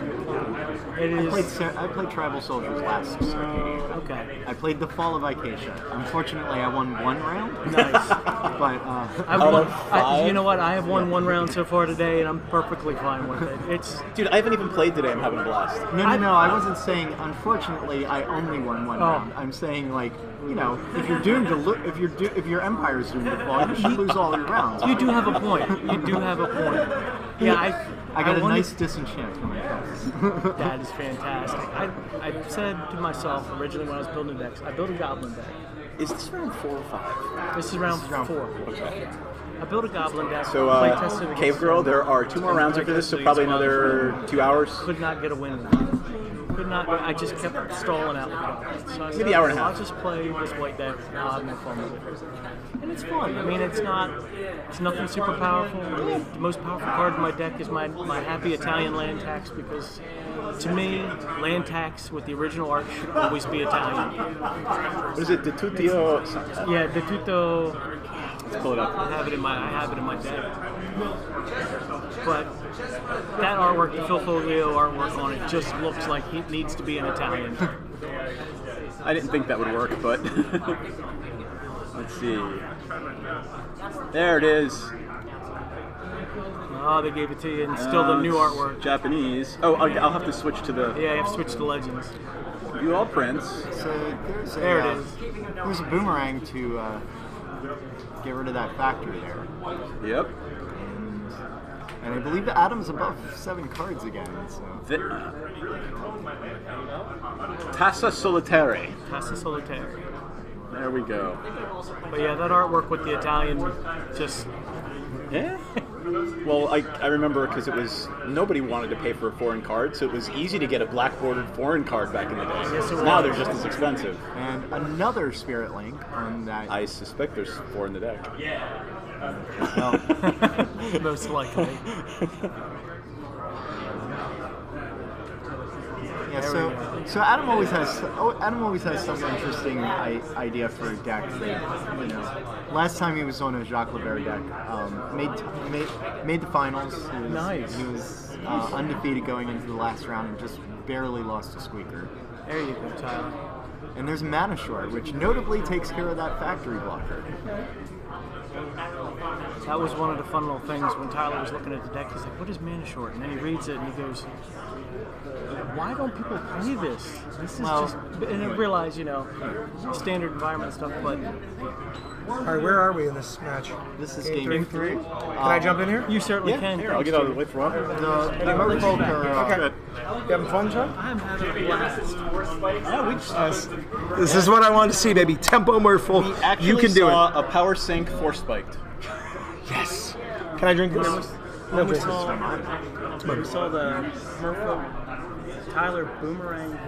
It is. I played Tribal Soldiers last circuit. Okay. I played the Fall of Acacia. Unfortunately, I won 1 round. Nice. But you know what? I have won 1 round so far today, and I'm perfectly fine with it. It's dude. I haven't even played today. I'm having a blast. No. I wasn't saying. Unfortunately, I only won 1 round. I'm saying if you're doomed to if your empire's doomed to fall, you should lose all your rounds. You do have a point. You do have a point. Yeah, I got a nice disenchant from my cards. That is fantastic. I said to myself originally when I was building decks, I built a goblin deck. Is this round 4 or 5? This is round 4. Okay. I built a goblin deck. So, Cave Girl, there are 2 more rounds after this, so probably another 2 hours. Could not get a win. Could not. I just kept stalling out with it. So Maybe an hour and a half. I'll just play this white deck. I'll have more fun with it. And it's fun. I mean, it's nothing super powerful. The most powerful card in my deck is my Happy Italian land tax, because to me, land tax with the original art should always be Italian. What is it? De Tutto? Yeah, De Tutto. Let's pull it up. I have it in my deck. But that artwork, the Phil Foglio artwork on it, just looks like it needs to be an Italian. I didn't think that would work, but Let's see. There it is. Oh, they gave it to you, and still the new artwork. Japanese. Oh, I'll have to switch to the. Yeah, you have to switch to Legends. View all prints. So there it is. There's a boomerang to get rid of that factory there. Yep. And I believe Adam's above 7 cards again. So. Tassa Solitaire. Tassa Solitaire. There we go. But yeah, that artwork with the Italian, just. Yeah. Well, I remember because it was nobody wanted to pay for a foreign card, so it was easy to get a black bordered foreign card back in the day. Yes, now they're just as expensive. And another Spirit Link on that. I suspect there's 4 in the deck. Yeah. Well. Most likely. Yeah, so Adam always has some interesting idea for a deck that, you know. Last time he was on a Jacques Lebert deck, made the finals. He was undefeated going into the last round and just barely lost a squeaker. There you go, Tyler. And there's Mana Short, which notably takes care of that factory blocker. That was one of the fun little things when Tyler was looking at the deck. He's like, "What is Mana Short?" And then he reads it and he goes, "Why don't people play this? This is just." And I realize, you know, standard environment stuff, but. All right, where are we in this match? This is game 3. Can I jump in here? You certainly can. Here, I'll get out of the way for one. The Merfolk are okay. You having fun, John? I'm having a blast. Yeah, we just. This is what I wanted to see, baby. Tempo Merfolk. You can do it. A power sync force spiked. Yes. Can I drink this? When we saw the Merfolk, Tyler boomerang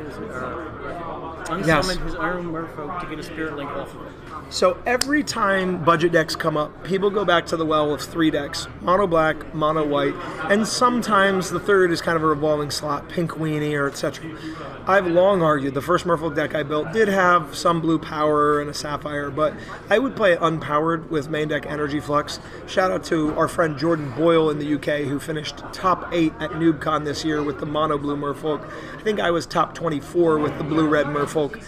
unsummoned his own Merfolk to get a Spirit Link off of it. So every time budget decks come up, people go back to the well of 3 decks: mono black, mono white, and sometimes the third is kind of a revolving slot, pink weenie or etc. I've long argued the first Merfolk deck I built did have some blue power and a sapphire, but I would play it unpowered with main deck Energy Flux. Shout out to our friend Jordan Boyle in the UK who finished top 8 at NoobCon this year with the mono blue Merfolk. I think I was top 24 with the blue-red Merfolk.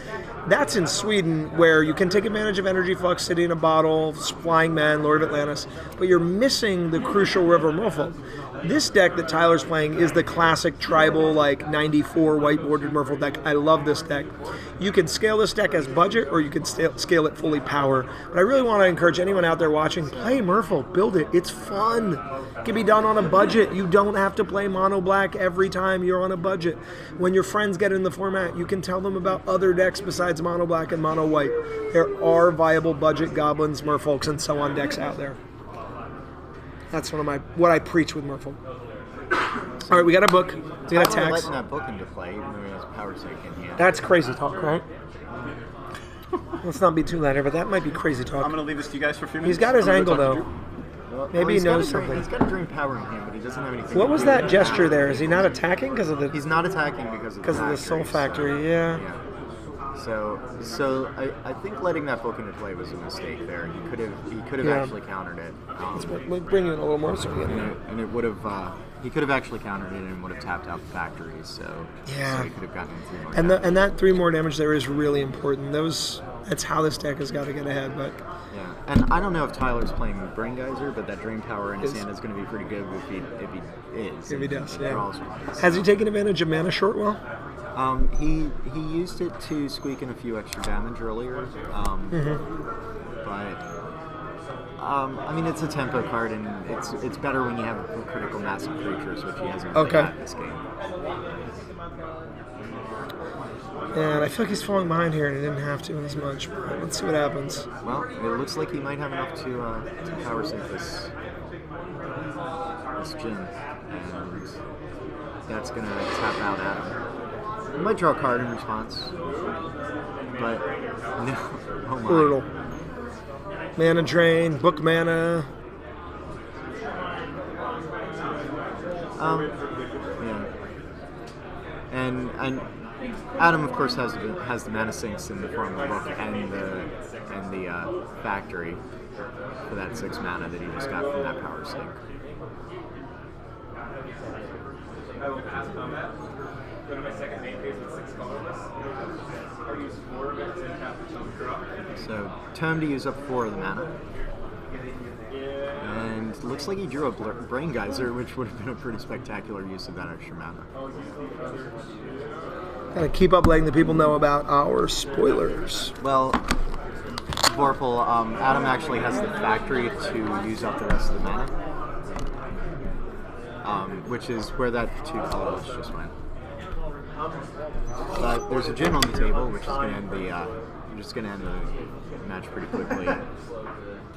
That's in Sweden, where you can take advantage of Energy Flux, City in a Bottle, Flying Man, Lord of Atlantis, but you're missing the crucial River Merfolk. This deck that Tyler's playing is the classic tribal, like 94 white bordered Merfolk deck. I love this deck. You can scale this deck as budget, or you can scale it fully power. But I really want to encourage anyone out there watching, play Merfolk, build it. It's fun. It can be done on a budget. You don't have to play mono black every time you're on a budget. When your friends get in the format, you can tell them about other decks besides mono black and mono white. There are viable budget goblins, Merfolks, and so on decks out there. That's what I preach with Merfolk. All right, we got a book. We got a text. Letting that book into play, even though he has power sync in hand. That's crazy talk, right? Let's not be too louder, but that might be crazy talk. I'm going to leave this to you guys for a few minutes. He's got his angle, though. Maybe he knows something. He's got a Dream Power in hand, but he doesn't have anything. What was that gesture there? Is he not attacking because of the? He's not attacking because of the Soul Factory. Yeah. So I think letting that book into play was a mistake there. He could have actually countered it. We'll bring you in a little more so we get it. And it would have. He could have actually countered it and would have tapped out the factories. So he could have gotten 3 more. And that 3 more damage there is really important. That's how this deck has got to get ahead. But yeah, and I don't know if Tyler's playing Brain Geyser, but that Dream Power in his hand is going to be pretty good if he is. If he does, yeah. Has he taken advantage of Mana Short well? He used it to squeak in a few extra damage earlier, but I mean it's a tempo card and it's better when you have critical mass of creatures, which he hasn't really had in this game. And I feel like he's falling behind here, and he didn't have to as much. But let's see what happens. Well, it looks like he might have enough to power sync this gym, and that's gonna tap out Adam. He might draw a card in response, but no. Oh my. Brutal. Mana drain, book mana. Yeah. And Adam, of course, has the mana sinks in the form of the book and the factory for that 6 mana that he just got from that power sync. Go to my second main phase with 6 colorless. I'll use 4 of it to tap the drop. So, tome to use up 4 of the mana. And it looks like he drew a Brain Geyser, which would have been a pretty spectacular use of that extra mana. Gotta keep up letting the people know about our spoilers. Well, Vorpal, Adam actually has the factory to use up the rest of the mana. Which is where that 2 colorless just went. But there's a gym on the table, which is going to end the match pretty quickly.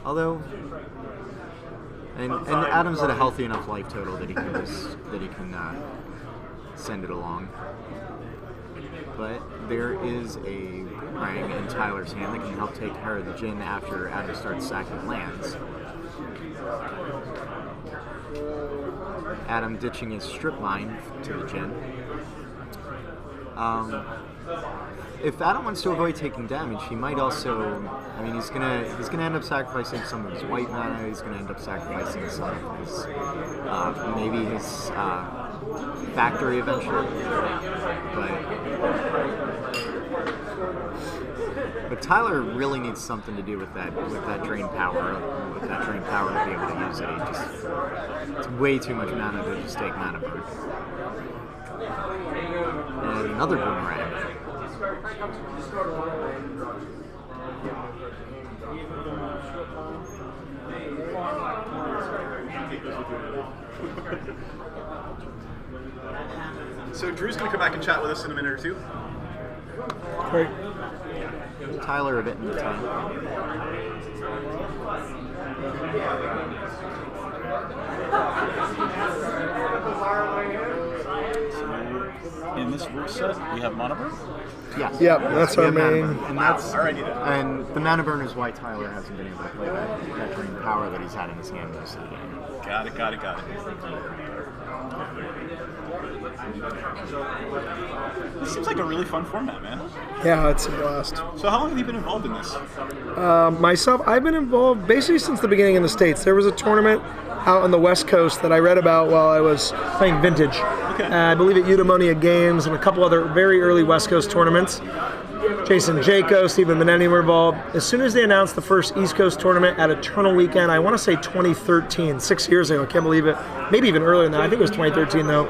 Although, and Adam's at a healthy enough life total that he can send it along. But there is a boomerang in Tyler's hand that can help take care of the Jin after Adam starts sacking lands. Adam ditching his strip mine to the Jin. If Adam wants to avoid taking damage, he might also. I mean, he's gonna end up sacrificing some of his white mana. He's gonna end up sacrificing some of his maybe his factory eventually. But Tyler really needs something to do with that drain power to be able to use it. It's way too much mana to just take mana burn. And another boomerang. So Drew's going to come back and chat with us in a minute or two. Great. Tyler a bit in the time. In this rule set, we have mana burn? Yes. Yep, that's our main. And the mana burn is why Tyler hasn't been able to play that drain power that he's had in his hand most of the game. Got it. This seems like a really fun format, man. Yeah, it's a blast. So how long have you been involved in this? Myself, I've been involved basically since the beginning in the States. There was a tournament out on the West Coast that I read about while I was playing Vintage. Okay. I believe at Eudaimonia Games and a couple other very early West Coast tournaments. Jason Jaco, Stephen Benetti were involved. As soon as they announced the first East Coast tournament at Eternal Weekend, I want to say 2013, 6 years ago, I can't believe it. Maybe even earlier than that. I think it was 2013 though.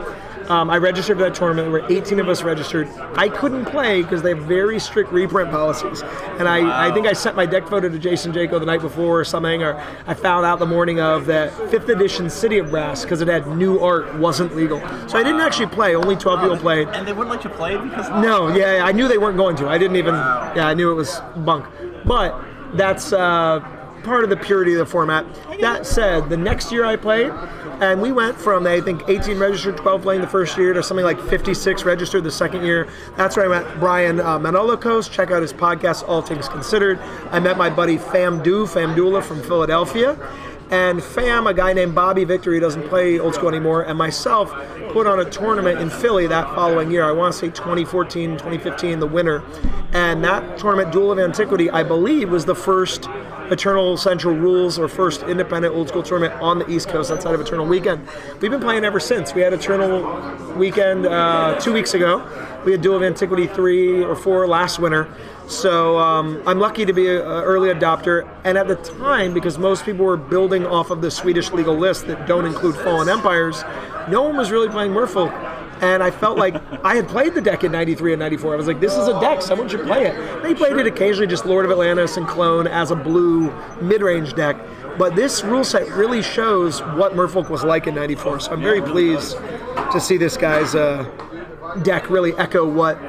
I registered for that tournament. There were 18 of us registered. I couldn't play because they have very strict reprint policies. And I think I sent my deck photo to Jason Jaco the night before or something, or I found out the morning of that 5th edition City of Brass, because it had new art, wasn't legal. So I didn't actually play. Only 12 people played. And they wouldn't let you play because... No, yeah, I knew they weren't going to. I didn't even... Yeah, I knew it was bunk. But that's part of the purity of the format. That said, the next year I played, and we went from, I think, 18 registered, 12 playing the first year, to something like 56 registered the second year. That's where I met Brian Manolokos. Check out his podcast, All Things Considered. I met my buddy Famdula from Philadelphia. And Fam, a guy named Bobby Victor, who doesn't play Old School anymore, and myself put on a tournament in Philly that following year. I want to say 2014, 2015, the winner. And that tournament, Duel of Antiquity, I believe was the first Eternal Central Rules or first independent Old School tournament on the East Coast outside of Eternal Weekend. We've been playing ever since. We had Eternal Weekend 2 weeks ago. We had Duel of Antiquity 3 or 4 last winter. So I'm lucky to be an early adopter. And at the time, because most people were building off of the Swedish legal list that don't include Fallen Empires, no one was really playing Merfolk. And I felt like I had played the deck in 93 and 94. I was like, this is a deck. Someone should play it. They played it occasionally, just Lord of Atlantis and Clone as a blue mid-range deck. But this rule set really shows what Merfolk was like in 94. So I'm very pleased to see this guy's deck really echo what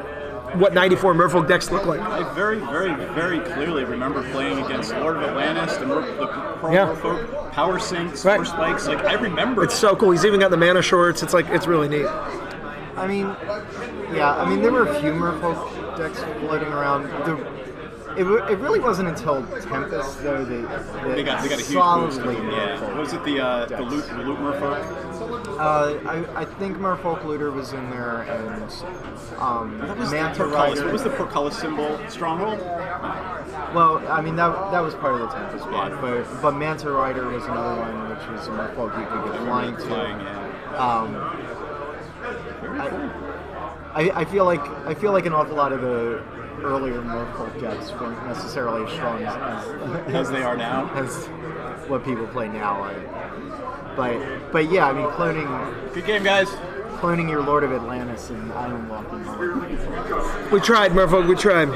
94 Merfolk decks look like. I very, very, very clearly remember playing against Lord of Atlantis, the Merfolk, Power Sinks, Force Spikes. Like, I remember. It's so cool. He's even got the mana shorts. It's really neat. I mean, there were a few Merfolk decks floating around. It really wasn't until Tempest, though, they got a huge solidly boost. Yeah. Was it the loot Merfolk? I think Merfolk Looter was in there, and Manta Rider. What was the Portcullis symbol? Stronghold? Well, I mean, that was part of the Tempest block, but Manta Rider was another one, which was a Merfolk you could get flying to. I feel like an awful lot of the earlier Merfolk decks weren't necessarily as strong as they are now, as what people play now. But yeah, I mean, cloning. Good game, guys. Cloning your Lord of Atlantis and Island Walking. We tried, Merfolk. We tried.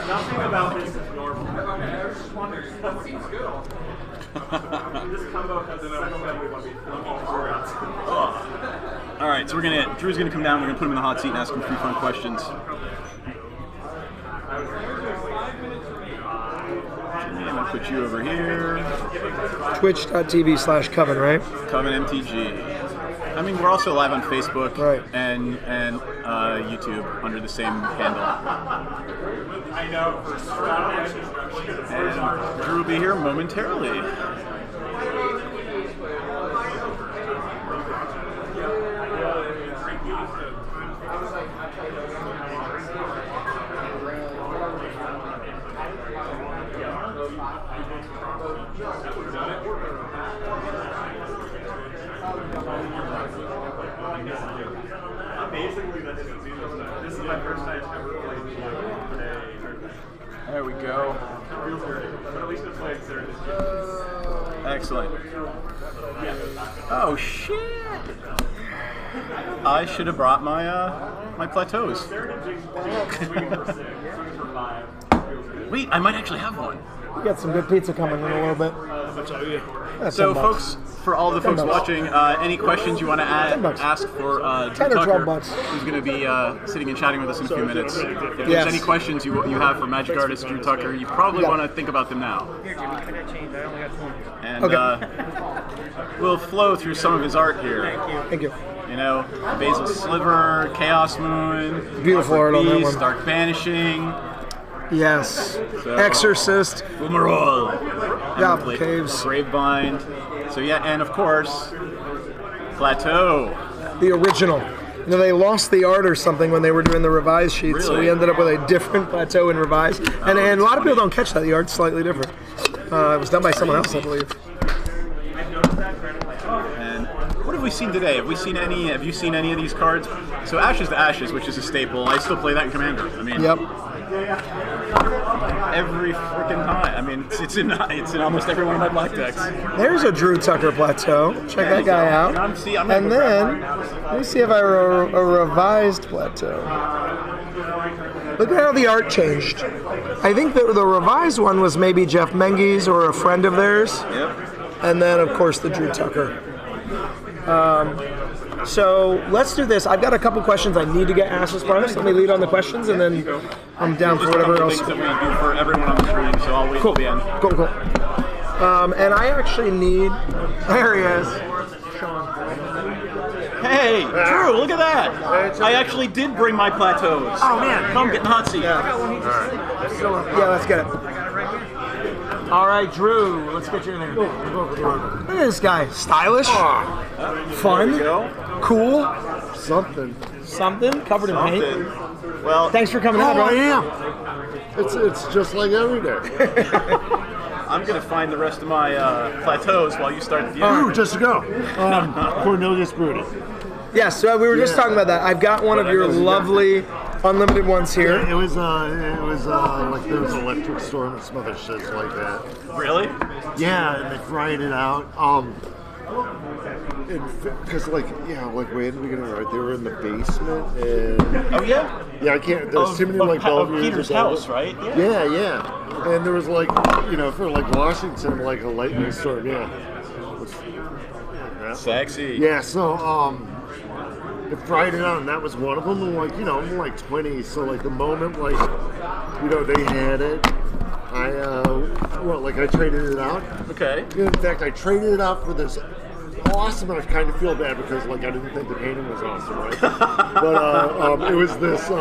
Nothing about this is normal. That seems good. This combo has enough family when we All right, so Drew's gonna come down. We're gonna put him in the hot seat and ask him 3 fun questions. I'm gonna put you over here. Twitch.tv/Coven, right? Coven MTG. I mean, we're also live on Facebook and YouTube under the same handle. I know. And Drew will be here momentarily. Amazingly, this is my first time ever playing today. There we go. But at least it's playing Serendipity. Excellent. Oh shit! I should have brought my my plateaus. Wait, I might actually have one. We got some good pizza coming in a little bit. So, folks, for all the folks watching, any questions you want to ask for Drew Tucker, who's going to be sitting and chatting with us in a few minutes. If there's any questions you have for Magic Artist Drew Tucker, you probably want to think about them now. Here, Jimmy, I got change. I only got 20. And we'll flow through some of his art here. Thank you. You know, Basil Sliver, Chaos Moon, Beautiful art on that Beast, one. Dark Banishing. Yes. So, Exorcist. Boomerang. Yeah, Caves. Gravebind. So yeah, and of course, Plateau. The original. You know, they lost the art or something when they were doing the revised sheets, so we ended up with a different Plateau in revised. And a lot of people don't catch that. The art's slightly different. It was done by someone else, I believe. And what have we seen today? Have you seen any of these cards? So Ashes to Ashes, which is a staple. I still play that in Commander. I mean, yep. Every freaking time. I mean, it's in almost every one of my black decks. There's a Drew Tucker Plateau. Check that guy out. And then, let me see if I have a revised Plateau. Look at how the art changed. I think that the revised one was maybe Jeff Menges or a friend of theirs. Yep. And then, of course, the Drew Tucker. So let's do this. I've got a couple questions I need to get asked as part of this. Let me lead on the questions, and then I'm down for whatever else. Things that we do for everyone on the stream, so I'll wait till the end. Cool. And I actually need. There he is. Hey, Drew, look at that! I actually did bring my plateaus. Oh man, come get in the hot seat. Yeah, let's get it. All right, Drew, let's get you in there. Look at this guy. Stylish, fun, cool, something, covered in paint. Well, thanks for coming out. I am. It's just like every day. I'm gonna find the rest of my plateaus while you start the Ooh, just to go. Cornelius Broody. Yes, so we were just talking about that. I've got one of your lovely unlimited ones here. Yeah, it was like there was an electric storm and some other shit like that. Really? Yeah, and they fried it out. Because like way in the beginning, right? They were in the basement, and I can't. There's too many like Peter's house, right? Yeah. And there was like for like Washington, like a lightning storm. Yeah. Sexy. Yeah. So it fried it out, and that was one of them. And like I'm like 20, so like the moment like they had it, I traded it out. Okay. In fact, I traded it out for this awesome, and I kind of feel bad because like I didn't think the painting was awesome, right? But it was this. I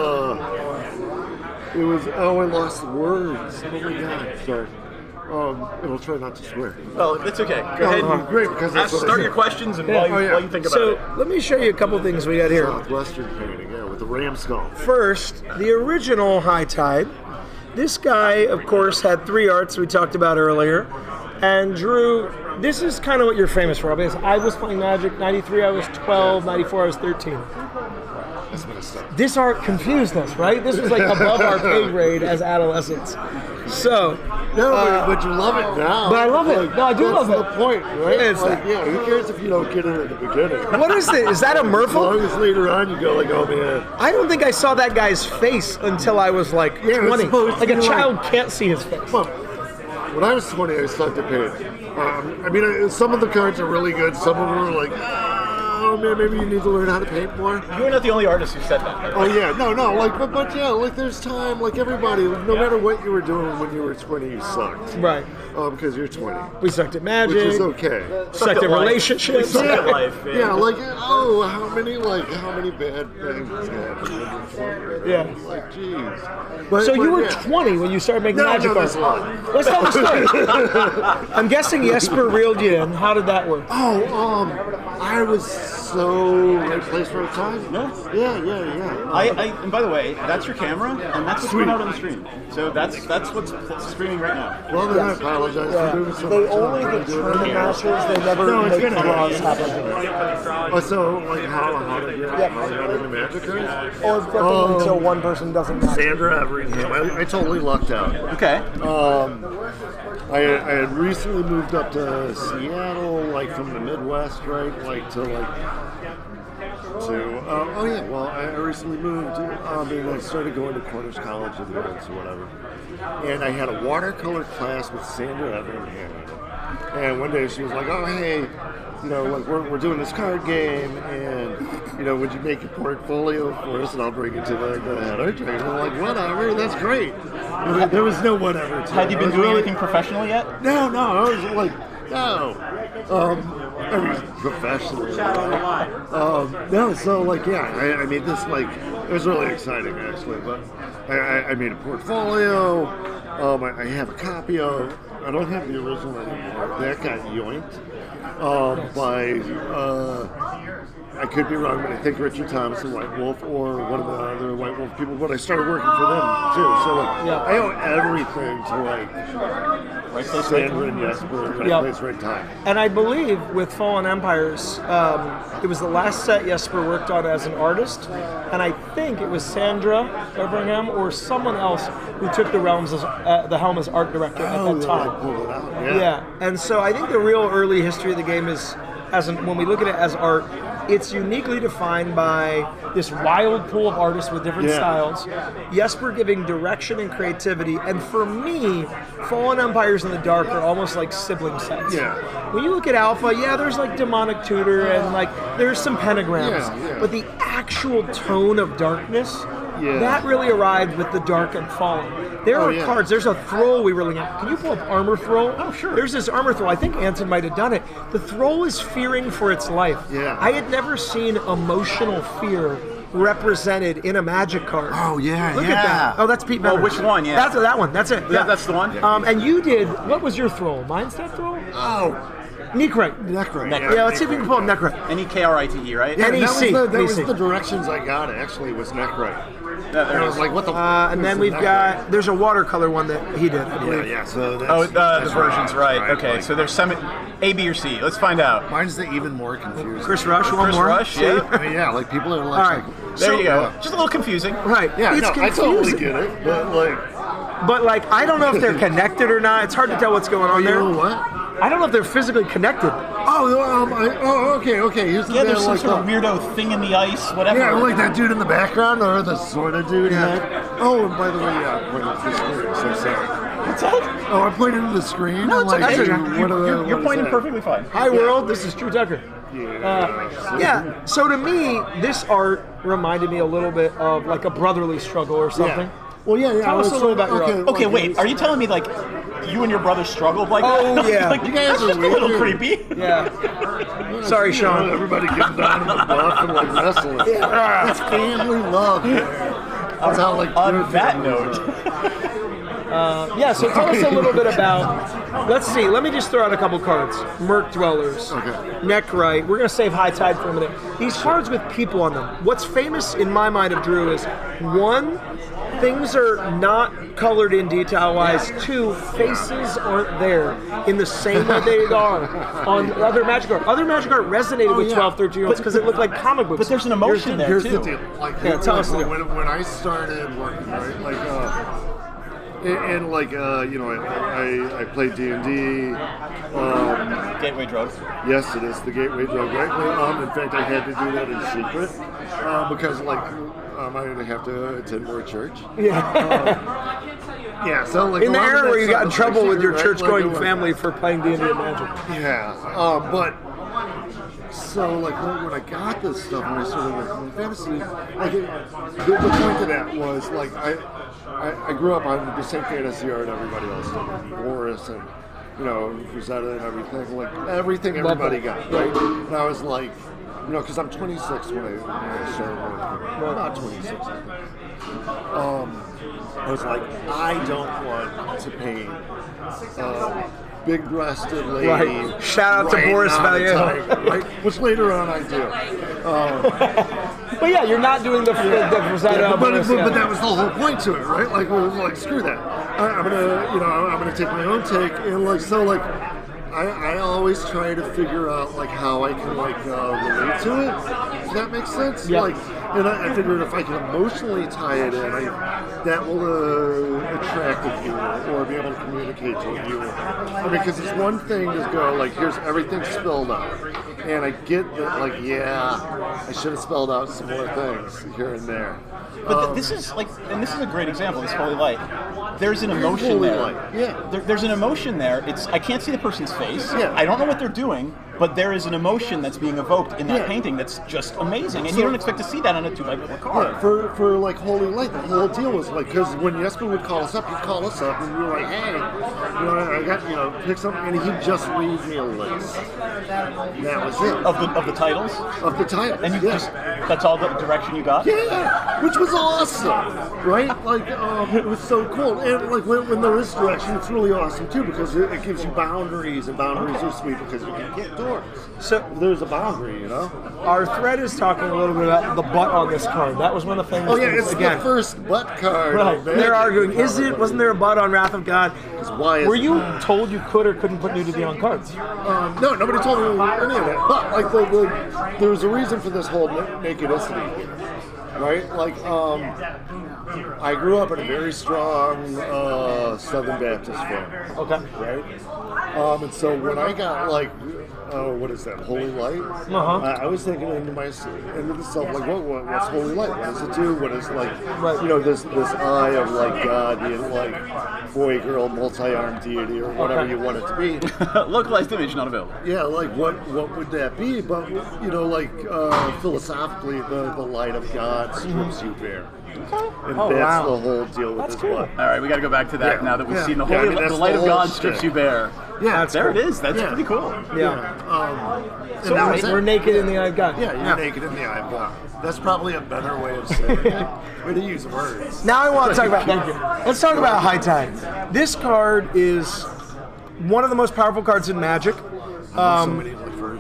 lost the words. Oh my god, sorry. I'll try not to swear. Well, it's okay. Go ahead. Great, because start your questions and while you think about it. So let me show you a couple things we got here. Southwestern painting, with the ram skull. First, the original High Tide. This guy, of course, had 3 arts we talked about earlier. And Drew, this is kind of what you're famous for. Because I was playing Magic, 93 I was 12, 94 I was 13. That's messed up. This art confused us, right? This was like above our pay grade as adolescents. So, but you love it now. But I love it. No, I do love it. That's the point, right? It's Like, yeah, who cares if you don't get it at the beginning? What is it? Is that a Merfolk? As long as later on you go like, oh man. I don't think I saw that guy's face until I was like 20. Like a child can't see his face. Well, when I was 20, I sucked at paint. I mean, some of the cards are really good. Some of them are like, oh man, maybe you need to learn how to paint more. You're not the only artist who said that. Oh yeah, no, like, but yeah, like there's time, like everybody, no matter what you were doing when you were 20, you sucked. Right. Because you're 20. We sucked at Magic. Which is okay. Sucked at relationships. Sucked at life. Yeah, like, oh, how many bad things happened when you're 20? Yeah. Like, jeez. So you were 20 when you started making Magic that's cards. a lie. Let's tell the story. I'm guessing Jesper reeled you in. How did that work? Oh, I was so right place, right time. Yeah. And by the way, that's your camera, and that's what's going out on the stream. So that's what's streaming right now. Well, then I apologize for doing so They much. only get tournament matches. They never make draws happen. Oh, so like how to get into Magic cards? Or until one person doesn't match. Sandra Everingham. I totally lucked out. Okay. I had recently moved up to Seattle, like from the Midwest, right? Like to I recently moved, and I started going to Cornish College in the Woods or whatever. And I had a watercolor class with Sandra Everingham. And one day she was like, oh, hey, like we're doing this card game, and, would you make a portfolio for us, and I'll bring it to the head art trainer. I'm like, whatever, that's great. There was no whatever. Had you been doing anything professional yet? No, I was like, no. I mean, professional. No, so like, yeah, I made this, like, it was really exciting actually, but I made a portfolio. I have a copy of, I don't have the original anymore. That got yoinked by, I could be wrong, but I think Richard Thomas and White Wolf, or one of the other White Wolf people, but I started working for them too. So like, I owe everything to like Sandra and Jesper, right place, right time. And I believe with Fallen Empires, it was the last set Jesper worked on as an artist, and I think it was Sandra Everingham or someone else who took the helm as art director at that time. Pulled it out. Yeah, and so I think the real early history of the game is, when we look at it as art, it's uniquely defined by this wild pool of artists with different styles, Jesper giving direction and creativity, and for me, Fallen Empires and the Dark are almost like sibling sets. Yeah. When you look at Alpha, there's like Demonic Tutor and like there's some pentagrams, but the actual tone of darkness, that really arrived with the Dark and Fallen. There are cards. There's a Thrall we really have. Can you pull up Armor Thrall? Oh, sure. There's this Armor Thrall. I think Anton might have done it. The Thrall is fearing for its life. Yeah. I had never seen emotional fear represented in a Magic card. Oh, yeah, Look at that. Oh, that's Pete Bennett. Oh, which one? Yeah. That's that one. That's it. Yeah, that's the one. And you did, what was your Thrall? Mindstep Thrall? Oh. Necrite. Yeah, let's see if we can pull up Necrite. N-E-K-R-I-T-E, right? Yeah, N-E-C. That was the directions I got, actually, was Necrite. And I was like, what the and then we've got, there's a watercolor one that he did, I believe. Yeah, so that's... the versions, right. Okay, so there's some A, B, or C. Let's find out. Mine's the even more confusing. Chris Rush, one more. Rush, yeah. I mean, like, people are like... All right. There you go. Just a little confusing. Right. Yeah, it's I totally get it, but like, I don't know if they're connected or not. It's hard to tell what's going on there. You know what? I don't know if they're physically connected. Okay. Here's the there's some sort of weirdo thing in the ice, whatever. Yeah, like that dude in the background, or the sort of dude. Oh, and by the way, I pointed at the screen, so sorry. What's that? Oh, I pointed at the screen. No, it's okay. You're You're pointing perfectly fine. Hi, world. This is Drew Tucker. So to me, this art reminded me a little bit of like a brotherly struggle or something. Well, Tell us a little about your art. Okay, wait. Are you telling me like you and your brother struggled like that? Oh yeah. Like, you guys that's are just a little weird. creepy. Yeah. Sorry, Sean. Everybody getting down in the buff and like wrestling. It's family love. That's how like. On that note. So tell us a little bit about, let's see, let me just throw out a couple cards. Murk Dwellers, Necrite, we're going to save High Tide for a minute. These cards with people on them. What's famous in my mind of Drew is, one, things are not colored in detail-wise. Two, faces aren't there in the same way they are on other Magic art. Other Magic art resonated with 12, 13-year-olds because it looked like comic books. But there's an emotion there, Here's too. the deal. Like, Tell us the deal. When I started working, right, like, and like, I played D&D. Gateway drug. Yes, it is the gateway drug, right? In fact, I had to do that in secret because, like, I didn't have to attend more church. Yeah, so like in the era where you got in like trouble with your right? church-going Like, family for playing D&D and Magic. Yeah, but so like when I got this stuff and I started like fantasy, like the point of that was like I grew up on the same fantasy art everybody else did, Boris and Rosetta and everything, like everything everybody got, right? And I was like, because I'm 26 when I started working. I'm not 26. I was like, I don't want to paint big-breasted lady. Right. Shout out to Boris Vallejo. Right? Which later on I do. But yeah, you're not doing the Rosetta. But that was the whole point to it, right? Like, it was like, screw that. I'm gonna take my own take, and like, so like, I always try to figure out like how I can like relate to it. Does that make sense? Yeah. Like, and I figured if I can emotionally tie it in, that will attract a viewer or be able to communicate to a viewer. I mean, because it's one thing to go like, here's everything spelled out, and I get that like, yeah, I should have spelled out some more things here and there. But this is like, and this is a great example. This holy light. There's an emotion Holy there. light, yeah. There's an emotion there. I can't see the person's face. Yeah. I don't know what they're doing, but there is an emotion that's being evoked in that painting that's just amazing, and you don't expect to see that on a 2x4 card. Yeah, for like Holy Light, the whole deal was like, because when Jesper would call us up, he'd call us up, and we were like, hey, I got, pick something, and he'd just read me a list. That was it. Of the titles? Of the titles. And you just, that's all the direction you got? Yeah, which was awesome, right? Like, it was so cool. And like when there is direction, it's really awesome too, because it gives you boundaries, and boundaries are sweet because you can get doors. So there's a boundary, Our thread is talking a little bit about the butt on this card. That was one of the things. Oh yeah, it's the first butt card. Right. They're arguing, wasn't there a butt on Wrath of God? Were you told you could or couldn't put nudity on cards? No, nobody told me any of that. But like there's a reason for this whole nakedicity, right? Like I grew up in a very strong Southern Baptist family. Okay. Right? And so when I got like, what is that, Holy Light? I was thinking into myself, like, what's Holy Light? What does it do? What is like, this eye of like God being like boy, girl, multi-armed deity or whatever you want it to be. Localized image not available. Yeah, like what would that be? But like philosophically, the light of God strips you bare. And that's the whole deal with this butt. All right, we got to go back to that now that we've seen the holy, the light of God strips you bare. Yeah, there it is. That's pretty cool. So we're naked in the eye of God. Yeah, you're naked in the eye of God. That's probably a better way of saying it. Way to use words. Now I want to talk about. Let's talk about High Tide. This card is one of the most powerful cards in Magic.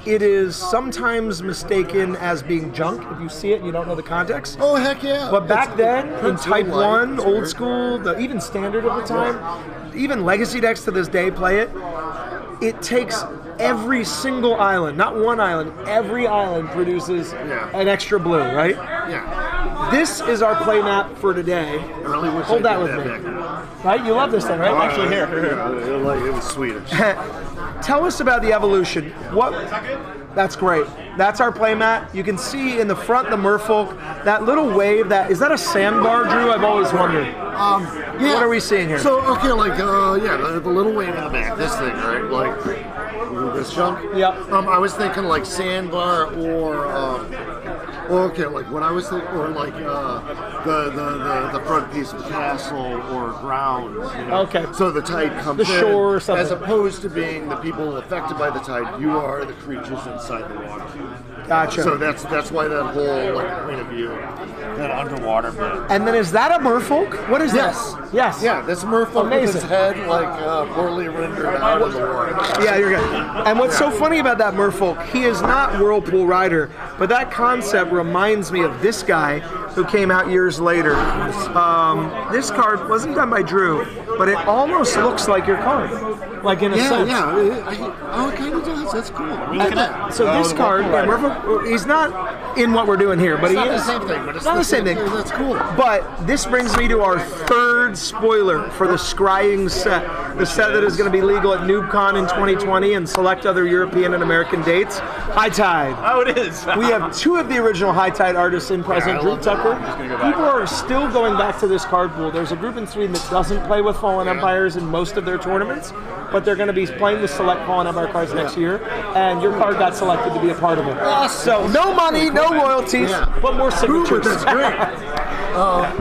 It is sometimes mistaken as being junk if you see it and you don't know the context. Oh, heck yeah. But back then, in Type 1, old school, even Standard at the time, even Legacy decks to this day play it. It takes every single island, not one island, every island produces an extra blue, right? Yeah. This is our play map for today. I really wish Hold I that did with that me. back Right? You love this thing, right? Actually, here. It was Swedish. Tell us about the evolution. That's great. That's our playmat. You can see in the front the merfolk, that little wave. Is that a sandbar, Drew? I've always wondered. Yeah. What are we seeing here? So okay, like the little wave in the back. This thing, right? Like this junk. Yep. I was thinking like sandbar or. Okay, like what I was thinking, or like the front piece of the castle or grounds. Okay. So the tide comes the shore in, or something. as opposed to being the people affected by the tide. You are the creatures inside the water. Gotcha. So that's why that whole like point of view, that underwater bit. And then is that a merfolk? What is Yes. this? Yes. Yeah, this merfolk with his head like poorly rendered out of the water. Yeah, you're good. And what's so funny about that merfolk, he is not Whirlpool Rider, but that concept reminds me of this guy who came out years later. This card wasn't done by Drew, but it almost looks like your card, like in a sense. Oh, it kind of does. That's cool. So this card, he's not in what we're doing here, but he not is. the same thing, but it's not the same thing. That's cool. But this brings me to our third spoiler for the Scrying set, the set that is going to be legal at NoobCon in 2020 and select other European and American dates. High Tide. Oh, it is. We have two of the original High Tide artists in present. Drew Tucker. People are still going back to this card pool. There's a group in Sweden that doesn't play with Fallen Empires in most of their tournaments, but they're going to be playing the select Fallen Empire cards next year, and your card got selected to be a part of it. So no money, no royalties, but more signatures. That's great.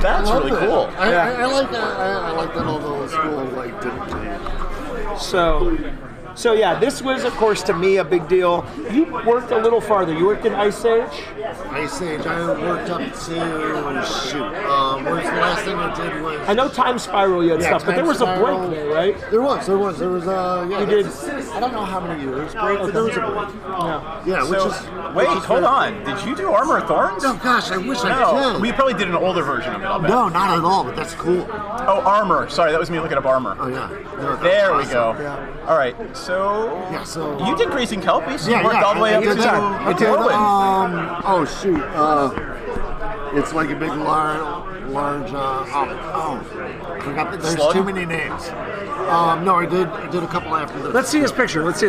That's really cool. I like that. I like that old school like didn't play. So yeah, this was, of course, to me, a big deal. You worked a little farther. You worked in Ice Age? Ice Age, I worked up to, shoot, where's the last thing I did was... I know Time Spiral you had stuff, but there was a break there, right? There was, yeah. You did... I don't know how many years break, but there was a break. Yeah, so, which is... Wait, hold on. Did you do Armor of Thorns? No, gosh, I wish I did. We probably did an older version of it. No, not at all, but that's cool. Oh, Armor. Sorry, that was me looking up Armor. Oh, yeah. There we go. Yeah. All right, so you did Greasing Kelpies. You worked all the way up to Morrowind. Oh shoot! It's like a big large. I forgot that there's Slug? too many names. No, I did a couple after this. Let's see his picture. There's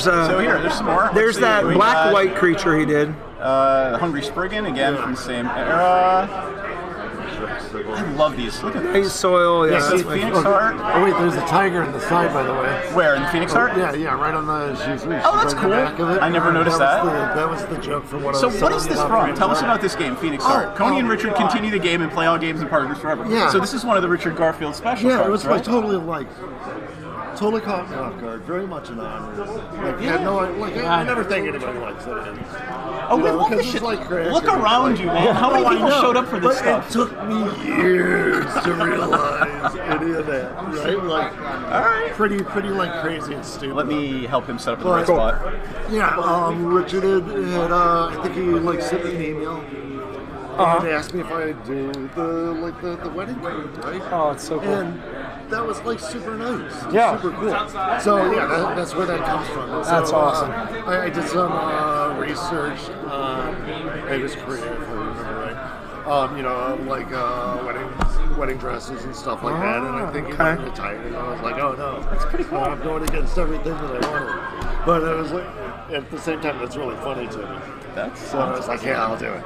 so there's some more. There's that black-white creature he did. Hungry Spriggan, again from the same era. I love these. Look at this. Nice soil, yeah. See Phoenix Heart. Oh wait, there's a tiger in the side, by the way. Where, in the Phoenix Heart? Yeah, right on the. She's that's cool. Back of it. I never noticed that. That was the joke from what I was. So what is this from? Tell us about this game, Phoenix Heart. Coney and Richard continue the game and play all games and partners forever. Yeah. So this is one of the Richard Garfield special cards, it was right? Totally caught me off guard. Very much an honor. I never think anybody likes it. Oh, we love this shit. Look around you, man. How many people showed up for this stuff? It took me years to realize any of that. Right? All right. Pretty like crazy and stupid. Let me help him set up in the right spot. Yeah. Richard had I think he sent me an email. And asked me if I'd do the wedding card, right? Oh, it's so cool. And that was super nice. Yeah. Super cool. So yeah, that's where that comes from. And that's awesome. I did some research. It was creative, if I remember right. Wedding dresses and stuff like that. And I think he wanted to tie it. And I was like, oh no, that's pretty cool. I'm going against everything that I wanted. But it was at the same time, that's really funny to me. So I was like, yeah, I'll do it.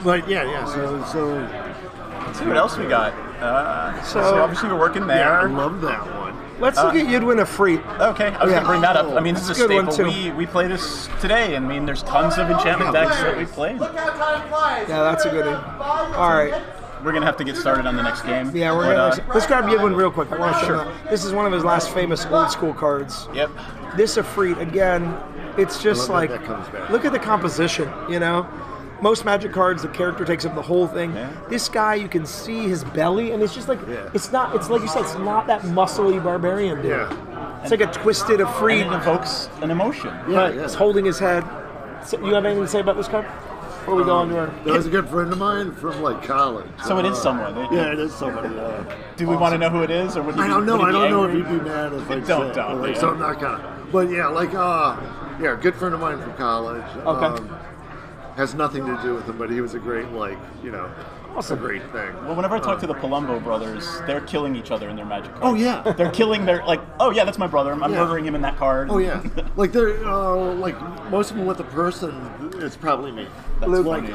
But yeah. So let's see what else we got. So obviously we're working there. Yeah, I love that one. Let's look at Yudwin Afreet. Okay, I was going to bring that up. I mean, this is a good staple. We play this today. I mean, there's tons of enchantment decks that we played. Yeah, that's a good one. All right. We're going to have to get started on the next game. Yeah, let's grab Yudwin real quick. I want to show you. This is one of his last famous old school cards. Yep. This Afreet, again, it's just like, look at the composition, Most Magic cards, the character takes up the whole thing. Yeah. This guy, you can see his belly, and it's just like, it's like you said, it's not that muscly barbarian dude. Yeah. It's like a twisted Afreet. And it evokes an emotion. Yeah, It's holding his head. So, you have anything to say about this card? Before we go on to our... That was a good friend of mine from college. So it is someone. Yeah, it is somebody. Do we want to know who it is, or would you? I don't know. I don't know if he'd be mad if I don't. So I'm not gonna. But yeah, good friend of mine from college. Okay. Has nothing to do with him, but he was a great, a great thing. Well, whenever I talk to the Palumbo brothers, they're killing each other in their Magic cards. Oh yeah, they're killing their oh yeah, that's my brother. I'm murdering him in that card. Oh yeah, they're most of them with a person. It's probably me. That's funny.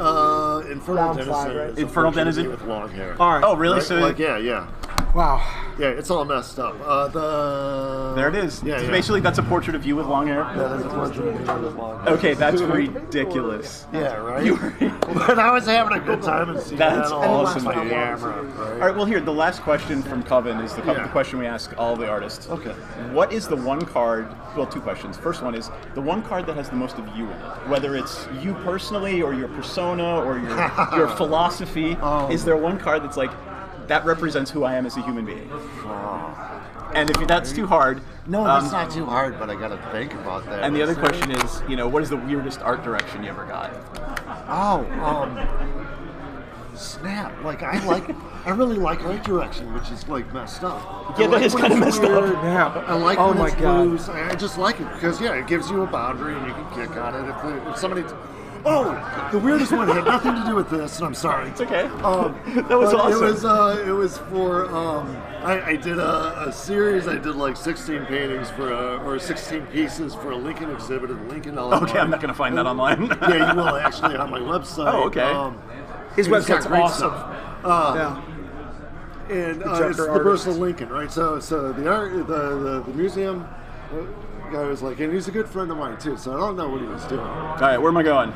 Infernal Denizen. Right? Infernal Denizen with long hair. All right. Oh really? Right? So yeah. Wow. Yeah, it's all messed up. There it is. Yeah, basically, that's a portrait of you with long hair. Yeah, that's a portrait of me with long hair. Okay, that's ridiculous. Yeah, right? But I was having a good time and seeing that's awesome, on dude. camera. Right? All right, well, here, the last question from Coven is the question we ask all the artists. Okay. What is the one card, well, two questions. First one is, the one card that has the most of you in it, whether it's you personally or your persona or your philosophy, is there one card that's like, that represents who I am as a human being? And if that's too hard... No, that's not too hard, but I gotta think about that. And the other question is, what is the weirdest art direction you ever got? snap. Like I really like art direction, which is like messed up. Yeah, that is kind of messed up. Yeah. I like Oh when my it's God. loose. I just like it because it gives you a boundary and you can kick on it if somebody. Oh, the weirdest one had nothing to do with this, and I'm sorry. It's okay. That was awesome. It was for. I did a series. I did like 16 paintings or 16 pieces for a Lincoln exhibit in Lincoln, Illinois. Okay, I'm not going to find that online. Yeah, you will actually on my website. Oh, okay. His it's got website's great awesome. stuff. Yeah. And The it's Joker the birth artist. of Lincoln, right? So the art, the museum guy was like, and he's a good friend of mine too. So I don't know what he was doing. All right, where am I going?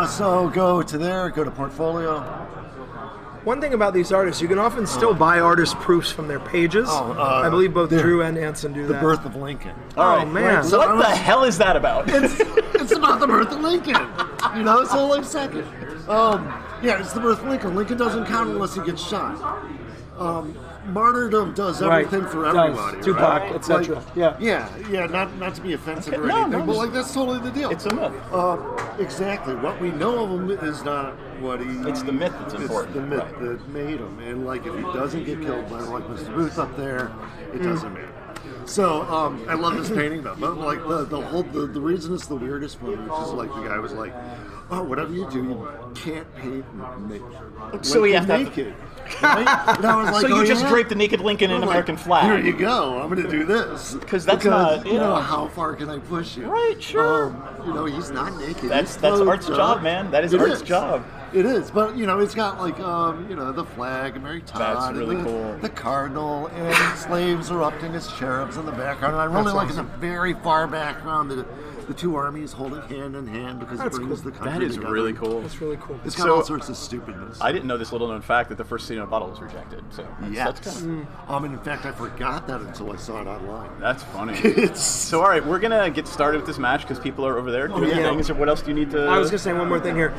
So go to there, go to portfolio. One thing about these artists, you can often still buy artist proofs from their pages. I believe both there. Drew and Anson do The that. birth of Lincoln. All right. man. So What the hell is that about? It's about the birth of Lincoln. You know, so like second. Yeah, it's the birth of Lincoln. Lincoln doesn't count unless he gets shot. Martyrdom does everything for everybody. Tupac, right? etc. Like, yeah. Yeah. Not to be offensive or No, anything, no, but like that's totally the deal. It's a myth. Exactly. What we know of him is not what he. It's the myth that's important. It's the myth Right. that made him, and like if he doesn't get killed by like Mr. Booth up there, it doesn't matter. So I love this painting though. But like the reason it's the weirdest one, which is like the guy was like, oh, whatever you do, you can't paint naked. So we have to naked. Right? And I was like, So you oh, just yeah? draped the naked Lincoln in I'm an like, American flag. Here you go. I'm going to do this. Because that's not. You know, how far can I push you? Right, sure. You know, he's not naked. That's He's clothed art's up. job, man. That is It art's job. It is, but you know, it's got like you know, the flag and Mary Todd. That's really and cool. The cardinal and slaves erupting as cherubs in the background. And I really like in the very far background the two armies holding hand in hand because it brings the country That is together. really cool. That's really cool. It's got all sorts of stupidness. I didn't know this little known fact that the first scene in a bottle was rejected. So Yes. that's kind And in fact, I forgot that until I saw it online. That's funny. So, all right, we're going to get started with this match because people are over there doing yeah. things. Or what else do you need to... I was going to say one more thing here.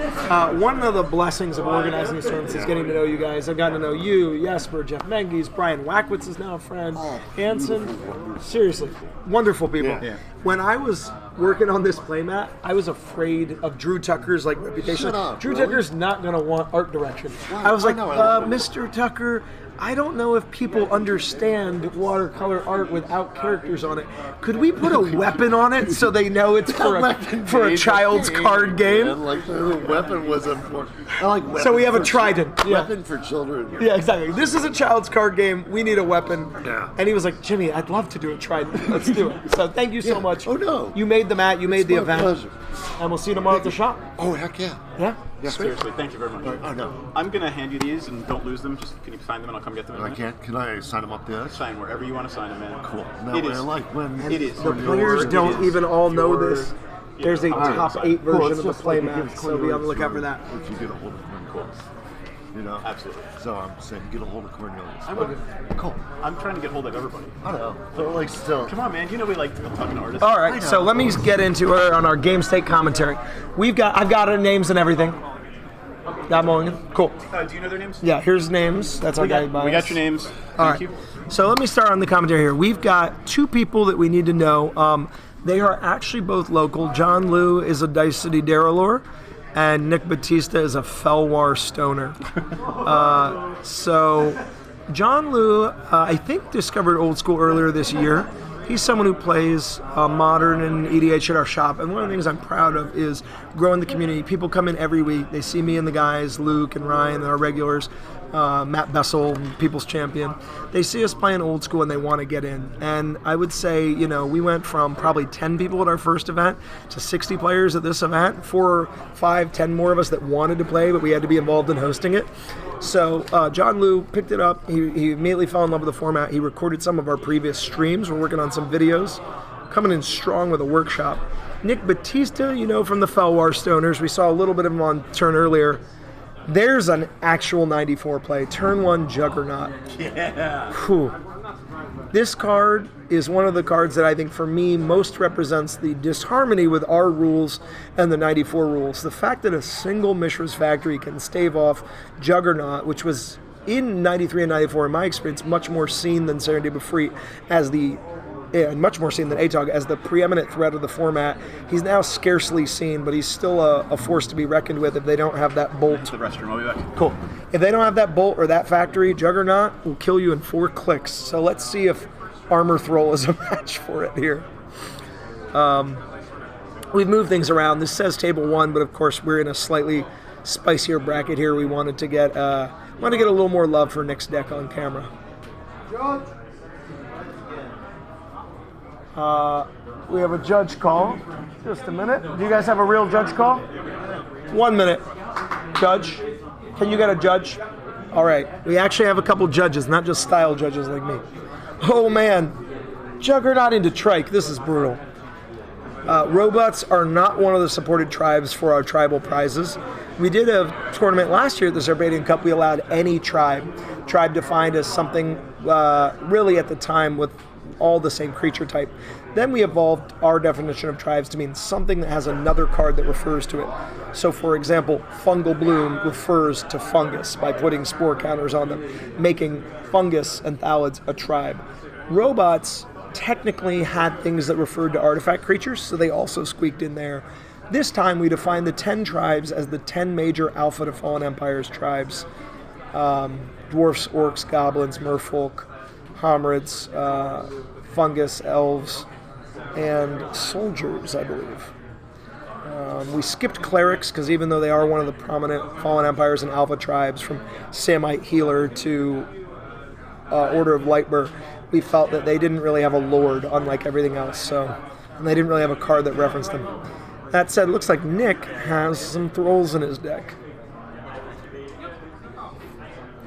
One of the blessings of organizing these tournaments is getting to know you guys. I've gotten to know you, Jesper, Jeff Menges, Brian Wackwitz is now a friend, Anson. Seriously, wonderful people. Yeah. When I was working on this playmat, I was afraid of Drew Tucker's reputation. Shut up, Drew really? Tucker's not going to want art direction. Why? I was like, I love it. Mr. Tucker, I don't know if people understand watercolor art without characters on it. Could we put a weapon on it so they know it's for a child's card game? Man, like the weapon was important. I like weapon So we have a for trident. Yeah. Weapon for children. Yeah, exactly. This is a child's card game. We need a weapon. Yeah. And he was like, Jimmy, I'd love to do a trident. Let's do it. So thank you so much. Oh, no. You made the mat. You made the my event. pleasure. And we'll see you tomorrow at the shop. Oh, heck yeah. Yeah? Yeah. Seriously, thank you very much. Oh, no. I'm going to hand you these and don't lose them. Just can you sign them and I'll come get them in a I minute? can't. Can I sign them up there? Sign wherever you want to sign them, man. Cool. It That way is. I like when It is. The players don't even all know this. There's a top 8 Cool, version it's of the just like playmat, give so be on the lookout for that. If you get a hold of Cornelius. You know? Absolutely. So I'm saying get a hold of Cornelius. I will. Cool. I'm trying to get hold of everybody. I know. But like still. Come on, man. You know we like talking to artists. All right, so let me get into it on our game state commentary. I've got our names and everything. Got Mulligan? Cool. Do you know their names? Yeah, here's names. That's our guy. We got your names. All Thank right. you. So let me start on the commentary here. We've got 2 people that we need to know. They are actually both local. John Liu is a Dice City Darrellor, and Nick Batista is a Felwar Stoner. So John Liu, I think, discovered Old School earlier this year. He's someone who plays Modern and EDH at our shop, and one of the things I'm proud of is growing the community. People come in every week. They see me and the guys, Luke and Ryan, and our regulars, Matt Bessel, People's Champion. They see us playing Old School and they want to get in. And I would say, we went from probably 10 people at our first event to 60 players at this event, 4, 5, 10 more of us that wanted to play, but we had to be involved in hosting it. So John Liu picked it up. He immediately fell in love with the format. He recorded some of our previous streams. We're working on some videos. Coming in strong with a workshop. Nick Batista, from the Felwar Stoners. We saw a little bit of him on turn earlier. There's an actual 94 play. Turn 1 Juggernaut. Yeah. Whew. This card is one of the cards that I think for me most represents the disharmony with our rules and the 94 rules. The fact that a single Mishra's Factory can stave off Juggernaut, which was in 93 and 94 in my experience much more seen than Serendipity Free as the and much more seen than Atog, as the preeminent threat of the format. He's now scarcely seen, but he's still a force to be reckoned with if they don't have that bolt. The restroom, I'll be back. Cool. If they don't have that bolt or that factory, Juggernaut will kill you in 4 clicks. So let's see if Armor Thrall is a match for it here. We've moved things around. This says table 1, but of course we're in a slightly spicier bracket here. We wanted to get a little more love for Nick's deck on camera. We have a judge call. Just a minute. Do you guys have a real judge call? 1 minute. Judge, can you get a judge? All right. We actually have a couple judges, not just style judges like me. Oh man, Juggernaut into Trike. This is brutal. Robots are not one of the supported tribes for our tribal prizes. We did a tournament last year at the Zerbadian Cup. We allowed any tribe defined as something really at the time with all the same creature type. Then we evolved our definition of tribes to mean something that has another card that refers to it. So for example, Fungal Bloom refers to fungus by putting spore counters on them, making fungus and thalids a tribe. Robots technically had things that referred to artifact creatures, so they also squeaked in there. This time we defined the 10 tribes as the 10 major Alpha to Fallen Empires tribes. Dwarfs, orcs, goblins, merfolk, homerids, fungus, elves, and soldiers, I believe. We skipped clerics because even though they are one of the prominent Fallen Empires and Alpha tribes, from Samite Healer to Order of Lightbearer, we felt that they didn't really have a lord, unlike everything else, and they didn't really have a card that referenced them. That said, it looks like Nick has some Thralls in his deck.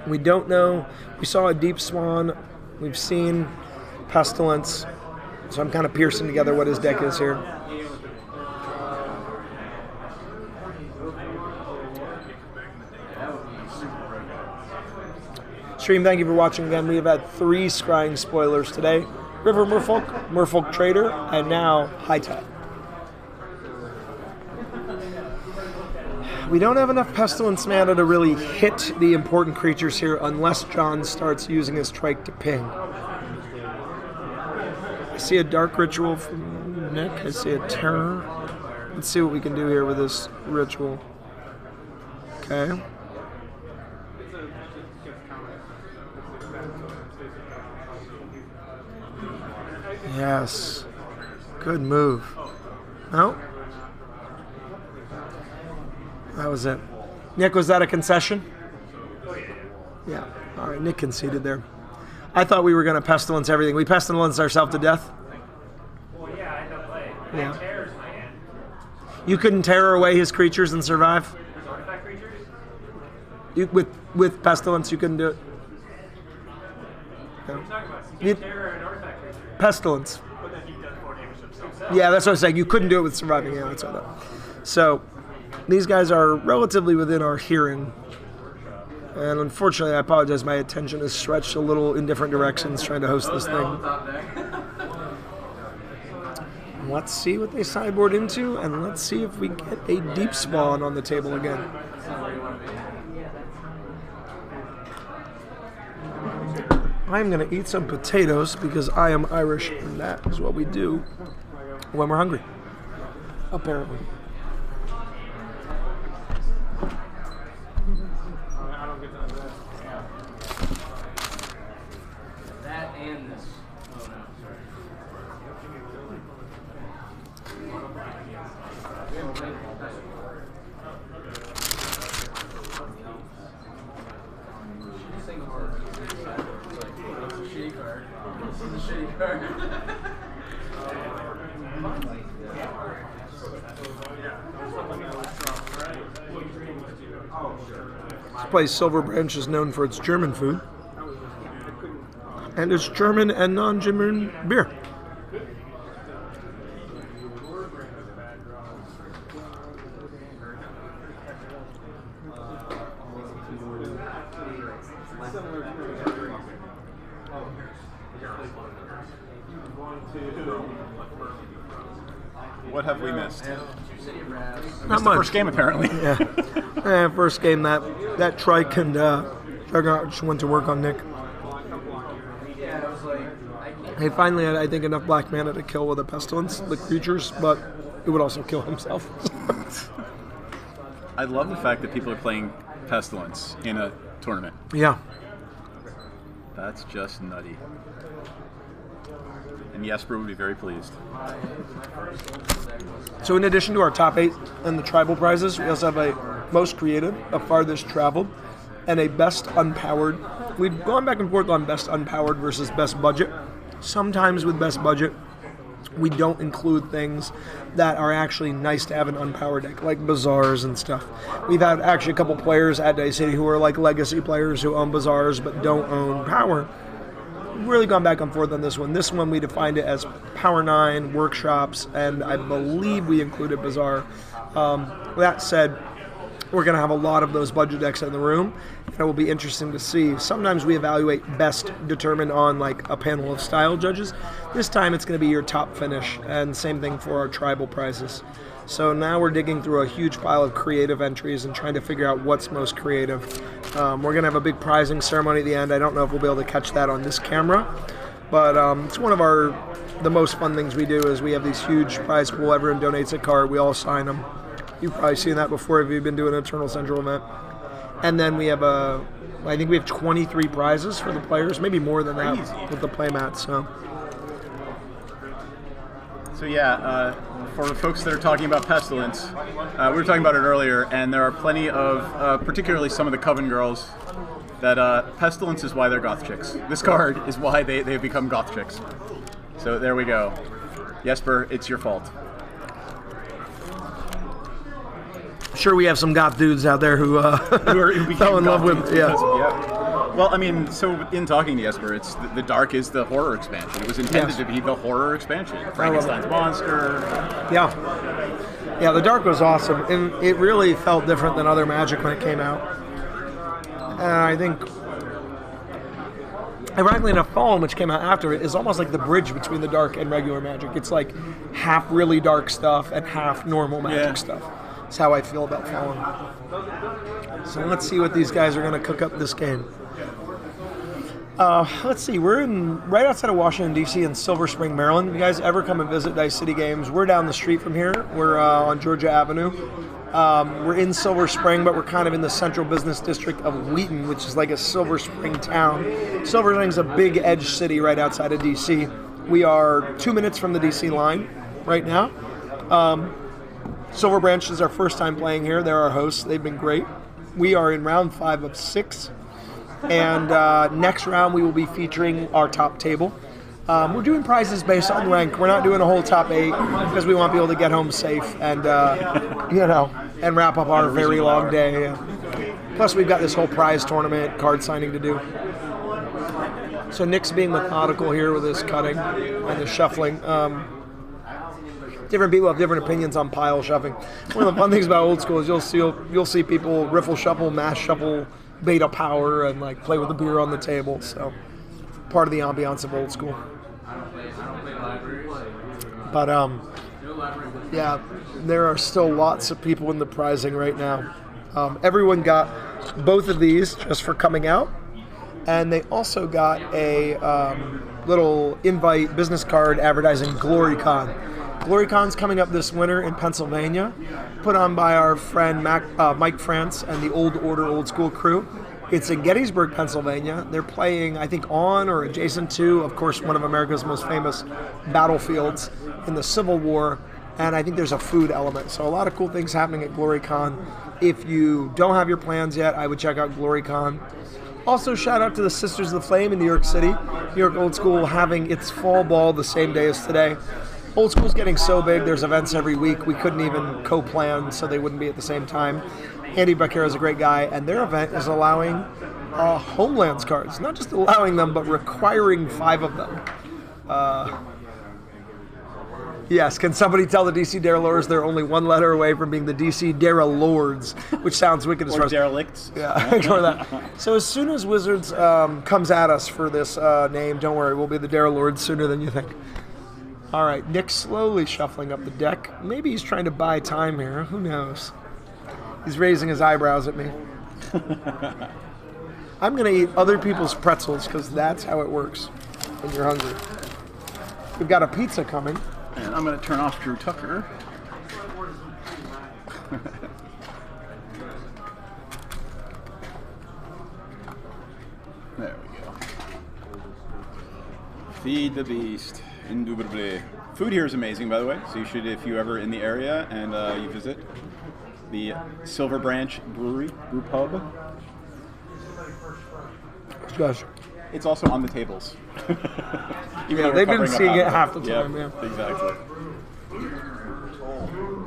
We don't know. We saw a Deep Swan. We've seen Pestilence. So I'm kind of piecing together what his deck is here. Stream, thank you for watching again. We have had 3 scrying spoilers today. River Merfolk, Merfolk Trader, and now High Tide. We don't have enough Pestilence mana to really hit the important creatures here unless John starts using his Trike to ping. I see a Dark Ritual from Nick. I see a Terror. Let's see what we can do here with this ritual. Okay. Yes. Good move. No? That was it. Nick, was that a concession? Yeah. All right, Nick conceded there. I thought we were going to Pestilence everything. We Pestilence ourselves to death? Well, yeah, I know play. Yeah. Terror's my hand. You couldn't terror away his creatures and survive? His artifact creatures? With Pestilence, you couldn't do it? No. What are you talking about? You can't terror an artifact creature. Pestilence. But then he does 4 damage himself. Yeah, that's what I was saying. You couldn't do it with surviving. Yeah, that's what I thought. So, these guys are relatively within our hearing. And unfortunately, I apologize, my attention is stretched a little in different directions trying to host this thing. Let's see what they sideboard into, and let's see if we get a Deep Spawn on the table again. I'm going to eat some potatoes because I am Irish, and that is what we do when we're hungry, apparently. That and this. This place, Silver Branch, is known for its German food. And it's German and non-German beer. What have we missed? Not Missed much. the first game, apparently. Yeah. First game, that Trike and Juggernaut just went to work on Nick. He finally had, I think, enough black mana to kill with a Pestilence the creatures, but it would also kill himself. I love the fact that people are playing Pestilence in a tournament. Yeah. That's just nutty. And Jesper would be very pleased. So in addition to our top 8 and the tribal prizes, we also have a most creative, a farthest traveled, and a best unpowered. We've gone back and forth on best unpowered versus best budget. Sometimes with best budget, we don't include things that are actually nice to have an unpowered deck, like Bazaars and stuff. We've had actually a couple players at Dice City who are like legacy players who own Bazaars but don't own Power. We've really gone back and forth on this one. This one we defined it as Power 9, Workshops, and I believe we included Bazaar. That said, we're going to have a lot of those budget decks in the room, and it will be interesting to see. Sometimes we evaluate best determined on like a panel of style judges. This time it's going to be your top finish, and same thing for our tribal prizes. So now we're digging through a huge pile of creative entries and trying to figure out what's most creative. We're going to have a big prizing ceremony at the end. I don't know if we'll be able to catch that on this camera, but it's one of the most fun things we do is we have these huge prize pool. Everyone donates a card. We all sign them. You've probably seen that before if you've been doing an Eternal Central event. And then we have I think we have 23 prizes for the players, maybe more than that with the playmats. So yeah, for the folks that are talking about Pestilence, we were talking about it earlier, and there are plenty of, particularly some of the Coven girls, that Pestilence is why they're goth chicks. This card is why they've become goth chicks. So there we go. Jesper, it's your fault. Sure, we have some goth dudes out there who fell in love with Well, I mean, so in talking to Jesper, it's the Dark is the horror expansion. It was intended to be the horror expansion. Frankenstein's monster. Yeah, the Dark was awesome, and it really felt different than other Magic when it came out. And I think, ironically enough, Fallen, which came out after it, is almost like the bridge between the Dark and regular Magic. It's like half really dark stuff and half normal Magic stuff. That's how I feel about Fallen. So let's see what these guys are going to cook up this game. Let's see, we're right outside of Washington, D.C. in Silver Spring, Maryland. If you guys ever come and visit Dice City Games, we're down the street from here. We're on Georgia Avenue. We're in Silver Spring, but we're kind of in the central business district of Wheaton, which is like a Silver Spring town. Silver Spring's a big edge city right outside of D.C. We are 2 minutes from the D.C. line right now. Silver Branch is our first time playing here. They're our hosts. They've been great. We are in round 5 of 6. And next round we will be featuring our top table. We're doing prizes based on rank. We're not doing a whole top 8 because we want people to get home safe and, and wrap up our very long day. Plus we've got this whole prize tournament, card signing to do. So Nick's being methodical here with his cutting and the shuffling. Different people have different opinions on pile shuffling. One of the fun things about old school is you'll see people riffle shuffle, mass shuffle, beta power, and like play with the beer on the table. So part of the ambiance of old school. But yeah, there are still lots of people in the prizing right now. Everyone got both of these just for coming out, and they also got a little invite business card advertising GloryCon. GloryCon's coming up this winter in Pennsylvania, put on by our friend Mike France and the Old Order Old School crew. It's in Gettysburg, Pennsylvania. They're playing, I think, on or adjacent to, of course, one of America's most famous battlefields in the Civil War, and I think there's a food element. So a lot of cool things happening at GloryCon. If you don't have your plans yet, I would check out GloryCon. Also, shout out to the Sisters of the Flame in New York City. New York Old School having its fall ball the same day as today. Old School's getting so big, there's events every week. We couldn't even co-plan so they wouldn't be at the same time. Andy Beccaro is a great guy, and their event is allowing Homelands cards. Not just allowing them, but requiring 5 of them. Yes, can somebody tell the DC Dare Lords they're only one letter away from being the DC Dare Lords, which sounds wicked as far as... derelicts. Yeah, ignore that. So as soon as Wizards comes at us for this name, don't worry, we'll be the Dare Lords sooner than you think. All right, Nick's slowly shuffling up the deck. Maybe he's trying to buy time here. Who knows? He's raising his eyebrows at me. I'm going to eat other people's pretzels because that's how it works when you're hungry. We've got a pizza coming. And I'm going to turn off Drew Tucker. There we go. Feed the beast, indubitably. Food here is amazing, by the way. So you should, if you're ever in the area and you visit the Silver Branch Brew Pub. Gosh. It's also on the tables. Even though they've been seeing it half the time. Yep, yeah, exactly.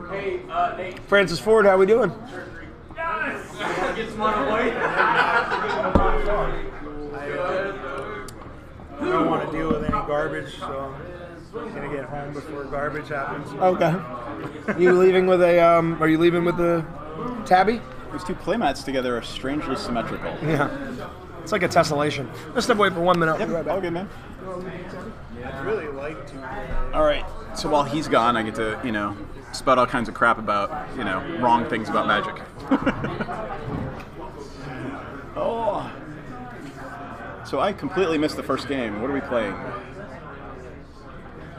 Hey, Nate. Francis Ford, how we doing? Get some on the way. I don't want to deal with any garbage, so I'm gonna get home before garbage happens. Okay. You leaving with a? Are you leaving with the tabby? These two playmats together are strangely symmetrical. Yeah. It's like a tessellation. Just step away for 1 minute. Yep, all good, man. I'd really like to. All right. So while he's gone, I get to, spout all kinds of crap about, wrong things about Magic. Oh. So I completely missed the first game. What are we playing?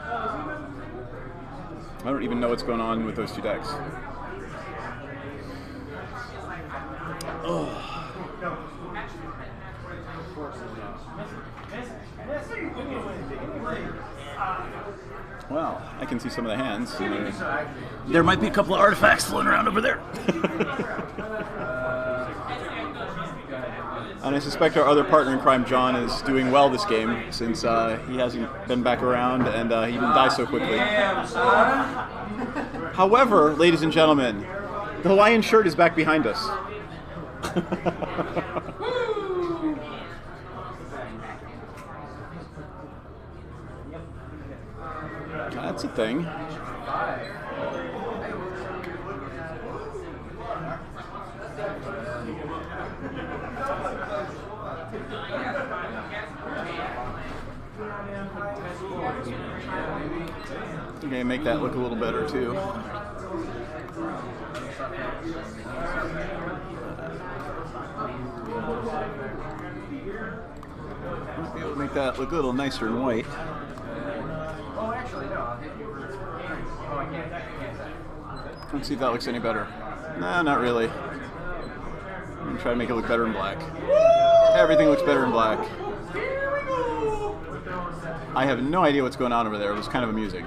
I don't even know what's going on with those two decks. Oh. Well, I can see some of the hands. There might be a couple of artifacts floating around over there. And I suspect our other partner in crime, John, is doing well this game since he hasn't been back around and he didn't die so quickly. However, ladies and gentlemen, the Hawaiian shirt is back behind us. That's a thing. Okay, make that look a little better too. Might be able to make that look a little nicer in white. Let's see if that looks any better. Nah, not really. I'm gonna try to make it look better in black. Everything looks better in black. I have no idea what's going on over there. It was kind of amusing.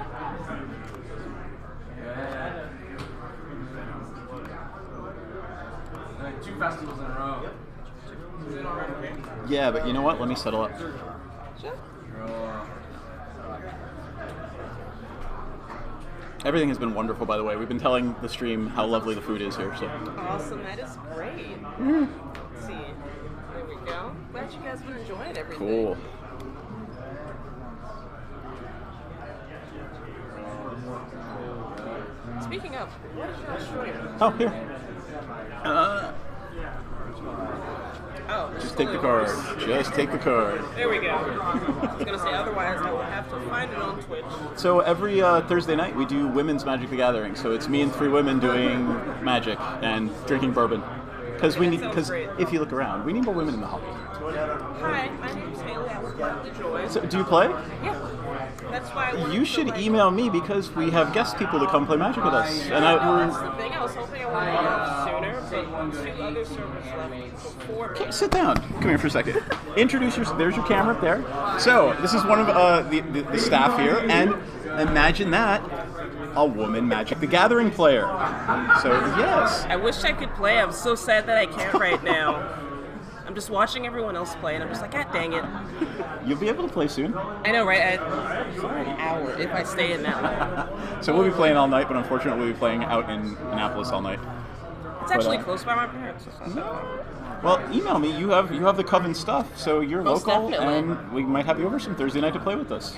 Two festivals in a row. Yeah, but you know what? Let me settle up. Everything has been wonderful, by the way. We've been telling the stream how lovely the food is here. So. Awesome, that is great. Let's see. There we go. Glad you guys have been enjoying everything. Cool. Speaking of, what is your stream? Oh, here. Oh, just take the card. Just take the card. There we go. I was going to say, otherwise I will have to find it on Twitch. So every Thursday night we do women's Magic the Gathering. So it's me and 3 women doing Magic and drinking bourbon. Because if you look around, we need more women in the hobby. Hi, my name's Haley. I work at The Joy. So do you play? Yeah. That's why I You should email me because we have guest people to come play Magic with us. And that's the thing. I was hoping I would have enough sooner, but 2 other servers left before me. Okay, sit down. Come here for a second. Introduce yourself. There's your camera up there. So this is one of the staff here, and imagine that. A woman Magic the Gathering player. So, yes. I wish I could play. I'm so sad that I can't right now. I'm just watching everyone else play, and I'm just like, God dang it. You'll be able to play soon. I know, right? For an hour, if I stay in that one. So we'll be playing all night, but unfortunately we'll be playing out in Annapolis all night. It's actually close by my parents. Well, email me. You have the Coven stuff, so you're Most local, definitely. and we might have you over some Thursday night to play with us.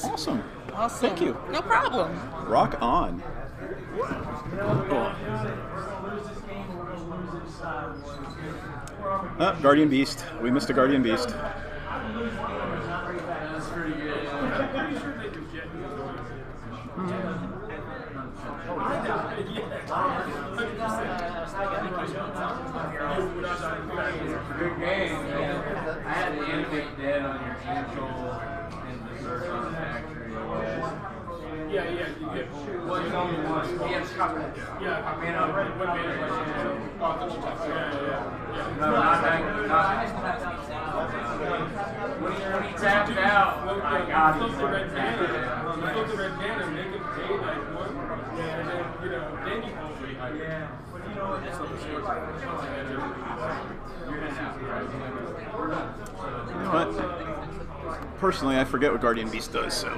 Awesome. Awesome. Thank you. No problem. Rock on. Guardian Beast. We missed a Guardian Beast. Good game. I had to animate dead on your angel and the search on the factory. Tapped out. My God. You flip the red banner, make it pay like one. And then, then you hold it. Yeah. But you know what? You know what? Personally, I forget what Guardian Beast does, so.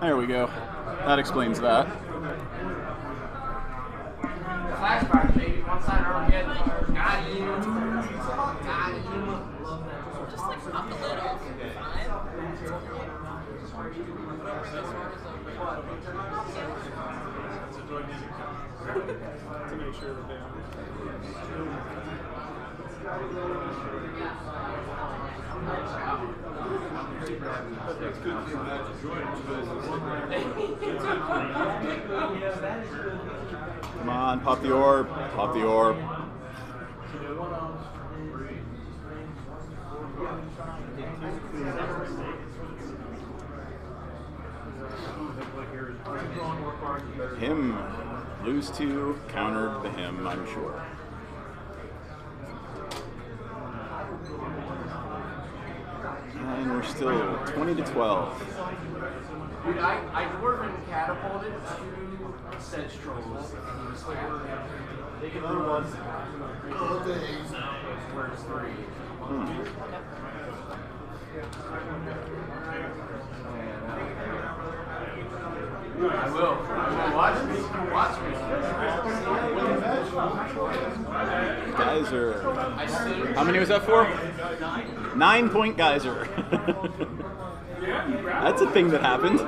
There we go. That explains that. Flashback, baby. One side Armageddon. Got you. Just like pop the lid off. To make sure that they Come on, pop the orb. Pop the orb. Him. Lose 2, countered the him, I'm sure. And we're still 20 to 12. Dude, I dwarven catapulted 2 sedge trolls. They can do one. Where's 3? I will. Watch me. Geyser. How many was that for? 9-point geyser. That's a thing that happened.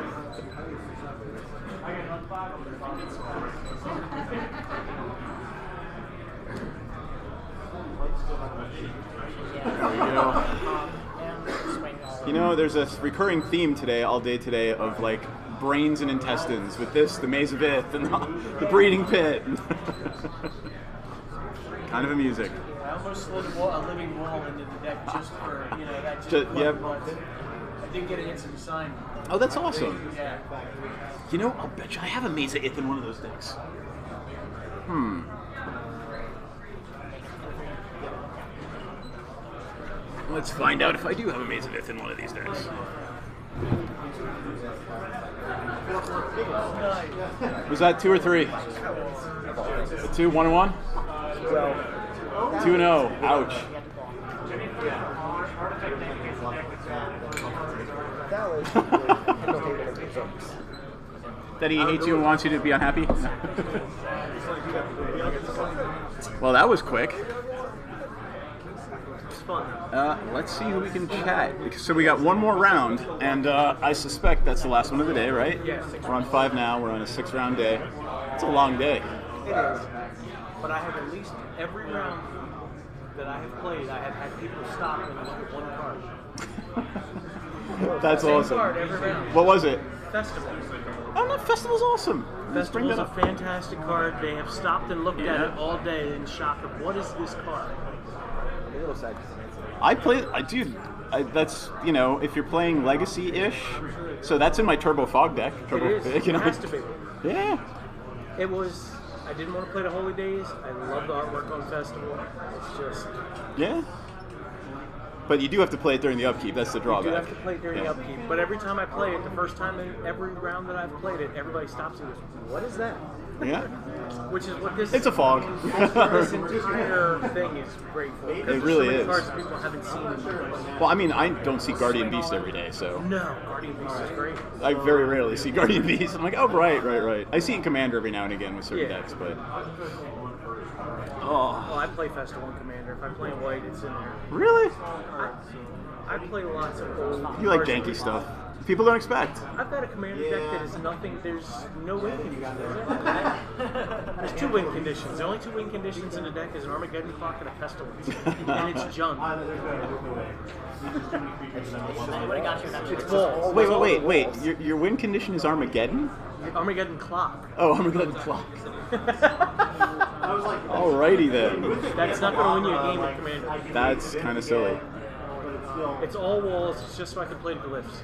There we go. You know, there's a recurring theme today, all day today, of like brains and intestines with this, the Maze of Ith, and the breeding pit. Kind of amusing. I almost slid a living wall into the deck just for, that Yep. I did get an instant sign. Oh, that's awesome. Yeah. You know, I'll bet you I have a Maze of Ith in one of those decks. Let's find out if I do have a Maze of Ith in one of these decks. Was that 2 or 3? 2, 1 and 1? 2 and 0. Ouch. That he hates you and wants you to be unhappy? Well, that was quick. Let's see who we can chat. So we got one more round, and I suspect that's the last one of the day, right? Yes. We're on 5 now. We're on a 6-round day. It's a long day. It is. But I have at least every round that I have played, I have had people stop and look at one card. That's Same awesome. card every round. What was it? Festival. Oh, no, Festival's awesome. Festival's a fantastic card. They have stopped and looked at it all day and shocked them. What is this card? I play, that's, if you're playing Legacy-ish, so that's in my Turbo Fog deck. Turbo, It is. It has to be. Yeah. It was, I didn't want to play the Holy Days. I love the artwork on Festival. It's just... Yeah. But you do have to play it during the upkeep. That's the drawback. You do have to play it during the upkeep. But every time I play it, the first time in every round that I've played it, everybody stops and goes, what is that? Yeah. Which is what this... It's a fog. This entire thing is great for. It really so many is. cards people haven't seen in years. Well, I mean, I don't see Guardian Beast every day, so... No, Guardian Beast is great. I very rarely see Guardian Beast. I'm like, oh, right. I see it in Commander every now and again with certain decks, but... Oh. Well, I play Festival and Commander. If I play in white, it's in there. Really? I play lots of old... You like janky stuff. People don't expect. I've got a Commander deck that is nothing... There's no win conditions. There's 2 win conditions. The only 2 win conditions in the deck is an Armageddon Clock and a Pestilence. And it's junk. It's balls. Wait. Your win condition is Armageddon? Armageddon Clock. Oh, Armageddon Clock. Alrighty then. That's not going to win you a game with Commander. That's kind of silly. It's all walls. It's just so I can play the glyphs.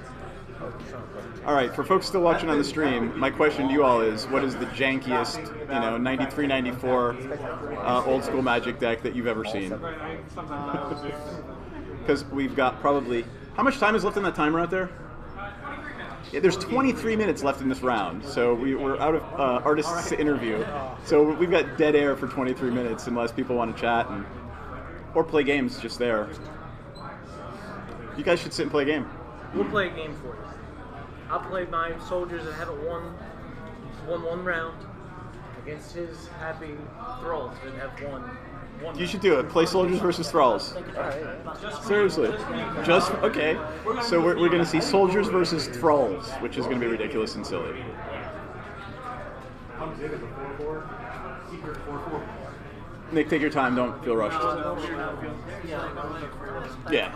All right, for folks still watching on the stream, my question to you all is, what is the jankiest, 93, 94 old school Magic deck that you've ever seen? Because we've got probably... How much time is left on that timer out there? Yeah, there's 23 minutes left in this round, so we're out of artists to interview. So we've got dead air for 23 minutes unless people want to chat or play games just there. You guys should sit and play a game. We'll play a game for you. I'll play my soldiers that haven't won one round against his happy thralls that have won. You should do it. Play soldiers versus thralls. Seriously. Okay. So we're going to see soldiers versus thralls, which is going to be ridiculous and silly. Nick, take your time. Don't feel rushed. Yeah.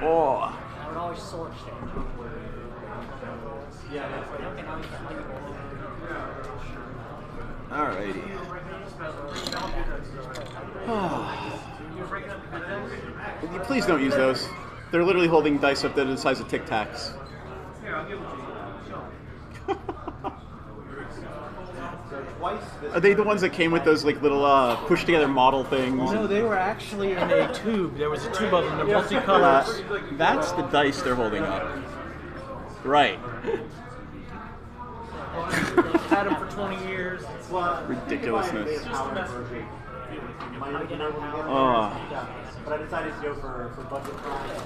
Oh. Alrighty. Please don't use those. They're literally holding dice up that are the size of Tic Tacs. Are they the ones that came with those like little push together model things? No, they were actually in a tube. There was a tube of them. They're multicolors. That's the dice they're holding up. Right. Had them for 20 years. Ridiculousness. But I decided to go for budget price.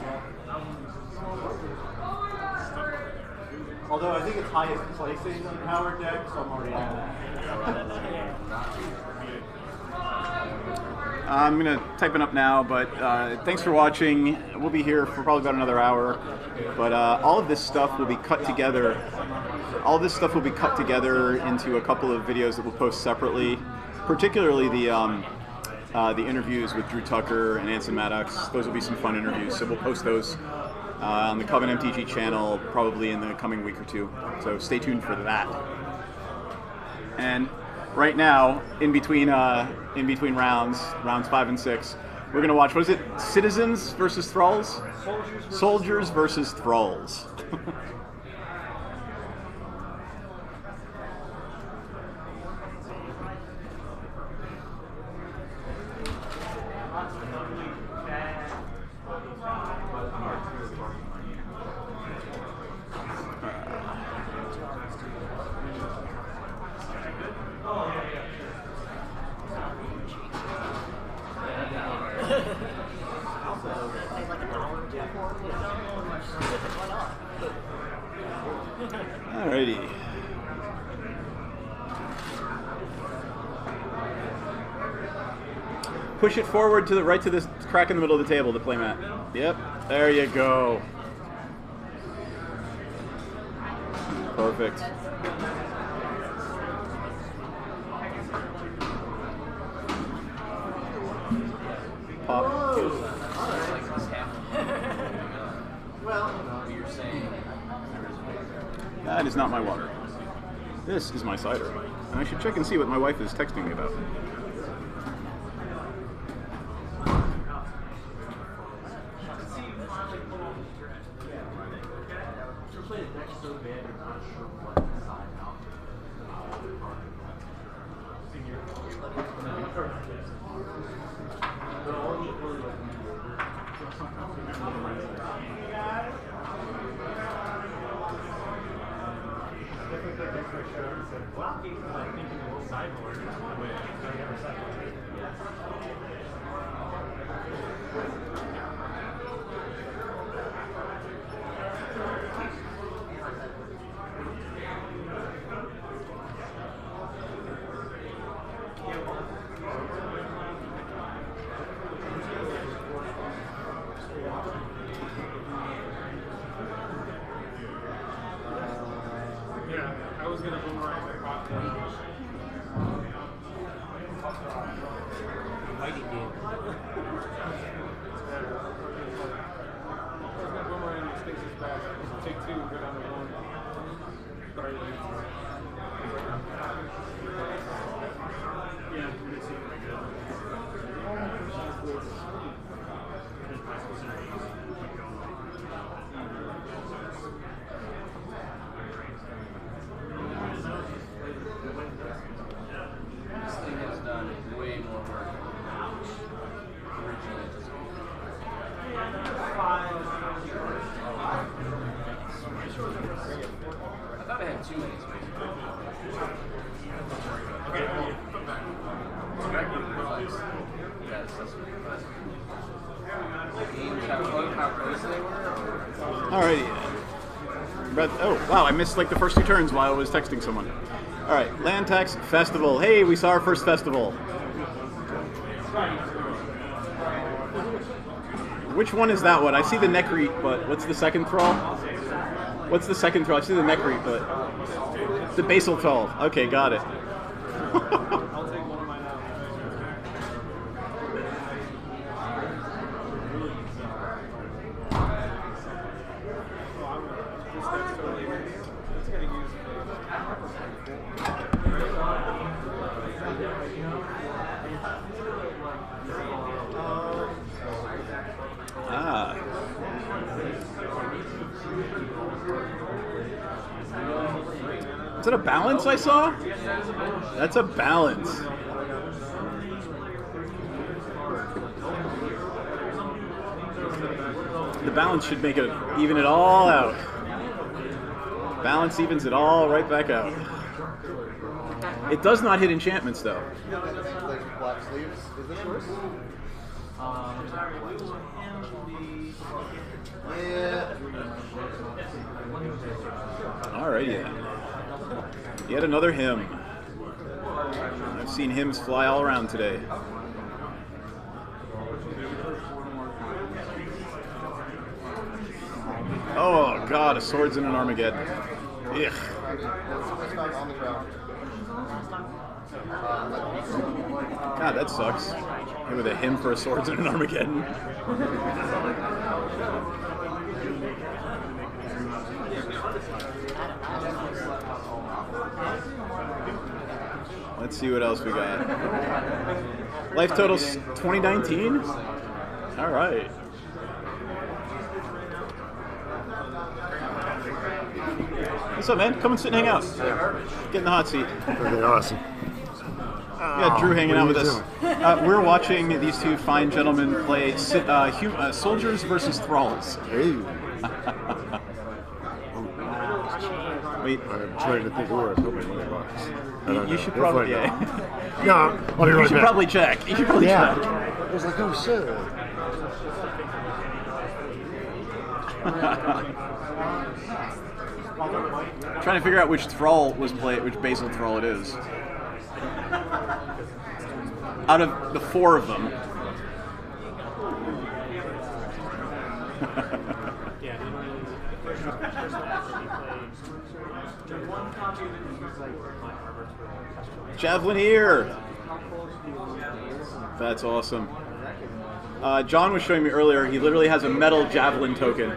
Although I think it's highest placing in powered deck, so I'm already on that. I'm going to type it up now, but thanks for watching. We'll be here for probably about another hour. But all of this stuff will be cut together. All this stuff will be cut together into a couple of videos that we'll post separately, particularly the interviews with Drew Tucker and Anson Maddox. Those will be some fun interviews, so we'll post those on the Coven MTG channel probably in the coming week or two. So stay tuned for that. And right now, in between rounds 5 and 6, we're gonna watch, what is it? Citizens versus Thralls? Soldiers versus Thralls. Alrighty. Push it forward to the right to this crack in the middle of the table, the playmat. Yep, there you go. Perfect. Pop. That is not my water. This is my cider. And I should check and see what my wife is texting me about. Yeah, Alrighty. Oh, wow, I missed like the first 2 turns while I was texting someone. Alright, land tax festival. Hey, we saw our first festival. Which one is that one? I see the Necrete, but what's the second thrall? What's the second thrall? I see the Necrete, but the Basal Thrall. Okay, got it. Is that a balance I saw? That's a balance. The balance should make it even it all out. Balance evens it all right back out. It does not hit enchantments though. Black sleeves. Is this yours? Yeah. Alrighty then. Yet another hymn. I've seen hymns fly all around today. Oh god, a swords and an Armageddon. Ugh. God, that sucks. With a hymn for a swords and an Armageddon. Let's see what else we got. Life totals 2019? Alright. What's up, man? Come and sit and hang out. Get in the hot seat. Okay, awesome. We got Drew hanging out with us. We're watching these two fine gentlemen play soldiers versus thralls. Hey. Wait. I'm trying to think of where I put my money box. You should probably. No, I'll be right back. You should probably check. You should probably check. I was like, oh shit. Trying to figure out which thrall was played, which basal thrall it is. Out of the 4 of them. Javelineer! That's awesome. John was showing me earlier, he literally has a metal javelin token.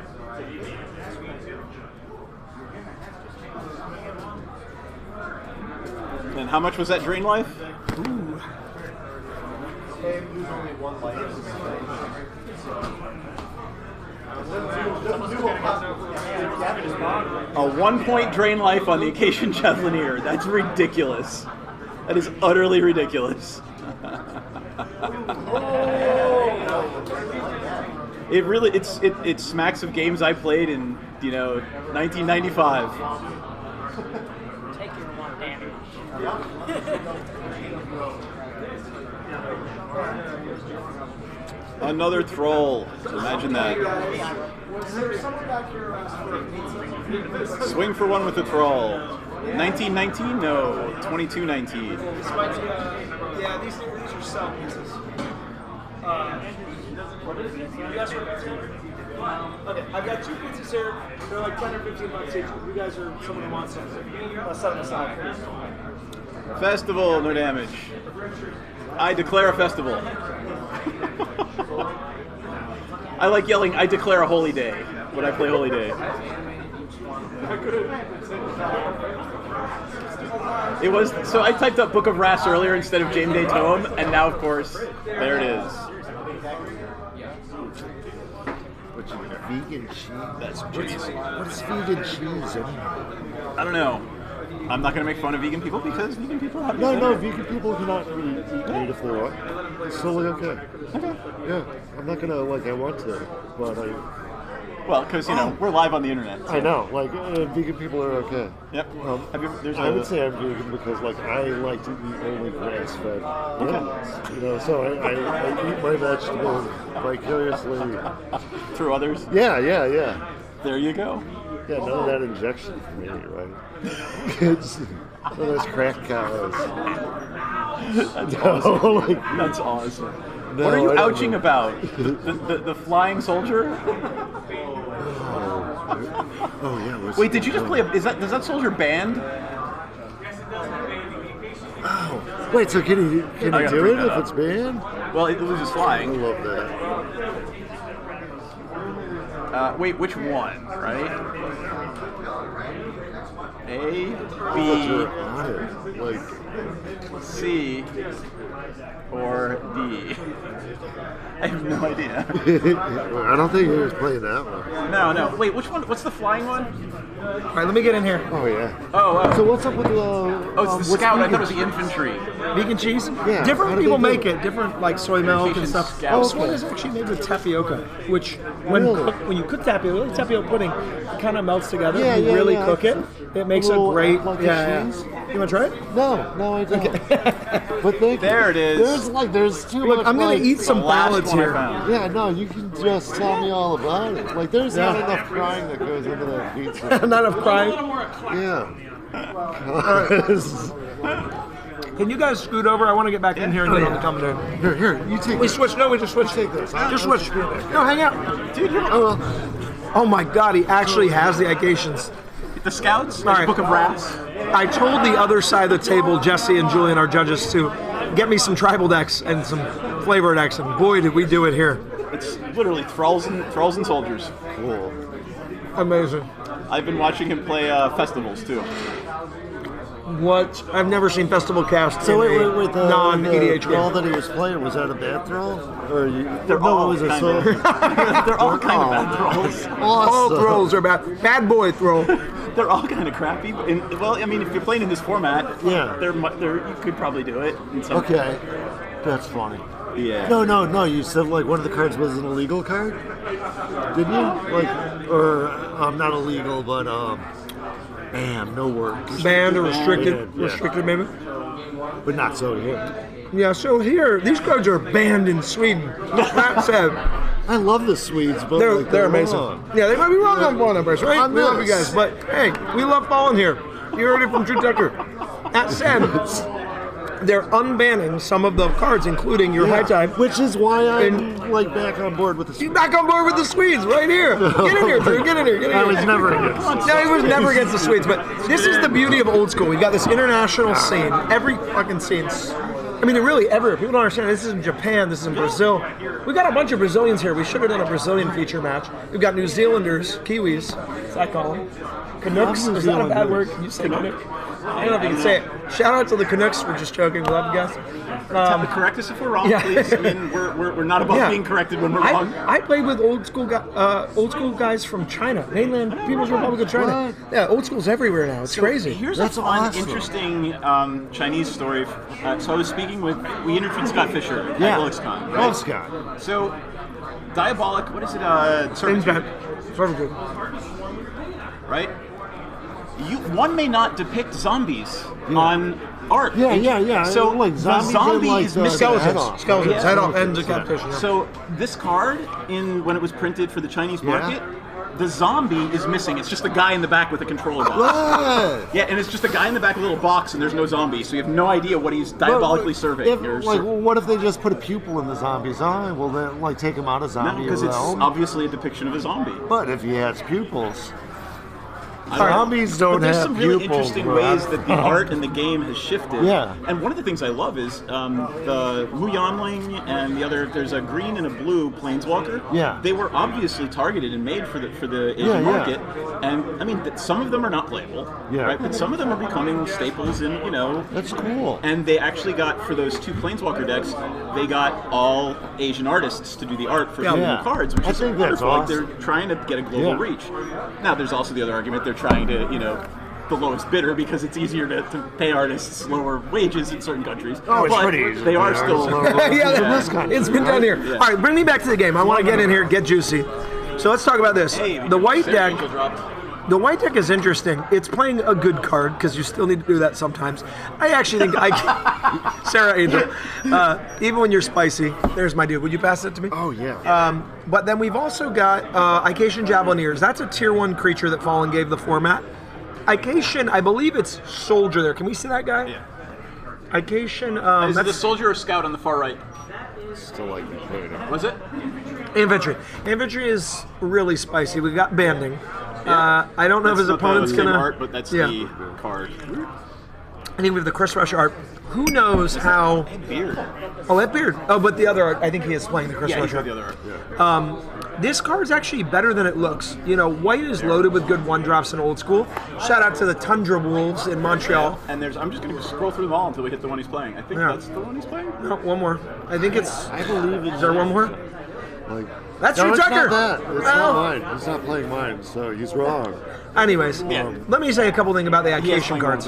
And how much was that drain life? Ooh. A 1-point drain life on the occasion Javelineer. That's ridiculous. That is utterly ridiculous. It really it smacks of games I played in 1995. Take your 1 damage. Another troll. Imagine that. Swing for 1 with the troll. 1919? No. 2219. Yeah, these are sell pieces. Okay, I've got 2 pizzas here. They're like 10 or 15 bucks each. You guys are someone who wants them. I'll set them aside. Festival, no damage. I declare a festival. I like yelling, I declare a holy day when I play Holy Day. It was, so I typed up Book of Wrath earlier instead of James Day Tome, and now of course, there it is. Vegan cheese? That's cheese. What's vegan cheese anyway? I don't know. I'm not going to make fun of vegan people because vegan people have No, vegan people cannot really eat meat if they want. It's totally okay. Okay. Yeah, I'm not going to, I want to, but Well, because we're live on the internet. So. I know, like vegan people are okay. Yep. I would say I'm vegan because like I like to eat only grass-fed animals. So I eat my vegetables vicariously through others. Yeah. There you go. Yeah, none of that injection for me, right? Kids, none of those crack cows. That's awesome. That's awesome. No, what are you I don't ouching know. about? The flying soldier? Oh yeah. Wait, did you just play? Does that soldier banned? Oh, wait. So can he do it if it's banned? Well, it loses flying. I love that. Wait, which one? Right? A, B, C, or D? I have no idea. I don't think he was playing that one. No. Wait, which one? What's the flying one? All right, let me get in here. Oh yeah. Oh. So what's up with the? It's the scout. I thought it was the infantry. Vegan cheese? Yeah. Different people make it. Different like soy milk and stuff. Scout. This one is actually made with tapioca, which when you cook tapioca pudding, it kind of melts together. Yeah, you yeah, really yeah. cook it. It makes a great. Yeah. You want to try it? No, I don't. But there it is. There's too Look, much. I'm gonna eat some salads here. Yeah, no, you can just tell me all about it. Like, there's not enough crying that goes into that pizza. Not enough crying. Yeah. Can you guys scoot over? I want to get back in here and get on the commentary. Here, you take. We switch. No, we just switch. Take this. Just switch. No, hang out, dude. Oh my God, he actually has the Igations. The scouts. All right. Book of Rats. I told the other side of the table, Jesse and Julian, our judges, to get me some tribal decks and some flavor decks, and boy, did we do it here. It's literally thralls and soldiers. Cool. Amazing. I've been watching him play festivals too. What? I've never seen Festival Cast So in wait, the non-EDH thrall game. that he was playing, was that a bad thrall? Or They're all it was a kind soul. They're all kind of bad thralls. All thralls are bad. Bad boy throw. They're all kind of crappy. But well, I mean, if you're playing in this format, Yeah. you could probably do it. In some Okay, that's funny. Yeah. No. You said like one of the cards was an illegal card, didn't you? Like, or not illegal, but banned, no word. Banned or restricted? Yeah. Restricted, maybe. But not so here. Yeah. So here, these cards are banned in Sweden. That said, I love the Swedes, but they're amazing. wrong. Yeah, they might be wrong on one numbers, right? On We love you this. guys, but hey, we love Fallen here. You heard it from Drew Tucker. That said, they're unbanning some of the cards, including your high tide. Which is why I'm like back on board with the Swedes. He's back on board with the Swedes right here. Get in here, Drew. Get in here. Get in here. I was never against. No, he was never against the Swedes. But this is the beauty of old school. We've got this international scene. Every fucking scene. I mean, really, everywhere. People don't understand. This is in Japan. This is in Brazil. We've got a bunch of Brazilians here. We should have done a Brazilian feature match. We've got New Zealanders, Kiwis, as I call them. Canucks. Is that a bad word? Can you say Canuck? I don't know if you can say it. Shout out to the Canucks. We're just joking. We love you guys. Correct us if we're wrong, yeah. please. I mean, we're not above being corrected when we're wrong. I played with old school guys from China, mainland People's Republic of China. What? Yeah, old school's everywhere now. It's crazy. Here's That's a fun, awesome. interesting Chinese story. So I was speaking we interviewed Scott Fisher at Yeah. WorldCon, right? Love Scott. So, Diabolic, what is it? Servitude, right? One may not depict zombies on art. Yeah. So like the zombies zombie and, like, is the missing. Skeletons. Head off, end decapitation. So this card, when it was printed for the Chinese market, the zombie is missing. It's just a guy in the back with a controller box. Yeah, and it's just a guy in the back with a little box, and there's no zombie, so you have no idea what he's diabolically serving. What if they just put a pupil in the zombie's eye? Will then like take him out of zombie? No, because it's obviously a depiction of a zombie. But if he has pupils. Zombies don't there's have some really pupils, interesting bro. ways that the art in the game has shifted. Yeah. And one of the things I love is the Mu Yanling and the other. There's a green and a blue planeswalker. Yeah. They were obviously targeted and made for the Asian market. And I mean, some of them are not playable. Yeah. Right. But some of them are becoming staples, and That's cool. And they actually got, for those two planeswalker decks, they got all Asian artists to do the art for the new cards, which I is think that's wonderful. awesome. Like they're trying to get a global reach. Now, there's also the other argument. They're trying to, the lowest bidder because it's easier to pay artists lower wages in certain countries. Oh, it's but pretty easy. they are still. It's been done here. Yeah. All right, bring me back to the game. I want to get in here, get juicy. So let's talk about this. Hey, The white deck. Angel dropped. The white deck is interesting. It's playing a good card because you still need to do that sometimes. I actually think Sarah Angel, even when you're spicy, there's my dude. Would you pass it to me? Oh, yeah. But then we've also got Icatian Javelineers. That's a tier 1 creature that Fallen gave the format. Icatian, I believe it's Soldier there. Can we see that guy? Yeah. Icatian. Is it the soldier or scout on the far right? Still like you played it. Was it? Infantry. Infantry is really spicy. We got banding. I don't know if his opponent's gonna. gonna. But that's the card. I think we have the Chris Rush art. Who knows how? Beard. Oh, that Beard. Oh, but the other art. I think he is playing the Chris Rush art. The other art. This card's actually better than it looks. You know, white is loaded with good 1-drops in old school. Shout out to the Tundra Wolves in Montreal. Yeah. And I'm just going to scroll through them all until we hit the one he's playing. I think that's the one he's playing. No, one more. I think it's. I believe it's. Is there one more? Like, That's no, Drew it's Tucker. not that. It's not mine. He's not playing mine, so he's wrong. Anyways, let me say a couple things about the Icatian cards.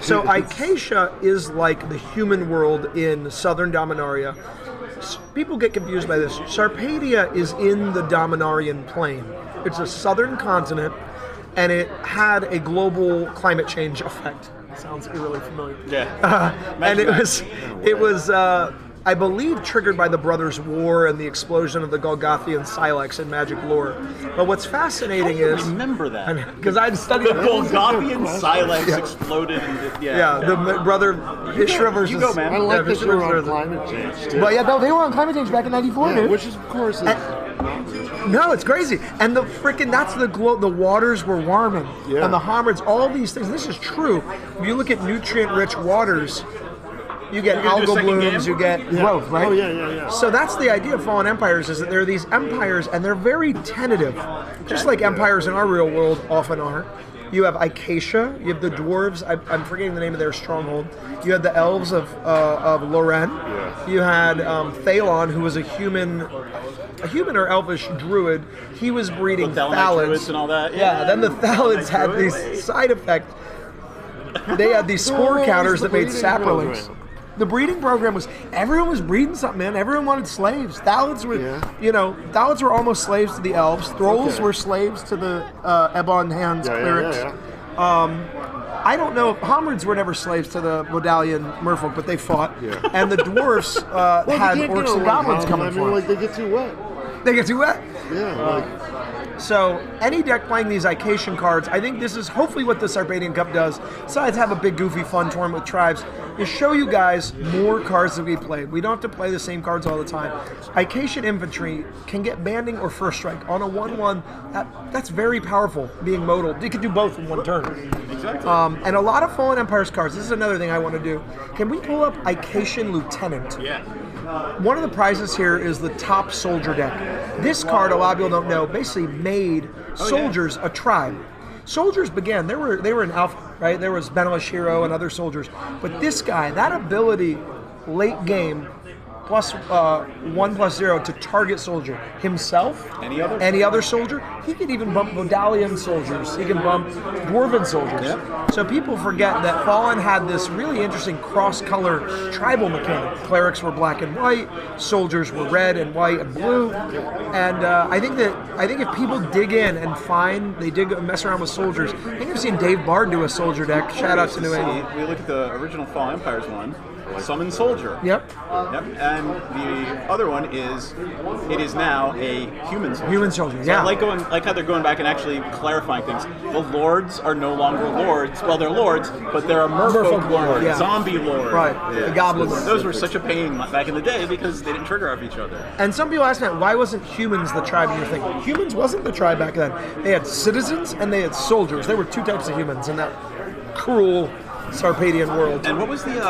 So Icacia is like the human world in southern Dominaria. People get confused by this. Sarpedia is in the Dominarian plane. It's a southern continent, and it had a global climate change effect. Sounds really familiar. Yeah. And it was I believe triggered by the Brothers' War and the explosion of the Golgothian Silex in Magic lore. But what's fascinating is... remember that? Because I've studied... The Golgothian Silex exploded. The brother Vishra versus... You go, man. I like that you're on climate change, too. But yeah, no, they were on climate change back in '94, dude. Which is, of course, no, it's crazy. And the freaking, that's the waters were warming. Yeah. And the hominids, all these things. This is true. If you look at nutrient-rich waters, you get algal blooms, you get growth, right? Oh, yeah. So that's the idea of Fallen Empires, is that there are these empires, and they're very tentative, just like empires in our real world often are. You have Icacia, you have the dwarves, I'm forgetting the name of their stronghold. You had the elves of Lorraine. Yeah. You had Thalon, who was a human or elvish druid. He was breeding thalids. And all that. Yeah, then the thalids had these side effects. They had these spore counters that made saprolings. The breeding program was, everyone was breeding something, man. Everyone wanted slaves. Thalids were, Thalids were almost slaves to the elves. Thralls were slaves to the Ebon Hands clerics. I don't know, hominids were never slaves to the Vodalian merfolk, but they fought. Yeah. And the dwarfs had orcs and goblins coming for them. Like, they get too wet. They get too wet? Yeah, so any deck playing these Icatian cards, I think this is hopefully what the Sarpadian Cup does, besides have a big goofy fun tournament with tribes, is show you guys more cards that we played. We don't have to play the same cards all the time. Icatian Infantry can get banding or first strike. On a 1/1, that's very powerful, being modal. You can do both in one turn. Exactly. And a lot of Fallen Empires cards, this is another thing I want to do. Can we pull up Icatian Lieutenant? Yeah. One of the prizes here is the top soldier deck. This card, a lot of people don't know, basically made soldiers a tribe. Soldiers began, they were in Alpha, right? There was Benelish Hero and other soldiers. But this guy, that ability late game, +1/+0 to target soldier himself, any other soldier. He can even bump Vodalian soldiers. He can bump Dwarven soldiers. Yep. So people forget that Fallen had this really interesting cross-color tribal mechanic. Clerics were black and white, soldiers were red and white and blue. And I think if people dig in and mess around with soldiers. I think I've seen Dave Bard do a soldier deck. Shout out to New England. We look at the original Fallen Empires one. Summon Soldier. Yep. And the other one is, it is now a human soldier. Human soldier, So yeah. I like how they're going back and actually clarifying things. The lords are no longer lords. Well, they're lords, but they're a merfolk lord, zombie lord. Right, the goblins. Those were such a pain back in the day because they didn't trigger off each other. And some people ask me, why wasn't humans the tribe in your thing? Humans wasn't the tribe back then. They had citizens and they had soldiers. There were two types of humans in that cruel Sarpadian world. And what was the...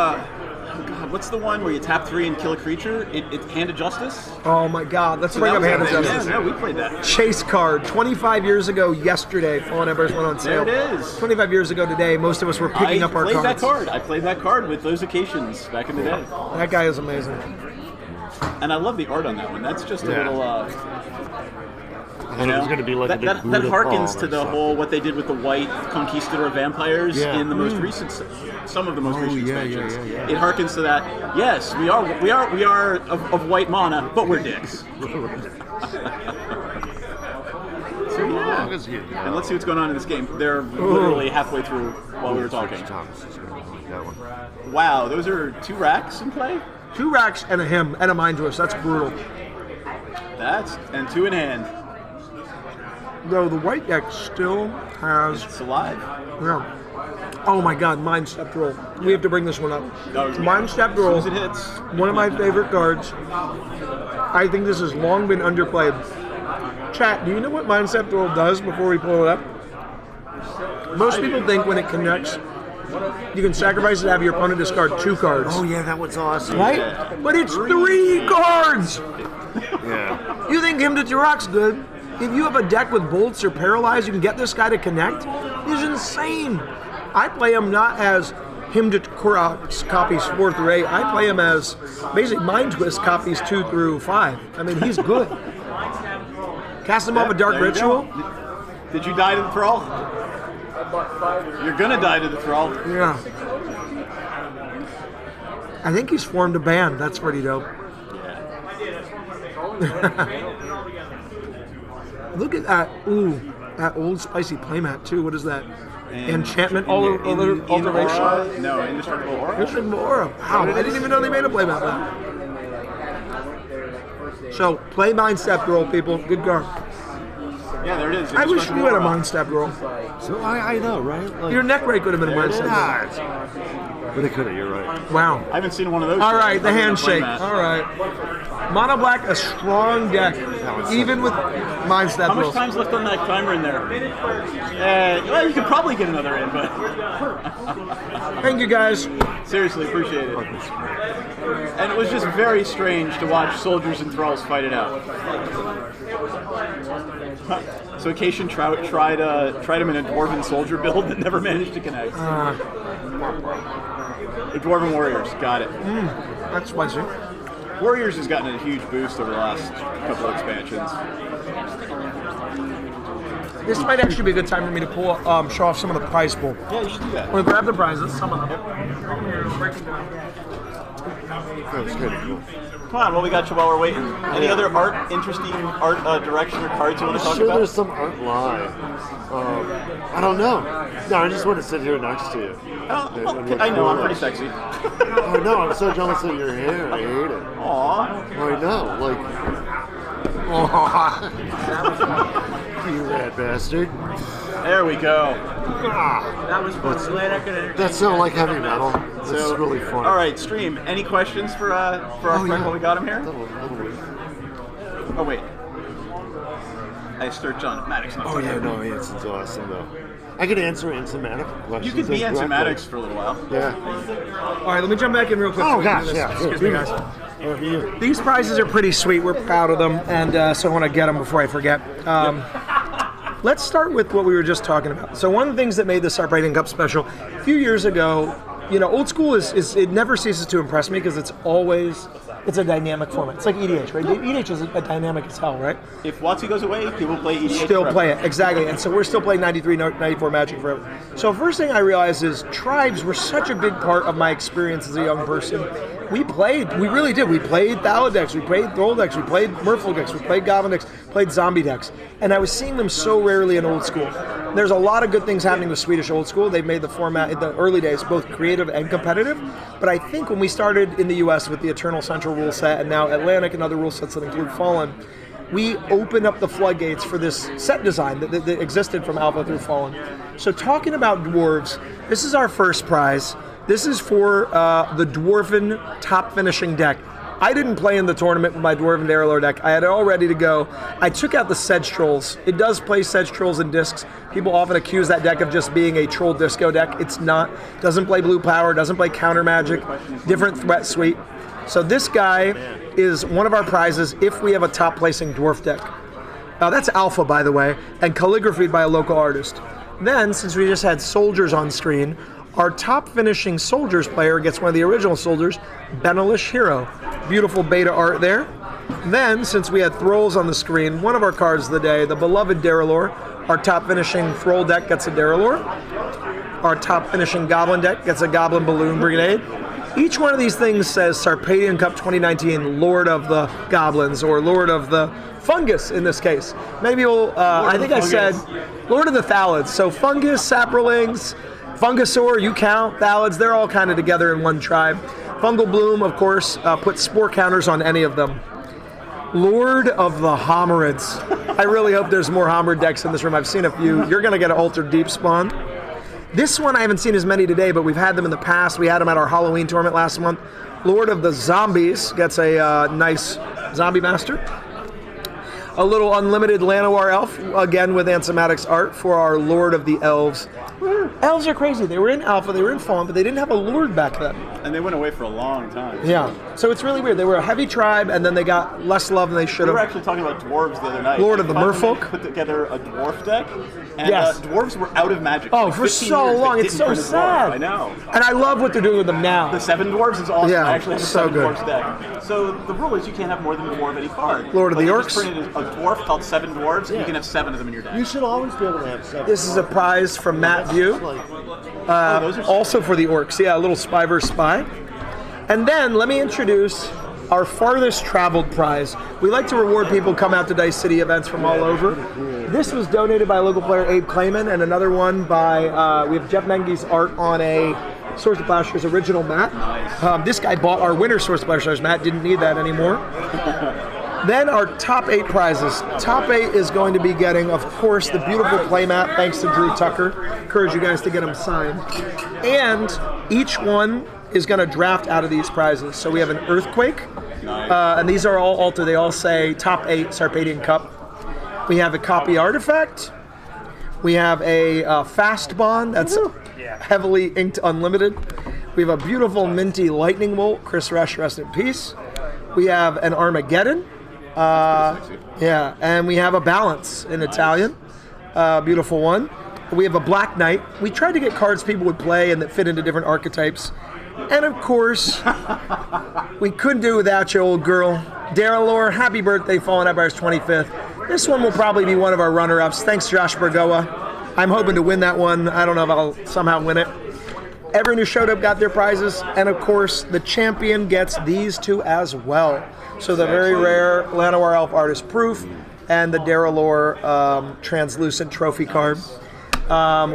what's the one where you tap 3 and kill a creature? It's Hand of Justice? Oh my god, let's bring up Hand of Justice. Yeah, we played that. Chase card, 25 years ago yesterday, Fallen Embers went on sale. There it is. 25 years ago today, most of us were picking up our cards. I played that card with those occasions back in the day. That guy is amazing. And I love the art on that one. That's just a little... And it was going to be like that harkens to the whole what they did with the white conquistador vampires in the most recent, some of the most recent expansions. It harkens to that. Yes, we are of white mana, but we're dicks. long as you know. And let's see what's going on in this game. They're literally halfway through while we were talking. Thomas is going to like that one. Wow, those are 2 racks in play? 2 racks and a him and a mind twist. That's brutal. And 2 in hand. Though the white deck still has. It's alive. Yeah. Oh my God, Mind Step Roll. We have to bring this one up. Oh, Mind Step Roll. As soon as it hits. One of my favorite cards. I think this has long been underplayed. Chat, do you know what Mind Step Roll does before we pull it up? Most people think when it connects, you can sacrifice it to have your opponent discard 2 cards. Oh yeah, that one's awesome. Right? Yeah. But it's 3 cards! Yeah. You think Him to Turok's good? If you have a deck with bolts or paralyzed, you can get this guy to connect? He's insane. I play him not as Him to Turok copies 4 through 8. I play him as basically Mind Twist copies 2 through 5. I mean, he's good. Cast him off a Dark Ritual. Did you die to the thrall? You're gonna die to the thrall. Yeah. I think he's formed a band. That's pretty dope. Look at that. Ooh, that old spicy playmat too. What is that? Enchantment alteration? No, Indestructible Aura. Indestructible Aura. Wow, I didn't even know they made a playmat that. So, play Mind Step Roll, people. Good card. Yeah, there it is. I wish you had a Mind Step Roll. So I know, right? Like, your neck ray could have been a Mind Step Roll. But it could have, you're right. Wow. I haven't seen one of those. All right, the handshake. All right. Mono Black, a strong deck, even with Mind Step How much Rolls. time's left on that timer in there? Well, you could probably get another in, but... Thank you, guys. Seriously, appreciate it. And it was just very strange to watch soldiers and thralls fight it out. So Acacian Trout tried him in a Dwarven Soldier build that never managed to connect. The Dwarven Warriors, got it. That's spicy. Warriors has gotten a huge boost over the last couple of expansions. This might actually be a good time for me to pull, show off some of the prize pool. Yeah, you should do that. I'm going to grab the prizes, some of them. That was kind of cool. Come on, well, we got you while we're waiting. Any other interesting art direction or cards you want to talk Sure, about? there's some art live. I don't know. No, I just want to sit here next to you. I know, I'm pretty sexy. Oh no, I'm so jealous of your hair. I hate it. Aww. I know, like. You rat bastard. There we go. That was fun. Glad I could entertain. That sounded like heavy metal. That's really funny. All right, stream. Any questions for our friend while we got him here? Oh wait, I searched on Maddox. Oh yeah, no, it's awesome though. I could answer Ansematic questions. You could be Ansematic for a little while. Yeah. All right, let me jump back in real quick. Oh gosh, yeah. Excuse me, guys. These prizes are pretty sweet. We're proud of them, and so I want to get them before I forget. Let's start with what we were just talking about. So one of the things that made the Start Breaking Cup special a few years ago, old school is it never ceases to impress me because it's a dynamic format. It's like EDH, right? EDH is a dynamic as hell, right? If WotC goes away, people play EDH. Still forever. play it, exactly. And so we're still playing 93, 94 Magic forever. So first thing I realized is tribes were such a big part of my experience as a young person. We really did. We played Thalo decks, we played Thrall decks, we played Merfolk decks, we played Goblin decks, played Zombie decks. And I was seeing them so rarely in old school. There's a lot of good things happening with Swedish old school. They've made the format in the early days both creative and competitive. But I think when we started in the US with the Eternal Central rule set and now Atlantic and other rule sets that include Fallen, we opened up the floodgates for this set design that existed from Alpha through Fallen. So talking about dwarves, this is our first prize. This is for the Dwarven top finishing deck. I didn't play in the tournament with my Dwarven Darrelor deck. I had it all ready to go. I took out the Sedge Trolls. It does play Sedge Trolls and discs. People often accuse that deck of just being a troll disco deck. It's not. Doesn't play blue power, doesn't play counter magic, different threat suite. So this guy is one of our prizes if we have a top placing dwarf deck. That's Alpha, by the way, and calligraphied by a local artist. Then, since we just had soldiers on screen, our top finishing soldiers player gets one of the original soldiers, Benelish Hero. Beautiful beta art there. Then, since we had Thralls on the screen, one of our cards of the day, the beloved Darrelor, our top finishing Thrall deck gets a Darrelor. Our top finishing Goblin deck gets a Goblin Balloon Brigade. Each one of these things says Sarpadian Cup 2019, Lord of the Goblins, or Lord of the Fungus in this case. Maybe we'll, I think I said Lord of the Thalids. So fungus, saprolings, fungusaur, you count, thalids, they're all kind of together in one tribe. Fungal Bloom, of course, puts spore counters on any of them. Lord of the Homerids. I really hope there's more Homerid decks in this room. I've seen a few. You're going to get an Altered Deep Spawn. This one I haven't seen as many today, but we've had them in the past. We had them at our Halloween tournament last month. Lord of the Zombies gets a nice Zombie Master. A little unlimited Llanowar Elf, again with Ansematic's art for our Lord of the Elves. Elves are crazy. They were in Alpha, they were in Fawn, but they didn't have a Lord back then. And they went away for a long time. Yeah. So it's really weird. They were a heavy tribe, and then they got less love than they should have. We were actually talking about dwarves the other night. Lord of the Merfolk. Put together a dwarf deck, and Yes. dwarves were out of Magic. Oh, Like for 15 so years, they long. It's didn't so print a dwarf. sad. I know. And I love what they're doing with them now. The 7 dwarves is awesome. Yeah, I actually have a so 7 good. dwarves deck. So the rule is you can't have more than 4 of any card. Lord of But the you Orcs. just printed a dwarf called 7 dwarves, and you can have 7 of them in your deck. You should always be able to have 7. This is a prize from Matt View. Also for the Orcs. Yeah, a little Spy vs. Spy. And then let me introduce our farthest traveled prize. We like to reward people who come out to Dice City events from all over. This was donated by local player Abe Clayman, and another one by, we have Jeff Menge's art on a Swords to Plowshares original mat. This guy bought our winter Swords to Plowshares mat, didn't need that anymore. Then our top 8 prizes. Top 8 is going to be getting, of course, the beautiful playmat, thanks to Drew Tucker. Encourage you guys to get them signed. And each one is going to draft out of these prizes. So we have an Earthquake, and these are all altered. They all say top 8 Sarpadian Cup. We have a Copy Artifact. We have a Fast Bond that's heavily inked unlimited. We have a beautiful minty Lightning Bolt. Chris Resch, rest in peace. We have an Armageddon. Yeah, and we have a Balance in Italian. Beautiful one. We have a Black Knight. We tried to get cards people would play and that fit into different archetypes. And of course, we couldn't do without you, old girl. Darylore, happy birthday, Fallen Empire's 25th. This one will probably be one of our runner-ups. Thanks, Josh Bergoa. I'm hoping to win that one. I don't know if I'll somehow win it. Everyone who showed up got their prizes. And of course, the champion gets these 2 as well. So the very rare Llanowar Elf Artist Proof and the Darylore translucent trophy card.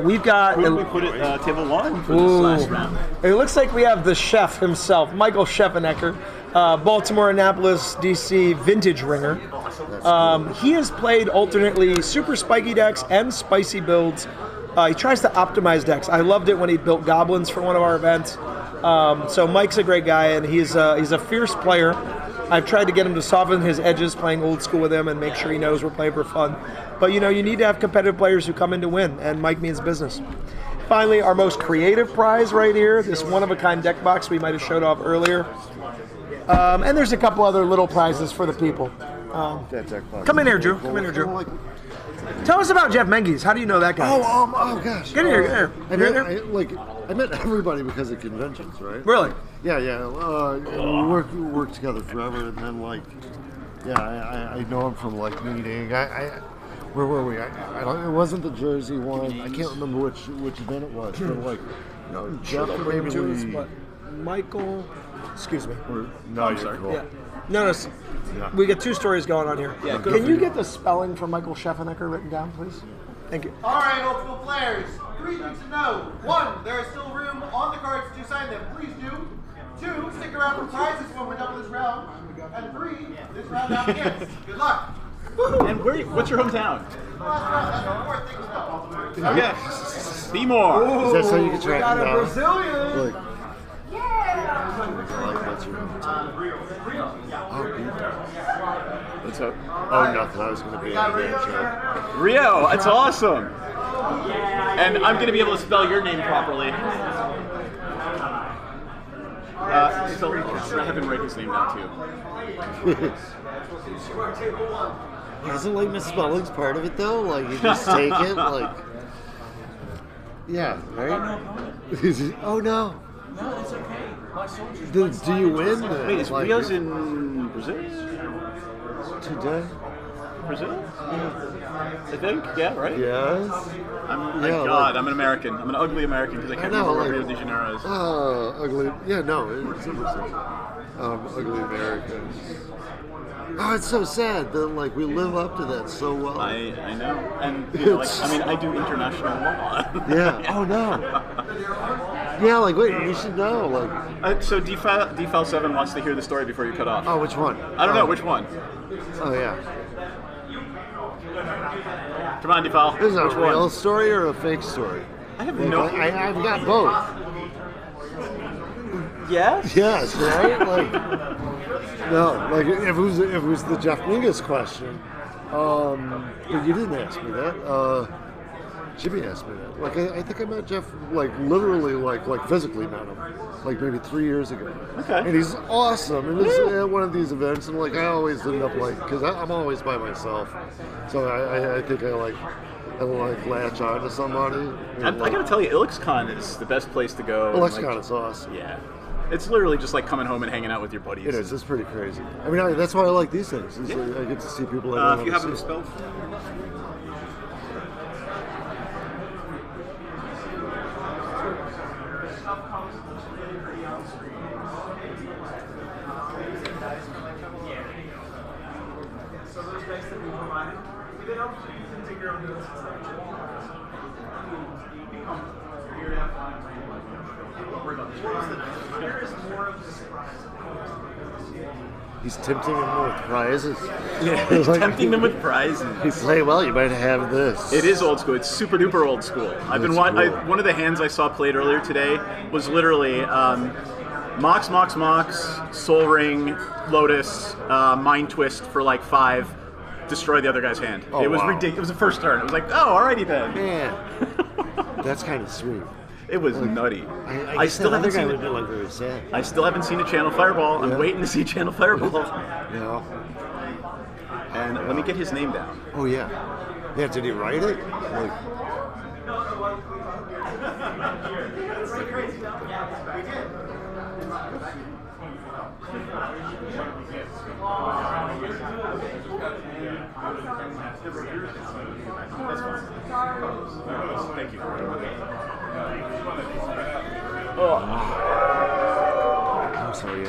We've got. Who did we put at table 1 for this last round? It looks like we have the chef himself, Michael Scheffenecker, Baltimore, Annapolis, DC vintage ringer. He has played alternately super spiky decks and spicy builds. He tries to optimize decks. I loved it when he built goblins for one of our events. So Mike's a great guy, and he's a fierce player. I've tried to get him to soften his edges playing old school with him and make sure he knows we're playing for fun. But you know, you need to have competitive players who come in to win, and Mike means business. Finally, our most creative prize right here, this one-of-a-kind deck box we might have showed off earlier. And there's a couple other little prizes for the people. Come in here, Drew. Come in here, Drew. Tell us about Jeff Menge's. How do you know that guy? Oh gosh. Get in here, get in here. I met everybody because of conventions, right? Really? Yeah. And we worked together forever, and then I know him from meeting. Where were we? I don't. It wasn't the Jersey one. I can't remember which event it was. But Jeff maybe. Michael. Excuse me. No, you're cool. Yeah. No. We got 2 stories going on here. Yeah, Can you get the spelling for Michael Scheffenecker written down, please? Thank you. All right, old school players. 3 things to know. 1, there is still room on the cards to sign them. Please do. 2, stick around for prizes when we're done with this round. And 3, this round now begins. Good luck. And what's your hometown? That's the 4th thing to know. Okay. Seymour. Is that so you can track got him a down? Brazilian. Look. That's your Let's hope. Oh, nothing. I was going to be in Rio, that's awesome. And I'm going to be able to spell your name properly. So I have him write his name down too. Isn't misspelling's part of it though? You just take it, yeah, right? Oh no. No, it's okay. My soldiers. Do you win? Wait, is Rio's in Brazil? Today? Brazil? I think, yeah, right? Yes. I'm like- I'm an American. I'm an ugly American because I can't remember where Rio de Janeiro is. Ugly. Yeah, no, it's in Brazil. Ugly American. Oh, it's so sad that like we live up to that so well. I know, and you know, like, I mean, I do international law. Yeah. Oh no. Yeah, like wait, you should know. Like, so DFAL 7 wants to hear the story before you cut off. oh, which one? I don't know which one. Oh yeah. Come on, DFAL. Is it a Which real one? story or a fake story? I have Like, no. I've got both. Yes. Yes, right? Like, no, like if it was the Jeff Mingus question, but you didn't ask me that. Jimmy asked me that. Like I think I met Jeff like literally like physically met him like maybe 3 years ago. Okay. And he's awesome. And it's at one of these events, and like I always end up like because I'm always by myself, so I think I latch on to somebody. I gotta tell you, IllexCon is the best place to go. IllexCon is awesome. Yeah. It's literally just like coming home and hanging out with your buddies. It is. It's pretty crazy. I mean, that's why I like these things. Is I get to see people. I If you have to them see. spelled. So those decks that we provided, we did help you can take your own notes and stuff. You're here to have fun. Here is more of the surprise. He's tempting them with prizes. Yeah, he's tempting them with prizes. He's like, well, you might have this. It is old school. It's super duper old school. I've been one of the hands I saw played earlier today was literally Mox, Soul Ring, Lotus, Mind Twist for like 5, destroy the other guy's hand. Oh, it was wow. ridiculous. It was the first turn. It was like, oh, alrighty then. Man, that's kind of sweet. It was nutty. I still haven't seen it. Like very sad. I still haven't seen a Channel Fireball. I'm waiting to see Channel Fireball. Yeah. And let me get his name down. Oh yeah. Yeah. Did he write it? Like. Thank you. I'm sorry.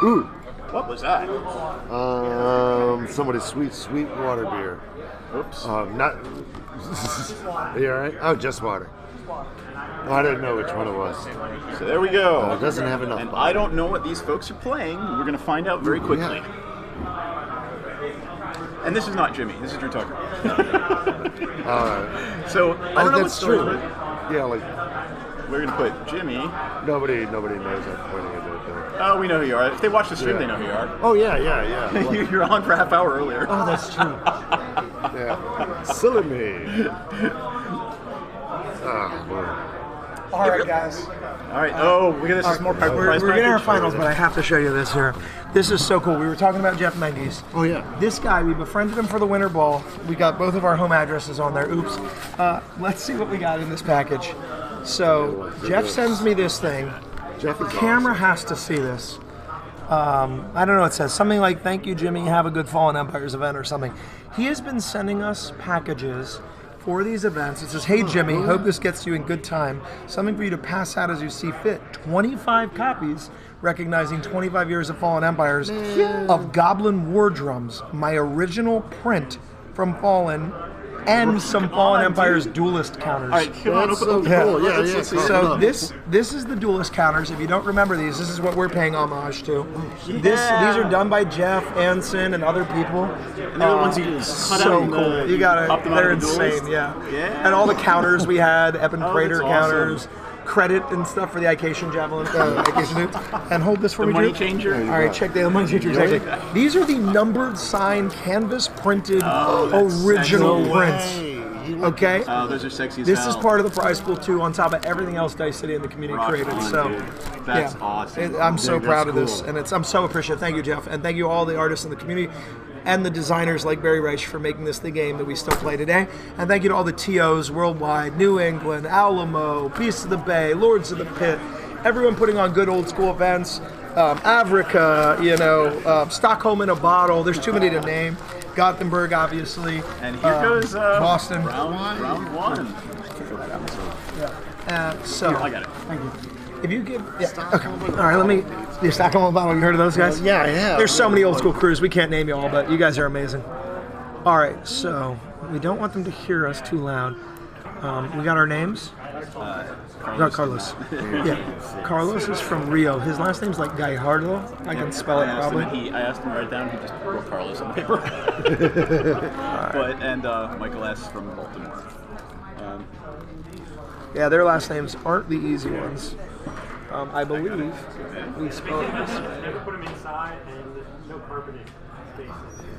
Ooh. What was that? Somebody's sweet water beer. Oops. Not. Are you all right? Oh, just water. I didn't know which one it was. So there we go. It doesn't have enough. And I don't know what these folks are playing. We're going to find out very quickly. Yeah. And this is not Jimmy. This is Drew Tucker. All right. So I don't know that's what story. true. Yeah, like we're going to put Jimmy. Nobody knows I'm pointing at it. Oh, we know who you are. If they watch the stream, they know who you are. Oh yeah. Like, You're on for a half hour earlier. Oh, that's true. Yeah. Silly me. All right, guys. All right. Oh, this is more prize We're getting our package. finals, but I have to show you this here. This is so cool. We were talking about Jeff Menges. Oh yeah. This guy, we befriended him for the Winter Ball. We got both of our home addresses on there. Oops. Let's see what we got in this package. So Jeff sends me this thing. Jeff The is camera awesome. has to see this. I don't know. It says something like "Thank you, Jimmy. Have a good Fallen Empires event" or something. He has been sending us packages for these events. It says, "Hey Jimmy, hope this gets you in good time. Something for you to pass out as you see fit. 25 copies, recognizing 25 years of Fallen Empires of Goblin War Drums, my original print from Fallen, and some Fallen Empires duelist counters." All right, come on. That's so cool. Yeah. So this is the duelist counters. If you don't remember these, this is what we're paying homage to. These are done by Jeff, Anson, and other people. And they're the ones you cut so out in cool. the- You got pop it. them out They're of the insane. duelist? Yeah. Yeah. And all the counters we had, Evan Oh, Prater that's counters, credit and stuff for the Ication Javelin, Ication Dude. And hold this for The me, money Drew. changer? All right, check the money changer. Exactly. These are the numbered, signed, canvas printed original sexy. prints. Okay. Oh, those are sexy as This hell. is part of the prize pool too, on top of everything else Dice City and the community Rock created. on, So, dude. That's yeah. awesome. I'm so That's proud of this, cool. and I'm so appreciative. Thank you, Jeff, and thank you all the artists in the community, and the designers like Barry Reich for making this the game that we still play today. And thank you to all the TOs worldwide, New England, Alamo, Beasts of the Bay, Lords of the Pit, everyone putting on good old school events. Avrica, Stockholm in a bottle. There's too many to name. Gothenburg, obviously. And here goes Boston. Round one. So Here, I got it. Thank you. If you give, okay. All right, let me. The Stockholm Bottle. You heard of those guys? Yeah, I have. There's so many old school crews. We can't name you all, but you guys are amazing. All right, so we don't want them to hear us too loud. We got our names. We got Carlos. Yeah, Carlos is from Rio. His last name's like Gallardo. I can spell it probably. I asked him to write it down. He just wrote Carlos on the paper. And Michael S. from Baltimore. Yeah, their last names aren't the easy ones. I believe we spell it this way. Put them inside and no carpeting.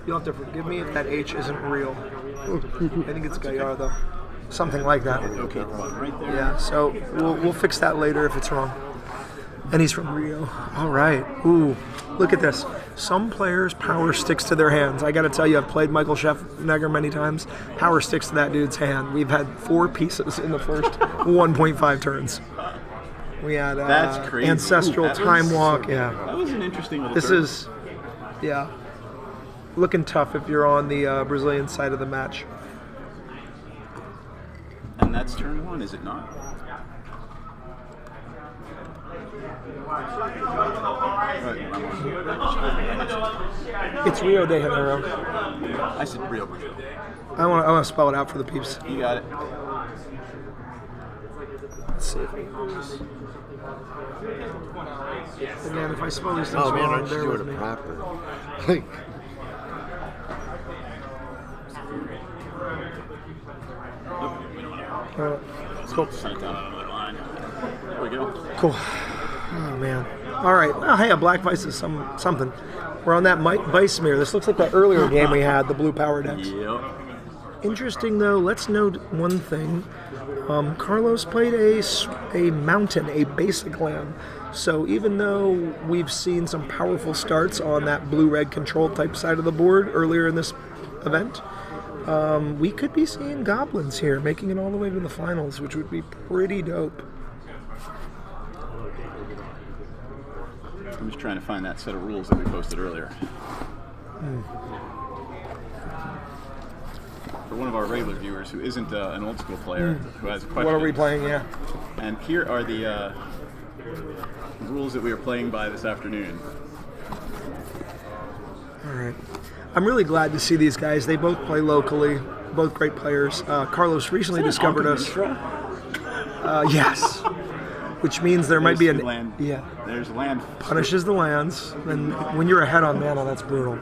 You'll have to forgive me if that H isn't real. I think it's Gallardo. Something like that. Okay, right there. Yeah, so we'll fix that later if it's wrong. And he's from Rio. All right. Ooh, look at this. Some players' power sticks to their hands. I got to tell you, I've played Michael Scheffnegger many times. Power sticks to that dude's hand. We've had 4 pieces in the first 1.5 turns. We had That's crazy. Ancestral Time Walk. Yeah. That was an interesting little This turn. is, yeah, looking tough if you're on the Brazilian side of the match. And that's turn 1, is it not? It's Rio de Janeiro. I said Rio Brazil. I want to spell it out for the peeps. You got it. Let's see if we man, if I spell these things Oh man, I wrong, just bear do with it me. proper. Like, Cool. Send it down on the line. There we go. Cool. Oh man. All right. Oh, hey, a black vice is something. We're on that vice mirror. This looks like the earlier game we had, the blue power decks. Yep. Interesting though. Let's note one thing. Carlos played a mountain, a basic land. So even though we've seen some powerful starts on that blue-red control type side of the board earlier in this event, we could be seeing goblins here, making it all the way to the finals, which would be pretty dope. I'm just trying to find that set of rules that we posted earlier. For one of our regular viewers who isn't an old school player, who has a question. What are we playing? Yeah. And here are the rules that we are playing by this afternoon. All right. I'm really glad to see these guys. They both play locally, both great players. Carlos recently discovered us. Yes. Which means there might be an land. Yeah. There's land. Punishes the lands, and when you're ahead on mana, that's brutal.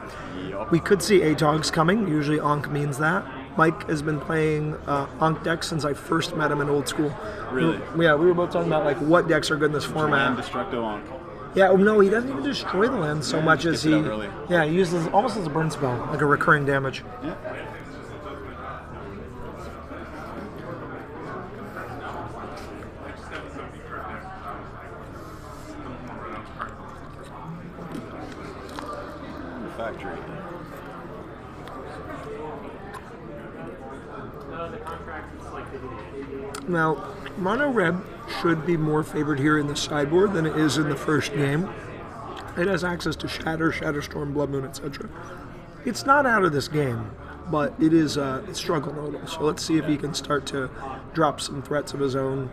Yep. We could see ATOGs coming. Usually Ankh means that. Mike has been playing Ankh decks since I first met him in old school. Really? We were both talking about like what decks are good in this format. Land Destructo Ankh. Yeah, no, he doesn't even destroy the land so much as he. Gets it out early. Yeah, he uses almost as a burn spell, like a recurring damage. Yeah. Factory. Now, Mono Red should be more favored here in the sideboard than it is in the first game. It has access to Shatter, Shatterstorm, Blood Moon, etc. It's not out of this game, but it is it's struggle nodal. So let's see if he can start to drop some threats of his own.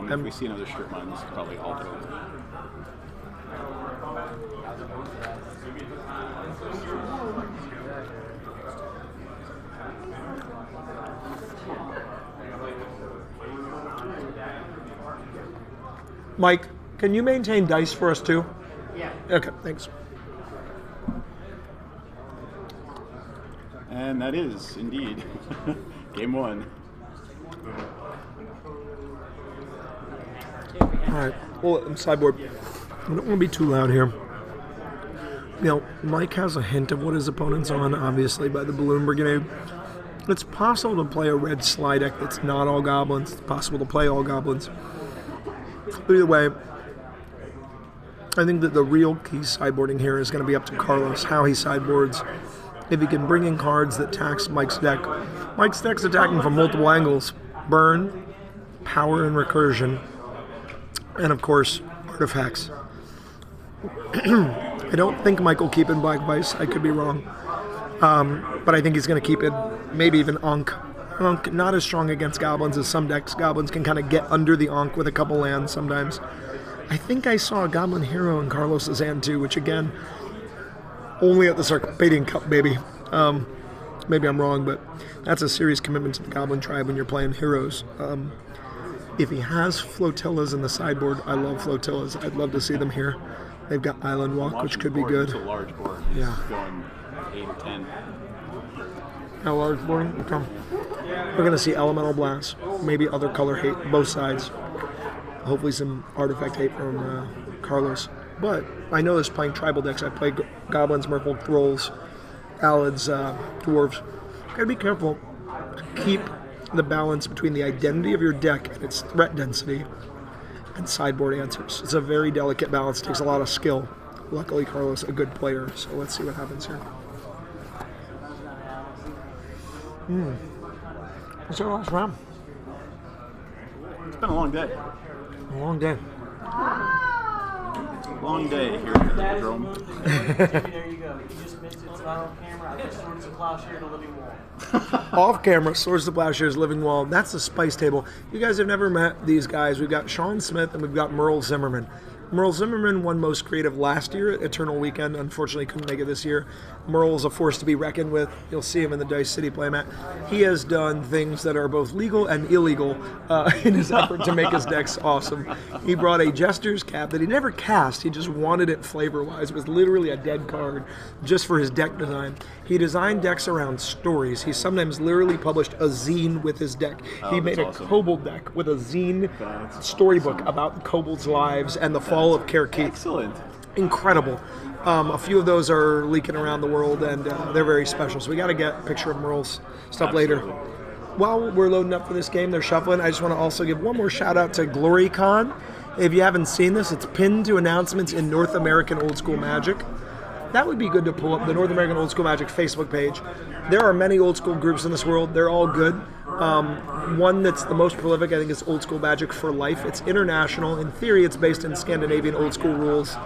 If we see another strip mine, this is probably all go. Mike, can you maintain dice for us too? Yeah. Okay, thanks. And that is indeed game 1. All right. Well, sideboard. I don't want to be too loud here. You know, Mike has a hint of what his opponent's on, obviously, by the Balloon Brigade. It's possible to play a red slide deck that's not all goblins. It's possible to play all goblins. Either way, I think that the real key sideboarding here is going to be up to Carlos, how he sideboards. If he can bring in cards that tax Mike's deck. Mike's deck's attacking from multiple angles. Burn, power and recursion, and of course, artifacts. I don't think Mike will keep in Black Vice. I could be wrong. But I think he's going to keep it, maybe even Ankh. Ankh, not as strong against goblins as some decks. Goblins can kind of get under the Ankh with a couple lands sometimes. I think I saw a Goblin Hero in Carlos's hand too, which again, only at the Sarcophaean Cup, baby. Maybe I'm wrong, but that's a serious commitment to the Goblin tribe when you're playing heroes. If he has flotillas in the sideboard, I love flotillas. I'd love to see them here. They've got Island Walk, which could be good. It's a large board. Yeah. Going 8 or 10. A large board? Okay. We're going to see Elemental Blast, maybe other color hate, both sides. Hopefully some artifact hate from Carlos. But I know this playing tribal decks. I play Goblins, Merfolk, Thralls, Alads, Dwarves. Gotta be careful to keep the balance between the identity of your deck and its threat density and sideboard answers. It's a very delicate balance. It takes a lot of skill. Luckily, Carlos, a good player. So let's see what happens here. What's our last round? It's been a long day. A long day. Long day here at the Hippodrome. There you go. You just missed it. It's not on camera. I just Swords of Plowshare to Living Wall. Off camera, Swords of Plowshare's Living Wall. That's the spice table. You guys have never met these guys. We've got Sean Smith and we've got Merle Zimmerman. Merle Zimmerman won Most Creative last year at Eternal Weekend. Unfortunately, couldn't make it this year. Merle's a force to be reckoned with. You'll see him in the Dice City playmat. He has done things that are both legal and illegal in his effort to make his decks awesome. He brought a Jester's Cap that he never cast. He just wanted it flavor-wise. It was literally a dead card just for his deck design. He designed decks around stories. He sometimes literally published a zine with his deck. He made a Kobold deck with a zine storybook about Kobold's lives and the fall of Kerkit. Excellent. Incredible. A few of those are leaking around the world, and they're very special. So we got to get a picture of Merle's stuff later. While we're loading up for this game, they're shuffling. I just want to also give one more shout out to GloryCon. If you haven't seen this, it's pinned to announcements in North American Old School Magic. That would be good to pull up the North American Old School Magic Facebook page. There are many old school groups in this world. They're all good. One that's the most prolific, I think, is Old School Magic for Life. It's international. In theory, it's based in Scandinavian old school rules.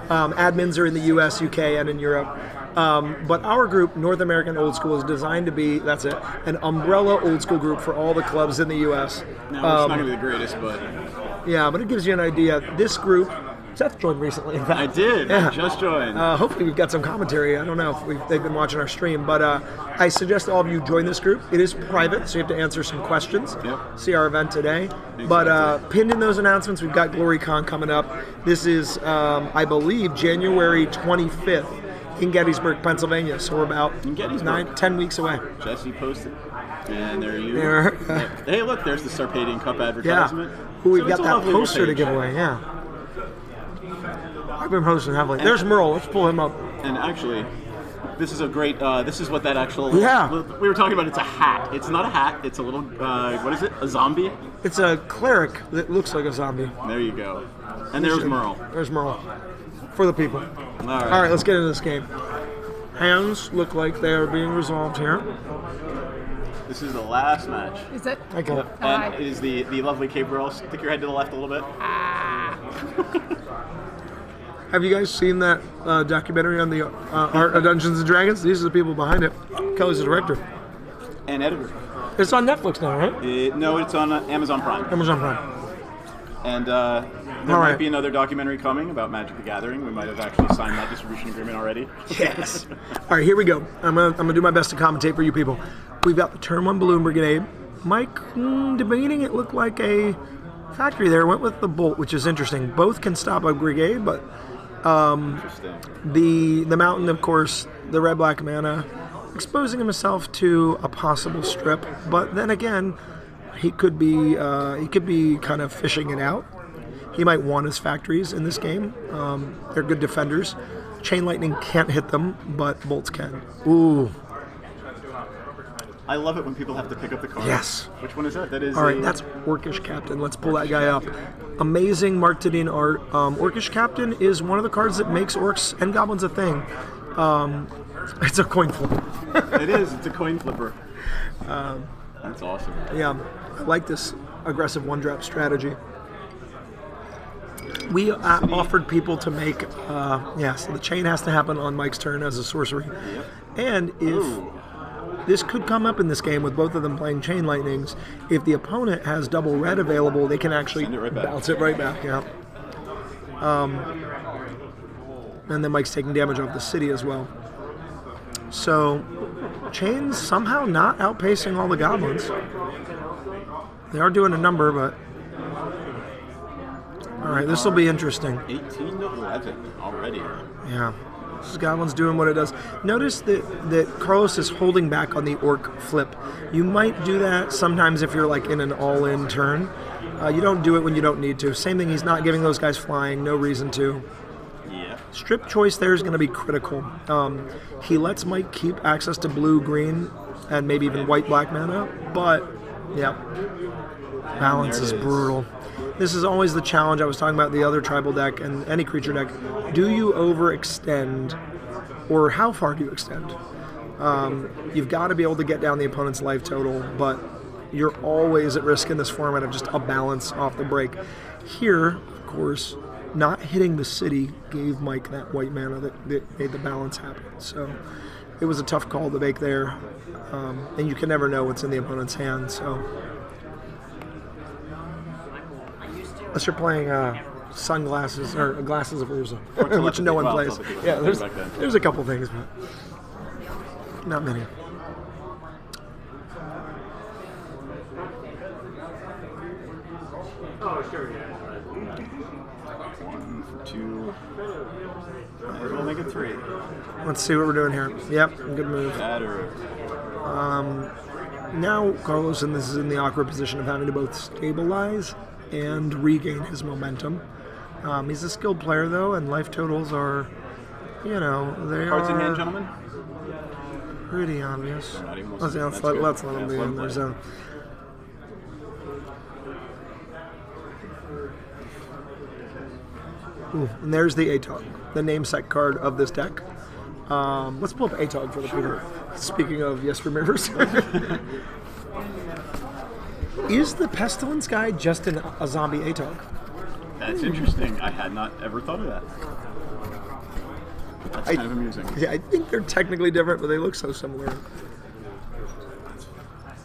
Admins are in the US, UK, and in Europe. But our group, North American Old School, is designed to be, that's it, an umbrella old school group for all the clubs in the US. No, it's not going to be the greatest, but... Yeah, but it gives you an idea. This group... Seth joined recently, in fact. I did. Yeah. I just joined. Hopefully we've got some commentary. I don't know if they've been watching our stream, but I suggest all of you join this group. It is private, so you have to answer some questions. Yep. See our event today. Exactly. But pinned in those announcements, we've got GloryCon coming up. This is, I believe, January 25th in Gettysburg, Pennsylvania. So we're about 10 weeks away. Jesse posted. And there you There. Hey, look, there's the Sarpadian Cup advertisement. Yeah. Who we've So got it's a that lovely poster to page. give away, yeah. I've been hosting heavily. There's Merle. Let's pull him up. And actually, this is a great, this is what that actual... Yeah. We were talking about, it's a hat. It's not a hat. It's a little, what is it? A zombie? It's a cleric that looks like a zombie. There you go. And there's Merle. There's Merle. For the people. All right. All right, let's get into this game. Hands look like they are being resolved here. This is the last match. Is it? I got it. And it is the lovely Cape Girl. Stick your head to the left a little bit. Have you guys seen that documentary on the art of Dungeons & Dragons? These are the people behind it. Kelly's the director. And editor. It's on Netflix now, right? No, it's on Amazon Prime. Amazon Prime. And there might be another documentary coming about Magic the Gathering. We might have actually signed that distribution agreement already. Yes. All right, here we go. I'm gonna do my best to commentate for you people. We've got the Turn 1 Balloon Brigade. Mike, debating it looked like a factory there. Went with the Bolt, which is interesting. Both can stop a brigade, but the Mountain, of course, the red-black mana, exposing himself to a possible strip. But then again, he could be kind of fishing it out. He might want his factories in this game. They're good defenders. Chain Lightning can't hit them, but Bolts can. Ooh. I love it when people have to pick up the card. Yes. Which one is that? That is. All right, that's Orcish Captain. Let's pull that guy up. Amazing Mark Tadine art. Orcish Captain is one of the cards that makes orcs and goblins a thing. It's a coin flip. It is. It's a coin flipper. That's awesome. Yeah, I like this aggressive one-drop strategy. We offered people to make, so the chain has to happen on Mike's turn as a sorcery. And if this could come up in this game with both of them playing Chain Lightnings, if the opponent has double red available, they can actually bounce it right back. Yeah. And then Mike's taking damage off the city as well. So, Chain's somehow not outpacing all the goblins. They are doing a number, but... Alright, this will be interesting. 18-11 already. Yeah. This goblin's doing what it does. Notice that Carlos is holding back on the orc flip. You might do that sometimes if you're like in an all-in turn. You don't do it when you don't need to. Same thing, he's not giving those guys flying, no reason to. Yeah. Strip choice there is going to be critical. He lets Mike keep access to blue, green, and maybe even white, black mana, but yeah, balance is brutal. This is always the challenge I was talking about the other tribal deck and any creature deck. Do you overextend, or how far do you extend? You've got to be able to get down the opponent's life total, but you're always at risk in this format of just a balance off the break. Here, of course, not hitting the city gave Mike that white mana that made the balance happen. So it was a tough call to make there, and you can never know what's in the opponent's hand. So unless you're playing sunglasses or glasses of Urza, which no one plays. Yeah, there's a couple things, but not many. Oh, sure, yeah. 1 for 2. We'll make it 3. Let's see what we're doing here. Yep, good move. Now Carlos is in the awkward position of having to both stabilize and regain his momentum. He's a skilled player though, and life totals are, they Cards are in hand, gentlemen. Pretty obvious. Let's let him be in their zone. Ooh, and there's the ATOG, the namesake card of this deck. Let's pull up ATOG for the people. Speaking of yes remembers. Is the Pestilence guy just a zombie ATOG? That's interesting. I had not ever thought of that. That's kind of amusing. Yeah, I think they're technically different, but they look so similar.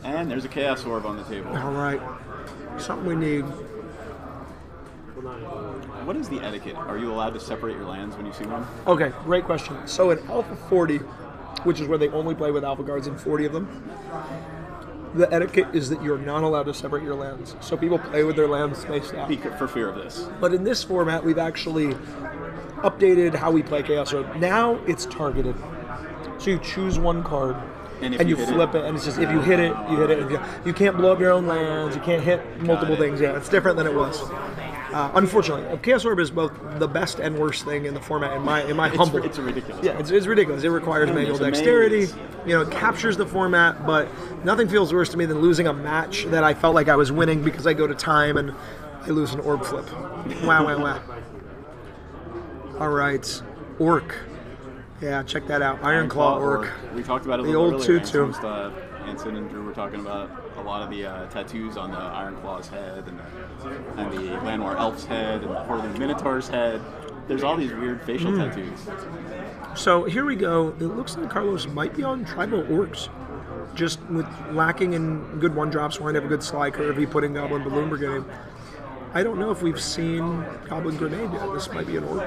And there's a Chaos Orb on the table. All right. Something we need. What is the etiquette? Are you allowed to separate your lands when you see one? Okay, great question. So in Alpha 40, which is where they only play with Alpha Guards and 40 of them, the etiquette is that you're not allowed to separate your lands. So people play with their lands spaced out. For fear of this. But in this format, we've actually updated how we play Chaos Orb. Now it's targeted. So you choose one card, and you flip it, and it's just, if you hit it, you hit it. You can't blow up your own lands, you can't hit multiple things. Yeah, it's different than it was. Unfortunately, Chaos Orb is both the best and worst thing in the format. In my humble, it's ridiculous. Yeah, it's ridiculous. It requires manual dexterity. It captures the format, but nothing feels worse to me than losing a match that I felt like I was winning because I go to time and I lose an orb flip. Wow. All right, Orc. Yeah, check that out. Iron Claw Orc. We talked about it a the little old earlier. tutu. Anson and Drew were talking about a lot of the tattoos on the Iron Claw's head and the Llanowar Elf's head and the Horley Minotaur's head. There's all these weird facial tattoos. So here we go. It looks like Carlos might be on tribal orcs. Just with lacking in good one-drops, wind up a good Sly Curvy, putting Goblin Balloon Brigade. I don't know if we've seen Goblin Grenade yet. This might be an orc.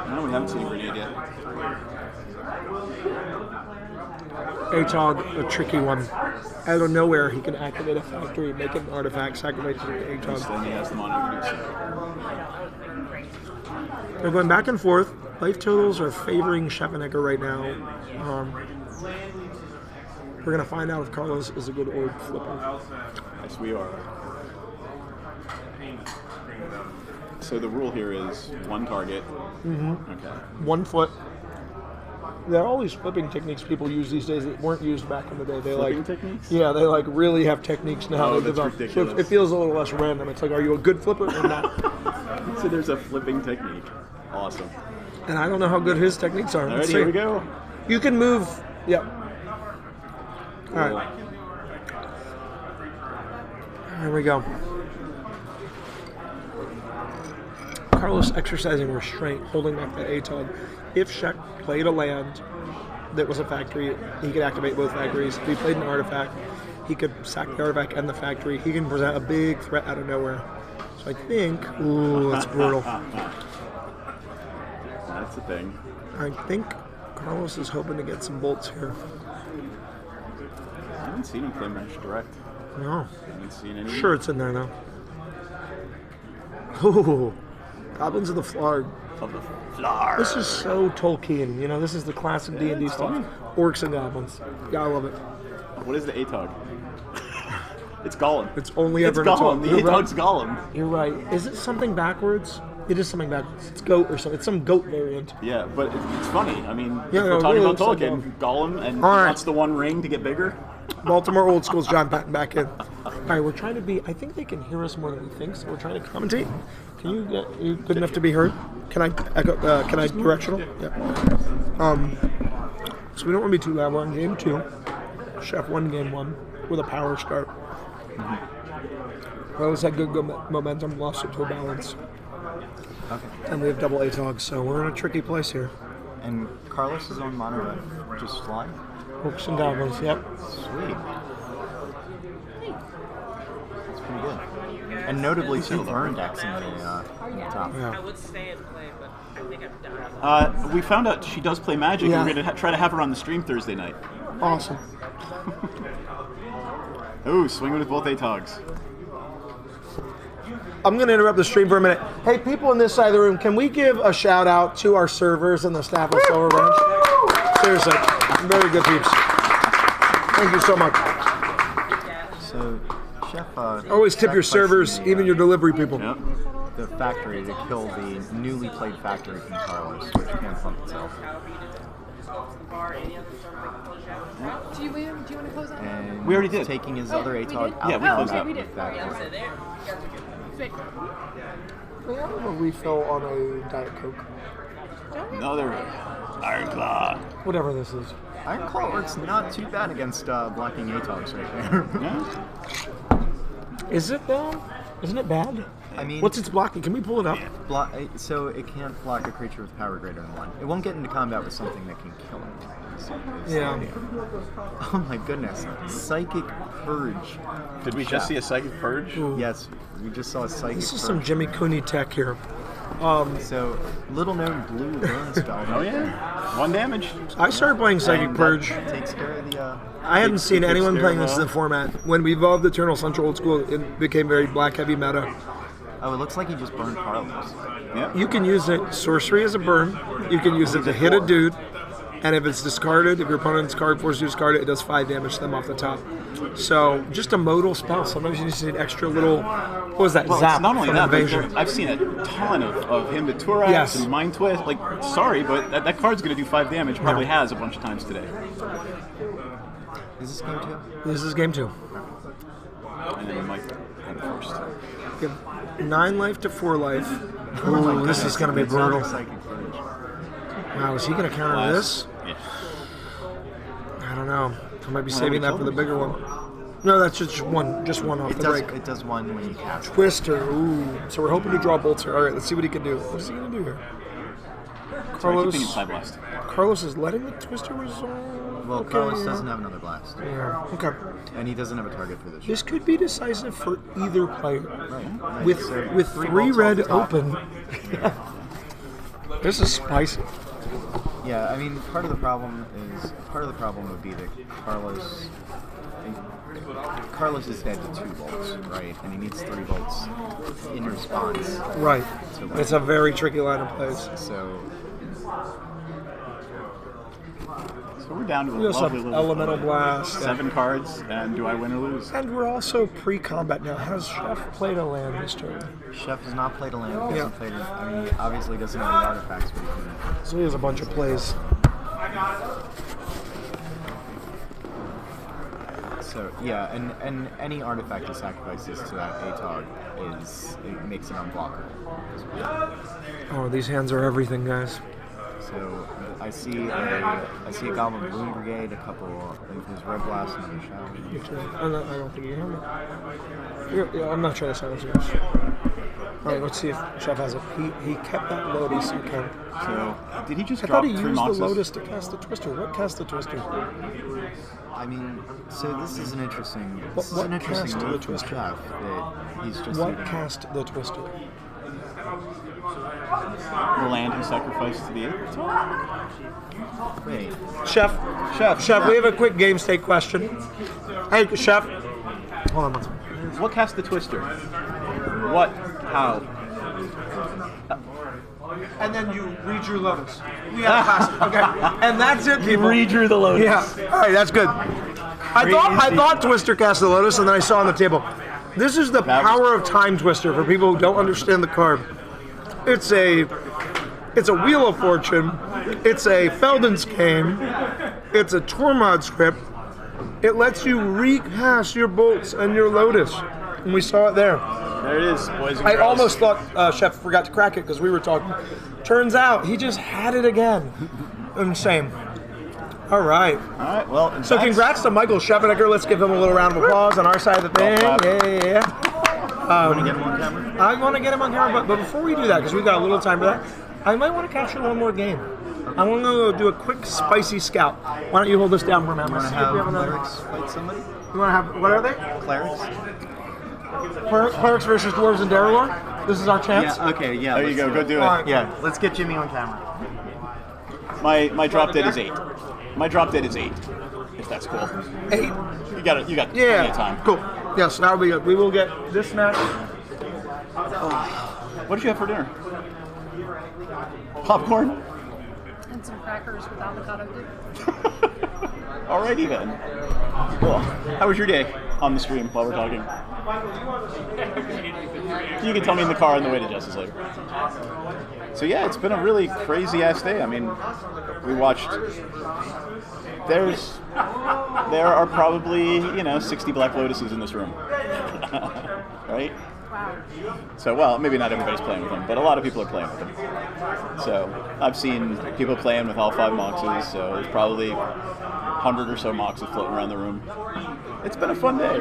No, we haven't seen a grenade yet. ATOG, a tricky one. Out of nowhere, he can activate a factory, make an artifact, sacrifice it to ATOG. Then he has the mana to do so. They're going back and forth. Life totals are favoring Schevenecker right now. We're going to find out if Carlos is a good orb flipper. Yes, we are. So the rule here is one target. Mm-hmm. Okay. 1 foot. There are all these flipping techniques people use these days that weren't used back in the day. Flipping techniques? Yeah, they really have techniques now. Oh, that's ridiculous. So it feels a little less random. It's like, are you a good flipper or not? So there's a flipping technique. Awesome. And I don't know how good his techniques are. All right, here we go. You can move. Yep. All right. Here we go. Carlos exercising restraint, holding back that ATOG. If Shek played a land that was a factory, he could activate both factories. If he played an artifact, he could sack the artifact and the factory. He can present a big threat out of nowhere. So I think, ooh, that's brutal. That's the thing. I think Carlos is hoping to get some bolts here. I haven't seen him play Magic Direct. No. I haven't seen any. Sure, it's in there though. Ooh, Goblins of the Flarg. Of the Flarg. This is so Tolkien. You know, this is the classic D&D stuff. Orcs and goblins. Yeah, I love it. What is the ATOG? It's Gollum. It's only It's ever in a Gollum. Tolkien. The ATOG's Gollum. You're right. Is it something backwards? It is something backwards. It's goat or something. It's some goat variant. Yeah, but it's funny. I mean, Yeah, if no, we're talking really about looks like Tolkien, Gollum, and All right. that's the one ring to get bigger. Baltimore Old School's John Patton back in. All right, we're trying to be. I think they can hear us more than we think, so we're trying to commentate. Can you good enough to be heard? Can I echo? Can I directional? Yeah. So we don't want to be too loud. We're on game 2. Chef won game 1 with a power start. Carlos had good momentum, lost it to a balance. Okay. And we have double ATOG, so we're in a tricky place here. And Carlos is on mono, just fly? Orcs and goblins, yep. Sweet. That's pretty good. And notably, 2 burn decks in the top. I would stay and play, but I think I'm done. We found out she does play Magic, Yeah. and we're going to try to have her on the stream Thursday night. Awesome. Ooh, swinging with both ATOGs. I'm going to interrupt the stream for a minute. Hey, people in this side of the room, can we give a shout out to our servers and the staff of Silver Branch? Seriously, very good peeps. Thank you so much. So, Chef... Always tip your servers, even your delivery people. Yep. The factory to kill the newly played factory from Carlos, which can't fund itself. Do you want to close out? And We already did. taking his Oh, other we ATOG did? out. Yeah, we closed out. We did. Factory. May I have a refill on a Diet Coke? Another Iron Claw. Whatever this is. Iron Claw works not too bad against blocking ATOGs right there. Yeah. Is it though? Isn't it bad? I mean, what's its blocking? Can we pull it up? So it can't block a creature with power greater than 1. It won't get into combat with something that can kill it. Yeah. Oh my goodness. Psychic Purge. Did we just see a Psychic Purge? Ooh. Yes, we just saw a Psychic This is Purge. some Jimmy Cooney tech here. So, little known blue burn spell. Oh yeah, 1 damage. I started playing Psychic And Purge. that takes care of the... I hadn't seen takes anyone care playing of, this in the format. When we evolved Eternal Central Old School, it became very black heavy meta. Oh, it looks like he just burned Carlos. Yep. You can use it sorcery as a burn. You can use it to hit a dude, and if it's discarded, if your opponent's card forces you to discard it, it does 5 damage to them off the top. So just a modal spell. Sometimes you just need an extra little. What was that? Well, Zap it's not only from that, Invasion. but I've seen a ton of him to Turax Yes. and Mind Twist. Like, sorry, but that card's going to do 5 damage. Probably has a bunch of times today. Is this game 2? This is game 2. And then we might have it first. You have 9 life to 4 life. Oh my Ooh, this is goodness, going to be it's not brutal. a Psychic Purge. Wow, is he going to counter this? Yeah. I don't know. I might be Well, saving we that for the bigger one. No, that's just one off It the does, break. it does 1 when you cast it. Twister, ooh. So we're hoping to draw bolts here. All right, let's see what he can do. What is he going to do here? Sorry, I keep Carlos, thinking Side Blast. Carlos is letting the Twister resolve. Well, Okay, Carlos yeah. doesn't have another blast. Yeah, okay. And he doesn't have a target for this. This could be decisive for either player. Right. With So, with 3 3 bolts red off the top. open. This is spicy. Yeah, I mean, part of the problem would be that Carlos is dead to 2 volts, right? And he needs 3 volts in response. Right. to win. It's a very tricky line of plays. So we're down to a We also lovely have little Elemental Blast. 7 cards, and do I win or lose? And we're also pre-combat now. Has Chef played a land this turn? Chef has not played a land. He Yeah. hasn't played it. I mean, he obviously doesn't have any artifacts, but he can. So he has a bunch of plays. So yeah, and any artifact he sacrifices to that ATOG it makes it unblockable. Oh, these hands are everything, guys. So I see a Goblin Balloon Brigade, a couple of his Red Blast and a Shadow. I don't think you hear me. Yeah, I'm not trying to silence you. All right, let's see if Chef has it. He kept that Lotus. Okay. So, did he just I drop thought he 3 used Moxes? the Lotus to cast the Twister. What cast the Twister? I mean, so this is an interesting. What This is an interesting cast the move from Twister? Jeff. That he's just. What even- cast the Twister? The land he sacrificed to the 8th? Wait. Chef, we have a quick game state question. Hey, Chef. Hold on one second. What cast the Twister? What? How? And then you redrew Lotus. Yeah, cast it. Okay. And that's it, people. Redrew the Lotus. Yeah. All right, that's good. I thought Twister cast the Lotus, and then I saw on the table. This is the power of Time Twister for people who don't understand the card. It's a Wheel of Fortune. It's a Felden's Game. It's a Tormod script. It lets you recast your bolts and your Lotus. And we saw it there. There it is, boys and I girls. almost thought Chef forgot to crack it because we were talking. Turns out he just had it again. Insane. All right. All right, well, So congrats to Michael Schevenecker. Let's give him a little round of applause on our side of the thing. Yeah. Want to get him on camera? I want to get him on camera, but before we do that, because we got a little time for that, I might want to capture one more game. I want to do a quick spicy scout. Why don't you hold this down for a minute? You want to have clerics fight somebody? You want to have, what are they? Clerics? Clerics versus Dwarves and Darrelor? This is our chance? Yeah, okay, yeah. There you go, go do it. All right. Yeah, let's get Jimmy on camera. My drop dead is 8. My drop dead is 8. If that's cool. 8? You got it. You got plenty Yeah. of time. Cool. Yes, that'll be good. We will get this match. What did you have for dinner? Popcorn? And some crackers with avocado dip. Alrighty then. Cool. How was your day on the stream while we're talking? You can tell me in the car on the way to Jess's later. So yeah, it's been a really crazy ass day. I mean, we watched. There are probably 60 Black Lotuses in this room, right? Wow. So well, maybe not everybody's playing with them, but a lot of people are playing with them. So I've seen people playing with all 5 Moxes. So there's probably 100 or so Moxes floating around the room. It's been a fun day.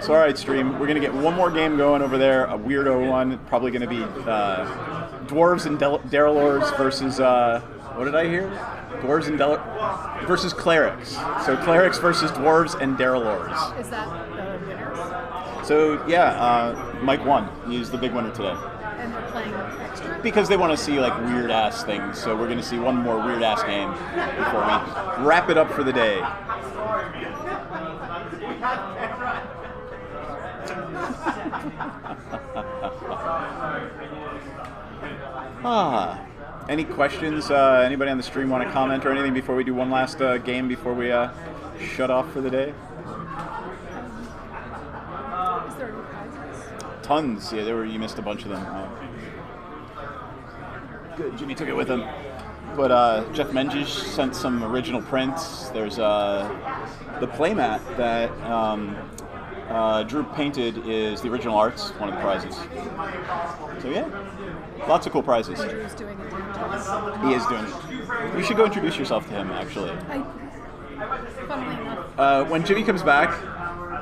So all right, stream. We're gonna get one more game going over there. A weirdo one. Probably gonna be Dwarves and Darrelors versus what did I hear? Dwarves and versus Clerics. So Clerics versus Dwarves and Darrelors. Is that the winners? So yeah, Mike won. He's the big winner today. And they're playing extra? Because they want to see like weird ass things. So we're gonna see one more weird ass game before we wrap it up for the day. Any questions? Anybody on the stream want to comment or anything before we do one last game before we shut off for the day? Is there any prizes? Tons. Yeah, you missed a bunch of them. Good. Jimmy took it with him. But Jeff Menjish sent some original prints. There's the playmat that Drew painted is the original arts, one of the prizes. So yeah, lots of cool prizes. Drew's doing it. He is doing it. You should go introduce yourself to him, actually. Funnily enough. When Jimmy comes back,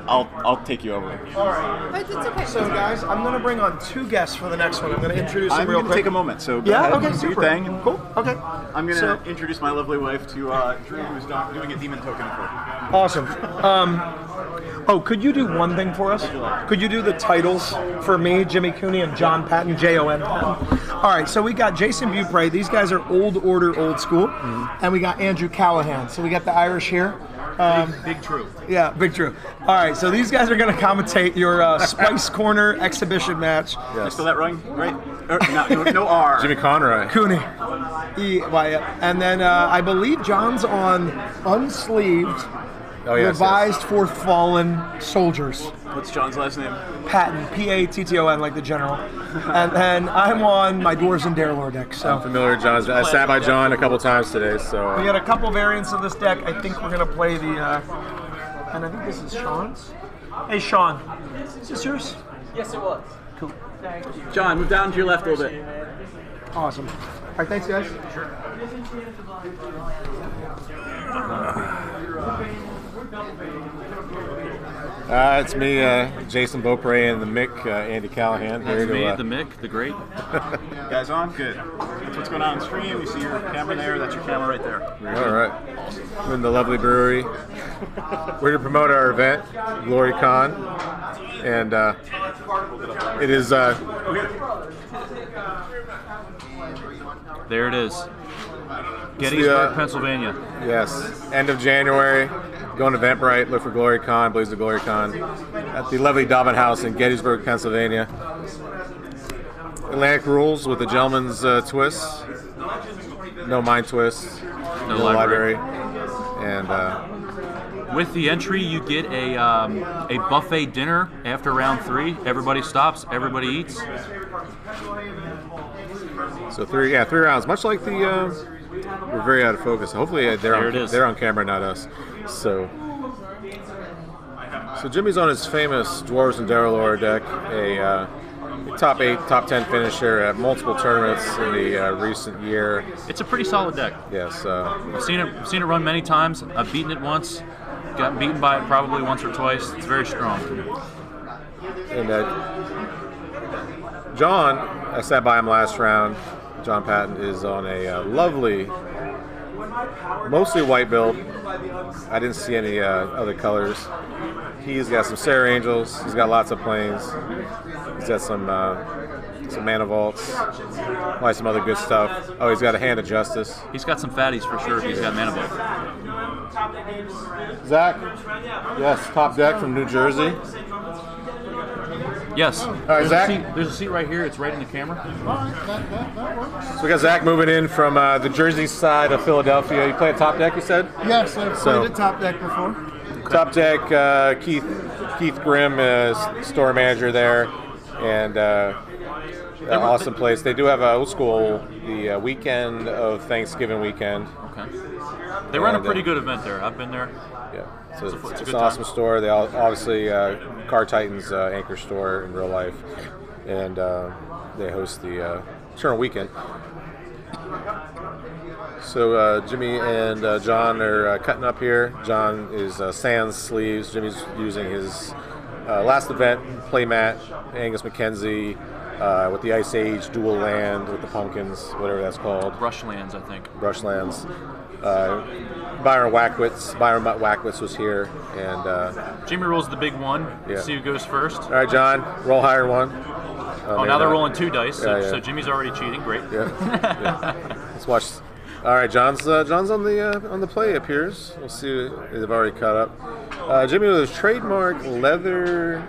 I'll take you over. All right. It's okay. So guys, I'm going to bring on 2 guests for the next one. I'm going to introduce them I'm real going to quick. take a moment, so go Yeah, ahead okay, and do your super. thing. Cool, okay. I'm going to introduce my lovely wife to Drew, who's doing a demon token for her. Awesome. Could you do one thing for us? Could you do the titles for me, Jimmy Cooney, and John Patton, Jon Patton? All right, so we got Jason Bupre. These guys are old order, old school. And we got Andrew Callahan. So we got the Irish here. Big True. Yeah, Big True. All right, so these guys are going to commentate your Spice Corner exhibition match. Did I spell that wrong? Right? No R. Jimmy Conroy. Cooney. And then I believe John's on Unsleeved, Revised for Fallen Soldiers. What's John's last name? Patton, P-A-T-T-O-N, like the general. And then I'm on my Dwarves and Darrelor deck. So I'm familiar with John's. I sat by John a couple times today, so. we got a couple variants of this deck. I think we're going to play the, and I think this is Sean's. Hey, Sean. Is this yours? Yes, it was. Cool. Thank you. John, move down to your left a little bit. Awesome. All right, thanks, guys. Sure. It's me, Jason Beaupre, and the Mick, Andy Callahan. That's me, the Mick, the great. You guys on? Good. That's what's going on the stream. You see your camera there. That's your camera right there. All right. We're in the lovely brewery. We're to promote our event, Glory Con, and it is. There it is. Gettysburg, Pennsylvania. Yes. End of January. Go on Eventbrite, look for Glory Con, Blaze of Glory Con, at the lovely Dobbin House in Gettysburg, Pennsylvania. Atlantic rules with a gentleman's twist. No mind twist. No library. And with the entry, you get a buffet dinner after round 3. Everybody stops, everybody eats. So three rounds, much like the. We're very out of focus. Hopefully they're on camera, not us. So Jimmy's on his famous Dwarves and Derelore deck, a top 8, top 10 finisher at multiple tournaments in the recent year. It's a pretty solid deck. Yes. I've seen it run many times. I've beaten it once. Gotten beaten by it probably once or twice. It's very strong. And John, I sat by him last round. John Patton is on a lovely, mostly white build. I didn't see any other colors. He's got some Sarah Angels. He's got lots of planes. He's got some mana vaults, probably some other good stuff. Oh, he's got a Hand of Justice. He's got some fatties for sure. He's got mana vault. Zach, yes, top deck from New Jersey. Yes. All right, Zach. There's a seat right here. It's right in the camera. So we got Zach moving in from the Jersey side of Philadelphia. You play a top deck, you said? Yes, I've played a top deck before. Top deck, Keith Grimm is store manager there, and awesome place. They do have a old school the weekend of Thanksgiving weekend. Okay. They run a pretty good event there. I've been there. Yeah. So it's an awesome store. They obviously Car Titans anchor store in real life, and they host the Eternal Weekend. So Jimmy and John are cutting up here. John is sans sleeves. Jimmy's using his last event playmat, Angus McKenzie, with the Ice Age dual land with the pumpkins, whatever that's called. Brushlands, I think. Brushlands. Byron Mutt Wackwitz was here, and Jimmy rolls the big one. Yeah. See who goes first. All right, John, roll higher one. Now they're rolling 2 dice, so Jimmy's already cheating. Great. Yeah. Let's watch. All right, John's on the play. It appears. We'll see. They've already caught up. Jimmy with his trademark leather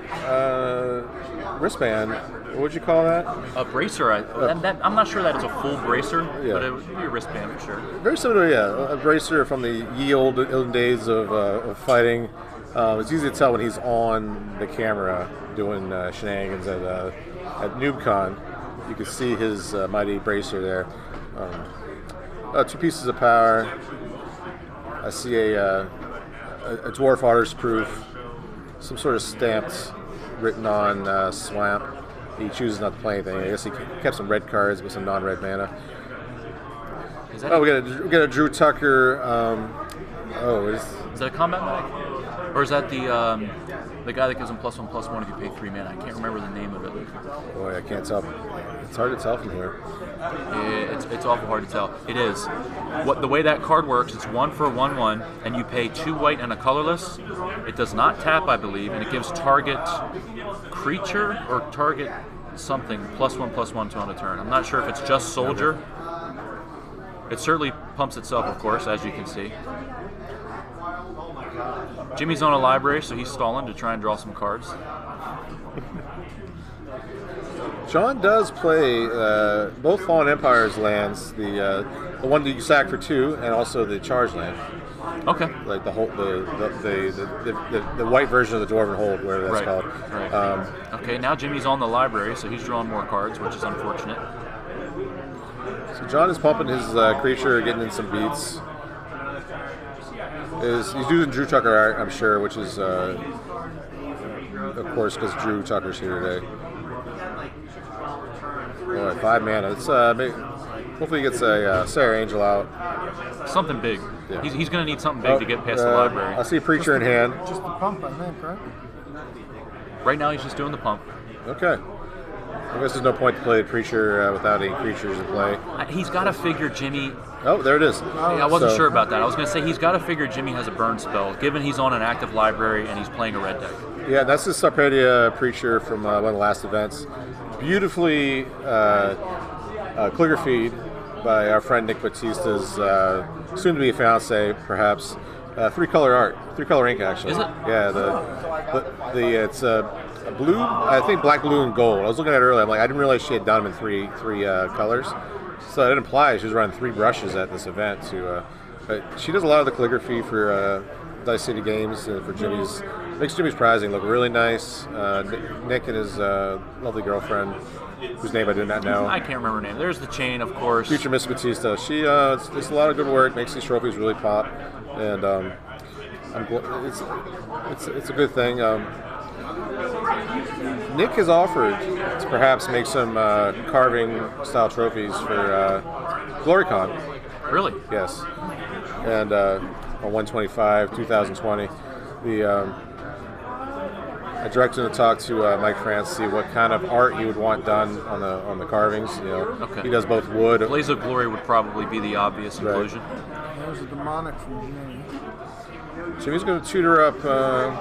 wristband. What would you call that? A bracer. I'm not sure that it's a full bracer, but it would be a wristband for sure. Very similar, yeah. A bracer from the ye olden days of fighting. It's easy to tell when he's on the camera doing shenanigans at NoobCon. You can see his mighty bracer there. 2 pieces of power. I see a Dwarf Artist Proof, some sort of stamped, written on Swamp. He chooses not to play anything. I guess he kept some red cards with some non-red mana. We got a Drew Tucker. Is that a combat medic, or is that the guy that gives him +1/+1 if you pay 3 mana? I can't remember the name of it. Boy, I can't tell. It's hard to tell from here. It's awful hard to tell. It is. The way that card works, it's 1 for 1/1, and you pay 2 white and a colorless. It does not tap, I believe, and it gives target creature or target something +1/+1 to on a turn. I'm not sure if it's just soldier. It certainly pumps itself, of course, as you can see. Jimmy's on a library, so he's stalling to try and draw some cards. John does play both Fallen Empire's lands, the one that you sack for 2, and also the charge land. Okay. Like the white version of the Dwarven Hold, whatever that's called. Right. Okay, now Jimmy's on the library, so he's drawing more cards, which is unfortunate. So John is pumping his creature, getting in some beats. He's doing Drew Tucker art, I'm sure, which is, of course, because Drew Tucker's here today. Boy, 5 mana. It's Hopefully he gets a Sarah Angel out. Something big. Yeah. He's going to need something big to get past the library. I see a Preacher in hand. Just the pump, I think, right? Right now he's just doing the pump. Okay. I guess there's no point to play the Preacher without any creatures in play. He's got to figure Jimmy... Oh, there it is. I wasn't sure about that. I was going to say he's got to figure Jimmy has a burn spell, given he's on an active library and he's playing a red deck. Yeah, that's the Sarpedia Preacher from one of the last events. Beautifully calligraphied by our friend Nick Batista's soon-to-be fiance, perhaps. 3-color art, 3-color ink actually. Is it? Yeah, it's a blue, I think black, blue, and gold. I was looking at it earlier. I'm like, I didn't realize she had done them in three colors. So that implies she was running 3 brushes at this event. But she does a lot of the calligraphy for Dice City Games and for Jimmy's. Makes Jimmy's prizing look really nice. Nick and his lovely girlfriend, whose name I do not know. I can't remember her name. There's the chain, of course. Future Miss Batista. She it's a lot of good work. Makes these trophies really pop, and it's a good thing. Nick has offered to perhaps make some carving style trophies for GloryCon. Really? Yes. And on 125, 2020, I directed him to talk to Mike France to see what kind of art he would want done on the carvings. Okay. He does both wood. Blaze of Glory would probably be the obvious inclusion. There's a demonic from Jimmy. Jimmy's going to tutor up.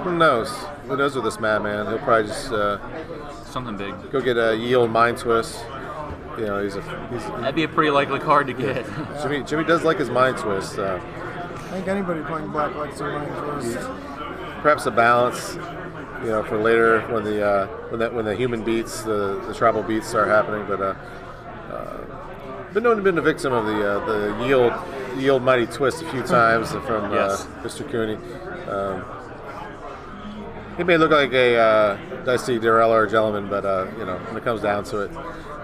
Who knows? Who knows with this madman? He'll probably just something big. Go get a Yield Mind Twist. That'd be a pretty likely card to get. Jimmy does like his Mind Twist. I think anybody playing black likes their Mind Twist. Perhaps a balance, for later when the human beats, the tribal beats start happening. But been known to be the victim of the Yield Mighty Twist a few times from Mr. Cooney. He may look like a Dicey Durella or Gentleman, but when it comes down to it,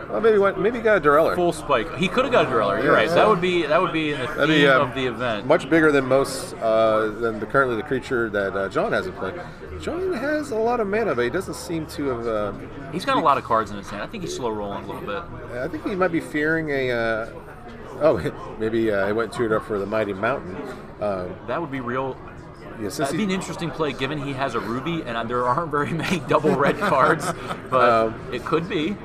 well, maybe he got a Dureller. Full spike. He could have got a Dureller. You're right. That would be in the theme of the event. Much bigger than most than currently the creature that John has in play. John has a lot of mana, but he doesn't seem to have. He's got a lot of cards in his hand. I think he's slow rolling a little bit. I think he might be fearing a. Maybe he went and tuned up for the Mighty Mountain. That would be real. Yeah, that'd be an interesting play, given he has a ruby, and there aren't very many double red cards, but it could be.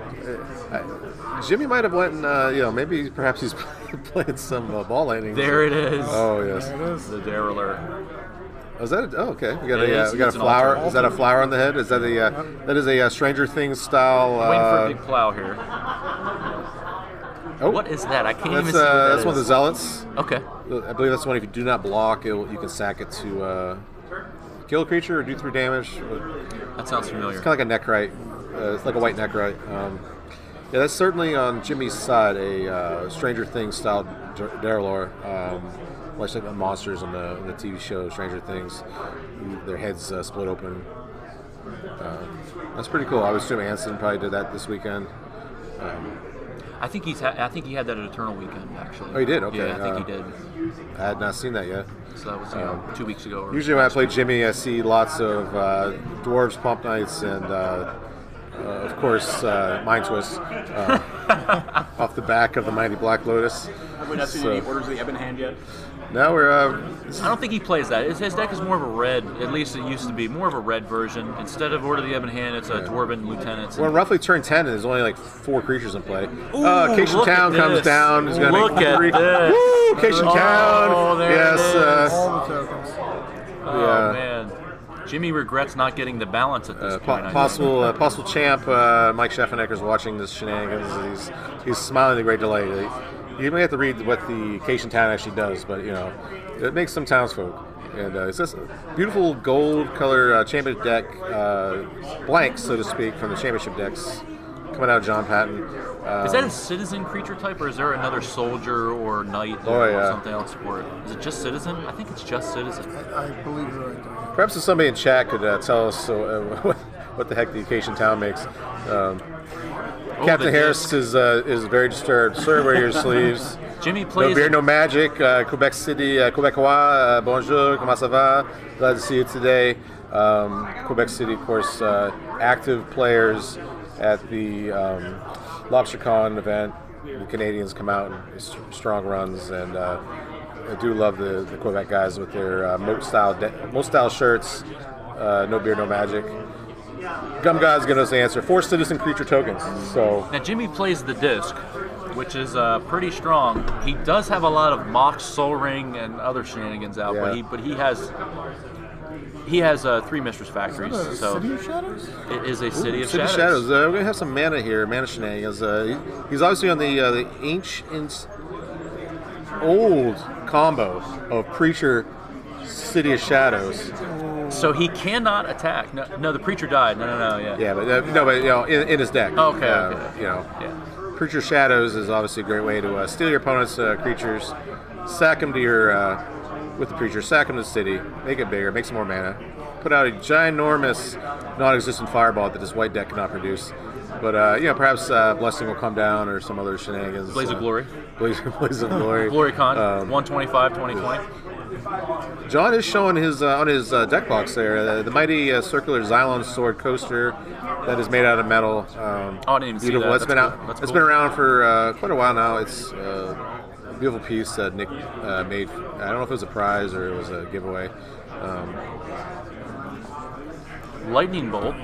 Jimmy might have went and, maybe perhaps he's playing some ball landings. There it is. Oh, yes. There it is. The Derriler. Oh, is that okay. We got a flower. Is that a flower on the head? Is that that is a Stranger Things style? Waiting for a big plow here. Oh, what is that? I can't even see what that that's is. one of the Zealots. Okay. I believe that's the one. If you do not block, you can sack it to kill a creature or do 3 damage. That sounds familiar. It's kind of like a Necrite. It's like a white Necrite. Yeah, that's certainly on Jimmy's side a Stranger Things style Derelor. Much like the monsters on the TV show Stranger Things, their heads split open. That's pretty cool. I would assume Anson probably did that this weekend. I think he had that at Eternal Weekend actually. Oh, he did. Okay. Yeah, I think he did. I had not seen that yet. So that was 2 weeks ago. Usually when I play Jimmy, I see lots of Dwarves, Pump Knights, and of course Mind Twist off the back of the Mighty Black Lotus. Have we not seen any Orders of the Ebon Hand yet? Now we're. I don't think he plays that. His deck is more of a red. At least it used to be more of a red version. Instead of Order of the Ebon Hand, it's a Dwarven Lieutenant. Well, roughly turn 10, and there's only like 4 creatures in play. Cation Town comes down. He's going to make 3. Woo! Cation Town. Yes. All the tokens. Oh man. Jimmy regrets not getting the balance at this point. Possible champ Mike Scheffenecker's watching this shenanigans. He's smiling in great delight. You may have to read what the Cation Town actually does, but it makes some townsfolk. And it's just a beautiful gold color championship deck, blank so to speak, from the championship decks coming out of John Patton. Is that a citizen creature type, or is there another soldier or knight or something else for it? Is it just citizen? I think it's just citizen. I believe you're right. Perhaps if somebody in chat could tell us what the heck the Cation Town makes. Captain Harris is very disturbed. Sir, wear your sleeves. Jimmy plays. No beer, no magic. Quebec City, Quebecois. Bonjour, comment ça va? Glad to see you today. Quebec City, of course, active players at the LobsterCon event the Canadians come out in strong runs, and I do love the Quebec guys with their moat style shirts. No beer, no magic. Gum God's giving us the answer. 4 citizen creature tokens. So now Jimmy plays the disc, which is pretty strong. He does have a lot of Mox, Soul Ring, and other shenanigans out, but he has 3 Mistress Factories. So City of Shadows? it is a City of City Shadows. of Shadows. We're gonna have some mana here, mana shenanigans. He's obviously on the ancient old combo of Preacher, City of Shadows. So he cannot attack. No, the Preacher died. No, yeah. Yeah, but in his deck. Okay. Preacher Shadows is obviously a great way to steal your opponent's creatures, sack them to your with the Preacher, sack them to the city, make it bigger, make some more mana, put out a ginormous, non-existent fireball that this white deck cannot produce. But perhaps Blessing will come down or some other shenanigans. Blaze of Glory. Blaze of Glory. Glory Con. 125, 2020. John is showing his on his deck box there the mighty circular Xylon Sword coaster that is made out of metal. I didn't even see that. It's been out. It's been around for quite a while now. It's a beautiful piece that Nick made. I don't know if it was a prize or it was a giveaway. Lightning Bolt.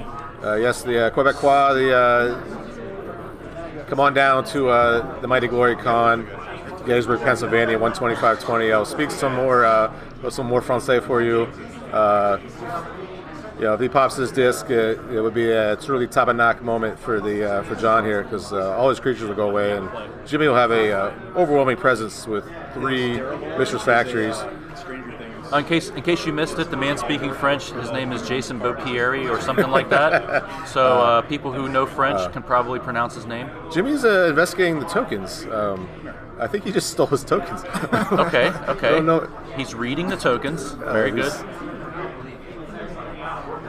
Yes, the Quebecois. Come on down to the mighty Glory Con. Gettysburg, Pennsylvania, 12520. I'll speak some more Francais for you. If he pops his disc, it would be a truly tabernacle moment for John here, because all his creatures will go away, and Jimmy will have a overwhelming presence with 3 Mistress Factories. In case you missed it, the man speaking French, his name is Jason Beaupierre or something like that. So people who know French can probably pronounce his name. Jimmy's investigating the tokens. I think he just stole his tokens. Okay. No. He's reading the tokens. Very good.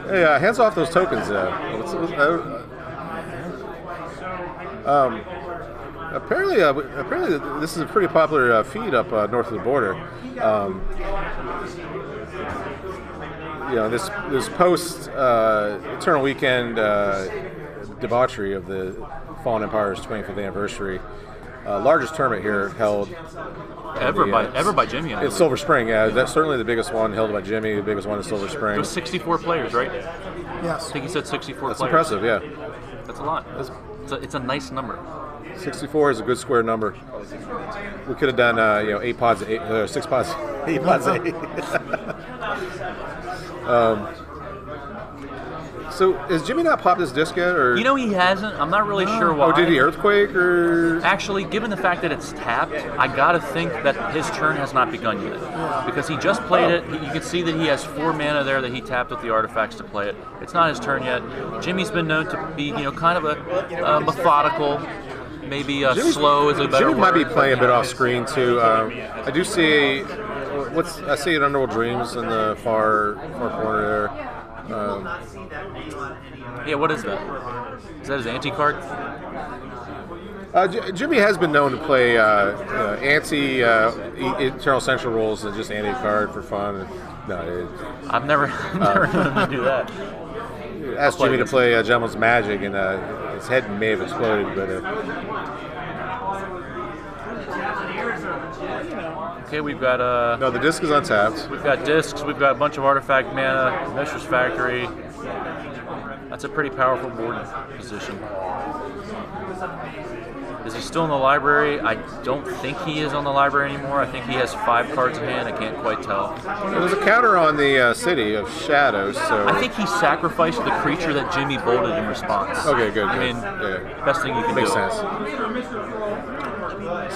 Hey, hands off those tokens. Apparently, this is a pretty popular feed up north of the border. This post Eternal Weekend debauchery of the Fallen Empire's 25th anniversary. Largest tournament here held ever by Jimmy. It's Silver Spring. Yeah, that's certainly the biggest one held by Jimmy. The biggest one in Silver Spring. It was 64 players, right? Yes. I think he said 64 That's players. impressive. Yeah. That's a lot. It's a nice number. 64 is a good square number. We could have done 8 pods, 6 pods, 8 pods, 8. So, has Jimmy not popped his disc yet? Or? He hasn't. I'm not really sure why. Oh, did he earthquake or? Actually, given the fact that it's tapped, I gotta think that his turn has not begun yet. Because he just played it. You can see that he has 4 mana there that he tapped with the artifacts to play it. It's not his turn yet. Jimmy's been known to be, kind of a methodical, maybe slow is a better word. Jimmy might be playing a bit off screen too. I do see I see an Underworld Dreams in the far corner there. Yeah, what is that? Is that his anti-card? Jimmy has been known to play anti-Eternal Central rules and just anti-card for fun. I've never known him to do that. Asked Jimmy to play Gentleman's Magic, and his head may have exploded, but... Okay, we've got no, the disc is untapped. We've got discs. We've got a bunch of artifact mana. Mistress Factory. That's a pretty powerful board position. Is he still in the library? I don't think he is on the library anymore. I think he has 5 cards in hand. I can't quite tell. There's a counter on the City of Shadows, so... I think he sacrificed the creature that Jimmy bolted in response. Okay, good. I mean, best thing you can Makes do. Makes sense.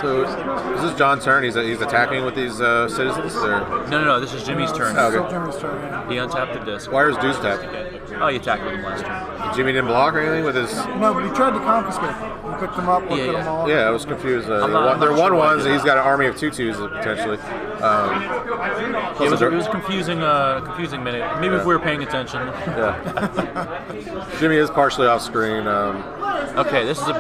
So, is this John's turn? He's attacking with these citizens? Or? No. This is Jimmy's turn. Oh, okay. Jimmy's turn, yeah. He untapped the disc. Why is Deuce tapped? Oh, you attacked with him last turn. Jimmy didn't block or anything with his... No, but he tried to confiscate them. He picked them up, looked at them all. Yeah, I was confused. They're not 1/1s, and he's got an army of 2/2s potentially. It was a confusing minute. Maybe if we were paying attention. Yeah. Jimmy is partially off screen. Okay, this is a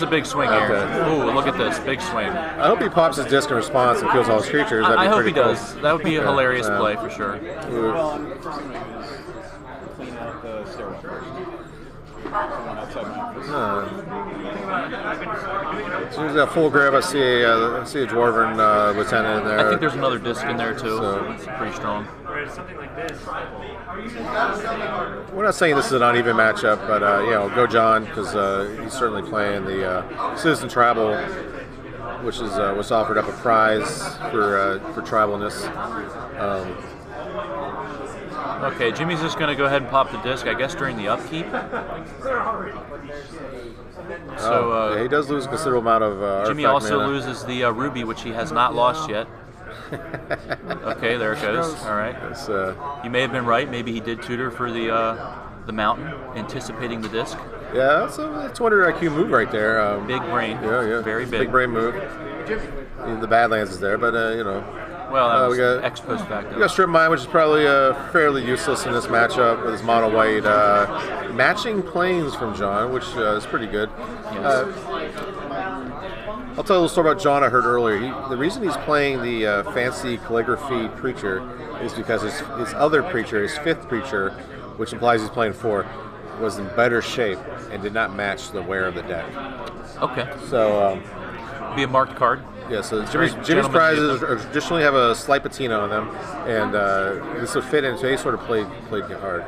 big swing here. Okay. Ooh, look at this big swing. I hope he pops his disc in response and kills all his creatures. That'd be I hope he pretty cool. does. That would be a hilarious play for sure. Clean out the stairwell first. As soon as I full grab, I see a Dwarven Lieutenant in there. I think there's another disc in there too. So it's pretty strong. We're not saying this is an uneven matchup, but go John, because he's certainly playing the Citizen Tribal, which is was offered up a prize for tribalness. Okay, Jimmy's just going to go ahead and pop the disc, I guess, during the upkeep. So he does lose a considerable amount of Jimmy also loses the ruby, which he has not lost yet. Okay, there it goes. All right. You may have been right. Maybe he did tutor for the mountain, anticipating the disc. Yeah, that's a 200 IQ move right there. Big brain. Yeah. Very big. Big brain move. The Badlands is there, but Well, that was we got ex post facto. We got Strip Mine, which is probably fairly useless in this matchup with his mono white. Matching planes from John, which is pretty good. Yes. I'll tell you a little story about John I heard earlier. The reason he's playing the fancy calligraphy creature is because his other creature, his fifth creature, which implies he's playing 4, was in better shape and did not match the wear of the deck. Okay. So be a marked card. Yeah, so Jimmy's prizes traditionally have a slight patina on them, and this would fit into any sort of played card.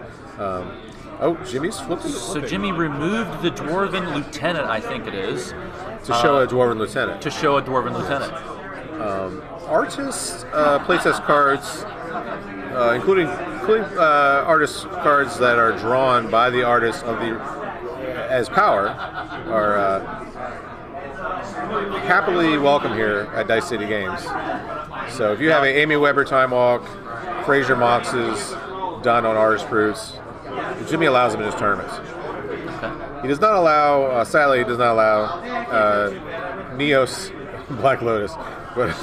Jimmy's flipping. So Jimmy removed the Dwarven Lieutenant, I think it is. To show a Dwarven Lieutenant. To show a Dwarven Lieutenant. Artists playtest cards, including artist cards that are drawn by the artist as power, are happily welcome here at Dice City Games. So if you have a Amy Weber Time Walk, Fraser Moxes done on artist proofs, Jimmy allows them in his tournaments. Okay. He does not allow, sadly, he does not allow Neos Black Lotus. But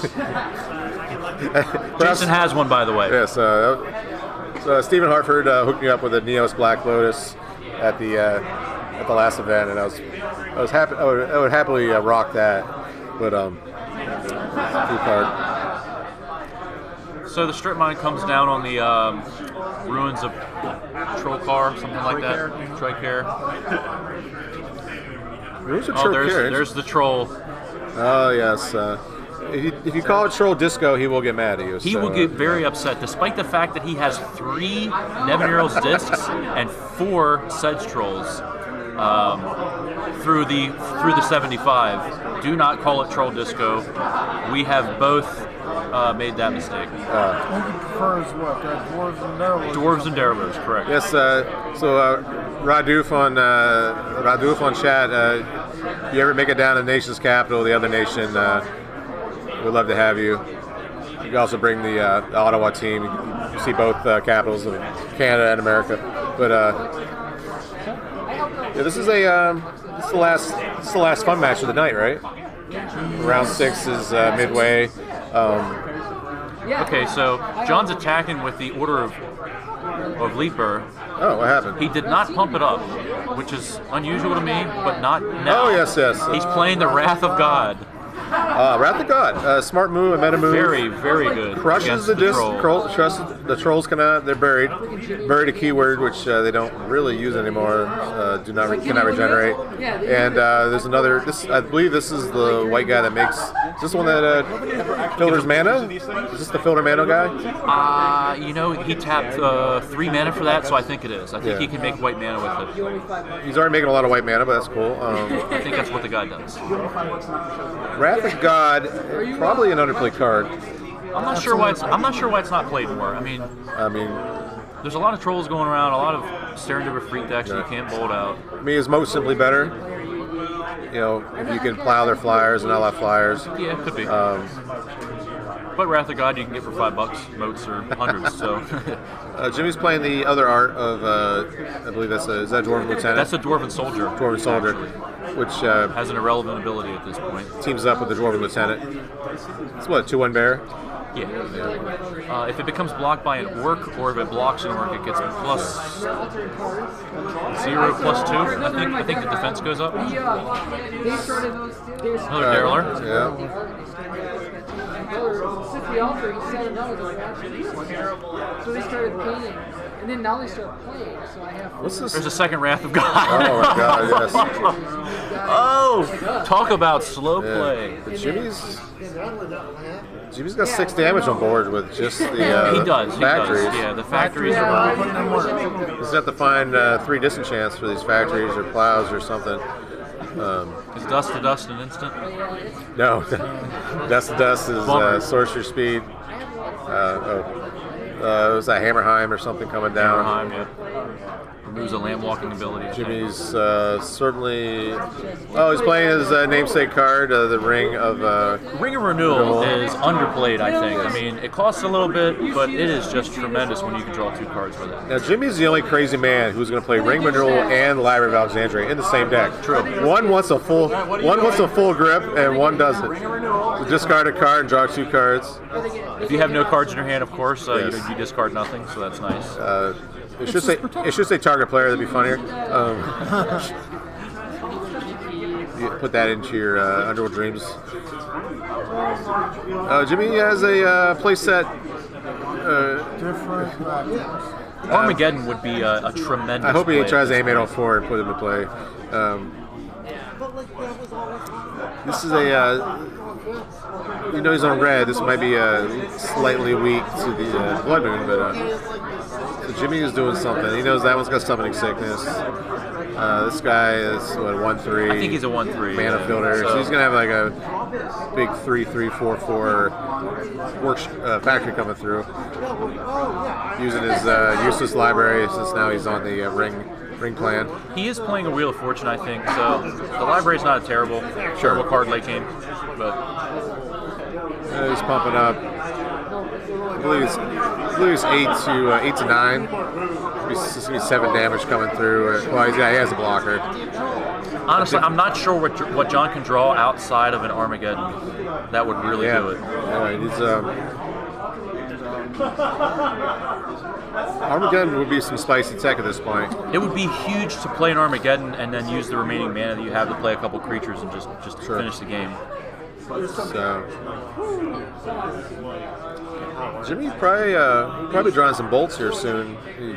Jason has one, by the way. Yes. So Stephen Hartford hooked me up with a Neos Black Lotus at the last event, and I was happy. I would happily rock that, but free card. So the strip mine comes down on the ruins of Trollcar, something like that. Tricare. There's the troll. Oh yes. If you call it Troll Disco, he will get mad at you. He will get very upset, despite the fact that he has 3 Nevinyrral's discs and 4 Sedge Trolls through the 75. Do not call it Troll Disco. We have both made that mistake. He prefers what? Dwarves and Derelers? Dwarves and Derelers, correct. Yes, so Raduf on chat, you ever make it down to the nation's capital, the other nation, we'd love to have you. You can also bring the Ottawa team. You see both capitals of Canada and America. But this is the last fun match of the night, right? Round 6 is midway. Okay, so John's attacking with the Order of Leaper. Oh, what happened? He did not pump it up, which is unusual to me, but not now. Oh, yes. He's playing the Wrath of God. Wrath of God, smart move, a meta move. Very, very good. Crushes the disc. The trolls cannot. They're buried. Buried a keyword which they don't really use anymore. Cannot regenerate. And there's another. I believe this is the white guy that makes. Is this the one that filters mana? Is this the filter mana guy? He tapped 3 mana for that, so I think it is. I think he can make white mana with it. He's already making a lot of white mana, but that's cool. I think that's what the guy does. Wrath of God, probably an underplayed card. I'm not sure why it's not played more. I mean, there's a lot of trolls going around, a lot of Serendipity Freak decks that you can't bolt out. I mean, is most simply better. If you can plow their flyers and not allow flyers. Yeah, it could be. But Wrath of God you can get for $5, moats or hundreds. So Jimmy's playing the other art of I believe is that Dwarven Lieutenant? That's a Dwarven Soldier. Dwarven Soldier, which has an irrelevant ability at this point. Teams up with the Dwarven Lieutenant. It's what, 2/1 bear? Yeah. If it becomes blocked by an orc, or if it blocks an orc, it gets +0/+2. I think the defense goes up. They started those. Another Derriler. Yeah. Since the altar, he said so they started painting, and then now they start playing. So I have. What's this? There's a second Wrath of God. Oh my God! Yes. Oh, talk about slow play. But Jimmy's got 6 damage on board with just the factories. Yeah, the factories are. He's got to find 3 disenchants for these factories or plows or something. Is dust to dust an instant? No, dust to dust is sorcerer speed. It was that Hammerheim or something coming down. Hammerheim, yeah. Removes a land walking ability. Jimmy's certainly. Oh, he's playing his namesake card, the Ring of. Ring of Renewal is underplayed, I think. I mean, it costs a little bit, but it is just tremendous when you can draw 2 cards with it. Now, Jimmy's the only crazy man who's going to play Ring of Renewal and Library of Alexandria in the same deck. True. One wants a full grip, and one doesn't. So discard a card and draw 2 cards. If you have no cards in your hand, of course, you discard nothing, so that's nice. It should say target player. That'd be funnier. You put that into your Underworld Dreams. Jimmy has a play set. Armageddon would be a tremendous. I hope he play tries to aim 804 and put him to play. This is he's on red. This might be slightly weak to the Blood Moon, but so Jimmy is doing something. He knows that one's got summoning sickness. This guy is what 1/3. I think he's a 1/3 mana filter. So he's gonna have like a big 3/3/4/4 factory coming through, using his useless library since now he's on the ring plan. He is playing a Wheel of Fortune, I think, so the library's not a terrible card late game, but he's pumping up. I believe it's 8 to 9. There's gonna be 7 damage coming through. Well, he has a blocker. Honestly, I'm not sure what John can draw outside of an Armageddon that would really do it. Armageddon would be some spicy tech at this point. It would be huge to play an Armageddon and then use the remaining mana that you have to play a couple creatures and just finish the game. So, Jimmy probably drawing some bolts here soon. He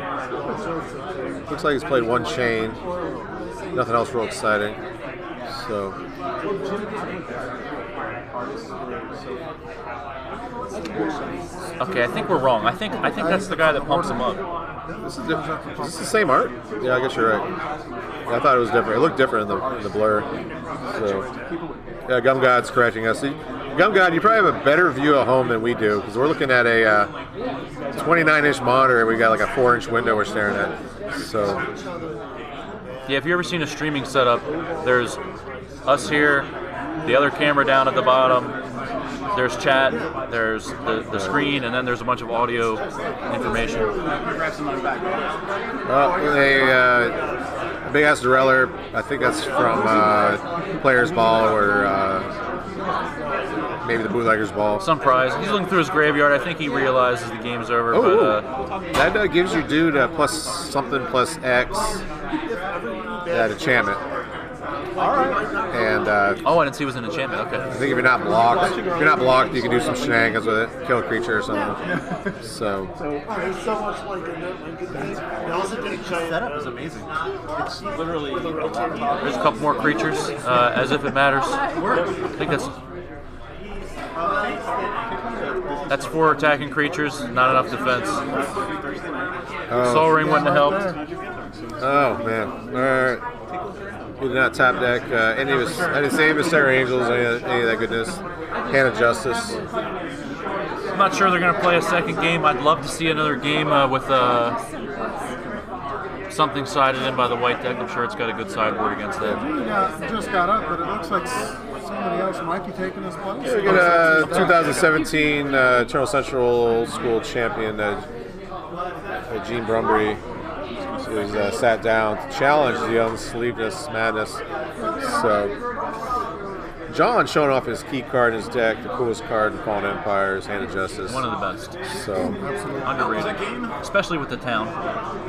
looks like he's played 1 chain. Nothing else real exciting. So. Okay, I think we're wrong. I think that's the guy that pumps him up. Is this the same art? Yeah, I guess you're right. I thought it was different. It looked different in the blur. So, Gum God's correcting us. Gum God, you probably have a better view at home than we do because we're looking at a 29-inch monitor and we got like a 4-inch window we're staring at. So, yeah, if you've ever seen a streaming setup, there's us here, the other camera down at the bottom. There's chat, there's the screen, and then there's a bunch of audio information. A big ass Dureller. I think that's from Players Ball or maybe the Bootlegger's Ball. Some prize. He's looking through his graveyard. I think he realizes the game's over. That gives you dude plus something plus X at enchantment. And I didn't see it was an enchantment. Okay. I think if you're not blocked, you can do some shenanigans with it, kill a creature or something. So. There's so much like the setup is amazing. It's literally. There's a couple more creatures, as if it matters. I think that's 4 attacking creatures, not enough defense. Soul Ring wouldn't have helped. Oh man! All right. He did not tap deck any of his. I didn't say any of his Sarah Angels, any of that goodness. Hand of Justice. I'm not sure they're going to play a second game. I'd love to see another game with something sided in by the white deck. I'm sure it's got a good sideboard against that. He just got up, but it looks like somebody else might be taking his place. Yeah, we got 2017 Eternal Central Old School champion Gene Brumbury. Who's sat down to challenge the Unsleevedness Madness. So, John showing off his key card in his deck, the coolest card in Fallen Empires, Hand of Justice. One of the best. So, underrated. Especially with the town.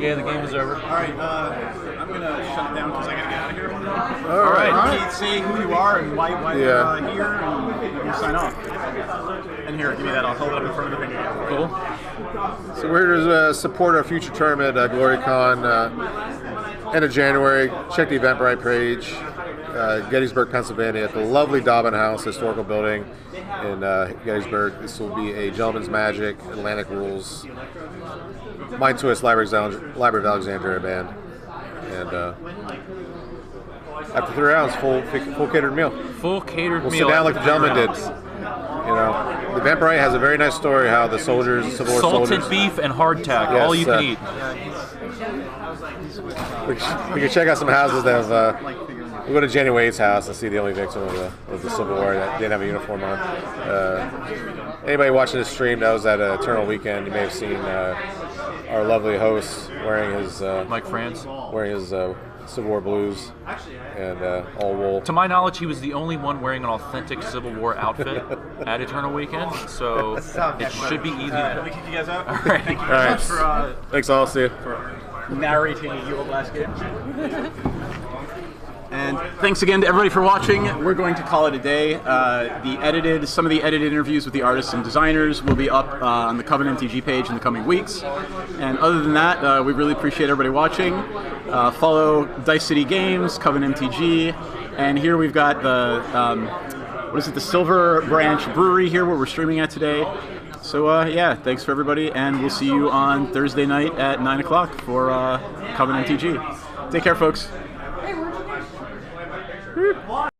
Yeah, the game is over. Alright, I'm going to shut it down because I got to get out of here. Alright. Say who you are and why you're here and you sign off. And here, give me that. I'll hold it up in front of the video. Cool. So we're here to support our future tournament, GloryCon, end of January. Check the Eventbrite page Gettysburg, Pennsylvania, at the lovely Dobbin House historical building in Gettysburg. This will be a Gentleman's Magic, Atlantic Rules, Mind Twist, Library of Alexandria band. And after 3 rounds, full catered meal. Full catered we'll meal. We'll sit down like the gentleman did. You know, the Vampirite has a very nice story how the soldiers, Civil War salted soldiers, beef and hardtack, yes, all you can eat. We can check out some houses that have. We go to Jenny Wade's house and see the only victim of the Civil War that didn't have a uniform on. Anybody watching this stream knows that Eternal Weekend, you may have seen our lovely host wearing his Mike France wearing his Civil War blues and all wool. To my knowledge, he was the only one wearing an authentic Civil War outfit at Eternal Weekend, so it should be easy. Let me kick you guys out. All right. Thank you very much for thanks all. See you. For narrating a Yule last game. And thanks again to everybody for watching. We're going to call it a day. Some of the edited interviews with the artists and designers will be up on the Coven MTG page in the coming weeks. And other than that, we really appreciate everybody watching. Follow Dice City Games, Coven MTG, and here we've got the the Silver Branch Brewery here where we're streaming at today. So yeah, thanks for everybody, and we'll see you on Thursday night at 9 o'clock for Coven MTG. Take care, folks.